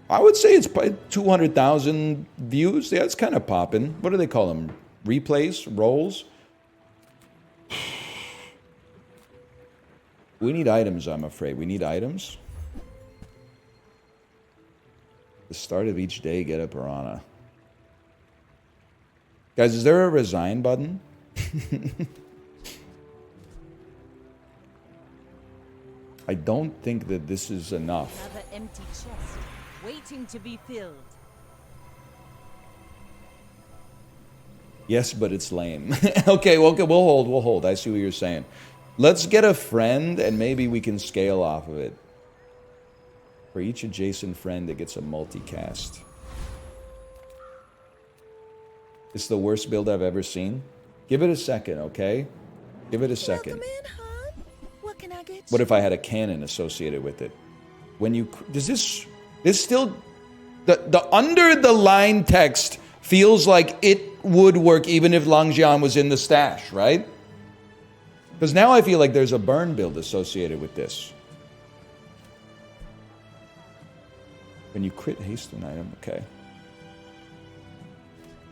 I would say it's probably 200,000 views. Yeah, it's kind of popping. What do they call them? Replays? Rolls? We need items, I'm afraid. We need items. The start of each day, get a piranha. Guys, is there a resign button? I don't think that this is enough. Another empty chest, waiting to be filled. Yes, but it's lame. Okay, we'll hold. I see what you're saying. Let's get a friend, and maybe we can scale off of it. For each adjacent friend, it gets a multicast. It's the worst build I've ever seen. Give it a second, okay? Give it a second. Welcome in, hon. What can I get you? What if I had a cannon associated with it? When you... Does this still... The under the line text feels like it would work even if Langjian was in the stash, right? Because now I feel like there's a burn build associated with this. When you crit haste an item, okay.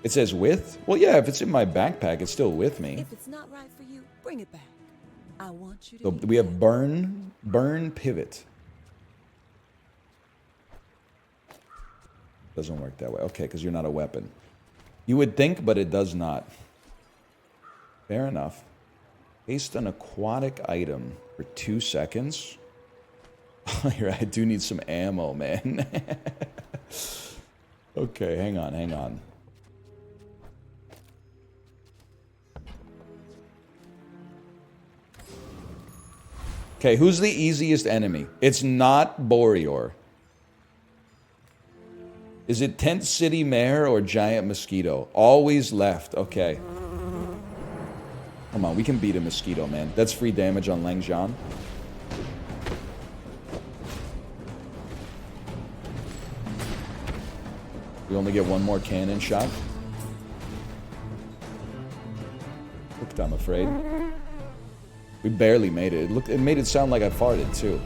It says with? Well, yeah, if it's in my backpack, it's still with me. If it's not right for you, bring it back. I want you to. So we have burn pivot. Doesn't work that way. Okay, because you're not a weapon. You would think, but it does not. Fair enough. Haste an aquatic item for 2 seconds. Here, I do need some ammo, man. Okay, hang on. Okay, who's the easiest enemy? It's not Boreor. Is it Tent City Mare or Giant Mosquito? Always left. Okay. Come on, we can beat a mosquito, man. That's free damage on Langjian. We only get one more cannon shot. Hooked, I'm afraid. We barely made it. It made it sound like I farted too.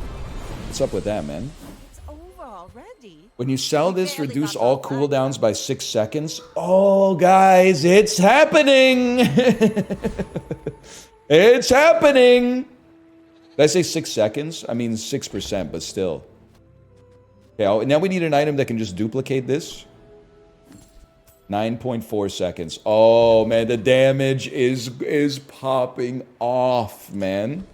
What's up with that, man? It's over already. When you sell We this, barely reduce got all the line cooldowns by 6 seconds. Oh, guys, it's happening! It's happening! Did I say 6 seconds? I mean 6%, but still. Okay, now we need an item that can just duplicate this. 9.4 seconds. Oh, man, the damage is popping off, man.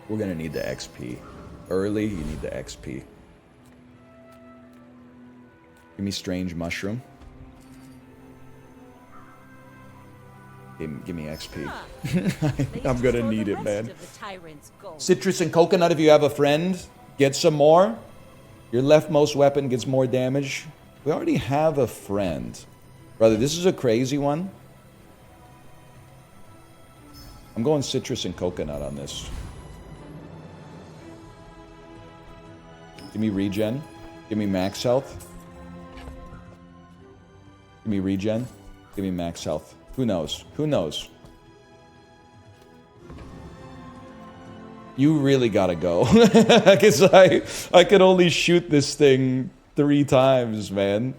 We're gonna need the XP. Early, you need the XP. Give me strange mushroom. Give me XP. I'm gonna need it, man. Citrus and coconut if you have a friend. Get some more. Your leftmost weapon gets more damage. We already have a friend. Brother, this is a crazy one. I'm going citrus and coconut on this. Give me regen. Give me max health. Give me regen. Give me max health. Who knows? Who knows? You really gotta go. Because I could only shoot this thing 3 times, man.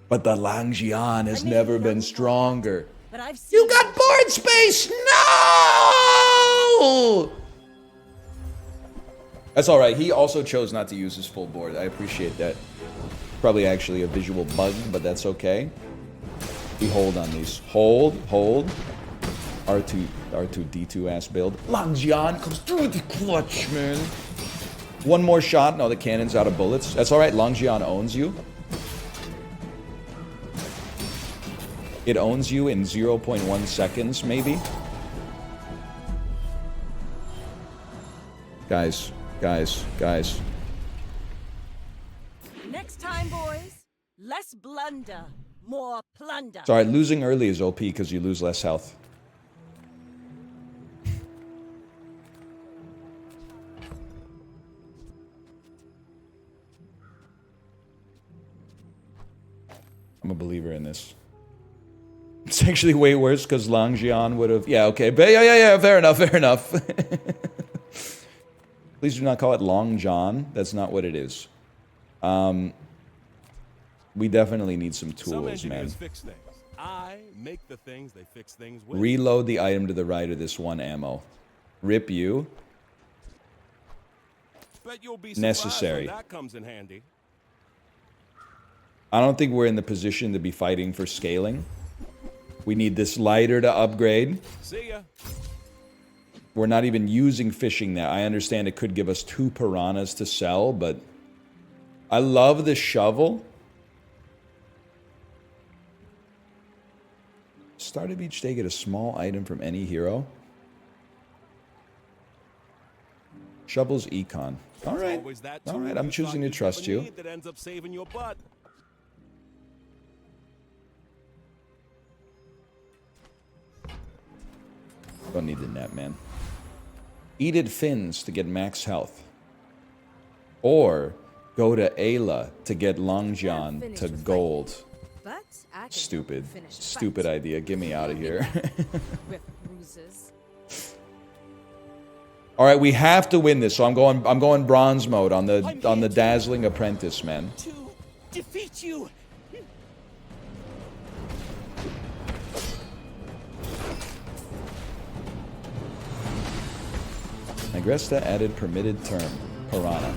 But the Langjian has never been stronger. But I've seen You got board space! No! That's alright. He also chose not to use his full board. I appreciate that. Probably actually a visual bug, but that's okay. We hold on these. Hold. R2D2 ass build. Langjian comes through with the clutch, man. One more shot. No, the cannon's out of bullets. That's alright. Langjian owns you. It owns you in 0.1 seconds, maybe. Guys. Next time, boys, less blunder, more plunder. Sorry, losing early is OP because you lose less health. I'm a believer in this. It's actually way worse because Langjian would have... Yeah, okay. But yeah, fair enough. Please do not call it Long John. That's not what it is. We definitely need some tools, man. Fix things. I make the things they fix things with. Reload the item to the right of this one ammo. Rip you. Bet you'll be Necessary. when that comes in handy. I don't think we're in the position to be fighting for scaling. We need this lighter to upgrade. See ya. We're not even using fishing net. I understand it could give us 2 piranhas to sell, but I love the shovel. Start of each day, get a small item from any hero. Shovel's econ. All right. I'm choosing to trust you. That ends up saving your butt. Don't need the net, man. Eated fins to get max health. Or go to Ayla to get Langjian to gold. But I can Stupid. finish the Stupid fight. idea. Get me out of here. With bruises. All right, we have to win this. So I'm going bronze mode on the dazzling apprentice, man. To defeat you. Agresta added permitted term. Piranha.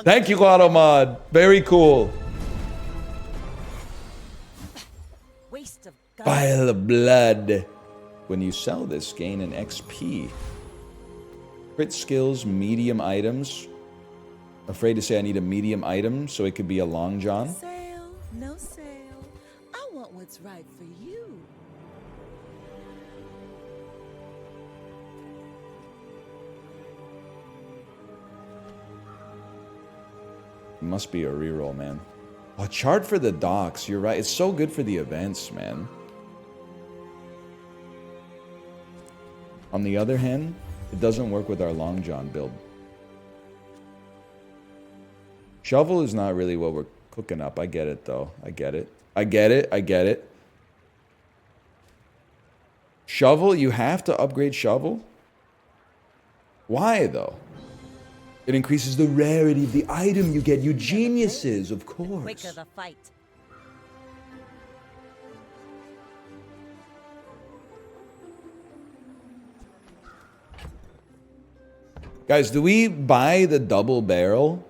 Thank you, Automod. Very cool. Waste of gun. Pile of blood. When you sell this, gain an XP. Crit skills, medium items. Afraid to say I need a medium item, so it could be a Long John. Sale, no sale. I want what's right for you. Must be a reroll, man. Oh, chart for the docks. You're right. It's so good for the events, man. On the other hand, it doesn't work with our Long John build. Shovel is not really what we're cooking up. I get it, though. I get it. I get it. I get it. Shovel? You have to upgrade shovel? Why, though? It increases the rarity of the item you get. You geniuses, of course. Quicker the fight. Guys, do we buy the double barrel?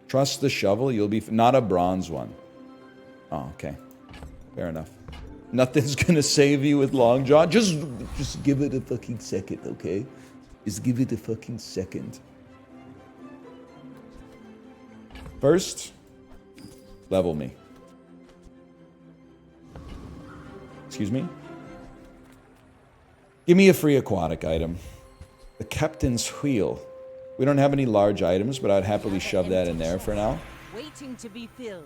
Trust the shovel, you'll be... Not a bronze one. Oh, okay. Fair enough. Nothing's gonna save you with long jaw. Just give it a fucking second, okay? Just give it a fucking second. First, level me. Excuse me? Give me a free aquatic item. The captain's wheel. We don't have any large items, but I'd happily shove that in there for now. Waiting to be filled.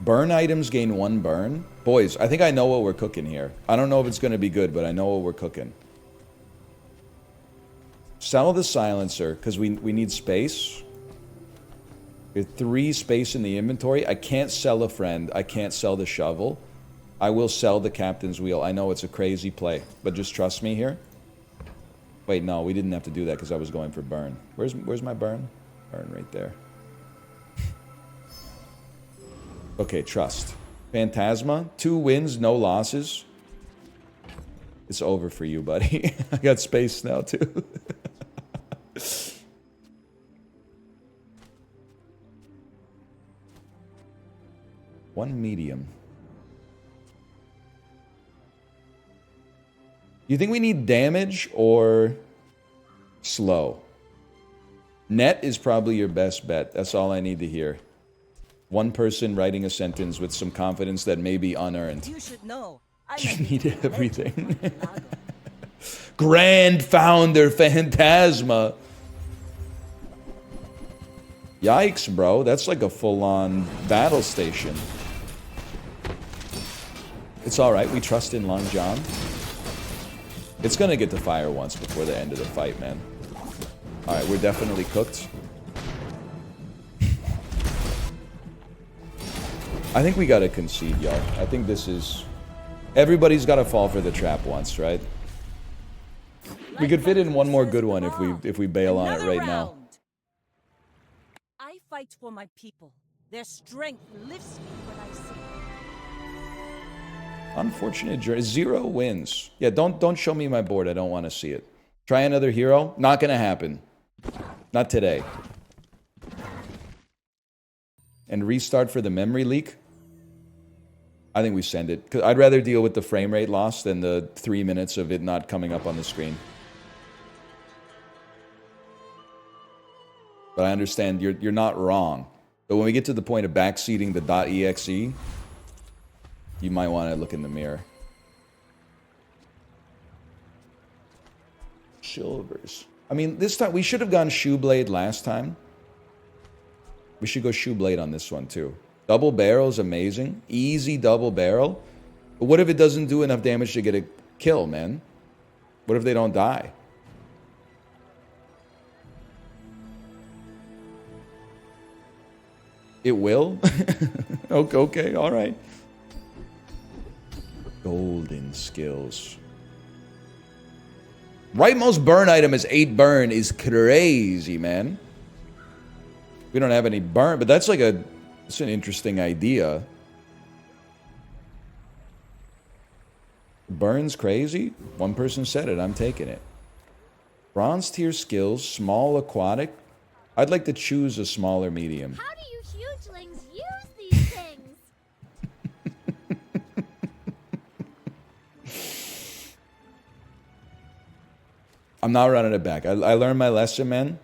Burn items gain 1 burn. Boys, I think I know what we're cooking here. I don't know if it's going to be good, but I know what we're cooking. Sell the silencer, because we need space. We have 3 space in the inventory. I can't sell a friend. I can't sell the shovel. I will sell the captain's wheel. I know it's a crazy play, but just trust me here. Wait, no, we didn't have to do that because I was going for burn. Where's my burn? Burn right there. Okay, trust. Phantasma, 2 wins, no losses. It's over for you, buddy. I got space now, too. One medium. You think we need damage or slow? Net is probably your best bet. That's all I need to hear. One person writing a sentence with some confidence that may be unearned. You should know. You need everything. Grand Founder Phantasma. Yikes, bro. That's like a full-on battle station. It's alright. We trust in Long John. It's gonna get to fire once before the end of the fight, man. Alright, we're definitely cooked. I think we gotta concede, y'all. I think this is... Everybody's gotta fall for the trap once, right? We could fit in one more good one if we bail on it right now. I fight for my people. Their strength lifts me when I see it. Unfortunate journey. 0 wins. Yeah, don't show me my board. I don't want to see it. Try another hero. Not gonna happen. Not today. And restart for the memory leak. I think we send it. 'Cause I'd rather deal with the frame rate loss than the 3 minutes of it not coming up on the screen. But I understand you're not wrong. But when we get to the point of backseating the .exe, you might want to look in the mirror. Silvers. I mean, this time we should have gone Shoeblade last time. We should go Shoeblade on this one too. Double barrel is amazing. Easy double barrel. But what if it doesn't do enough damage to get a kill, man? What if they don't die? It will? Okay, all right. Golden skills. Rightmost burn item is 8 burn is crazy, man. We don't have any burn, but that's like it's an interesting idea. Burn's crazy? One person said it, I'm taking it. Bronze tier skills, small aquatic. I'd like to choose a smaller medium. How do you hugelings use these things? I'm not running it back. I learned my lesson, man.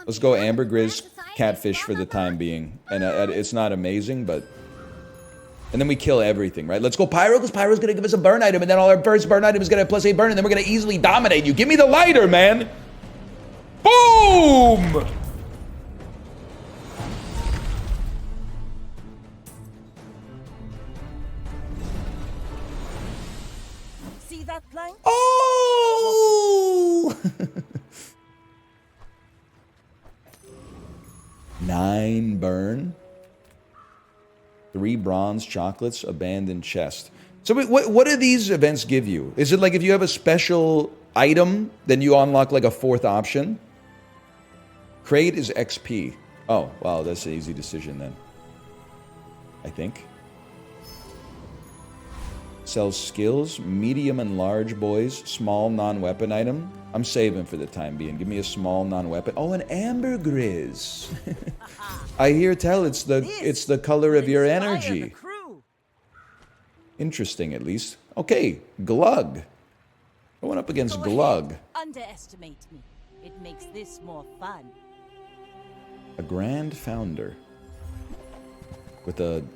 Let's go ambergris catfish for the time being. And it's not amazing, but... And then we kill everything, right? Let's go Pyro, because Pyro's going to give us a burn item, and then our first burn item is going to have +8 burn, and then we're going to easily dominate you. Give me the lighter, man! Boom! See that plank? Oh! 9 burn. 3 bronze chocolates, abandoned chest. So what do these events give you? Is it like if you have a special item, then you unlock like a 4th option? Crate is XP. Oh, wow, that's an easy decision then. I think. Sells skills, medium and large boys, small non-weapon item. I'm saving for the time being. Give me a small non-weapon. Oh, an ambergris. I hear tell it's the color of your energy. Interesting, at least. Okay, Glug. Going up against Go Glug. ahead. Underestimate me. It makes this more fun. A Grand Founder. With an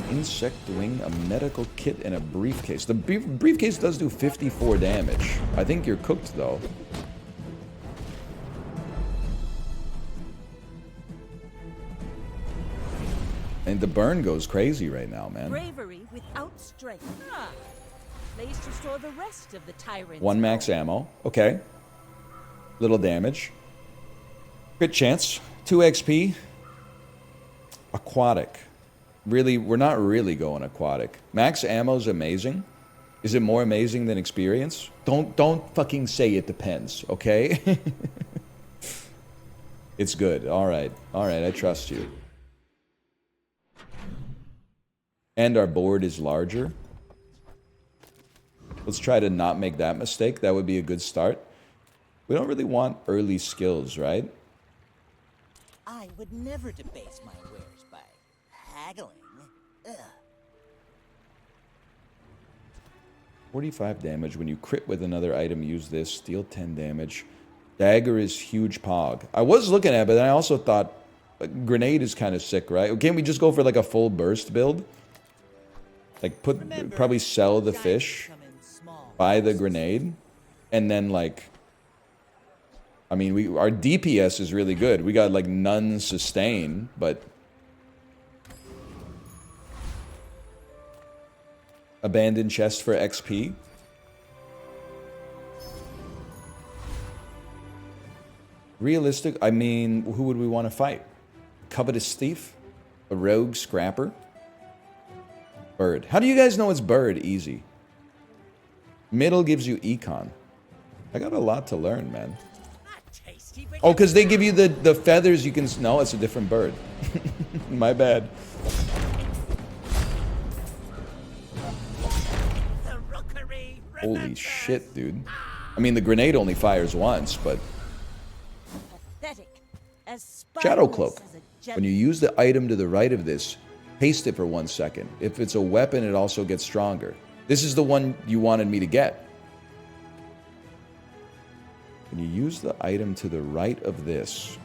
insect wing, a medical kit, and a briefcase. The briefcase does do 54 damage. I think you're cooked, though. And the burn goes crazy right now, man. Bravery without strength. Ah, place to store the rest of the tyrants. 1 max ammo. Okay. Little damage. Crit chance. 2 XP. Aquatic. Really, we're not really going aquatic. Max ammo's amazing. Is it more amazing than experience? Don't fucking say it depends, okay? It's good. All right, I trust you. And our board is larger. Let's try to not make that mistake. That would be a good start. We don't really want early skills, right? I would never debase my wares by haggling. Ugh. 45 damage. When you crit with another item, use this. Deal 10 damage. Dagger is huge pog. I was looking at it, but then I also thought grenade is kind of sick, right? Can't we just go for like a full burst build? Like probably sell the fish, buy the grenade, and then like, I mean, our DPS is really good. We got like none sustain, but abandoned chest for XP. Realistic, I mean, who would we want to fight? Covetous thief? A rogue scrapper? Bird. How do you guys know it's bird? Easy. Middle gives you econ. I got a lot to learn, man. Oh, because they give you the feathers you can... No, it's a different bird. My bad. Holy shit, dude. I mean, the grenade only fires once, but... Pathetic. As Shadow spineless Cloak. as a gem- When you use the item to the right of this, haste it for 1 second. If it's a weapon, it also gets stronger. This is the one you wanted me to get. When you use the item to the right of this,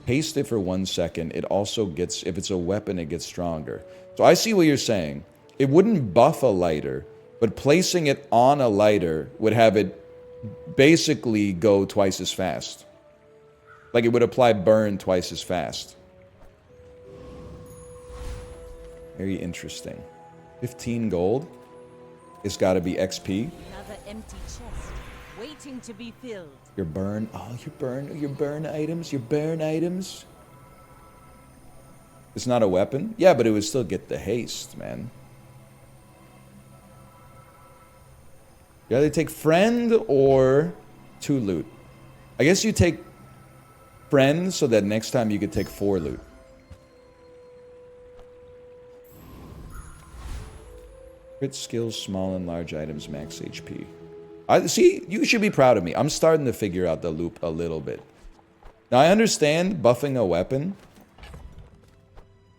haste it for 1 second. It also gets, if it's a weapon, it gets stronger. So I see what you're saying. It wouldn't buff a lighter, but placing it on a lighter would have it basically go twice as fast. Like it would apply burn twice as fast. Very interesting. 15 gold. It's got to be XP. Another empty chest, waiting to be filled. Your burn. Oh, your burn items. Your burn items. It's not a weapon. Yeah, but it would still get the haste, man. You either take friend or 2 loot. I guess you take friend so that next time you could take 4 loot. Crit skills, small and large items, max HP. I see, you should be proud of me. I'm starting to figure out the loop a little bit. Now I understand buffing a weapon,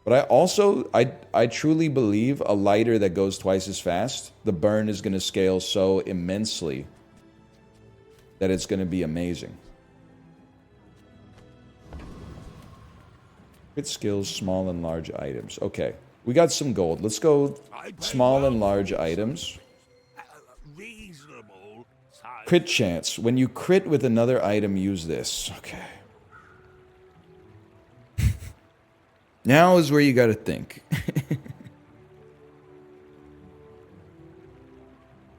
but I truly believe a lighter that goes twice as fast, the burn is going to scale so immensely that it's going to be amazing. Crit skills, small and large items. Okay, we got some gold. Let's go small and large items. Crit chance. When you crit with another item, use this. Okay. Now is where you got to think.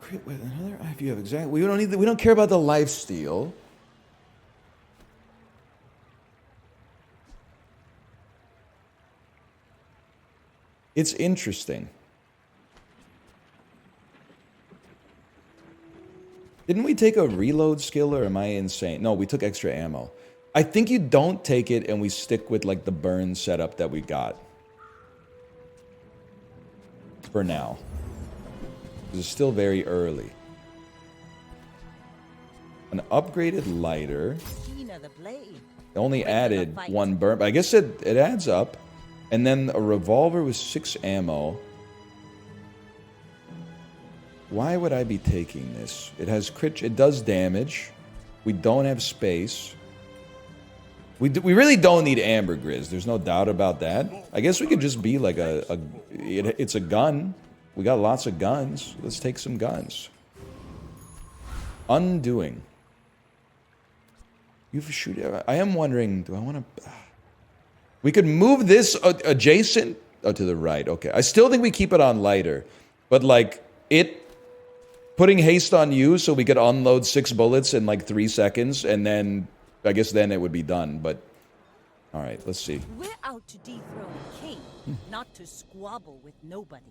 Crit with another. If you have exact, we don't need. We don't care about the life steal. It's interesting. Didn't we take a reload skill, or am I insane? No, we took extra ammo. I think you don't take it and we stick with like the burn setup that we got. For now. It's still very early. An upgraded lighter. Keener the blade. They only Ready for added fight. 1 burn, but I guess it adds up. And then a revolver with 6 ammo. Why would I be taking this? It has crit. It does damage. We don't have space. We really don't need ambergris. There's no doubt about that. I guess we could just be like it's a gun. We got lots of guns. Let's take some guns. Undoing. You've shoot. I am wondering. Do I want to? We could move this adjacent. Oh, to the right. Okay. I still think we keep it on lighter, but like it. Putting haste on you so we could unload 6 bullets in like 3 seconds, and then I guess then it would be done. But all right, let's see. We're out to dethrone a king, not to squabble with nobodies.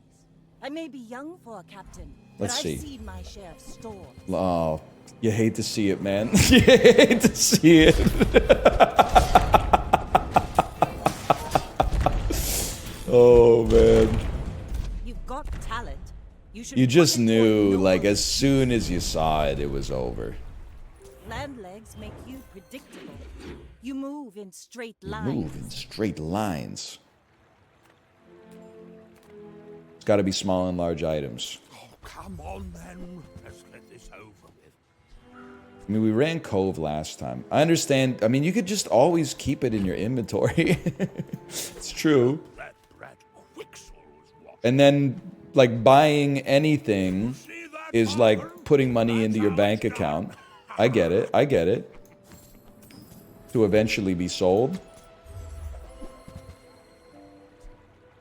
I may be young for a captain, but Let's see. I've seen my share of storms. Oh, you hate to see it, man. You hate to see it. Oh man. You've got talent. You just put it knew, toward like, noble as soon as you saw it, it was over. Land legs make you predictable. You move in straight You lines. move in straight lines. It's got to be small and large items. Oh, come on then. Let's get this over with. I mean, we ran Cove last time. I understand. I mean, you could just always keep it in your inventory. It's true. That brat Quixel was what? And then, like, buying anything is like putting money into your bank account. I get it. I get it. To eventually be sold.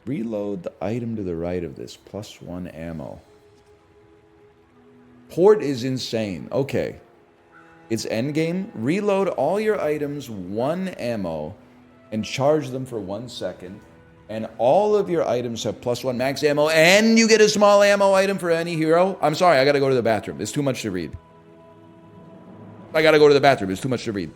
Reload the item to the right of this. +1 ammo. Port is insane. Okay. It's endgame. Reload all your items 1 ammo and charge them for 1 second. And all of your items have +1 max ammo, and you get a small ammo item for any hero. I'm sorry, I gotta go to the bathroom. It's too much to read. I gotta go to the bathroom. It's too much to read.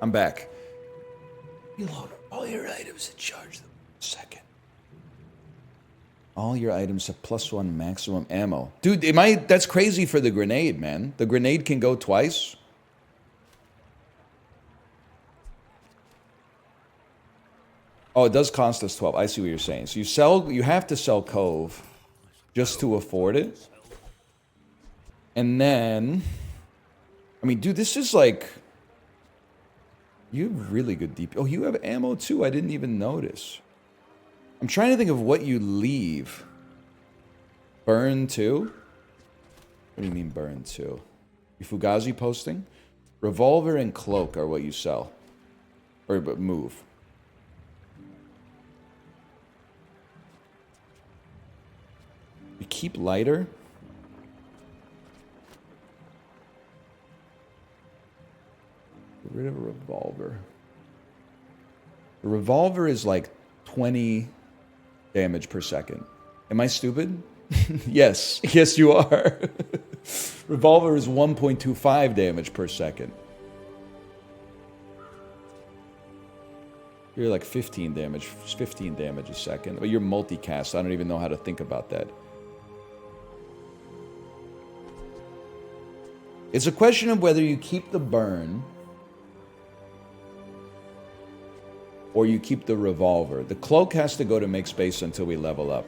I'm back. You load all your items and charge them. Second. All your items have +1 maximum ammo. Dude, that's crazy for the grenade, man. The grenade can go twice. Oh, it does cost us 12. I see what you're saying. So you have to sell Cove just to afford it. And then, I mean, dude, this is like, you have really good DP. Oh, you have ammo too. I didn't even notice. I'm trying to think of what you leave. Burn 2? What do you mean burn 2? You Fugazi posting? Revolver and cloak are what you sell. Or move. You keep lighter? Get rid of a revolver. The revolver is like 20 damage per second. Am I stupid? Yes. Yes, you are. Revolver is 1.25 damage per second. You're like 15 damage a second. But you're multicast. I don't even know how to think about that. It's a question of whether you keep the burn or you keep the revolver. The cloak has to go to make space until we level up.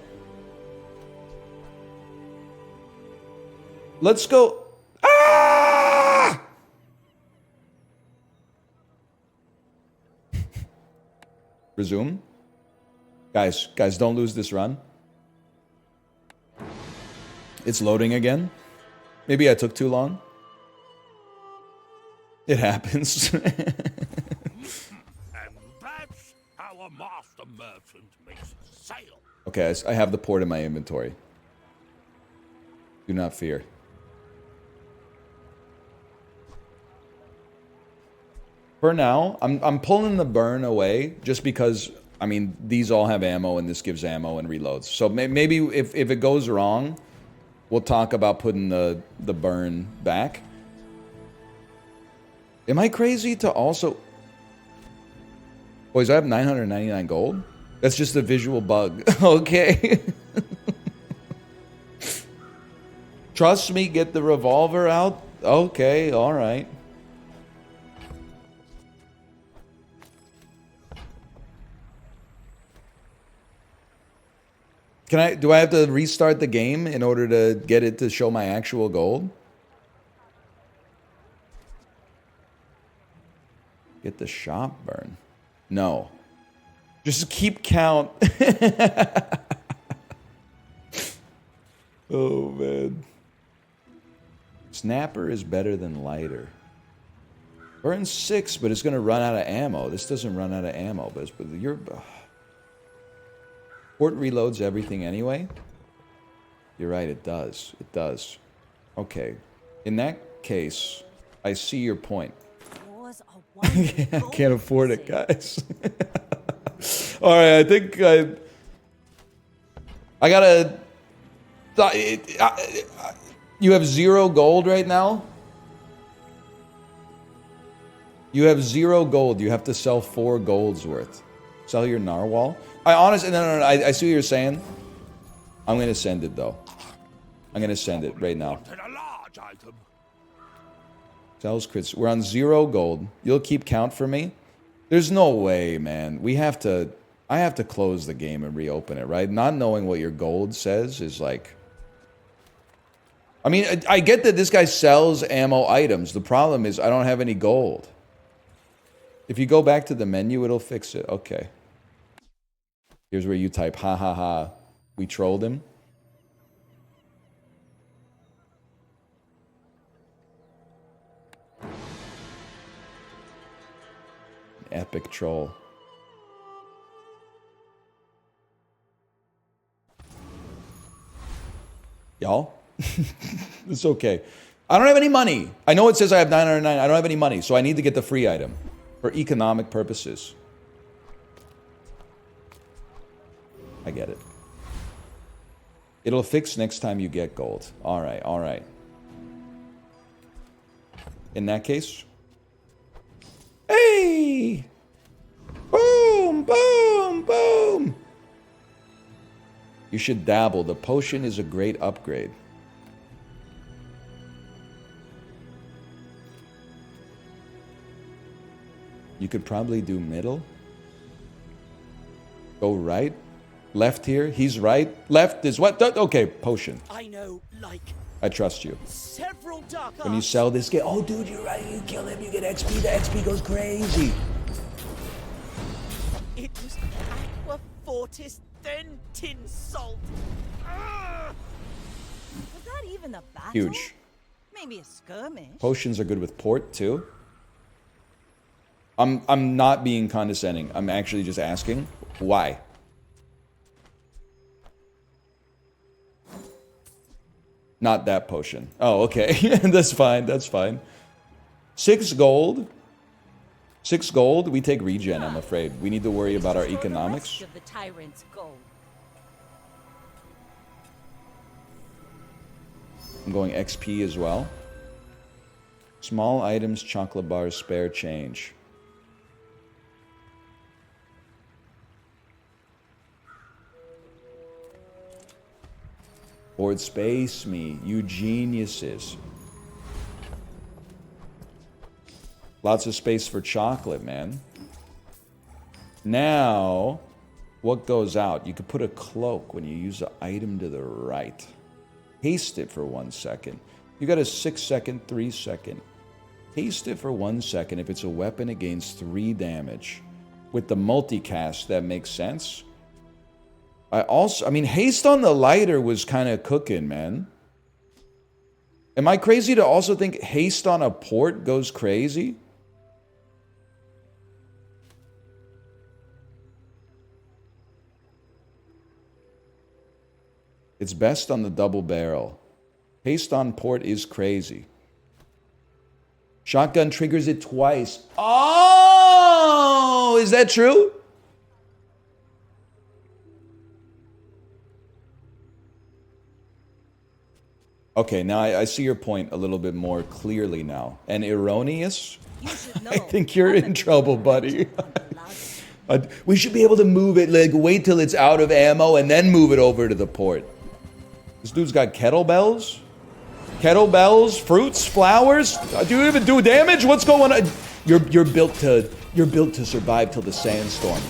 Let's go. Ah! Resume. Guys, don't lose this run. It's loading again. Maybe I took too long. It happens. And that's how a master merchant makes a sale. Okay, I have the port in my inventory. Do not fear. For now, I'm pulling the burn away just because, I mean, these all have ammo and this gives ammo and reloads. So maybe if it goes wrong, we'll talk about putting the burn back. Am I crazy to also... Boys, I have 999 gold? That's just a visual bug. Okay. Trust me, get the revolver out? Okay, alright. Do I have to restart the game in order to get it to show my actual gold? Get the shop burn. No. Just keep count. Oh, man. Snapper is better than lighter. Burn 6, but it's going to run out of ammo. This doesn't run out of ammo, but you're... Port reloads everything anyway? You're right, it does. It does. Okay. In that case, I see your point. I can't afford it, guys. Alright, I think I gotta... You have 0 gold right now? You have 0 gold. You have to sell 4 golds worth. Sell your narwhal? I honestly... No. I see what you're saying. I'm gonna send it, though. I'm gonna send it right now. Sells crits. We're on 0 gold. You'll keep count for me? There's no way, man. I have to close the game and reopen it, right? Not knowing what your gold says is like... I mean, I get that this guy sells ammo items. The problem is I don't have any gold. If you go back to the menu, it'll fix it. Okay. Here's where you type, ha ha ha. We trolled him. Epic troll. Y'all? It's okay. I don't have any money. I know it says I have 909. I don't have any money, so I need to get the free item for economic purposes. I get it. It'll fix next time you get gold. All right, all right. In that case... Hey! Boom, boom, boom! You should dabble. The potion is a great upgrade. You could probably do middle. Go right. Left here. He's right. Left is what? Okay, potion. I know, like... I trust you. Several dark When you sell this game... Oh, dude, you're right. You kill him, you get XP. The XP goes crazy. It was Aqua Fortis, then Tin Salt. Was that even a battle? Huge. Maybe a skirmish. Potions are good with port, too. I'm not being condescending. I'm actually just asking why. Not that potion. Oh, okay. That's fine. That's fine. 6 gold. 6 gold. We take regen, I'm afraid. We need to worry about our economics. The rest of the tyrant's gold. I'm going XP as well. Small items, chocolate bars, spare change. Board space me, you geniuses. Lots of space for chocolate, man. Now, what goes out? You could put a cloak when you use the item to the right. Haste it for 1 second. You got a 6 second, 3 second. Haste it for 1 second. If it's a weapon, it gains 3 damage. With the multicast, that makes sense. I mean, haste on the lighter was kind of cooking, man. Am I crazy to also think haste on a port goes crazy? It's best on the double barrel. Haste on port is crazy. Shotgun triggers it twice. Oh, is that true? Okay, now I see your point a little bit more clearly now. And erroneous? I think you're in trouble, buddy. We should be able to move it, like wait till it's out of ammo and then move it over to the port. This dude's got kettlebells? Kettlebells, fruits, flowers? Do you even do damage? What's going on? You're built to survive till the sandstorm.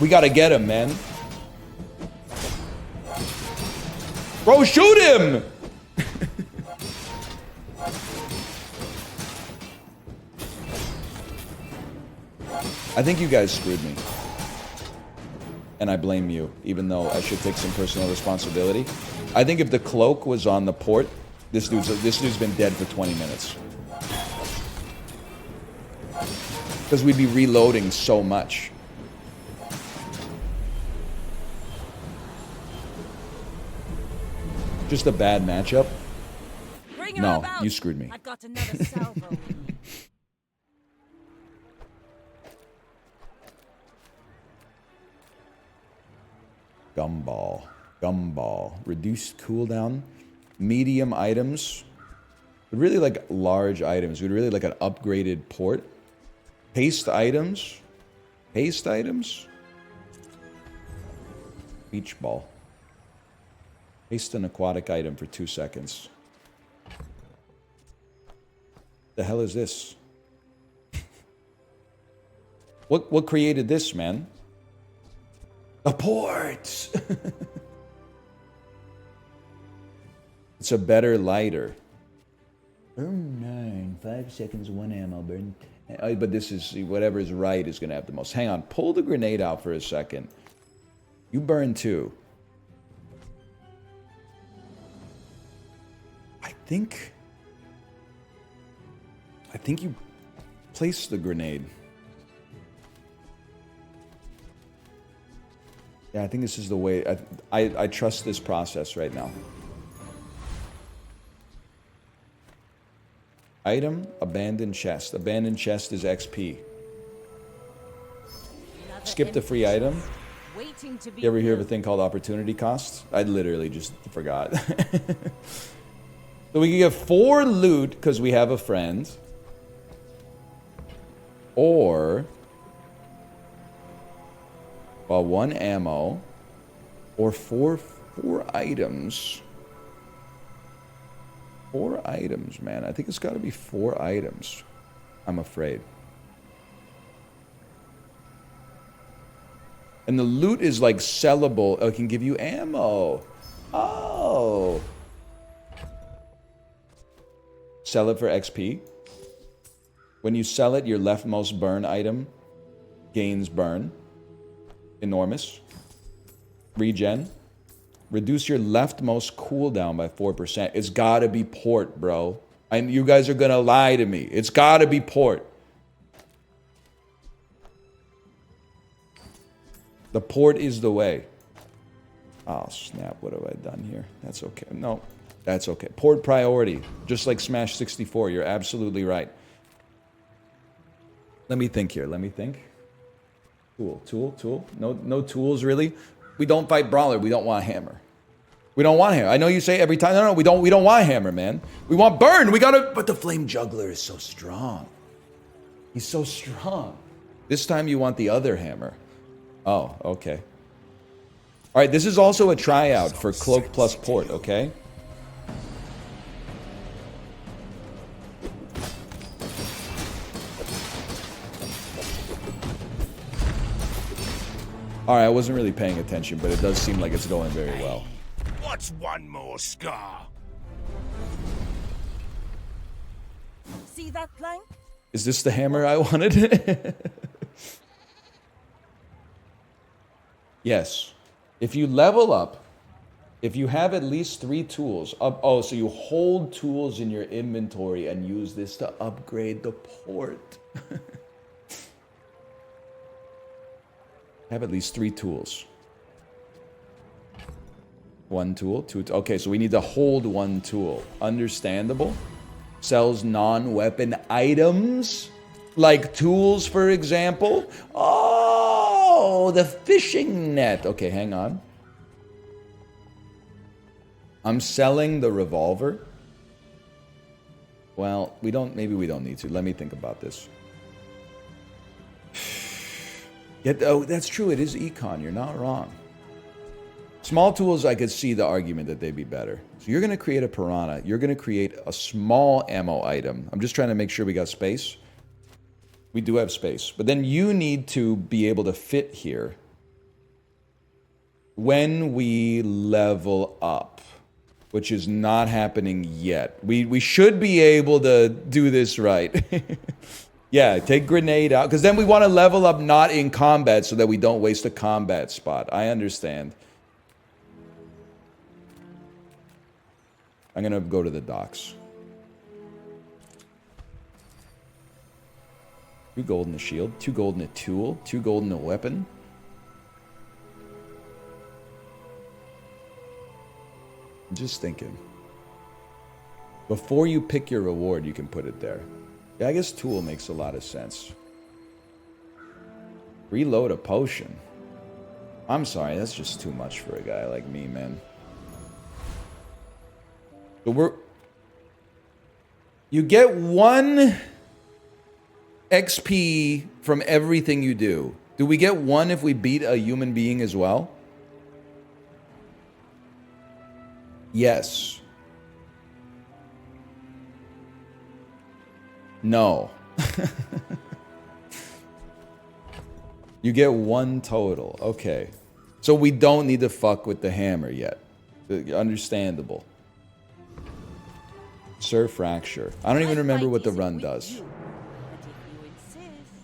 We gotta get him, man. Bro, shoot him! I think you guys screwed me. And I blame you, even though I should take some personal responsibility. I think if the cloak was on the port, this dude's been dead for 20 minutes. Because we'd be reloading so much. Just a bad matchup? No, you screwed me. I've got another salvo. Gumball. Gumball. Reduced cooldown. Medium items. We'd really like large items. We'd really like an upgraded port. Haste items. Haste items. Beach ball. Haste an aquatic item for 2 seconds. The hell is this? What created this, man? A port! It's a better lighter. Burn 9. 5 seconds, 1 ammo. Burn 10. But this is, whatever's right is going to have the most. Hang on. Pull the grenade out for a second. You burn 2. I think you place the grenade. Yeah, I think this is the way. I trust this process right now. Item, abandoned chest. Abandoned chest is XP. Skip the free item. You ever hear of a thing called opportunity cost? I literally just forgot. So we can get 4 loot because we have a friend. Or 1 ammo. Or 4 items. 4 items, man. I think it's got to be 4 items. I'm afraid. And the loot is like sellable. Oh, it can give you ammo. Oh. Sell it for XP. When you sell it, your leftmost burn item gains burn. Enormous. Regen. Reduce your leftmost cooldown by 4%. It's gotta be port, bro. And you guys are gonna lie to me. It's gotta be port. The port is the way. Oh, snap. What have I done here? That's okay. No, that's okay. Port priority. Just like Smash 64. You're absolutely right. Let me think here. Let me think. Tool. No tools, really? We don't fight Brawler. We don't want a hammer. We don't want hammer. I know you say every time. No, we don't want hammer, man. We want burn. We gotta. But the flame juggler is so strong. He's so strong. This time you want the other hammer. Oh, okay. All right, this is also a tryout for cloak plus port. Okay. All right, I wasn't really paying attention, but it does seem like it's going very well. What's one more scar? See that plank? Is this the hammer I wanted? Yes. If you level up, if you have at least 3 tools, oh, so you hold tools in your inventory and use this to upgrade the port. Have at least 3 tools. 1 tool, 2. Okay, so we need to hold 1 tool. Understandable. Sells non-weapon items, like tools, for example. Oh, the fishing net. Okay, hang on. I'm selling the revolver. Well, maybe we don't need to. Let me think about this. Oh, that's true. It is econ. You're not wrong. Small tools, I could see the argument that they'd be better. So you're going to create a piranha. You're going to create a small ammo item. I'm just trying to make sure we got space. We do have space. But then you need to be able to fit here when we level up, which is not happening yet. We should be able to do this right. Yeah, take grenade out. Because then we want to level up not in combat so that we don't waste a combat spot. I understand. I'm going to go to the docks. 2 gold in a shield. 2 gold in a tool. 2 gold in a weapon. I'm just thinking. Before you pick your reward, you can put it there. Yeah, I guess tool makes a lot of sense. Reload a potion. I'm sorry, that's just too much for a guy like me, man. So you get 1 XP from everything you do. Do we get 1 if we beat a human being as well? Yes. No. You get 1 total. Okay. So we don't need to fuck with the hammer yet. Understandable. Sir Fracture. I don't even remember what the run does.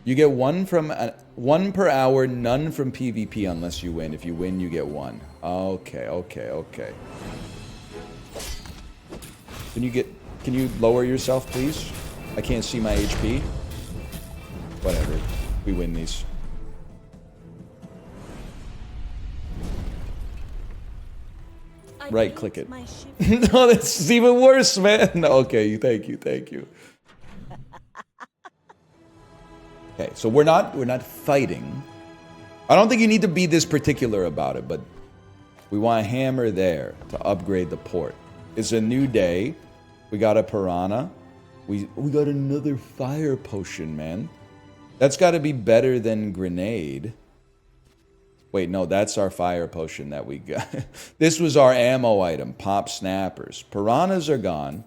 You get 1 from 1 per hour, none from PvP unless you win. If you win, you get 1. Okay, okay, okay. Can you lower yourself, please? I can't see my HP. Whatever. We win these. Right click it. No, that's even worse, man. No, okay, thank you, thank you. Okay, so we're not fighting. I don't think you need to be this particular about it, but we want a hammer there to upgrade the port. It's a new day. We got a piranha. We got another fire potion, man. That's got to be better than grenade. Wait, no, that's our fire potion that we got. This was our ammo item, pop snappers. Piranhas are gone.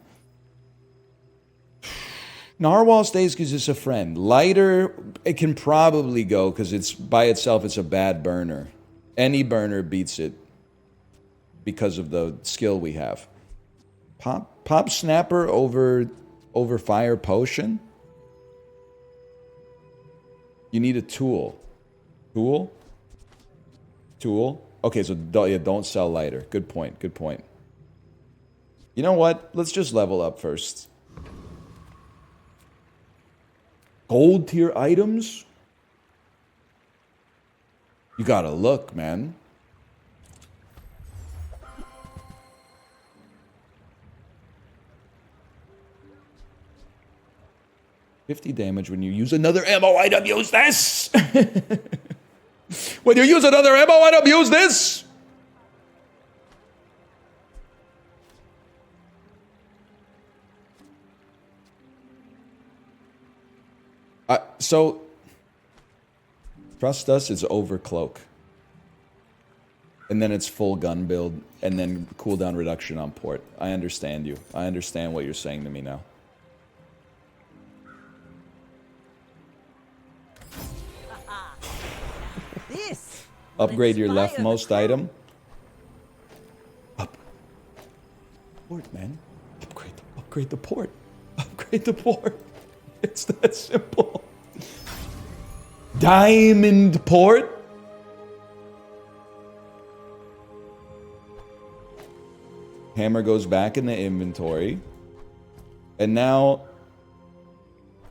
Narwhal stays because it's a friend. Lighter, it can probably go because it's by itself, it's a bad burner. Any burner beats it because of the skill we have. Pop snapper over fire potion? You need a tool. Tool? Tool? Okay, so don't sell lighter. Good point, good point. You know what? Let's just level up first. Gold tier items? You gotta look, man. $50 damage when you use another ammo item. Use this! When you use another ammo item, use this! So, trust us, it's overcloak. And then it's full gun build, and then cooldown reduction on port. I understand you. I understand what you're saying to me now. This Upgrade your inspire the leftmost crew. item. Up. Port, man. Upgrade the port. Upgrade the port. It's that simple. Diamond port? Hammer goes back in the inventory. And now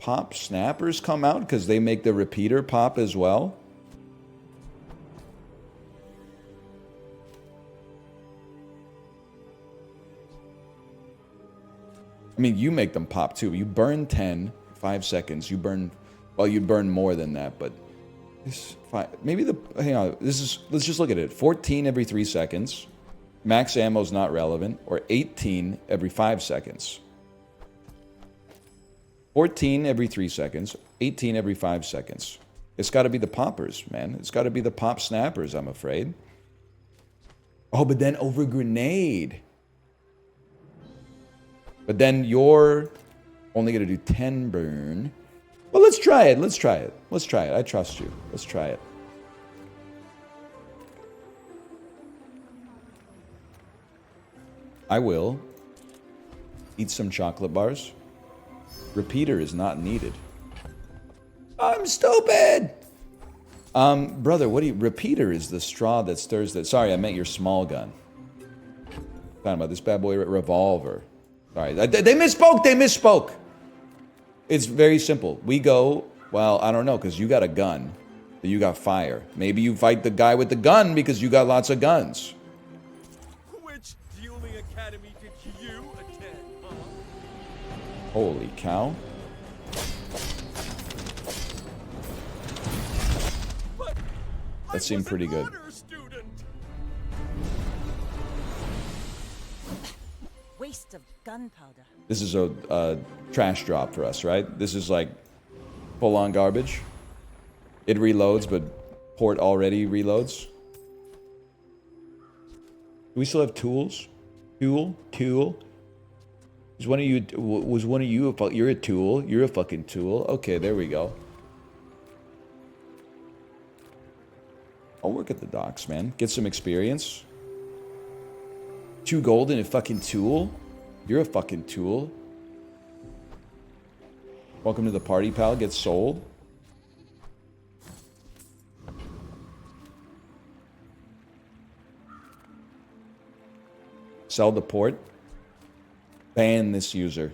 pop snappers come out because they make the repeater pop as well. I mean, you make them pop too. You burn 10, 5 seconds. You burn, well, you burn more than that, but this maybe hang on. Let's just look at it. 14 every 3 seconds. Max ammo is not relevant. Or 18 every 5 seconds. 14 every 3 seconds. 18 every 5 seconds. It's got to be the poppers, man. It's got to be the pop snappers, I'm afraid. Oh, but then over grenade. But then you're only going to do 10 burn. Well, let's try it. Let's try it. Let's try it. I trust you. Let's try it. I will eat some chocolate bars. Repeater is not needed. I'm stupid! Brother, what do you... Repeater is the straw that stirs the... Sorry, I meant your small gun. Talking about this bad boy revolver. Sorry, they misspoke! They misspoke! It's very simple. We go... Well, I don't know, because you got a gun. But you got fire. Maybe you fight the guy with the gun because you got lots of guns. Which dueling academy did you attend, huh? Holy cow. That seemed pretty good. Waste of gunpowder. This is a trash drop for us, right? This is like full-on garbage. It reloads, but port already reloads. Do we still have tools? Tool? Was one of you you're a tool? You're a fucking tool. Okay, there we go. I'll work at the docks, man. Get some experience. 2 gold and a fucking tool? You're a fucking tool. Welcome to the party, pal. Get sold. Sell the port. Ban this user.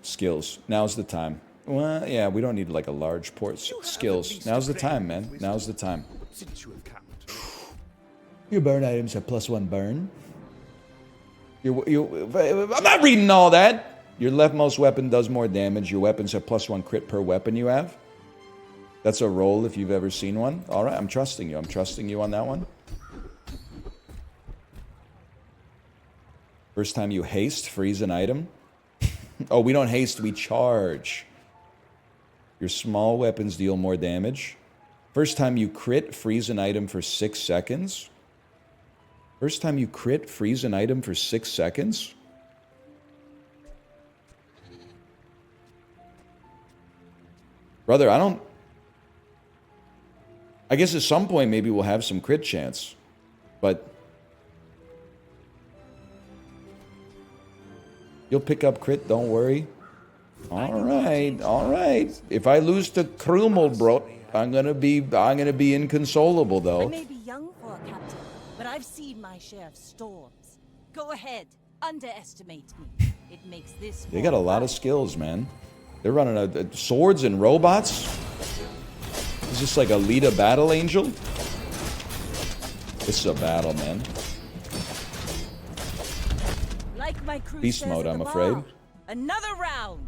Skills. Now's the time. Well, yeah, we don't need like a large port. Skills. Now's the time, man. Now's the time. Since you have capped. Your burn items have +1 burn. I'm not reading all that. Your leftmost weapon does more damage. Your weapons have +1 crit per weapon you have. That's a roll if you've ever seen one. All right, I'm trusting you. I'm trusting you on that one. First time you haste, freeze an item. Oh, we don't haste, we charge. Your small weapons deal more damage. First time you crit, freeze an item for 6 seconds. First time you crit, freeze an item for 6 seconds. Brother, I guess at some point maybe we'll have some crit chance. But you'll pick up crit, don't worry. All right. If I lose to Krumel, bro, I'm gonna be inconsolable I though. may be young for a captain, but I've seen my share of storms. Go ahead, underestimate me. It makes this. They got a lot of skills, man. They're running swords and robots. Is this like a Lita battle angel? This is a battle, man. Like my crew Beast says mode, at I'm the afraid. bar, another round.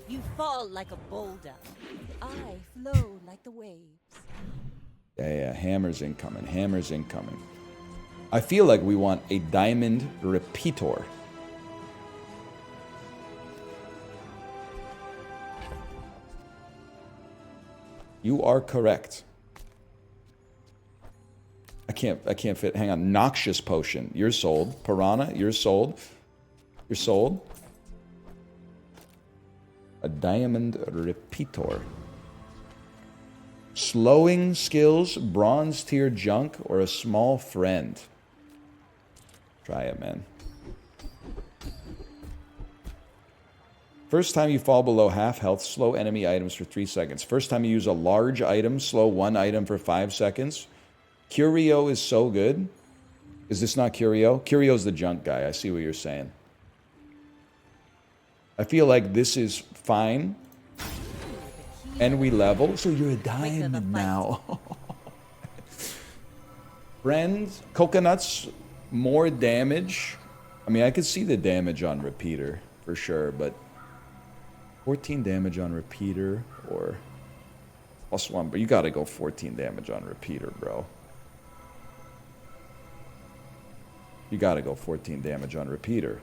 You fall like a boulder. I flow like the waves. Yeah, hammers incoming. Hammers incoming. I feel like we want a diamond repeater. You are correct. I can't fit. Hang on. Noxious potion. You're sold. Piranha, you're sold. You're sold. A diamond repeater. Slowing skills, bronze tier junk, or a small friend. Try it, man. First time you fall below half health, slow enemy items for 3 seconds. First time you use a large item, slow one item for 5 seconds. Curio is so good. Is this not Curio? Curio's the junk guy. I see what you're saying. I feel like this is fine. And we level. So you're a diamond now. Friends, coconuts, more damage. I mean, I could see the damage on repeater for sure, but 14 damage on repeater or +1, but you gotta go 14 damage on repeater, bro. You gotta go 14 damage on repeater.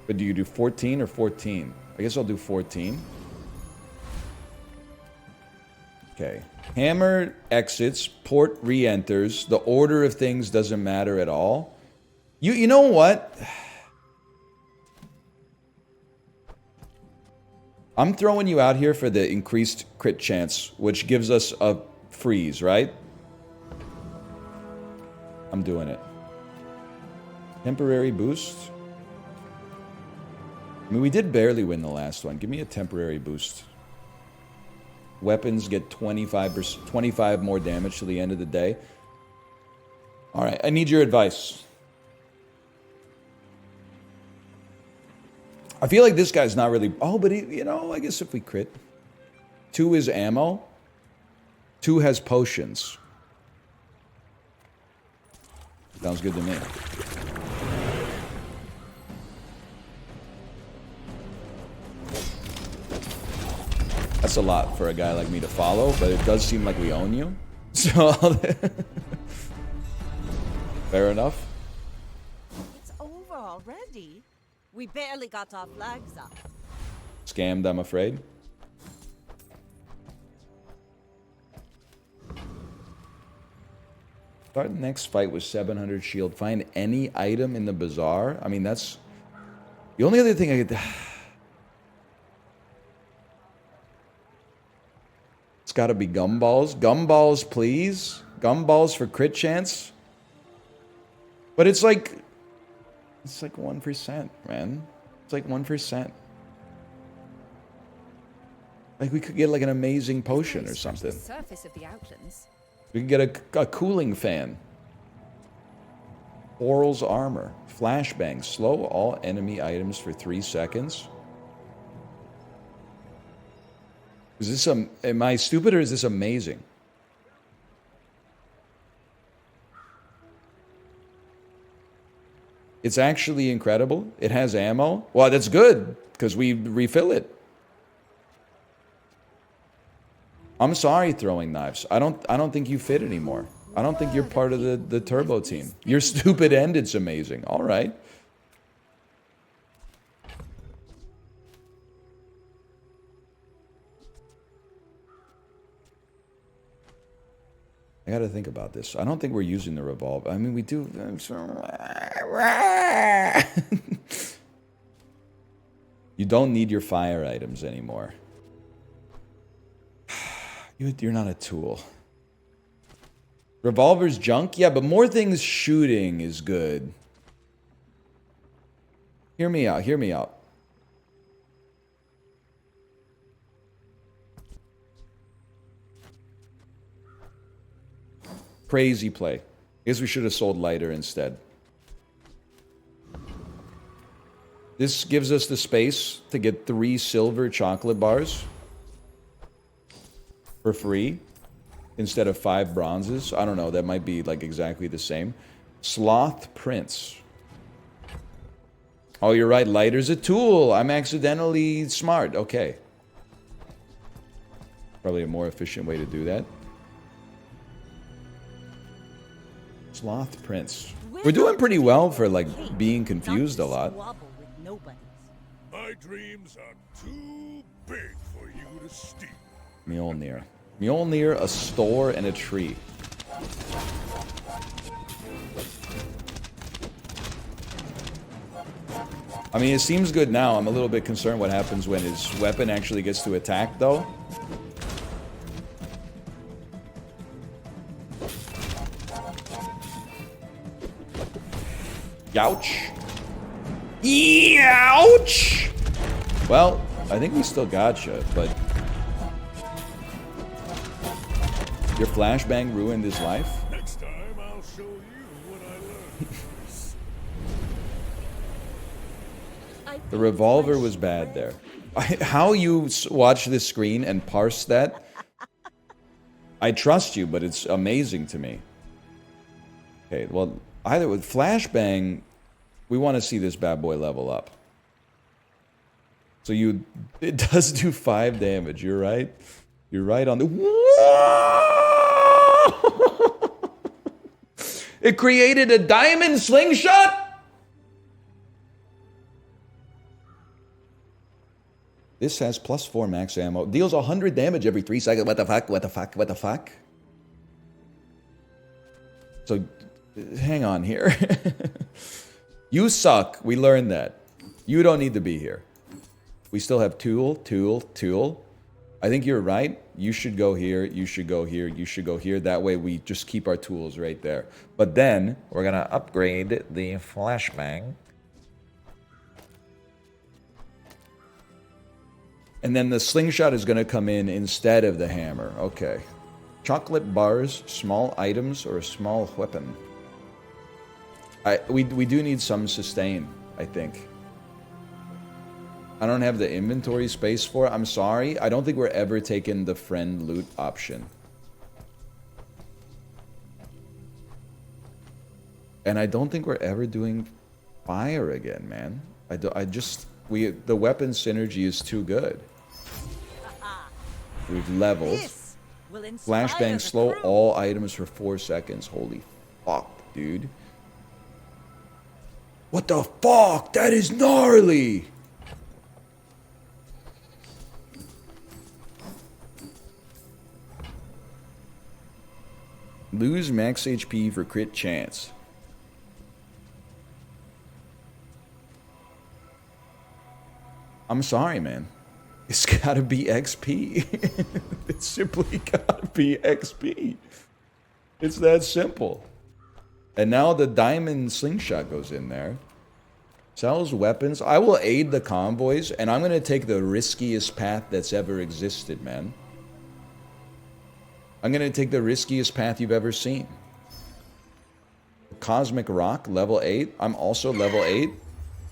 But do you do 14 or 14? I guess I'll do 14. Okay. Hammer exits, port re-enters. The order of things doesn't matter at all. You know what? I'm throwing you out here for the increased crit chance, which gives us a freeze, right? I'm doing it. Temporary boost. I mean, we did barely win the last one. Give me a temporary boost. Weapons get 25 more damage to the end of the day. All right, I need your advice. I feel like this guy's not really... Oh, but he, you know, I guess if we crit. 2 is ammo. 2 has potions. Sounds good to me. That's a lot for a guy like me to follow, but it does seem like we own you. So... Fair enough. It's over already. We barely got our flags up. Scammed, I'm afraid. Start the next fight with 700 shield. Find any item in the bazaar. I mean, that's... The only other thing I could... It's got to be gumballs. Gumballs, please. Gumballs for crit chance. But it's like 1%, man. It's like 1%. Like we could get like an amazing potion or something. The surface of the outlands. We could get a cooling fan. Oral's armor. Flashbang. Slow all enemy items for 3 seconds. Is this am I stupid or is this amazing? It's actually incredible. It has ammo. Well, that's good because we refill it. I'm sorry, throwing knives. I don't think you fit anymore. I don't think you're part of the turbo team. You're stupid and it's amazing. All right. I got to think about this. I don't think we're using the revolver. I mean, we do. You don't need your fire items anymore. You're not a tool. Revolver's junk? Yeah, but more things shooting is good. Hear me out. Hear me out. Crazy play. I guess we should have sold lighter instead. This gives us the space to get 3 silver chocolate bars for free instead of 5 bronzes. I don't know. That might be like exactly the same. Sloth Prince. Oh, you're right. Lighter's a tool. I'm accidentally smart. Okay. Probably a more efficient way to do that. Sloth Prince. We're doing pretty well for, like, being confused a lot. My dreams are too big for you to steal. Mjolnir. Mjolnir, a store, and a tree. I mean, it seems good now. I'm a little bit concerned what happens when his weapon actually gets to attack, though. Youch. Youch! Well, I think we still gotcha, but... Your flashbang ruined his life? Next time I'll show you what I learned. The revolver was bad there. How you watch this screen and parse that? I trust you, but it's amazing to me. Okay, well, either with flashbang, we want to see this bad boy level up. So it does do 5 damage. You're right. You're right on the. It created a diamond slingshot. This has +4 max ammo. Deals 100 damage every 3 seconds. What the fuck? What the fuck? What the fuck? So, hang on here. You suck. We learned that. You don't need to be here. We still have tool. I think you're right. You should go here. You should go here. You should go here. That way we just keep our tools right there. But then we're going to upgrade the flashbang. And then the slingshot is going to come in instead of the hammer. Okay. Chocolate bars, small items, or a small weapon. We do need some sustain, I think. I don't have the inventory space for it. I'm sorry. I don't think we're ever taking the friend loot option. And I don't think we're ever doing fire again, man. The weapon synergy is too good. We've leveled. Flashbang slow all items for 4 seconds. Holy fuck, dude. What the fuck? That is gnarly! Lose max HP for crit chance. I'm sorry, man. It's gotta be XP. It's simply gotta be XP. It's that simple. And now the diamond slingshot goes in there. Sells weapons. I will aid the convoys, and I'm gonna take the riskiest path that's ever existed, man. I'm gonna take the riskiest path you've ever seen. Cosmic Rock, level 8. I'm also level 8.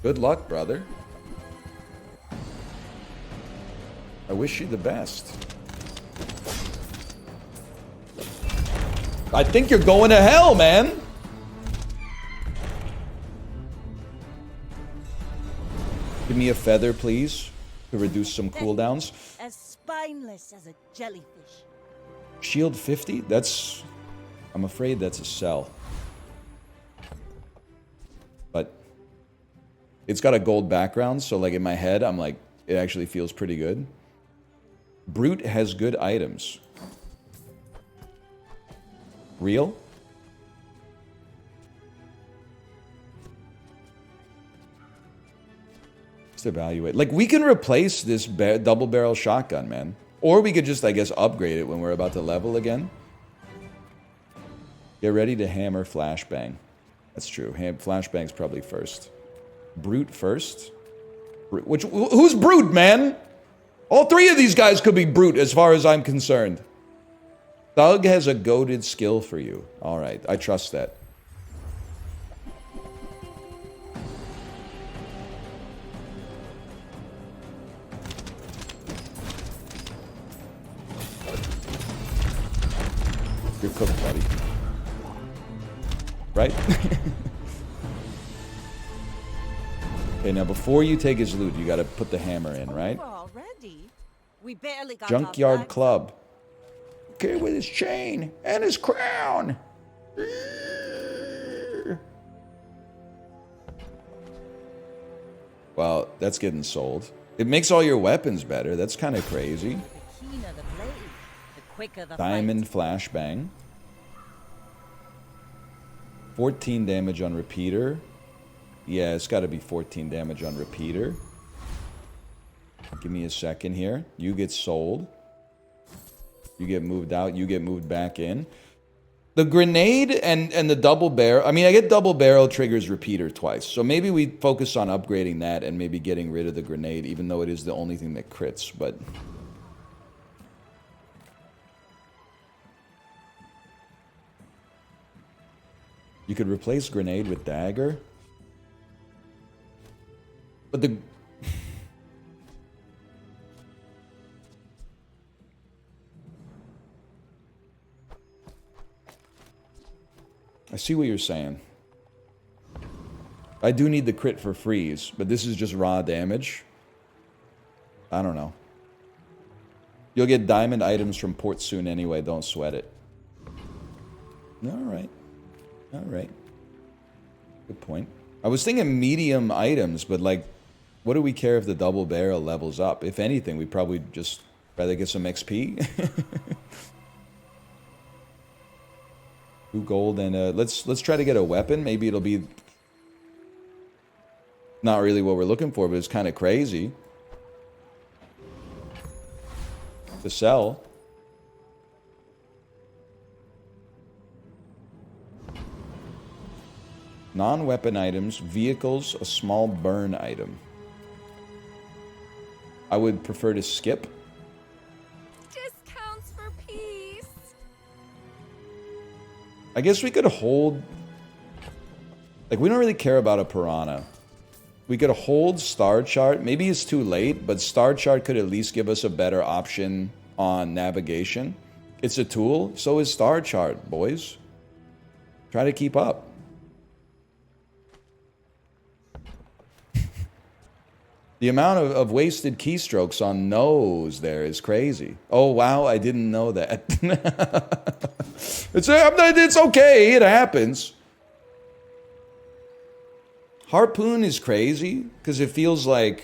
Good luck, brother. I wish you the best. I think you're going to hell, man. Give me a feather, please, to reduce some cooldowns. As spineless as a jellyfish. Shield 50? That's... I'm afraid that's a sell. But... it's got a gold background, so like in my head, I'm like, it actually feels pretty good. Brute has good items. Real? Let's evaluate. Like, we can replace this double barrel shotgun, man. Or we could just, I guess, upgrade it when we're about to level again. Get ready to hammer flashbang. That's true. Flashbang's probably first. Brute first? Who's Brute, man? All 3 of these guys could be Brute as far as I'm concerned. Thug has a goated skill for you. Alright, I trust that. You're cooked, buddy. Right? Okay, now before you take his loot, you gotta put the hammer in, right? Already? We barely got Junkyard Club. Okay, with his chain and his crown. Well, that's getting sold. It makes all your weapons better. That's kind of crazy. The keener the blade, the quicker the Diamond fight. flashbang. 14 damage on repeater. Yeah, it's got to be 14 damage on repeater. Give me a second here. You get sold. You get moved out. You get moved back in. The grenade and the double barrel. I mean, I get double barrel triggers repeater twice. So maybe we focus on upgrading that and maybe getting rid of the grenade, even though it is the only thing that crits. But you could replace grenade with dagger. But the... I see what you're saying. I do need the crit for freeze, but this is just raw damage. I don't know. You'll get diamond items from port soon anyway, don't sweat it. Alright. Alright. Good point. I was thinking medium items, but like, what do we care if the double barrel levels up? If anything, we'd probably just rather get some XP. 2 gold and let's try to get a weapon. Maybe it'll be not really what we're looking for, but it's kind of crazy to sell. Non-weapon items, vehicles, a small burn item. I would prefer to skip. Discounts for peace. I guess we could hold... Like, we don't really care about a piranha. We could hold Star Chart. Maybe it's too late, but Star Chart could at least give us a better option on navigation. It's a tool, so is Star Chart, boys. Try to keep up. The amount of wasted keystrokes on nose there is crazy. Oh, wow, I didn't know that. It's okay, it happens. Harpoon is crazy, because it feels like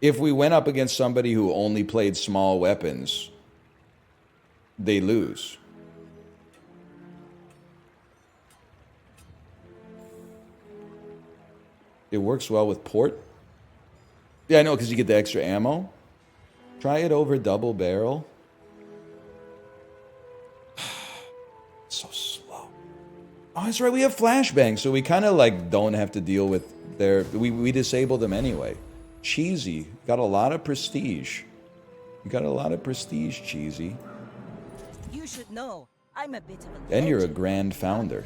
if we went up against somebody who only played small weapons, they lose. It works well with port. Yeah, I know, because you get the extra ammo. Try it over double barrel. So slow. Oh, that's right, we have flashbangs, so we kind of like don't have to deal with their... We disable them anyway. Cheesy. Got a lot of prestige. You got a lot of prestige, Cheesy. You should know, I'm a bit of a And you're a legend. grand founder.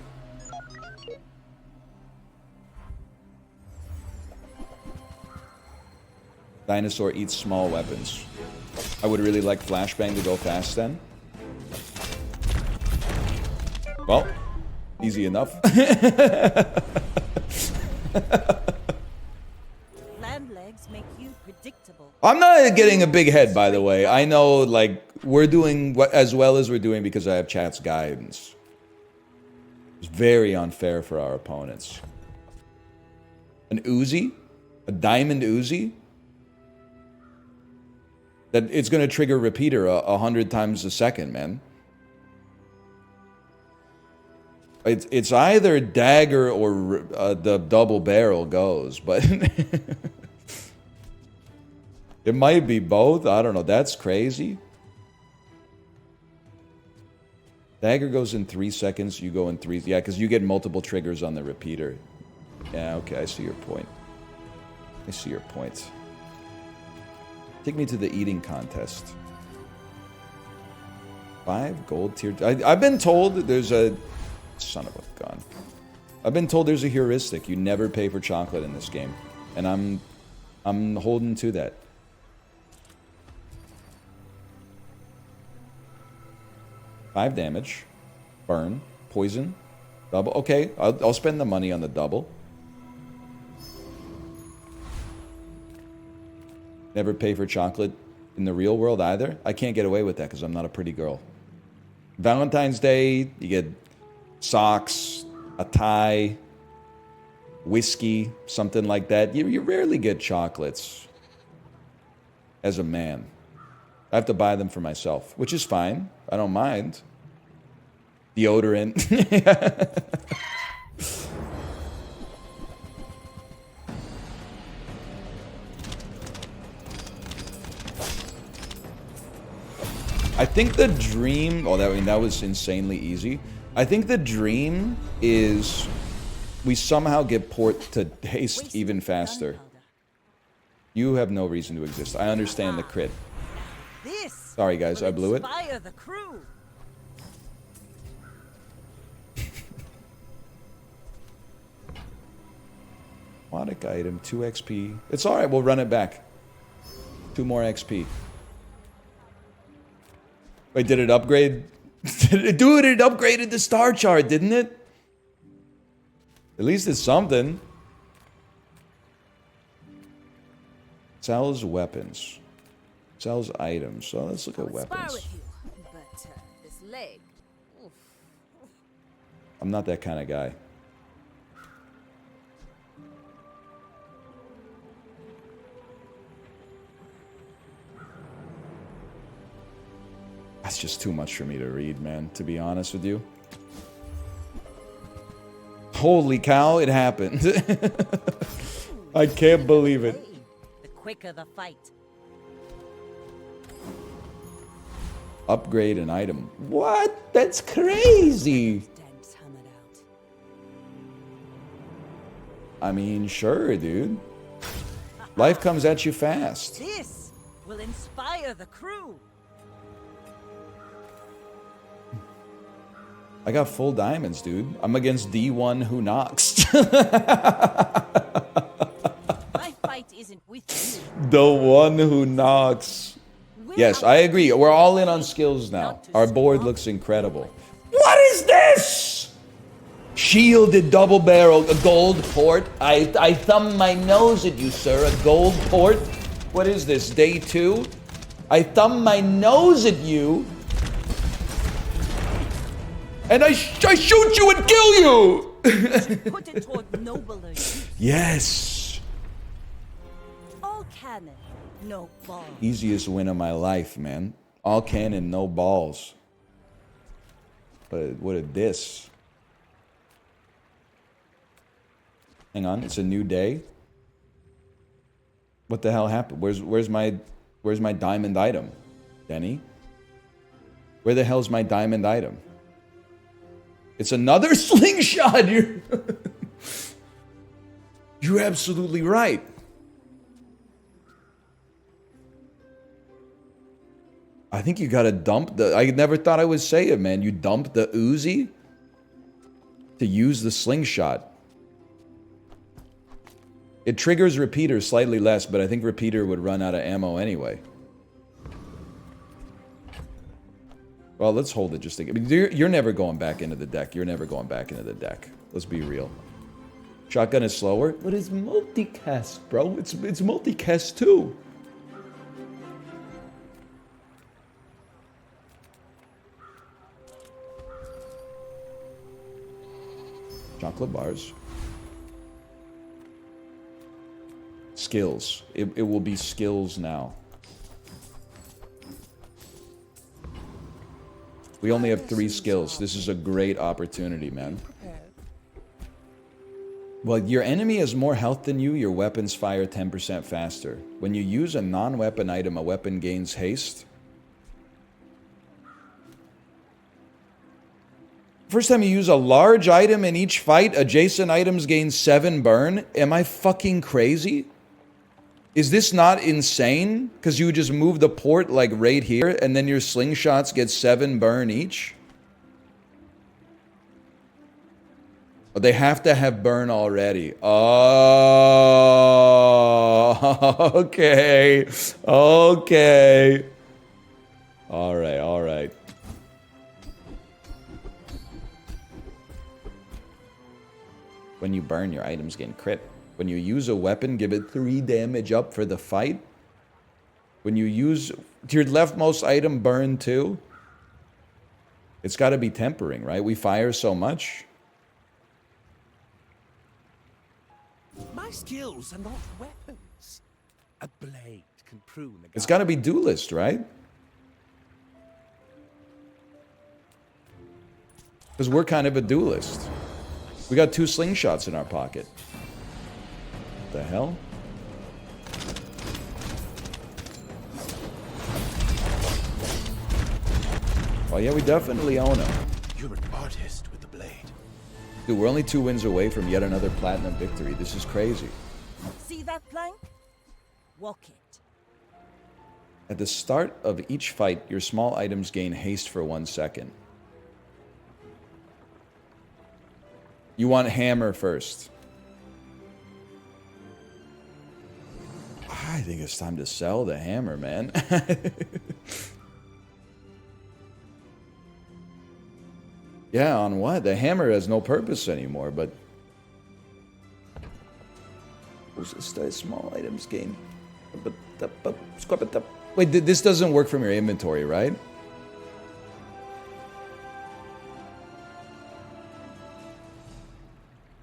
Dinosaur eats small weapons. I would really like Flashbang to go fast then. Well, easy enough. Land legs make you predictable. I'm not getting a big head, by the way. I know, like, we're doing as well as we're doing because I have chat's guidance. It's very unfair for our opponents. An Uzi? A diamond Uzi? That it's going to trigger repeater 100 times a second, man. It's either dagger or the double barrel goes, but it might be both. I don't know. That's crazy. Dagger goes in 3 seconds. You go in 3. Yeah, because you get multiple triggers on the repeater. Yeah, okay. I see your point. I see your point. Take me to the eating contest. 5 gold tier. I've been told that there's a... Son of a gun. I've been told there's a heuristic. You never pay for chocolate in this game. And I'm holding to that. Five damage. Burn. Poison. Double. Okay, I'll spend the money on the double. Never pay for chocolate in the real world either. I can't get away with that because I'm not a pretty girl. Valentine's Day, you get socks, a tie. whiskey, something like that. You rarely get chocolates as a man. I have to buy them for myself, which is fine. I don't mind. Deodorant. I think the dream... Oh, that was insanely easy. I think the dream is we somehow get port to haste even faster. You have no reason to exist. I understand the crit. This Sorry, guys, I blew it. inspire the crew. Aquatic item, 2 XP. It's alright, we'll run it back. 2 more XP. Wait, did it upgrade? Dude, it upgraded the star chart, didn't it? At least it's something. Sells weapons. Sells items. So let's look at weapons. With you, but this leg. Oof. I'm not that kind of guy. That's just too much for me to read, man, to be honest with you. Holy cow, it happened. I can't believe it. The quicker the fight. Upgrade an item. What? That's crazy. Dents hammered out. I mean, sure, dude. Life comes at you fast. This will inspire the crew. I got full diamonds, dude. I'm against D1 who knocks. My fight isn't with you. The one who knocks. Yes, I agree. We're all in on skills now. Our board looks incredible. What is this? Shielded double barrel, a gold port. I thumb my nose at you, sir. A gold port. What is this, day 2? I thumb my nose at you. And I shoot you and kill you! Put it toward nobler use. Yes. All cannon, no ball. Easiest win of my life, man. All cannon, no balls. But what a diss. Hang on, it's a new day. What the hell happened? Where's my diamond item? Denny? Where the hell's my diamond item? It's another slingshot! You're absolutely right. I think you gotta dump the... I never thought I would say it, man. You dump the Uzi to use the slingshot. It triggers repeater slightly less, but I think repeater would run out of ammo anyway. Well, let's hold it just again. You're never going back into the deck. You're never going back into the deck. Let's be real. Shotgun is slower, but it's multicast, bro. It's multicast too. Chocolate bars. Skills. It will be skills now. We only have 3 skills. This is a great opportunity, man. Well, your enemy has more health than you. Your weapons fire 10% faster. When you use a non-weapon item, a weapon gains haste. First time you use a large item in each fight, adjacent items gain 7 burn. Am I fucking crazy? Is this not insane? Because you would just move the port like right here and then your slingshots get 7 burn each? But they have to have burn already. Oh, okay. Okay. All right, all right. When you burn, your items gain crit. When you use a weapon, give it 3 damage up for the fight. When you use your leftmost item, burn 2. It's got to be tempering, right? We fire so much. My skills are not weapons. A blade can prune a It's got to be duelist, right? Because we're kind of a duelist. We got 2 slingshots in our pocket. What the hell? Oh yeah, we definitely own him. You're an artist with the blade. Dude, we're only 2 wins away from yet another platinum victory. This is crazy. See that plank? Walk it. At the start of each fight, your small items gain haste for 1 second. You want hammer first. I think it's time to sell the hammer, man. Yeah, on what? The hammer has no purpose anymore, but... Small items gain. Wait, this doesn't work from your inventory, right?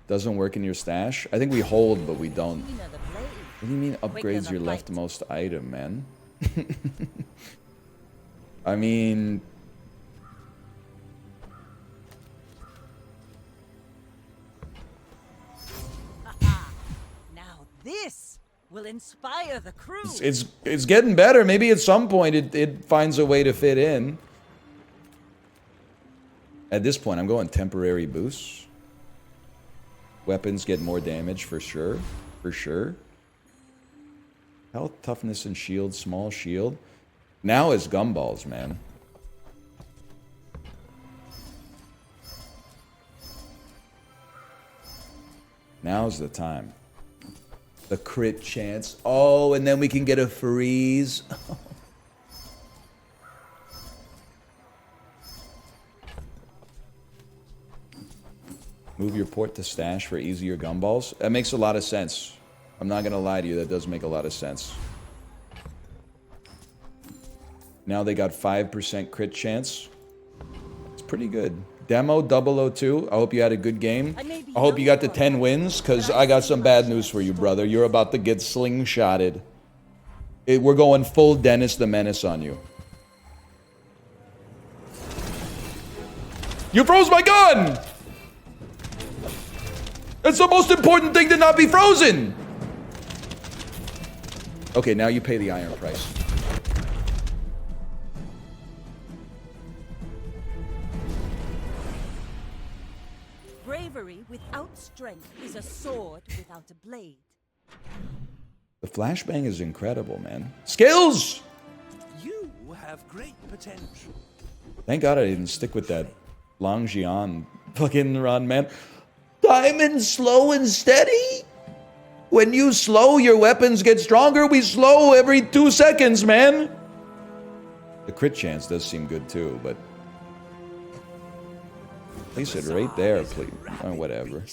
Doesn't work in your stash? I think we hold, but we don't. What do you mean upgrades your leftmost item, man? I mean... Now this will inspire the crew. It's getting better. Maybe at some point it finds a way to fit in. At this point, I'm going temporary boosts. Weapons get more damage for sure. For sure. Health, toughness, and shield. Small shield. Now it's gumballs, man. Now's the time. The crit chance. Oh, and then we can get a freeze. Move your port to stash for easier gumballs. That makes a lot of sense. I'm not going to lie to you. That does make a lot of sense. Now they got 5% crit chance. It's pretty good. Demo 002. I hope you had a good game. I hope you got the 10 wins, because I got some bad news for you, brother. You're about to get slingshotted. We're going full Dennis the Menace on you. You froze my gun! That's the most important thing to not be frozen! Okay, now you pay the iron price. Bravery without strength is a sword without a blade. The flashbang is incredible, man. Skills! You have great potential. Thank God I didn't stick with that Longjian fucking run, man. Diamond slow and steady? When you slow, your weapons get stronger. We slow every 2 seconds, man. The crit chance does seem good too, but... place it right there, please. Whatever.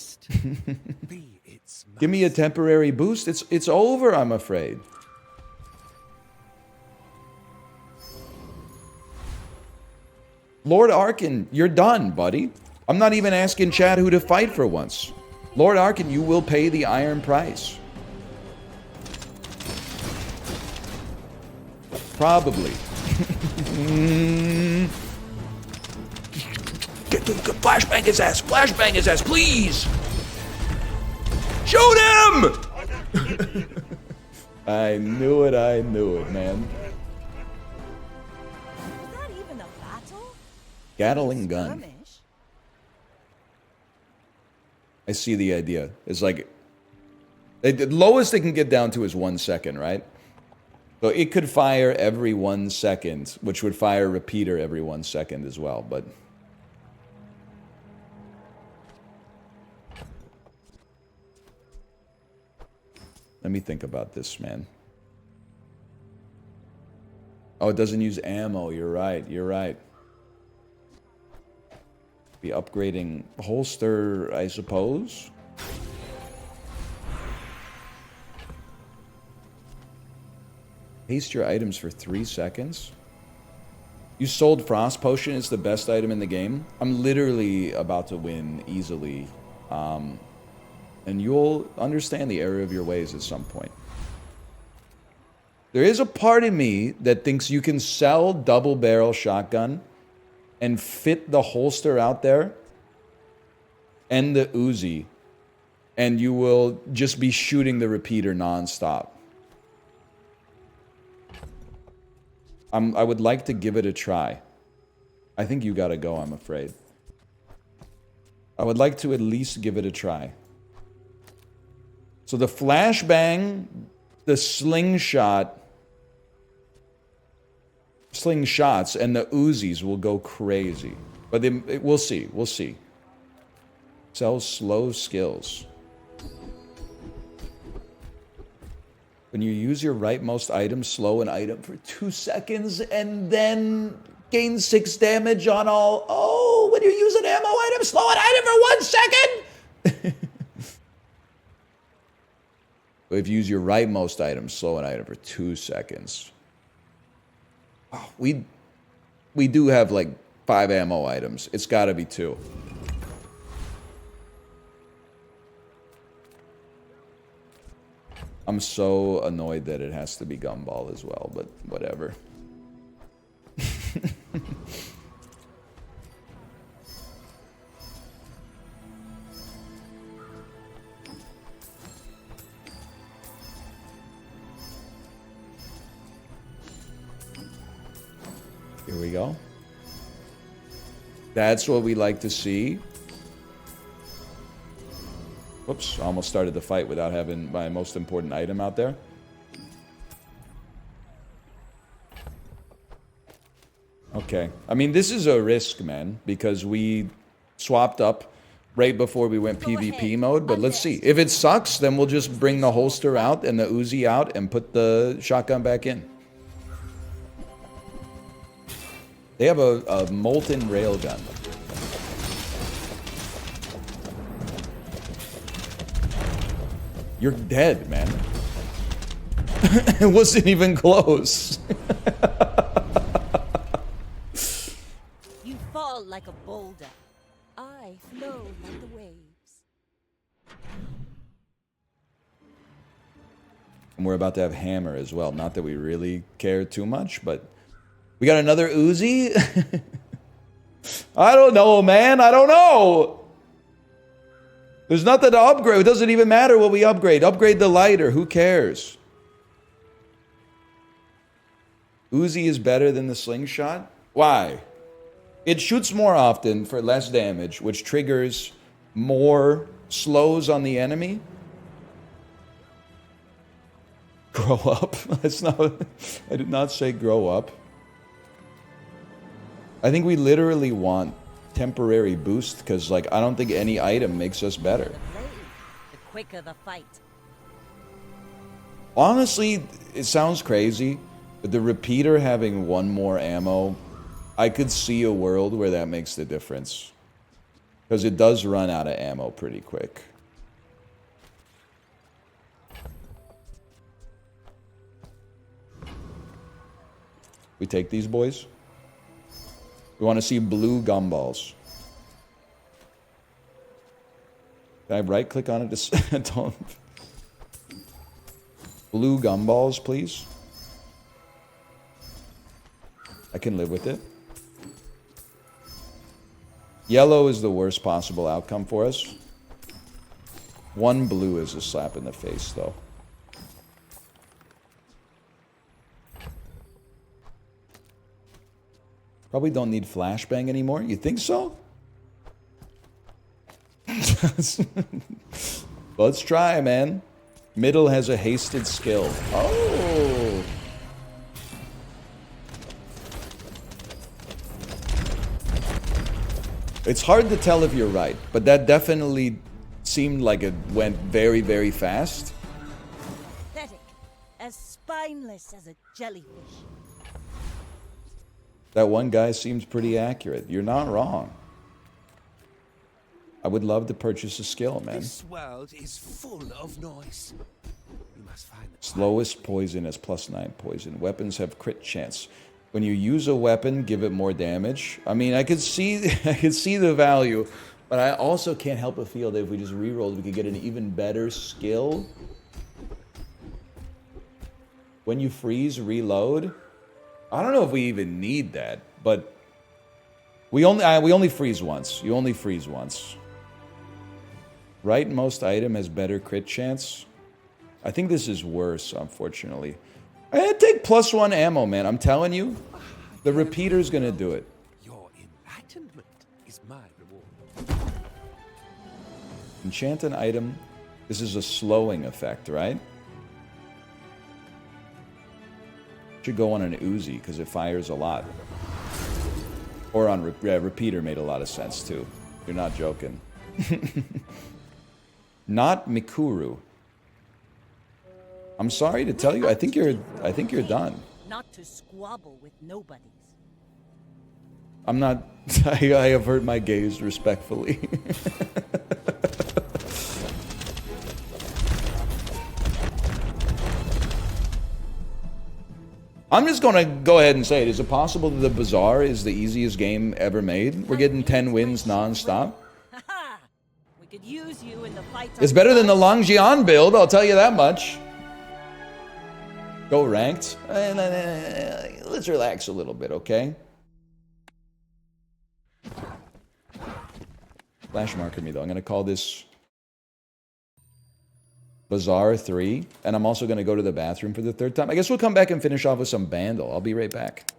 Give me a temporary boost. It's over, I'm afraid. Lord Arkin, you're done, buddy. I'm not even asking Chad who to fight for once. Lord Arkin, you will pay the iron price. Probably. Flashbang his ass! Flashbang his ass, please! Shoot him! I knew it, man. Was that even a battle? Gatling gun. I see the idea. It's like... the lowest it can get down to is 1 second, right? So it could fire every 1 second, which would fire a repeater every 1 second as well, but... let me think about this, man. Oh, it doesn't use ammo. You're right. You're right. Be upgrading holster, I suppose. Haste your items for 3 seconds. You sold Frost Potion. It's the best item in the game. I'm literally about to win easily. And And you'll understand the error of your ways at some point. There is a part of me that thinks you can sell double barrel shotgun and fit the holster out there and the Uzi, and you will just be shooting the repeater nonstop. I would like to give it a try. I think you gotta go, I'm afraid. I would like to at least give it a try. So the flashbang, the slingshots, and the Uzis will go crazy. But we'll see. We'll see. Sell slow skills. When you use your rightmost item, slow an item for 2 seconds and then gain 6 damage on all. Oh, when you use an ammo item, slow an item for 1 second. If you use your rightmost item, slow an item for 2 seconds. Oh, we do have like 5 ammo items. It's got to be 2. I'm so annoyed that it has to be Gumball as well, but whatever. Here we go. That's what we like to see. Whoops, I almost started the fight without having my most important item out there. Okay. I mean, this is a risk, man, because we swapped up right before we went PvP mode, but let's see. If it sucks, then we'll just bring the holster out and the Uzi out and put the shotgun back in. They have a molten railgun. You're dead, man. It wasn't even close. You fall like a boulder. I flow like the waves. And we're about to have Hammer as well. Not that we really care too much, but we got another Uzi? I don't know, man. I don't know. There's nothing to upgrade. It doesn't even matter what we upgrade. Upgrade the lighter. Who cares? Uzi is better than the slingshot? Why? It shoots more often for less damage, which triggers more slows on the enemy. Grow up. That's not. I did not say grow up. I think we literally want temporary boost because, like, I don't think any item makes us better. The quicker the fight. Honestly, it sounds crazy, but the repeater having 1 more ammo, I could see a world where that makes the difference. Because it does run out of ammo pretty quick. We take these boys? We want to see blue gumballs. Can I right click on it to don't... Blue gumballs, please. I can live with it. Yellow is the worst possible outcome for us. 1 blue is a slap in the face, though. Probably don't need flashbang anymore. You think so? Let's try, man. Middle has a hasted skill. Oh! It's hard to tell if you're right, but that definitely seemed like it went very, very fast. Pathetic. As spineless as a jellyfish. That one guy seems pretty accurate. You're not wrong. I would love to purchase a skill, man. This world is full of noise. You must find the Slowest poison has +9 poison. Weapons have crit chance. When you use a weapon, give it more damage. I mean, I could see the value But I also can't help but feel that if we just rerolled, we could get an even better skill. When you freeze, reload. I don't know if we even need that, but we only freeze once. You only freeze once. Rightmost item has better crit chance. I think this is worse, unfortunately. I take +1 ammo, man. I'm telling you, the repeater's gonna do it. Your enlightenment is my reward. Enchant an item. This is a slowing effect, right? Should go on an Uzi because it fires a lot. Or on repeater made a lot of sense too. You're not joking. Not Mikuru. I'm sorry to tell you. I think you're done. Not to squabble with nobodies. I'm not. I avert my gaze respectfully. I'm just gonna go ahead and say it. Is it possible that the Bazaar is the easiest game ever made? We're getting 10 wins non-stop. We could use you in the fight. It's better than the Longjian build, I'll tell you that much. Go ranked. Let's relax a little bit, okay? Flash marker me though. I'm gonna call this Bazaar 3, and I'm also gonna go to the bathroom for the 3rd time. I guess we'll come back and finish off with some Bandle. I'll be right back.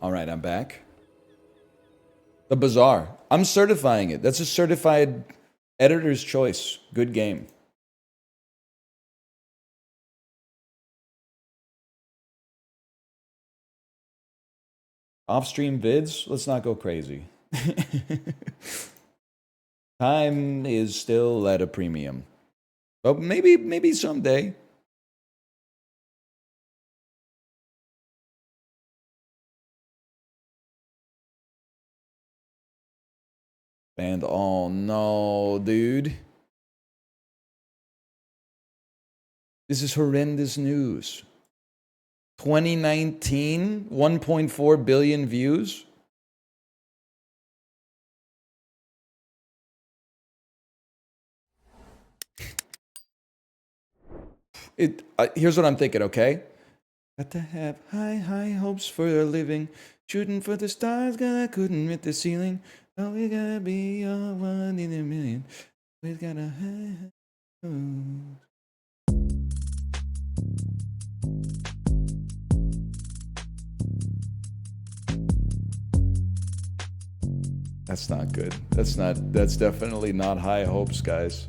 All right, I'm back. The Bazaar. I'm certifying it. That's a certified editor's choice. Good game. Off-stream vids? Let's not go crazy. Time is still at a premium. But maybe someday. And oh no, dude. This is horrendous news. 2019, 1.4 billion views. Here's what I'm thinking, okay? Got to have high hopes for a living. Shooting for the stars, God, I couldn't hit the ceiling. Oh, we gotta be a 1 in a million. We gotta have hopes. That's not good. That's definitely not high hopes, guys.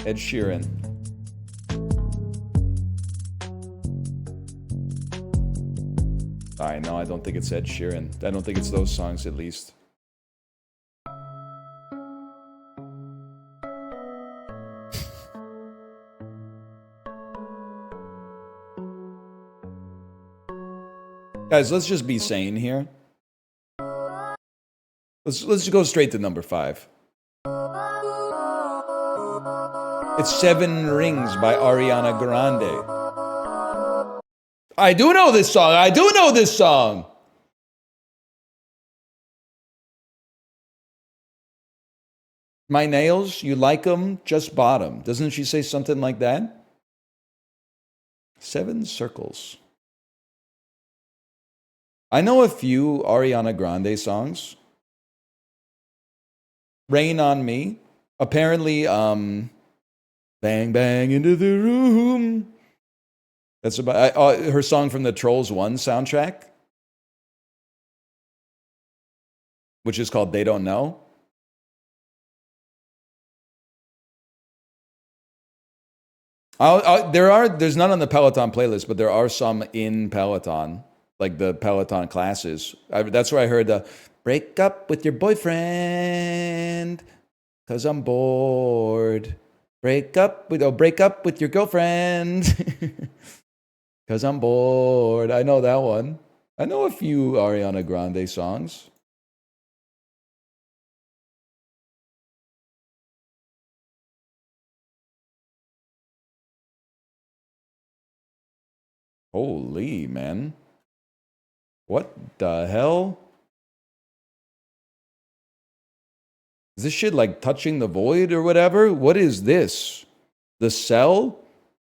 Ed Sheeran. Alright, no, I don't think it's Ed Sheeran. I don't think it's those songs, at least. Guys, let's just be sane here. Let's go straight to number 5. It's Seven Rings by Ariana Grande. I do know this song. I do know this song. My nails, you like them, just bought them. Doesn't she say something like that? 7 circles. I know a few Ariana Grande songs. Rain on Me. Apparently, Bang Bang into the Room. That's about her song from the Trolls 1 soundtrack, which is called They Don't Know. There's none on the Peloton playlist, but there are some in Peloton, like the Peloton classes. That's where I heard the break up with your boyfriend, 'cause I'm bored. Break up with your girlfriend, 'cause I'm bored. I know that one. I know a few Ariana Grande songs. Holy, man. What the hell? Is this shit like Touching the Void or whatever? What is this? The Cell?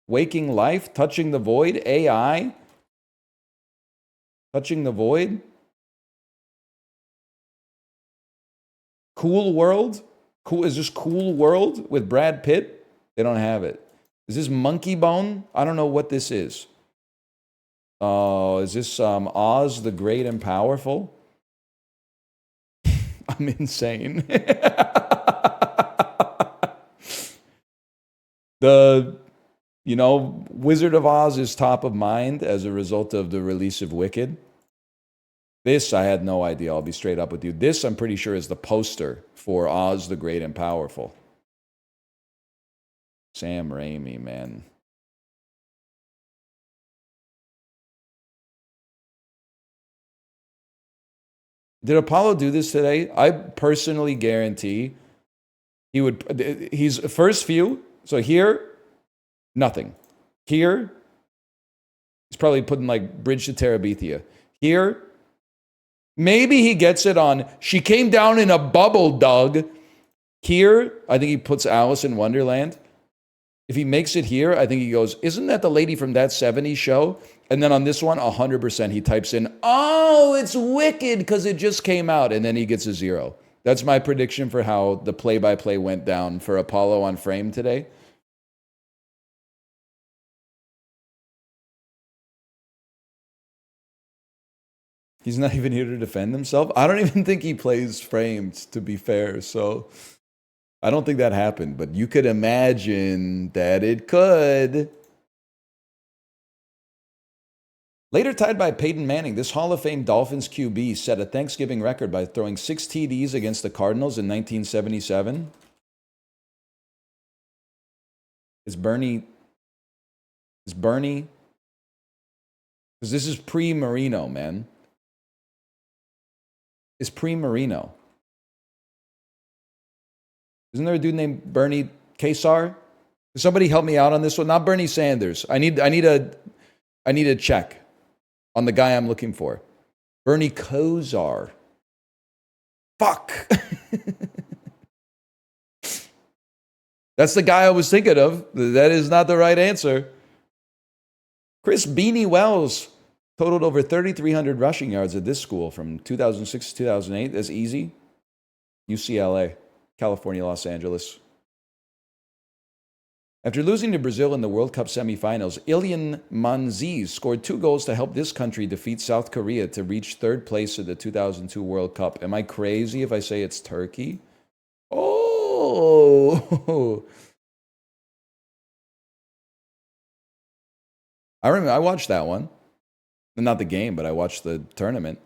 Waking Life? Touching the Void? AI? Touching the Void? Cool World? Is this Cool World with Brad Pitt? They don't have it. Is this Monkey Bone? I don't know what this is. Is this Oz the Great and Powerful? I'm insane. Wizard of Oz is top of mind as a result of the release of Wicked. This, I had no idea. I'll be straight up with you. This, I'm pretty sure, is the poster for Oz the Great and Powerful. Sam Raimi, man. Did Apollo do this today? I personally guarantee he would. He's first few. So here, nothing. Here, he's probably putting like Bridge to Terabithia. Here, maybe he gets it on She Came Down in a Bubble, Doug. Here, I think he puts Alice in Wonderland. If he makes it here, I think he goes, isn't that the lady from That 70s Show? And then on this one, 100% he types in, oh, it's Wicked because it just came out. And then he gets a 0. That's my prediction for how the play-by-play went down for Apollo on Frame today. He's not even here to defend himself. I don't even think he plays Framed, to be fair. So I don't think that happened. But you could imagine that it could. Later tied by Peyton Manning, this Hall of Fame Dolphins QB set a Thanksgiving record by throwing 6 TDs against the Cardinals in 1977. Is Bernie? Because this is pre-Marino, man. Is pre-Marino. Isn't there a dude named Bernie Kesar? Can somebody help me out on this one? Not Bernie Sanders. I need a check on the guy I'm looking for. Bernie Kosar. Fuck. That's the guy I was thinking of. That is not the right answer. Chris Beanie Wells totaled over 3,300 rushing yards at this school from 2006 to 2008. That's easy. UCLA, California, Los Angeles. After losing to Brazil in the World Cup semifinals, Ilian Manziz scored 2 goals to help this country defeat South Korea to reach 3rd place at the 2002 World Cup. Am I crazy if I say it's Turkey? Oh! I remember I watched that one. Not the game, but I watched the tournament.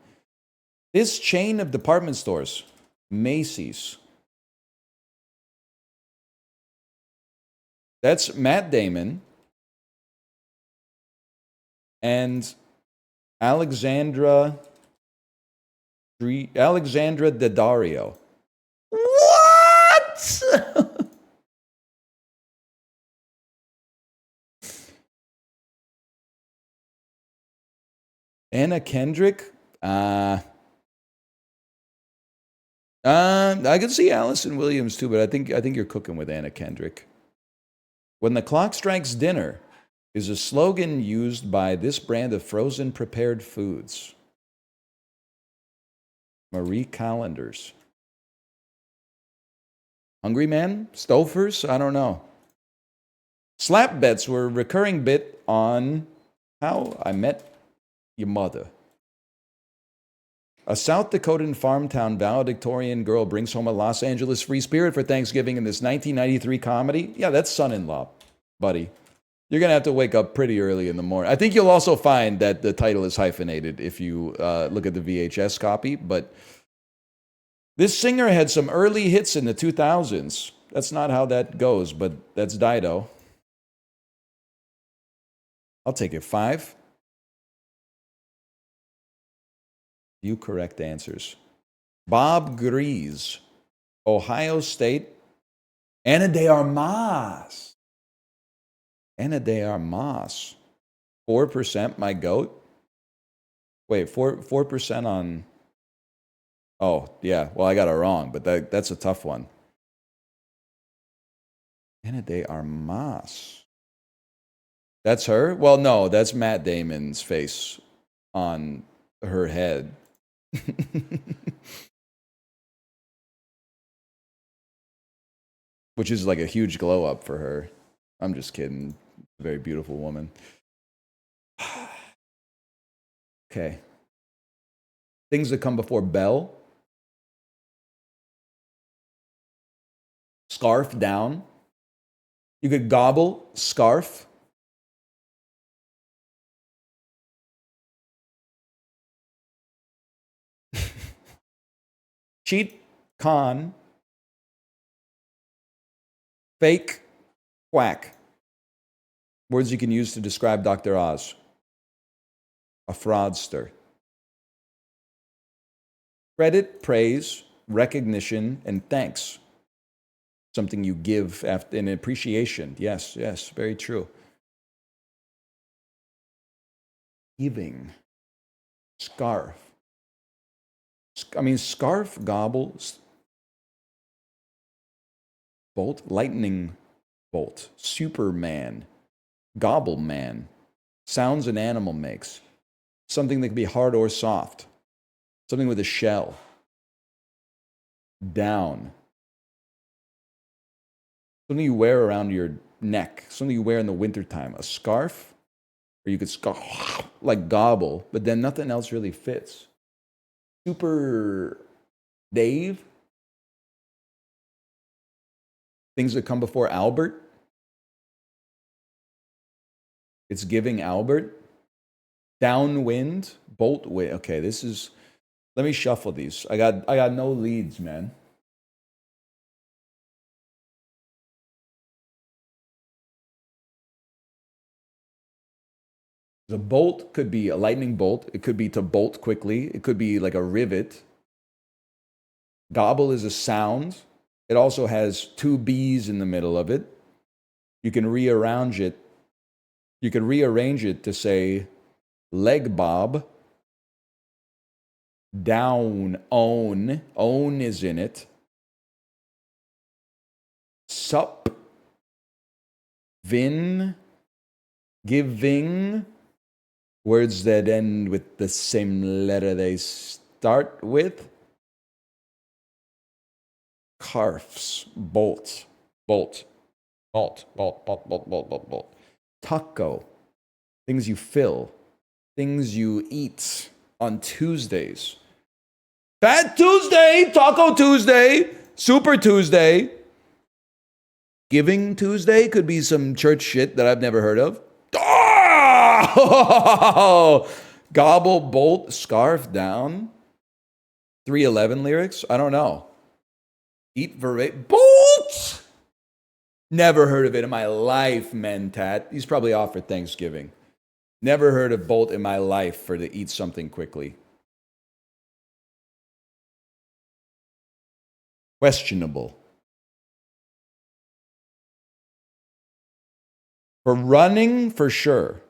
This chain of department stores, Macy's. That's Matt Damon and Alexandra Daddario. What? Anna Kendrick? I could see Allison Williams too, but I think you're cooking with Anna Kendrick. When the clock strikes dinner is a slogan used by this brand of frozen prepared foods. Marie Callender's. Hungry Man? Stouffer's? I don't know. Slap bets were a recurring bit on How I Met Your Mother. A South Dakotan farm town valedictorian girl brings home a Los Angeles free spirit for Thanksgiving in this 1993 comedy. Yeah, that's Son-in-Law, buddy. You're going to have to wake up pretty early in the morning. I think you'll also find that the title is hyphenated if you look at the VHS copy. But this singer had some early hits in the 2000s. That's not how that goes, but that's Dido. I'll take it. 5. You correct answers. Bob Grease, Ohio State. Ana de Armas. Ana de Armas. 4%, my goat. Wait, 4% on... Oh, yeah. Well, I got it wrong, but that's a tough one. Ana de Armas. That's her? Well, no, that's Matt Damon's face on her head. Which is like a huge glow up for her. I'm just kidding. Very beautiful woman. Okay. Things that come before bell. Scarf down. You could gobble, scarf. Cheat, con. Fake, quack. Words you can use to describe Dr. Oz. A fraudster. Credit, praise, recognition, and thanks. Something you give after an appreciation. Yes, yes, very true. Giving. Scarf. I mean, scarf, gobble, bolt, lightning bolt, Superman, gobble man, sounds an animal makes, something that can be hard or soft, something with a shell, down, something you wear around your neck, something you wear in the wintertime, a scarf, or you could scarf, like gobble, but then nothing else really fits. Super Dave. Things that come before Albert. It's giving Albert. Downwind. Bolt wind. Okay, this is... Let me shuffle these. I got no leads, man. The bolt could be a lightning bolt. It could be to bolt quickly. It could be like a rivet. Gobble is a sound. It also has 2 B's in the middle of it. You can rearrange it. You can rearrange it to say leg bob. Down, own. Own is in it. Sup. Vin. Giving. Words that end with the same letter they start with. Carfs, bolt, bolt, bolt, bolt, bolt, bolt, bolt, bolt, bolt. Taco, things you fill, things you eat on Tuesdays. Fat Tuesday, Taco Tuesday, Super Tuesday. Giving Tuesday could be some church shit that I've never heard of. Ah! Wow! Gobble, bolt, scarf down. 311 lyrics? I don't know. Eat verate. Bolt! Never heard of it in my life, Mentat. He's probably off for Thanksgiving. Never heard of Bolt in my life for to eat something quickly. Questionable. For running, for sure.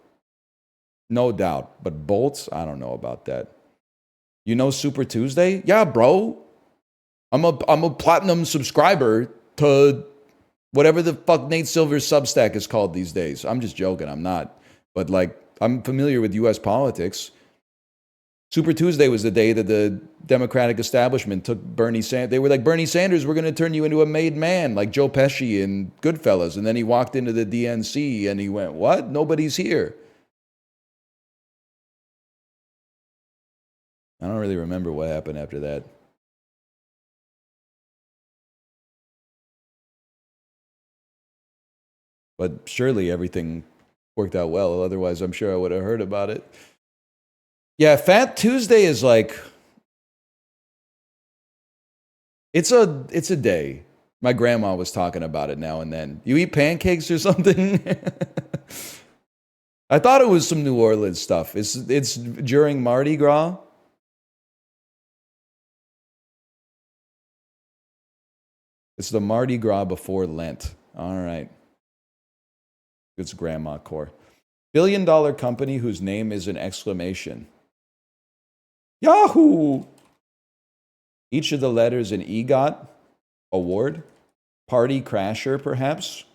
No doubt. But bolts, I don't know about that. You know Super Tuesday? Yeah, bro. I'm a platinum subscriber to whatever the fuck Nate Silver's Substack is called these days. I'm just joking. I'm not. But like, I'm familiar with U.S. politics. Super Tuesday was the day that the Democratic establishment took Bernie Sanders. They were like, Bernie Sanders, we're going to turn you into a made man, like Joe Pesci in Goodfellas. And then he walked into the DNC and he went, what? Nobody's here. I don't really remember what happened after that. But surely everything worked out well. Otherwise, I'm sure I would have heard about it. Yeah, Fat Tuesday is like, it's a day. My grandma was talking about it now and then. You eat pancakes or something? I thought it was some New Orleans stuff. It's during Mardi Gras. It's the Mardi Gras before Lent. All right. It's grandma core. Billion-dollar company whose name is an exclamation. Yahoo! Each of the letters an EGOT award. Party crasher, perhaps.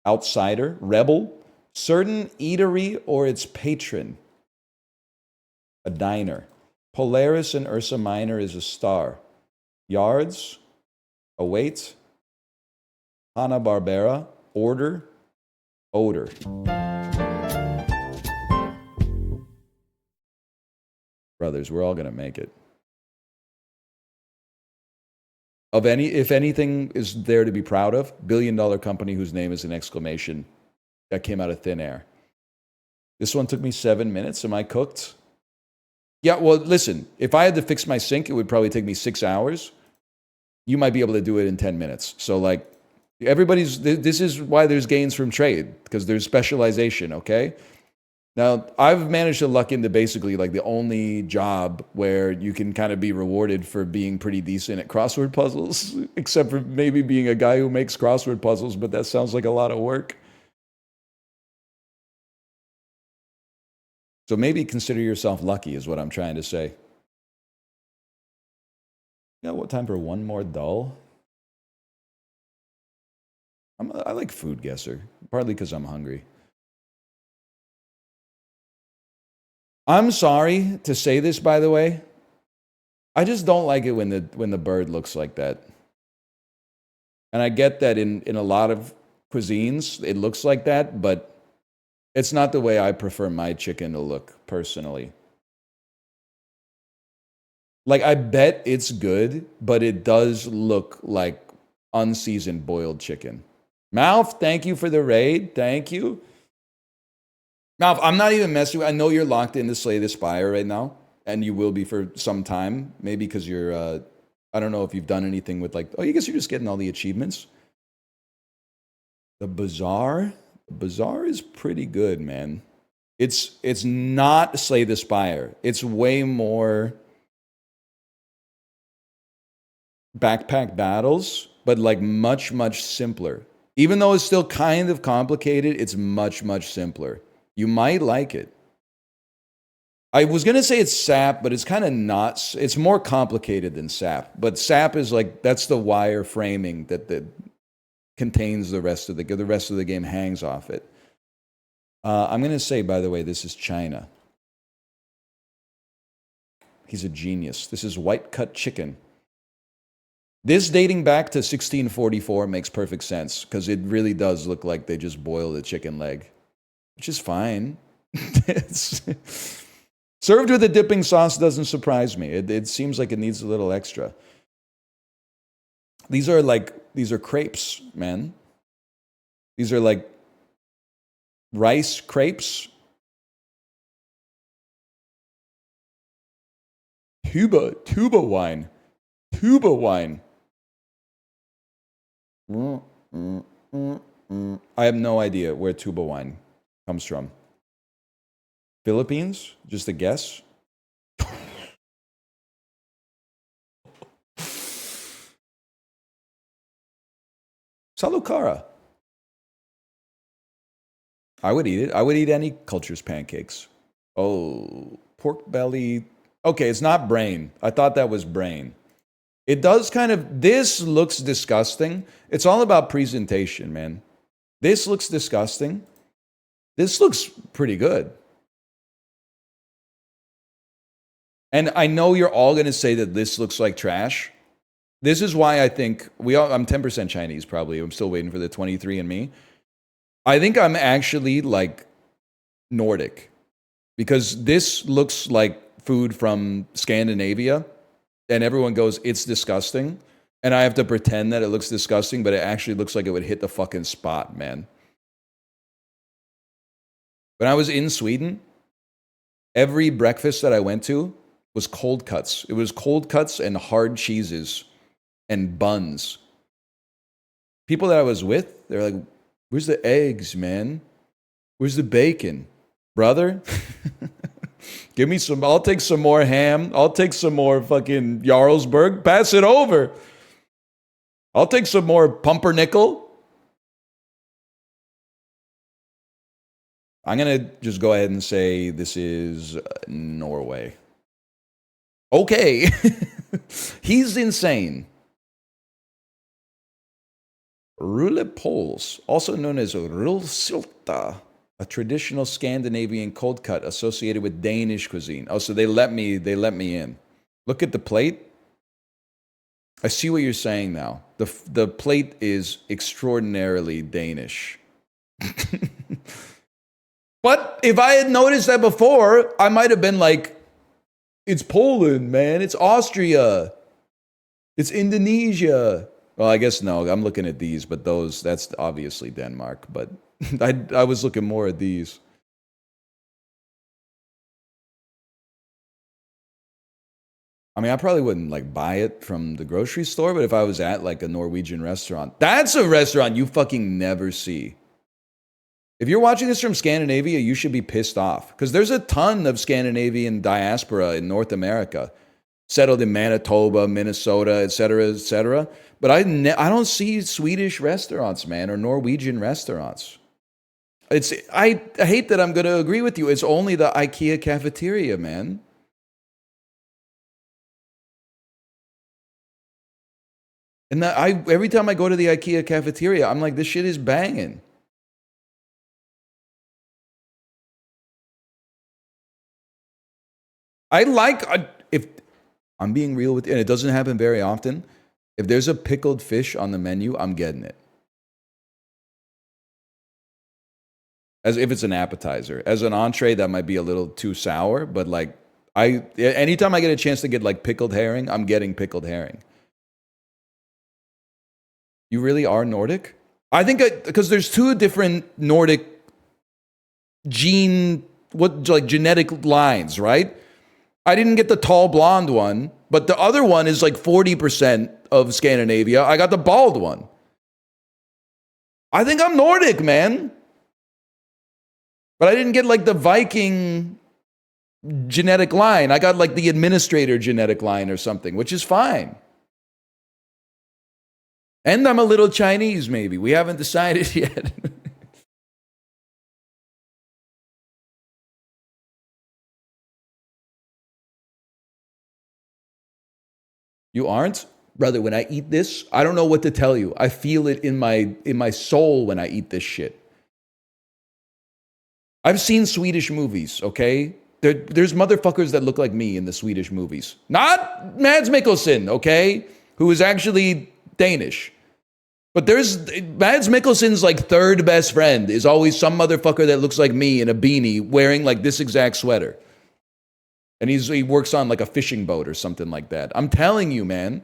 Outsider. Rebel. Certain eatery or its patron. A diner. Polaris in Ursa Minor is a star. Yards. Await. Hanna-Barbera. Order. Odor. Brothers, we're all going to make it. If anything is there to be proud of, billion-dollar company whose name is an exclamation. That came out of thin air. This one took me 7 minutes. Am I cooked? Yeah, well, listen. If I had to fix my sink, it would probably take me 6 hours. You might be able to do it in 10 minutes. So, like, this is why there's gains from trade, because there's specialization, okay? Now, I've managed to luck into basically like the only job where you can kind of be rewarded for being pretty decent at crossword puzzles, except for maybe being a guy who makes crossword puzzles, but that sounds like a lot of work. So maybe consider yourself lucky is what I'm trying to say. Yeah, what time for one more dull? I like Food Guesser, partly because I'm hungry. I'm sorry to say this, by the way. I just don't like it when the bird looks like that. And I get that in a lot of cuisines, it looks like that, but it's not the way I prefer my chicken to look, personally. Like, I bet it's good, but it does look like unseasoned boiled chicken. Mouth, thank you for the raid. Thank you. Mouth, I'm not even messing with. I know you're locked into Slay the Spire right now, and you will be for some time. Maybe because you're, I don't know if you've done anything with like, oh, I guess you're just getting all the achievements. The Bazaar? The Bazaar is pretty good, man. It's not Slay the Spire. It's way more backpack battles, but like much, much simpler. Even though it's still kind of complicated, it's much, much simpler. You might like it. I was going to say it's SAP, but it's kind of not. It's more complicated than SAP. But SAP is like, that's the wire framing that contains the rest of the game hangs off it. I'm going to say, by the way, this is China. He's a genius. This is White Cut Chicken. This dating back to 1644 makes perfect sense because it really does look like they just boiled a chicken leg, which is fine. It's served with a dipping sauce doesn't surprise me. It seems like it needs a little extra. These are crepes, man. These are like rice crepes. Tuba wine. Tuba wine. I have no idea where tuba wine comes from. Philippines? Just a guess? Salukara. I would eat it. I would eat any culture's pancakes. Oh, pork belly. Okay, it's not brain. I thought that was brain. It does kind of, this looks disgusting. It's all about presentation, man. This looks disgusting. This looks pretty good. And I know you're all going to say that this looks like trash. This is why I think I'm 10% Chinese probably. I'm still waiting for the 23andMe. I think I'm actually like Nordic because this looks like food from Scandinavia and everyone goes, it's disgusting. And I have to pretend that it looks disgusting, but it actually looks like it would hit the fucking spot, man. When I was in Sweden, every breakfast that I went to was cold cuts. It was cold cuts and hard cheeses and buns. People that I was with, they're like, where's the eggs, man? Where's the bacon? Brother? Give me some, I'll take some more ham. I'll take some more fucking Jarlsberg. Pass it over. I'll take some more pumpernickel. I'm going to just go ahead and say this is Norway. Okay. He's insane. Rullepols, also known as rullsylta, a traditional Scandinavian cold cut associated with Danish cuisine. Oh, so they let me in. Look at the plate. I see what you're saying now. The plate is extraordinarily Danish. But if I had noticed that before, I might have been like, it's Poland, man. It's Austria. It's Indonesia. Well, I guess no. I'm looking at these, but that's obviously Denmark. But I was looking more at these. I mean, I probably wouldn't like buy it from the grocery store, but if I was at like a Norwegian restaurant, that's a restaurant you fucking never see. If you're watching this from Scandinavia, you should be pissed off because there's a ton of Scandinavian diaspora in North America, settled in Manitoba, Minnesota, et cetera, but I don't see Swedish restaurants, man, or Norwegian restaurants. I hate that I'm going to agree with you. It's only the IKEA cafeteria, man. And every time I go to the IKEA cafeteria, I'm like, this shit is banging. If I'm being real with you, and it doesn't happen very often, if there's a pickled fish on the menu, I'm getting it. As if it's an appetizer. As an entree, that might be a little too sour, but like, anytime I get a chance to get like pickled herring, I'm getting pickled herring. You really are Nordic? I think because there's two different Nordic genetic lines, right? I didn't get the tall blonde one, but the other one is like 40% of Scandinavia. I got the bald one. I think I'm Nordic, man. But I didn't get like the Viking genetic line. I got like the administrator genetic line or something, which is fine. And I'm a little Chinese, maybe. We haven't decided yet. You aren't? Brother, when I eat this, I don't know what to tell you. I feel it in my soul when I eat this shit. I've seen Swedish movies, okay? There's motherfuckers that look like me in the Swedish movies. Not Mads Mikkelsen, okay? Who is actually Danish. But there's Mads Mikkelsen's like third best friend is always some motherfucker that looks like me in a beanie wearing like this exact sweater. And he works on like a fishing boat or something like that. I'm telling you, man.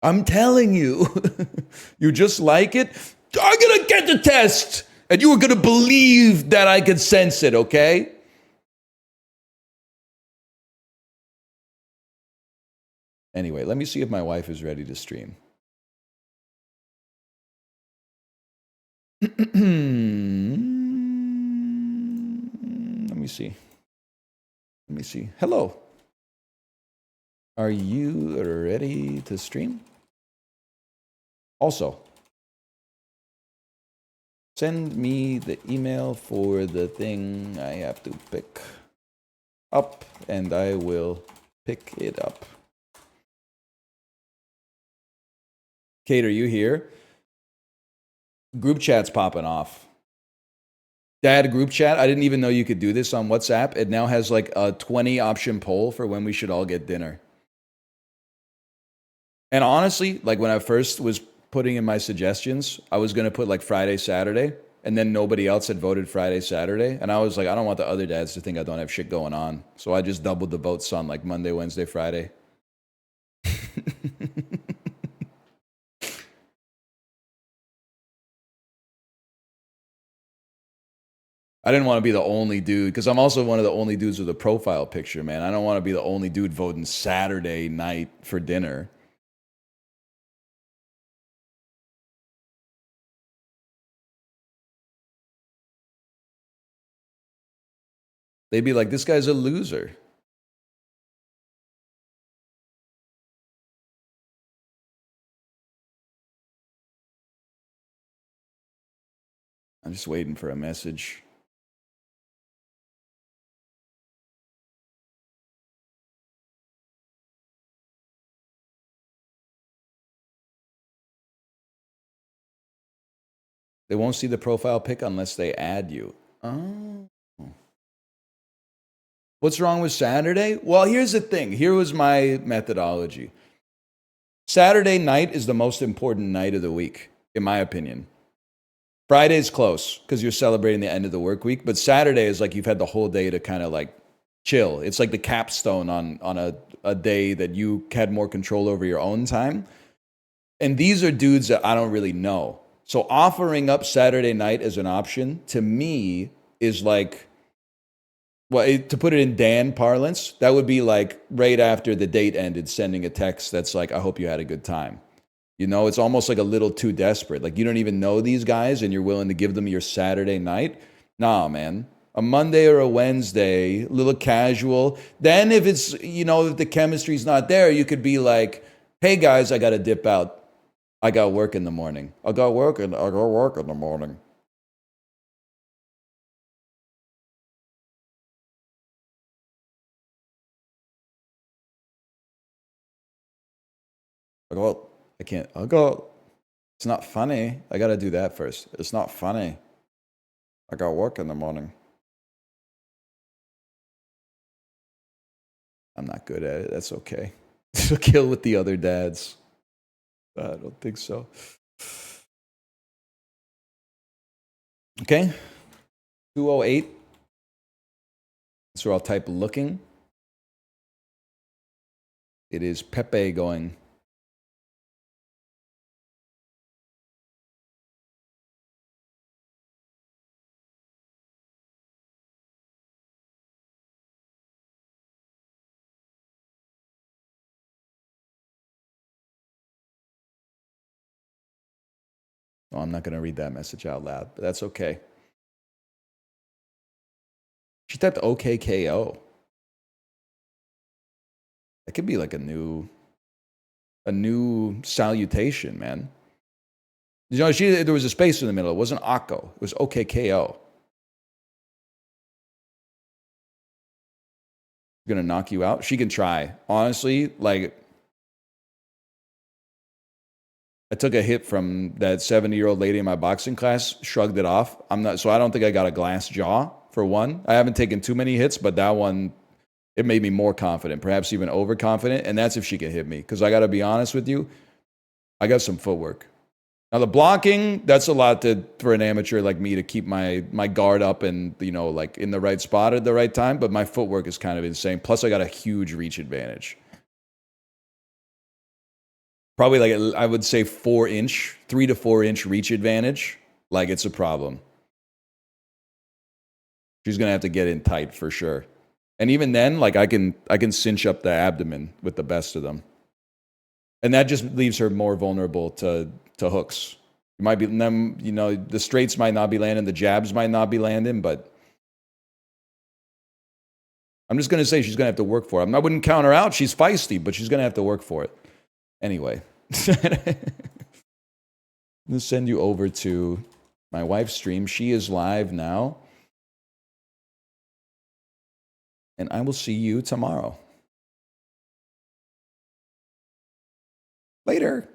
I'm telling you. You just like it? I'm gonna get the test! And you were gonna believe that I could sense it, okay? Anyway, let me see if my wife is ready to stream. Let me see. Let me see. Hello. Are you ready to stream? Also, send me the email for the thing I have to pick up, and I will pick it up. Kate, are you here? Group chat's popping off. Dad, group chat. I didn't even know you could do this on WhatsApp. It now has like a 20 option poll for when we should all get dinner. And honestly, like when I first was putting in my suggestions, I was going to put like Friday, Saturday, and then nobody else had voted Friday, Saturday. And I was like, I don't want the other dads to think I don't have shit going on. So I just doubled the votes on like Monday, Wednesday, Friday. I didn't want to be the only dude, because I'm also one of the only dudes with a profile picture, man. I don't want to be the only dude voting Saturday night for dinner. They'd be like, this guy's a loser. I'm just waiting for a message. They won't see the profile pic unless they add you. Oh. What's wrong with Saturday? Well, here's the thing. Here was my methodology. Saturday night is the most important night of the week, in my opinion. Friday's close because you're celebrating the end of the work week, but Saturday is like you've had the whole day to kind of like chill. It's like the capstone on a day that you had more control over your own time. And these are dudes that I don't really know. So offering up Saturday night as an option to me is like, well, to put it in Dan parlance, that would be like right after the date ended, sending a text that's like, I hope you had a good time. You know, it's almost like a little too desperate. Like you don't even know these guys and you're willing to give them your Saturday night. Nah, man. A Monday or a Wednesday, a little casual. Then if it's, you know, if the chemistry's not there, you could be like, hey guys, I got to dip out. I got work in the morning. I got work in the morning. It's not funny. I got to do that first. It's not funny. I got work in the morning. I'm not good at it. That's okay. This will kill with the other dads. I don't think so. Okay. 208. So I'll type looking. It is Pepe going. Oh, I'm not going to read that message out loud, but that's okay. She typed OKKO. That could be like a new salutation, man. You know, there was a space in the middle. It wasn't Akko. It was OKKO. Gonna knock you out? She can try. Honestly, like, I took a hit from that 70-year-old lady in my boxing class, shrugged it off. So I don't think I got a glass jaw, for one. I haven't taken too many hits, but that one, it made me more confident, perhaps even overconfident. And that's if she can hit me. Because I got to be honest with you, I got some footwork. Now, the blocking, that's a lot for an amateur like me to keep my guard up and, you know, like in the right spot at the right time. But my footwork is kind of insane. Plus, I got a huge reach advantage. Probably like, I would say 4-inch, 3 to 4-inch reach advantage. Like, it's a problem. She's going to have to get in tight for sure. And even then, like, I can cinch up the abdomen with the best of them. And that just leaves her more vulnerable to hooks. It might be them, you know, the straights might not be landing, the jabs might not be landing, but I'm just going to say she's going to have to work for it. I wouldn't count her out. She's feisty, but she's going to have to work for it. Anyway. I'm going to send you over to my wife's stream. She is live now. And I will see you tomorrow. Later.